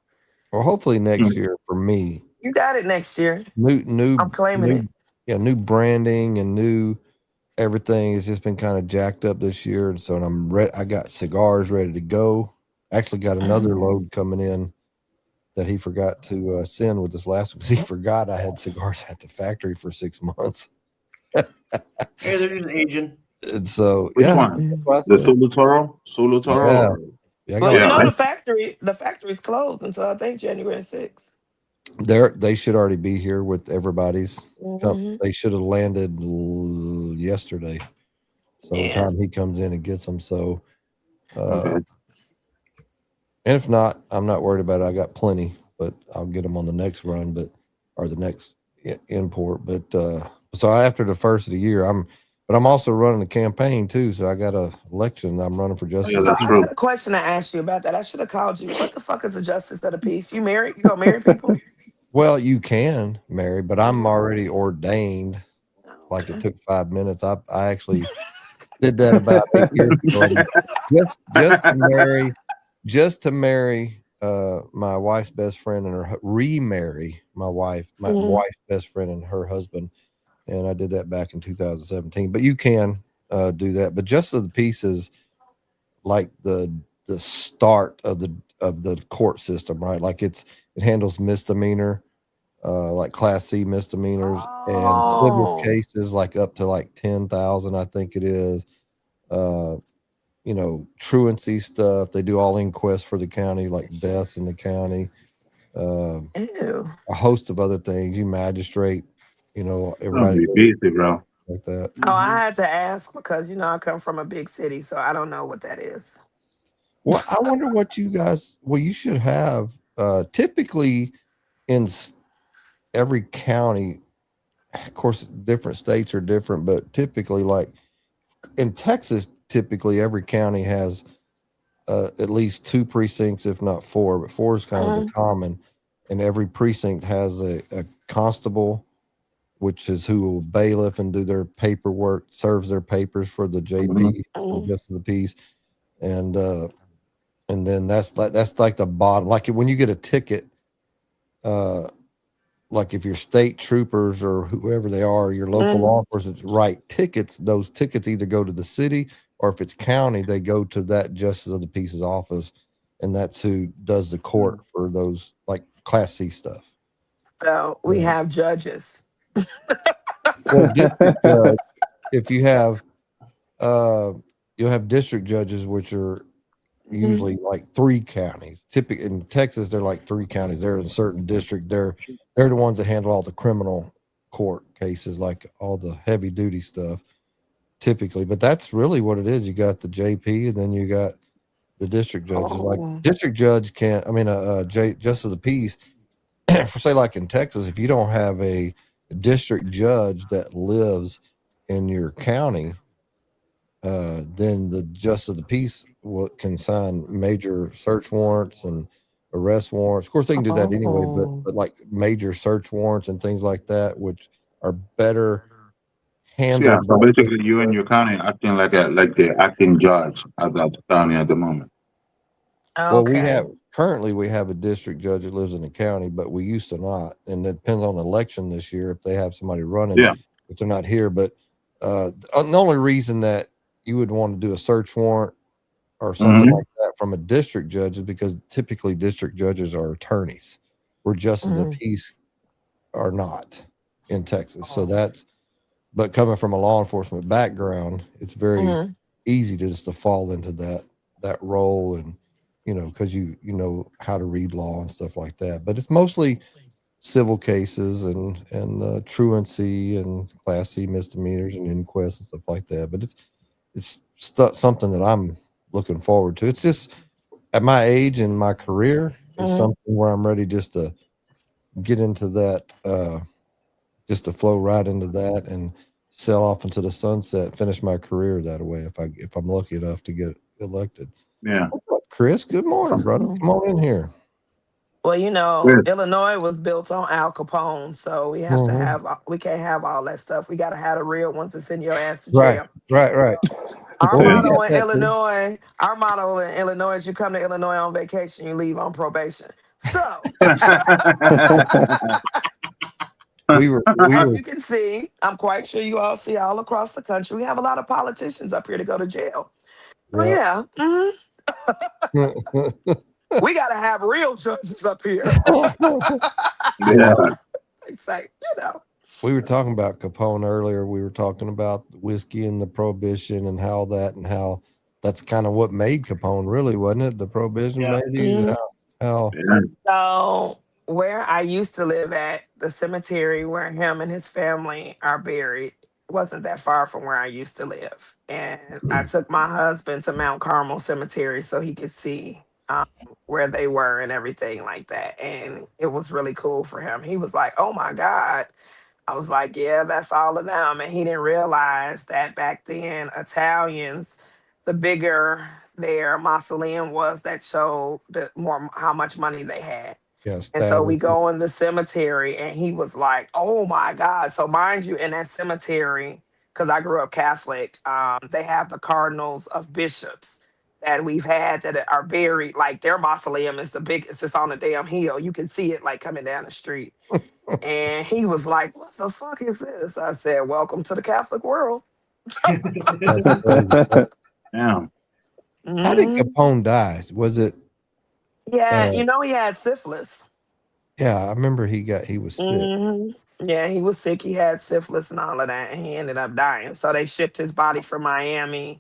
Well, hopefully next year for me. You got it next year. New. I'm claiming it. Yeah, new branding and new everything has just been kind of jacked up this year, and so I'm ready. I got cigars ready to go. Actually, got another load coming in that he forgot to send with this last one because he forgot I had cigars at the factory for 6 months. Hey, they're just aging. And so, which one? The Zulu Toro? Zulu Toro? Yeah. Well, you know the factory's closed until I think January 6th. They should already be here with everybody's. They should have landed yesterday. So the time he comes in and gets them. So, and if not, I'm not worried about it. I got plenty, but I'll get them on the next run, or the next import. But so after the first of the year, I'm also running a campaign too. So I got an election. I'm running for justice. I got a question to ask you about that. I should have called you. What the fuck is a justice of the peace? You married? You gonna marry people? Well, you can marry, but I'm already ordained. Like it took 5 minutes. I actually did that about 8 years ago. Just to marry my wife's best friend and remarry my wife's best friend and her husband. And I did that back in 2017. But you can do that. But Justice of the Peace is like the start of the court system, right? Like it handles misdemeanor, like Class C misdemeanors, and civil Oh. cases like up to like 10,000, I think it is. Truancy stuff. They do all inquests for the county, like deaths in the county. Ew. A host of other things. You magistrate, Gonna everybody be busy, bro. like that. Oh, I had to ask because I come from a big city, so I don't know what that is. Well, I wonder what you guys. Well, you should have. Typically, in every county, of course, different states are different, but typically, like in Texas, typically every county has at least 2 precincts, if not 4. But 4 is kind of the common, and every precinct has a constable, which is who will bailiff and do their paperwork, serves their papers for the JP, the Justice of the Peace, and then that's like the bottom. Like when you get a ticket, like if your state troopers or whoever they are, your local law enforcement write tickets, those tickets either go to the city, or if it's county, they go to that Justice of the Peace's office, and that's who does the court for those like Class C stuff. So we have judges. Well, district judge, if you have, you'll have district judges, which are usually like 3 counties. Typically in Texas, they're like 3 counties. They're in a certain district. They're the ones that handle all the criminal court cases, like all the heavy duty stuff, typically. But that's really what it is. You got the JP, and then you got the district judges. Like district judge can't. I mean, Justice of the Peace. For say, like in Texas, if you don't have a district judge that lives in your county, then the Justice of the Peace can sign major search warrants and arrest warrants. Of course, they can do that anyway, but like major search warrants and things like that, which are better handled. Yeah, so basically, you and your county acting like the acting judge of that county at the moment. Well, we have a district judge that lives in the county, but we used to not, and it depends on the election this year if they have somebody running. Yeah. If they're not here, but the only reason that you would want to do a search warrant or something like that from a district judge is because typically district judges are attorneys, where Justice of the Peace are not in Texas. So but coming from a law enforcement background, it's very easy to just to fall into that role, and because you know how to read law and stuff like that. But it's mostly civil cases and truancy and Class C misdemeanors and inquests and stuff like that. But it's something that I'm looking forward to. It's just at my age and my career, it's something where I'm ready just to get into that, just to flow right into that and sail off into the sunset, finish my career that way if I'm lucky enough to get elected. Yeah. What's up, Chris? Good morning, brother. Come on in here. Well, Illinois was built on Al Capone, so we have to we can't have all that stuff. We got to have the real ones to send your ass to jail. Right. Our motto in Illinois is you come to Illinois on vacation, you leave on probation. So we were as you can see, I'm quite sure you all see all across the country. We have a lot of politicians up here to go to jail. So we got to have real judges up here. Yeah. It's like, we were talking about Capone earlier. We were talking about whiskey and the prohibition and how that's kind of what made Capone, really, wasn't it? The prohibition, maybe. So where I used to live at, the cemetery where him and his family are buried, wasn't that far from where I used to live. And I took my husband to Mount Carmel Cemetery so he could see where they were and everything like that. And it was really cool for him. He was like, oh my God. I was like, yeah, that's all of them. And he didn't realize that back then, Italians, the bigger their mausoleum was, that showed how much money they had. Yes. And so we go in the cemetery, and he was like, oh my God. So mind you, in that cemetery, because I grew up Catholic, they have the cardinals of bishops that we've had that are buried. Like their mausoleum is the biggest. It's on a damn hill. You can see it like coming down the street. And he was like, what the fuck is this? I said, welcome to the Catholic world. That's crazy. Yeah. How did Mhm. Capone die? Was it? Yeah, Uh, he had syphilis. yeah, I remember he was sick. Yeah, he was sick. He had syphilis and all of that, and he ended up dying. So they shipped his body from Miami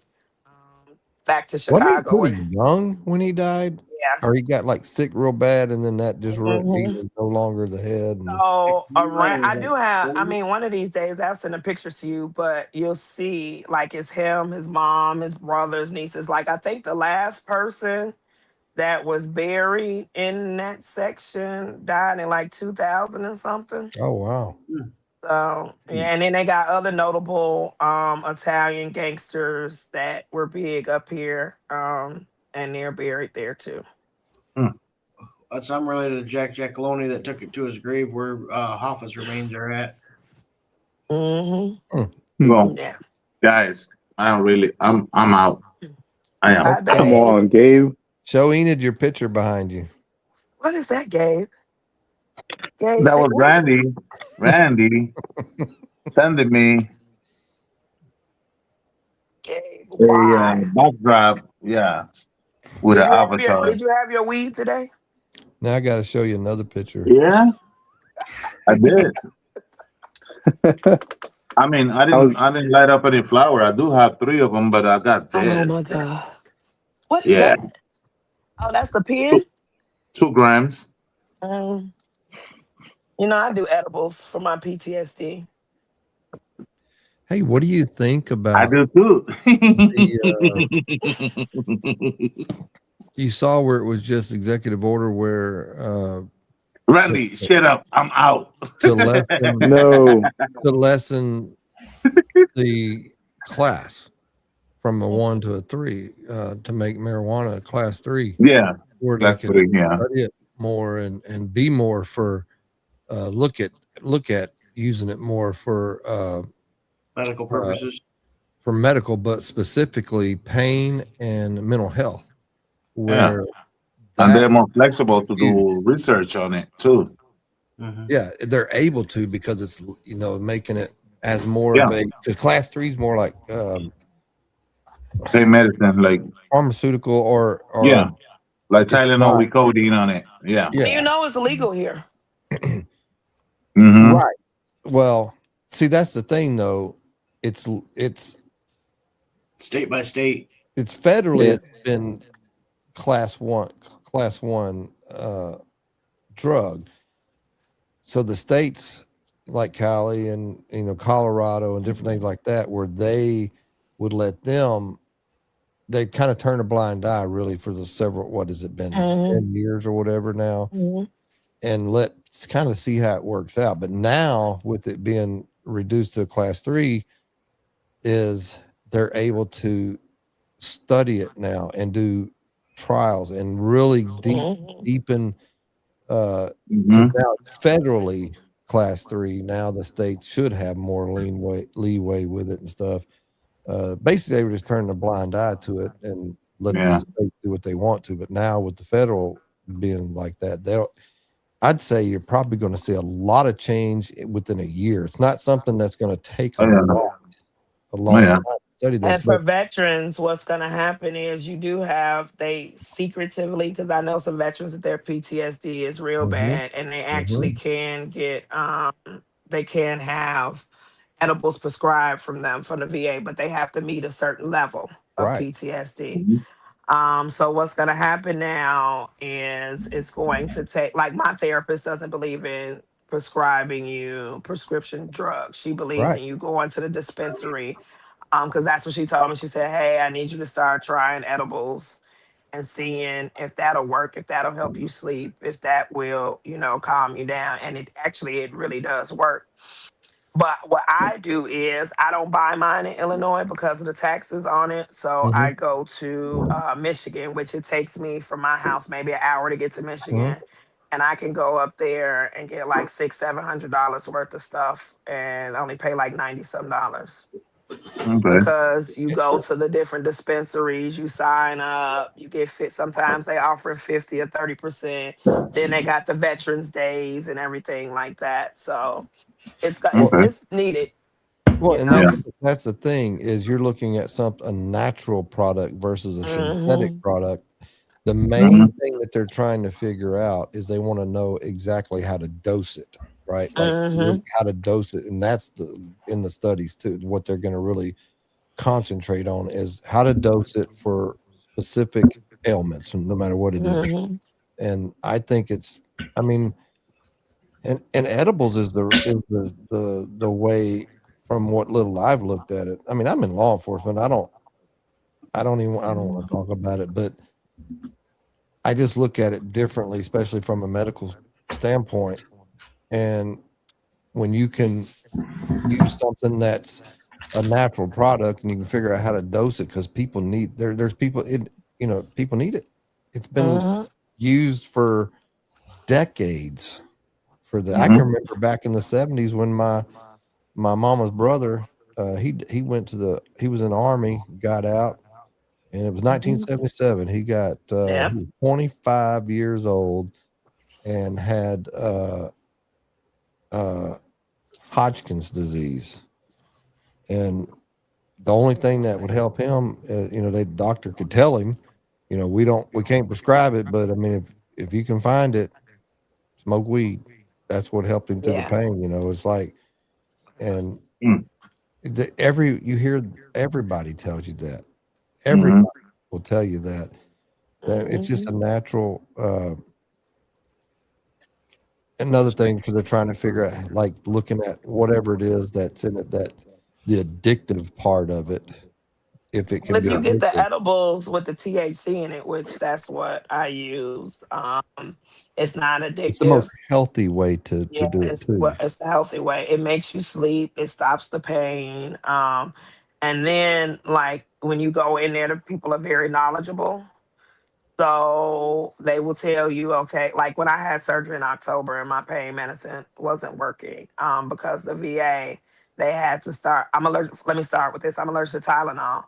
back to Wasn't he Chicago. pretty young when he died? Yeah. Or he got like sick real bad, and then that just he Mhm. was no longer the head. And So He might around, have I been do have. I 40. mean, one of these days I'll send the pictures to you, but you'll see like it's him, his mom, his brothers, nieces. Like I think the last person that was buried in that section died in like 2000 and something. oh wow, So yeah, and then they got other notable Italian gangsters that were big up here, and they're buried there too. I'm related to Jack Giacalone that took it to his grave where Hoffa's remains are at. Well, Yeah. guys, I'm out. I am. Bye, Come babe. on, Gabe. show Enid your picture behind you. What is that, Gabe? Gabe, That was what? Randy sending me Gabe, a why? backdrop, yeah, with an avatar. Did you have your weed today? Now I got to show you another picture. Yeah, I did. I mean, I didn't light up any flower. I do have 3 of them, but I got this. Oh my god. What is Yeah, that? Oh, that's the pen? 2 grams. I do edibles for my PTSD. Hey, what do you think I about? do too. You saw where it was just executive order where Randy, shut up. I'm out. to lessen No. to lessen the class from a 1 to a 3 to make marijuana a class 3. Yeah, where they class can 3, yeah. study it more and be more for look at using it more for Medical purposes. for medical, but specifically pain and mental health, Yeah. where And they're more flexible to do research on it too. yeah, they're able to because it's making it as more Yeah. of a because class 3 is more like Pain medicine, like pharmaceutical or yeah, like it's Tylenol not- with codeine on it. Yeah. yeah, It's illegal here. Mhm. right. Well, see, that's the thing though. It's State by state. it's federally Yeah. it's been class one drug. So the states like Cali and Colorado and different things like that, where they would let them, they kind of turn a blind eye really for the several, what has it been, 10 years or whatever now, and let's kind of see how it works out. But now with it being reduced to a class 3, is they're able to study it now and do trials and really deepen 'cause Mhm. now it's federally class 3. Now the states should have more leeway with it and stuff. Basically they were just turning a blind eye to it and letting Yeah. the states do what they want to. But now with the federal being like that, I'd say you're probably going to see a lot of change within a year. It's not something that's going to take a Oh, yeah. long yeah. time to study this. And for But veterans, what's going to happen is you do have, they secretively, because I know some veterans that their PTSD is real bad, and they actually can get, they can have edibles prescribed from them from the VA, but they have to meet a certain level of right. PTSD. Mhm. So what's going to happen now is it's going to take, like my therapist doesn't believe in prescribing you prescription drugs. She believes Right. in you going to the dispensary, because that's what she told me. She said, "Hey, I need you to start trying edibles and seeing if that'll work, if that'll help you sleep, if that will, calm you down." And it really does work. But what I do is I don't buy mine in Illinois because of the taxes on it. So I go to Michigan, which it takes me from my house maybe an hour to get to Michigan. And I can go up there and get like $600-700 worth of stuff and only pay like $90-some. Okay. Because you go to the different dispensaries, you sign up, you get fit. Sometimes they offer 50 or 30%. Then they got the Veterans Days and everything like that. So it's Okay. needed. Well, and Yeah. that's the thing is you're looking at a natural product versus a synthetic Mm-hmm. product. The main Mhm. thing that they're trying to figure out is they want to know exactly how to dose it, right? Like Mm-hmm. how to dose it, and that's in the studies too. What they're going to really concentrate on is how to dose it for specific ailments, no matter what it is. Mm-hmm. And I think I mean, and edibles is the way from what little I've looked at it. I mean, I'm in law enforcement. I don't want to talk about it, but I just look at it differently, especially from a medical standpoint. And when you can use something that's a natural product and you can figure out how to dose it, because people need there's people people need it. It's been Mm-hmm. used for decades. I Mhm. can remember back in the 70s when my mama's brother, he went he was in the army, got out, and it was 1977. He Yeah. was 25 years old and had uh, Hodgkin's disease. And the only thing that would help him, the doctor could tell him, we can't prescribe it, but I mean, if you can find it, smoke weed. That's what helped him through the Yeah. pain. It's like, and Mm. you hear everybody tells you that. Mhm. Everybody will tell you that it's just a natural. Another thing, because they're trying to figure out, like looking at whatever it is that's in it, that the addictive part of it, if it Well, can if be you get the addictive. edibles with the THC in it, which that's what I use, it's not It's the most addictive. healthy way to Yeah, do it too. it's a healthy way. It makes you sleep. It stops the pain. And then like when you go in there, the people are very knowledgeable. So they will tell you, okay, like when I had surgery in October and my pain medicine wasn't working, because the VA, they had to start. I'm allergic. Let me start with this. I'm allergic to Tylenol.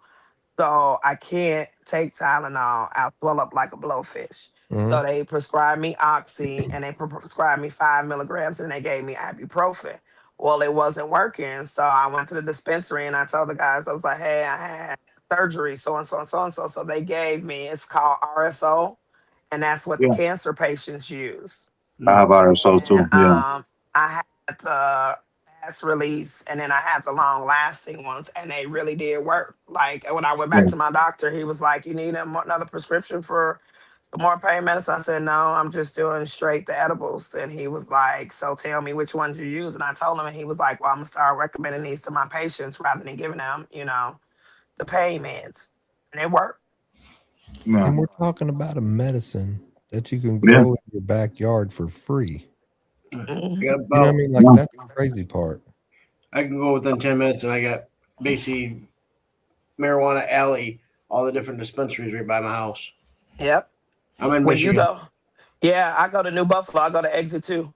So I can't take Tylenol. I'll swell up like a blowfish. Mhm. So they prescribed me Oxy and they prescribed me 5 milligrams and they gave me ibuprofen. Well, it wasn't working. So I went to the dispensary and I told the guys, I was like, hey, I had surgery, so and so and so and so. So they gave me, it's called RSO, and that's what the Yeah. cancer patients use. I have RSO And too. Yeah. I had the fast release and then I had the long lasting ones and they really did work. Like when I went back Yeah. to my doctor, he was like, you need another prescription for some more pain medicine. I said, no, I'm just doing straight the edibles. And he was like, so tell me which ones you use. And I told him and he was like, well, I'm gonna start recommending these to my patients rather than giving them, the pain meds. And it worked. Yeah. And we're talking about a medicine that you can Yeah. grow in your backyard for free. Mhm. Yeah, You know what I about mean? Like Yeah. that's the crazy part. I can go within 10 minutes, and I got basically marijuana alley, all the different dispensaries right by my house. Yep. I'm in When you Michigan. go, yeah, I go to New Buffalo, I go to Exit 2.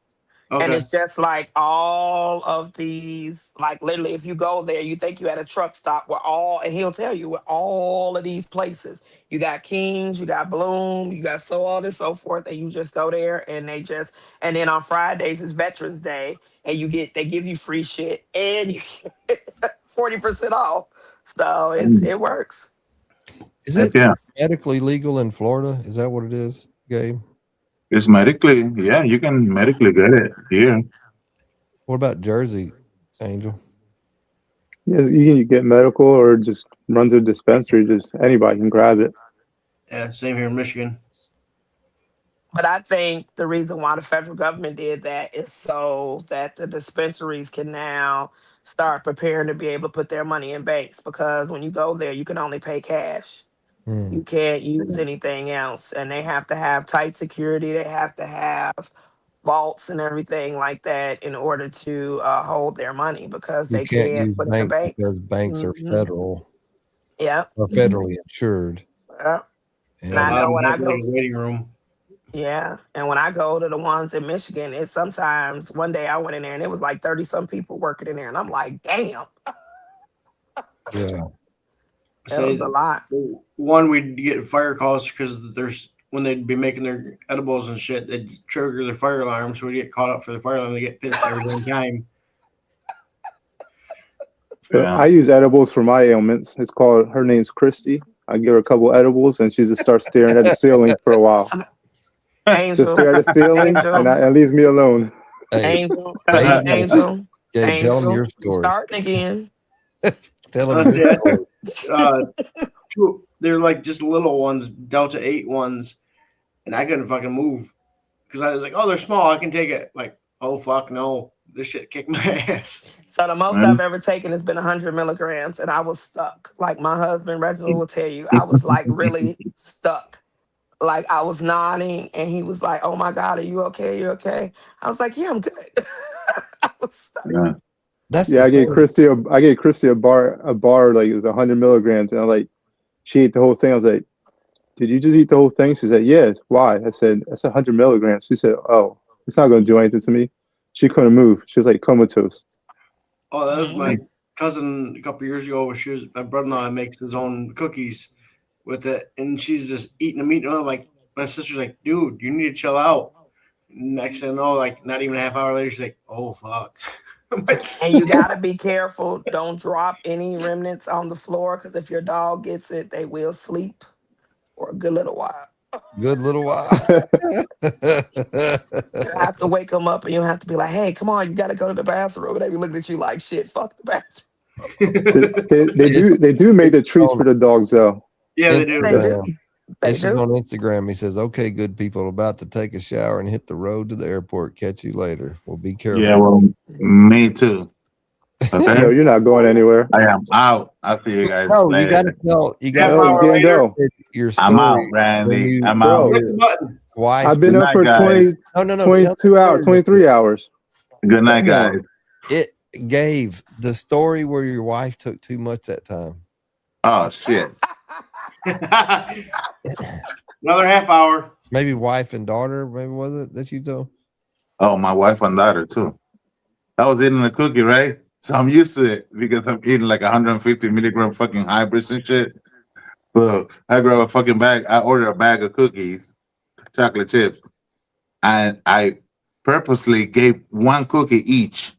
And Okay. it's just like all of these, like literally, if you go there, you think you at a truck stop where and he'll tell you where all of these places. You got Kings, you got Bloom, you got so on and so forth, and you just go there and and then on Fridays is Veterans Day, and they give you free shit and you get 40% off. So Mm. it works. Is Heck it yeah. medically legal in Florida? Is that what it is, Gabe? It's medically. Yeah, you can medically get it here. What about Jersey, Angel? Yeah, you can get medical or just run to the dispensary. Just anybody can grab it. Yeah, same here in Michigan. But I think the reason why the federal government did that is so that the dispensaries can now start preparing to be able to put their money in banks because when you go there, you can only pay cash. Hmm. You can't use anything else. And they have to have tight security. They have to have vaults and everything like that in order to hold their money because You they can't can't use put it in the banks bank. because banks are Hmm. federal Yep. or federally insured. Yep. And A I And lot of know them when I have like go. a waiting room. Yeah. And when I go to the ones in Michigan, it's sometimes one day I went in there and it was like 30 some people working in there. And I'm like, damn, yeah, that was Say a lot. one we'd get fire calls because there's when they'd be making their edibles and shit, they'd trigger the fire alarm, so we'd get caught up for the fire alarm. They get pissed every damn time. But I use edibles for my ailments. Her name's Christy. I give her a couple edibles and she just starts staring at the ceiling for a while. Angel. Just stare at the ceiling Angel. and it leaves me alone. Hey, Angel. Gabe, Angel. Gabe, tell them your Angel. story. Starting again. Tell them your Yeah, they're like just little ones, Delta 8 ones, and I couldn't fucking move because I was like, oh, they're small, I can take it. Like, oh fuck no, this shit kicked my ass. So the most I've ever taken has been 100 milligrams, and I was stuck. Like my husband Reginald will tell you, I was like really stuck. Like I was nodding, and he was like, "Oh my God, are you okay? Are you okay?" I was like, "Yeah, I'm good." I was stuck. Yeah. I gave Christy a bar like it was 100 milligrams, and she ate the whole thing. I was like, "Did you just eat the whole thing?" She said, "Yes." Why? I said, "That's 100 milligrams." She said, "Oh, it's not going to do anything to me." She couldn't move. She was like comatose. Oh, that was my cousin a couple years ago. My brother-in-law makes his own cookies with it, and she's just eating them. I'm like, my sister's like, dude, you need to chill out. Next thing I know, like not even a half hour later, she's like, oh fuck. And you gotta be careful. Don't drop any remnants on the floor, because if your dog gets it, they will sleep for a good little while. Good little while. You have to wake them up, and you have to be like, "Hey, come on, you got to go to the bathroom." And they be looking at you like, "Shit, fuck the bathroom." They do make the treats for the dogs though. Yeah, they do. They do. They This is on Instagram. He says, "Okay, good people, about to take a shower and hit the road to the airport. Catch you later. Well, be careful." Yeah, well, me too. Okay. No, you're not going anywhere. I am out. I'll see you guys No, later. you got to tell. You got to tell your story. I'm out, Randy. I'm out. Wife. I've been up for guys. 22 hours, 23 hours. Good night, guys. It gave the story where your wife took too much that time. Oh shit. Another half hour. Maybe wife and daughter. Maybe was it that you told? Oh, my wife and daughter too. I was eating a cookie, right? So I'm used to it because I'm eating like 150 milligram fucking hybrids and shit. But I grab a fucking bag. I ordered a bag of cookies, chocolate chips, and I purposely gave one cookie each.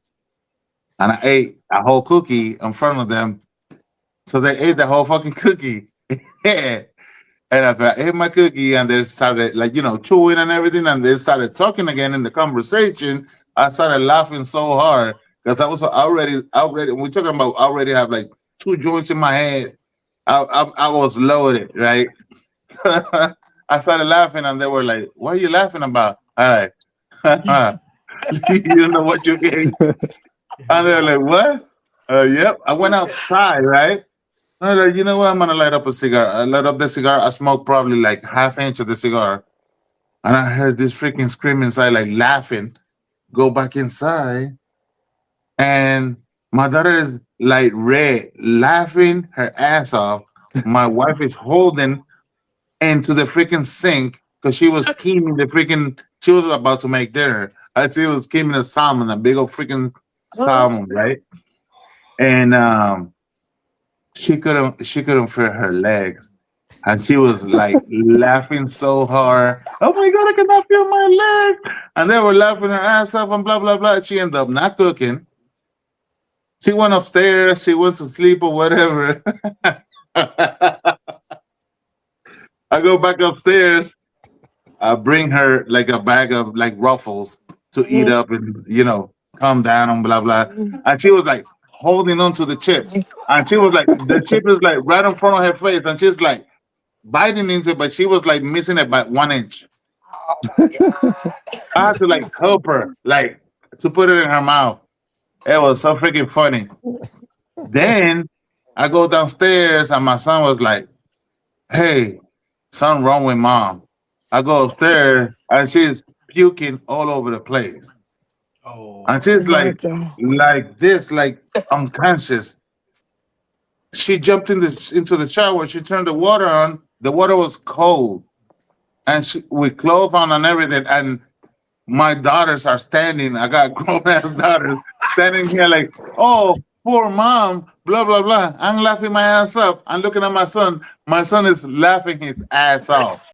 And I ate a whole cookie in front of them. So they ate the whole fucking cookie. And after I ate my cookie and they started chewing and everything, and they started talking again in the conversation, I started laughing so hard because I was already we're talking about already have like 2 joints in my head. I was loaded, right? I started laughing and they were like, "What are you laughing about?" I like, you don't know what you ate. And they're like, "What?" Yep. I went outside, right? I was like, you know what? I'm gonna light up a cigar. I light up the cigar. I smoked probably like half inch of the cigar, and I heard this freaking scream inside, like laughing. Go back inside, and my daughter is like red, laughing her ass off. My wife is holding into the freaking sink because she was scheming the freaking. She was about to make dinner. She was scheming a salmon, a big old freaking salmon, right? And she couldn't feel her legs, and she was like laughing so hard. Oh my God, I cannot feel my leg! And they were laughing her ass off and blah blah blah. She ended up not cooking. She went upstairs. She went to sleep or whatever. I go back upstairs. I bring her like a bag of like Ruffles to eat up and calm down and blah blah. And she was like holding on to the chip, and she was like, the chip is like right in front of her face, and she's like biting into it, but she was like missing it by 1 inch. I had to like help her, like to put it in her mouth. It was so freaking funny. Then I go downstairs, and my son was like, "Hey, something wrong with mom." I go upstairs, and she's puking all over the place. Oh, and she's like this, like unconscious. She jumped into the shower. She turned the water on. The water was cold, and with clothes on and everything. And my daughters are standing. I got grown ass daughters standing here like, "Oh, poor mom." Blah blah blah. I'm laughing my ass up. I'm looking at my son. My son is laughing his ass off.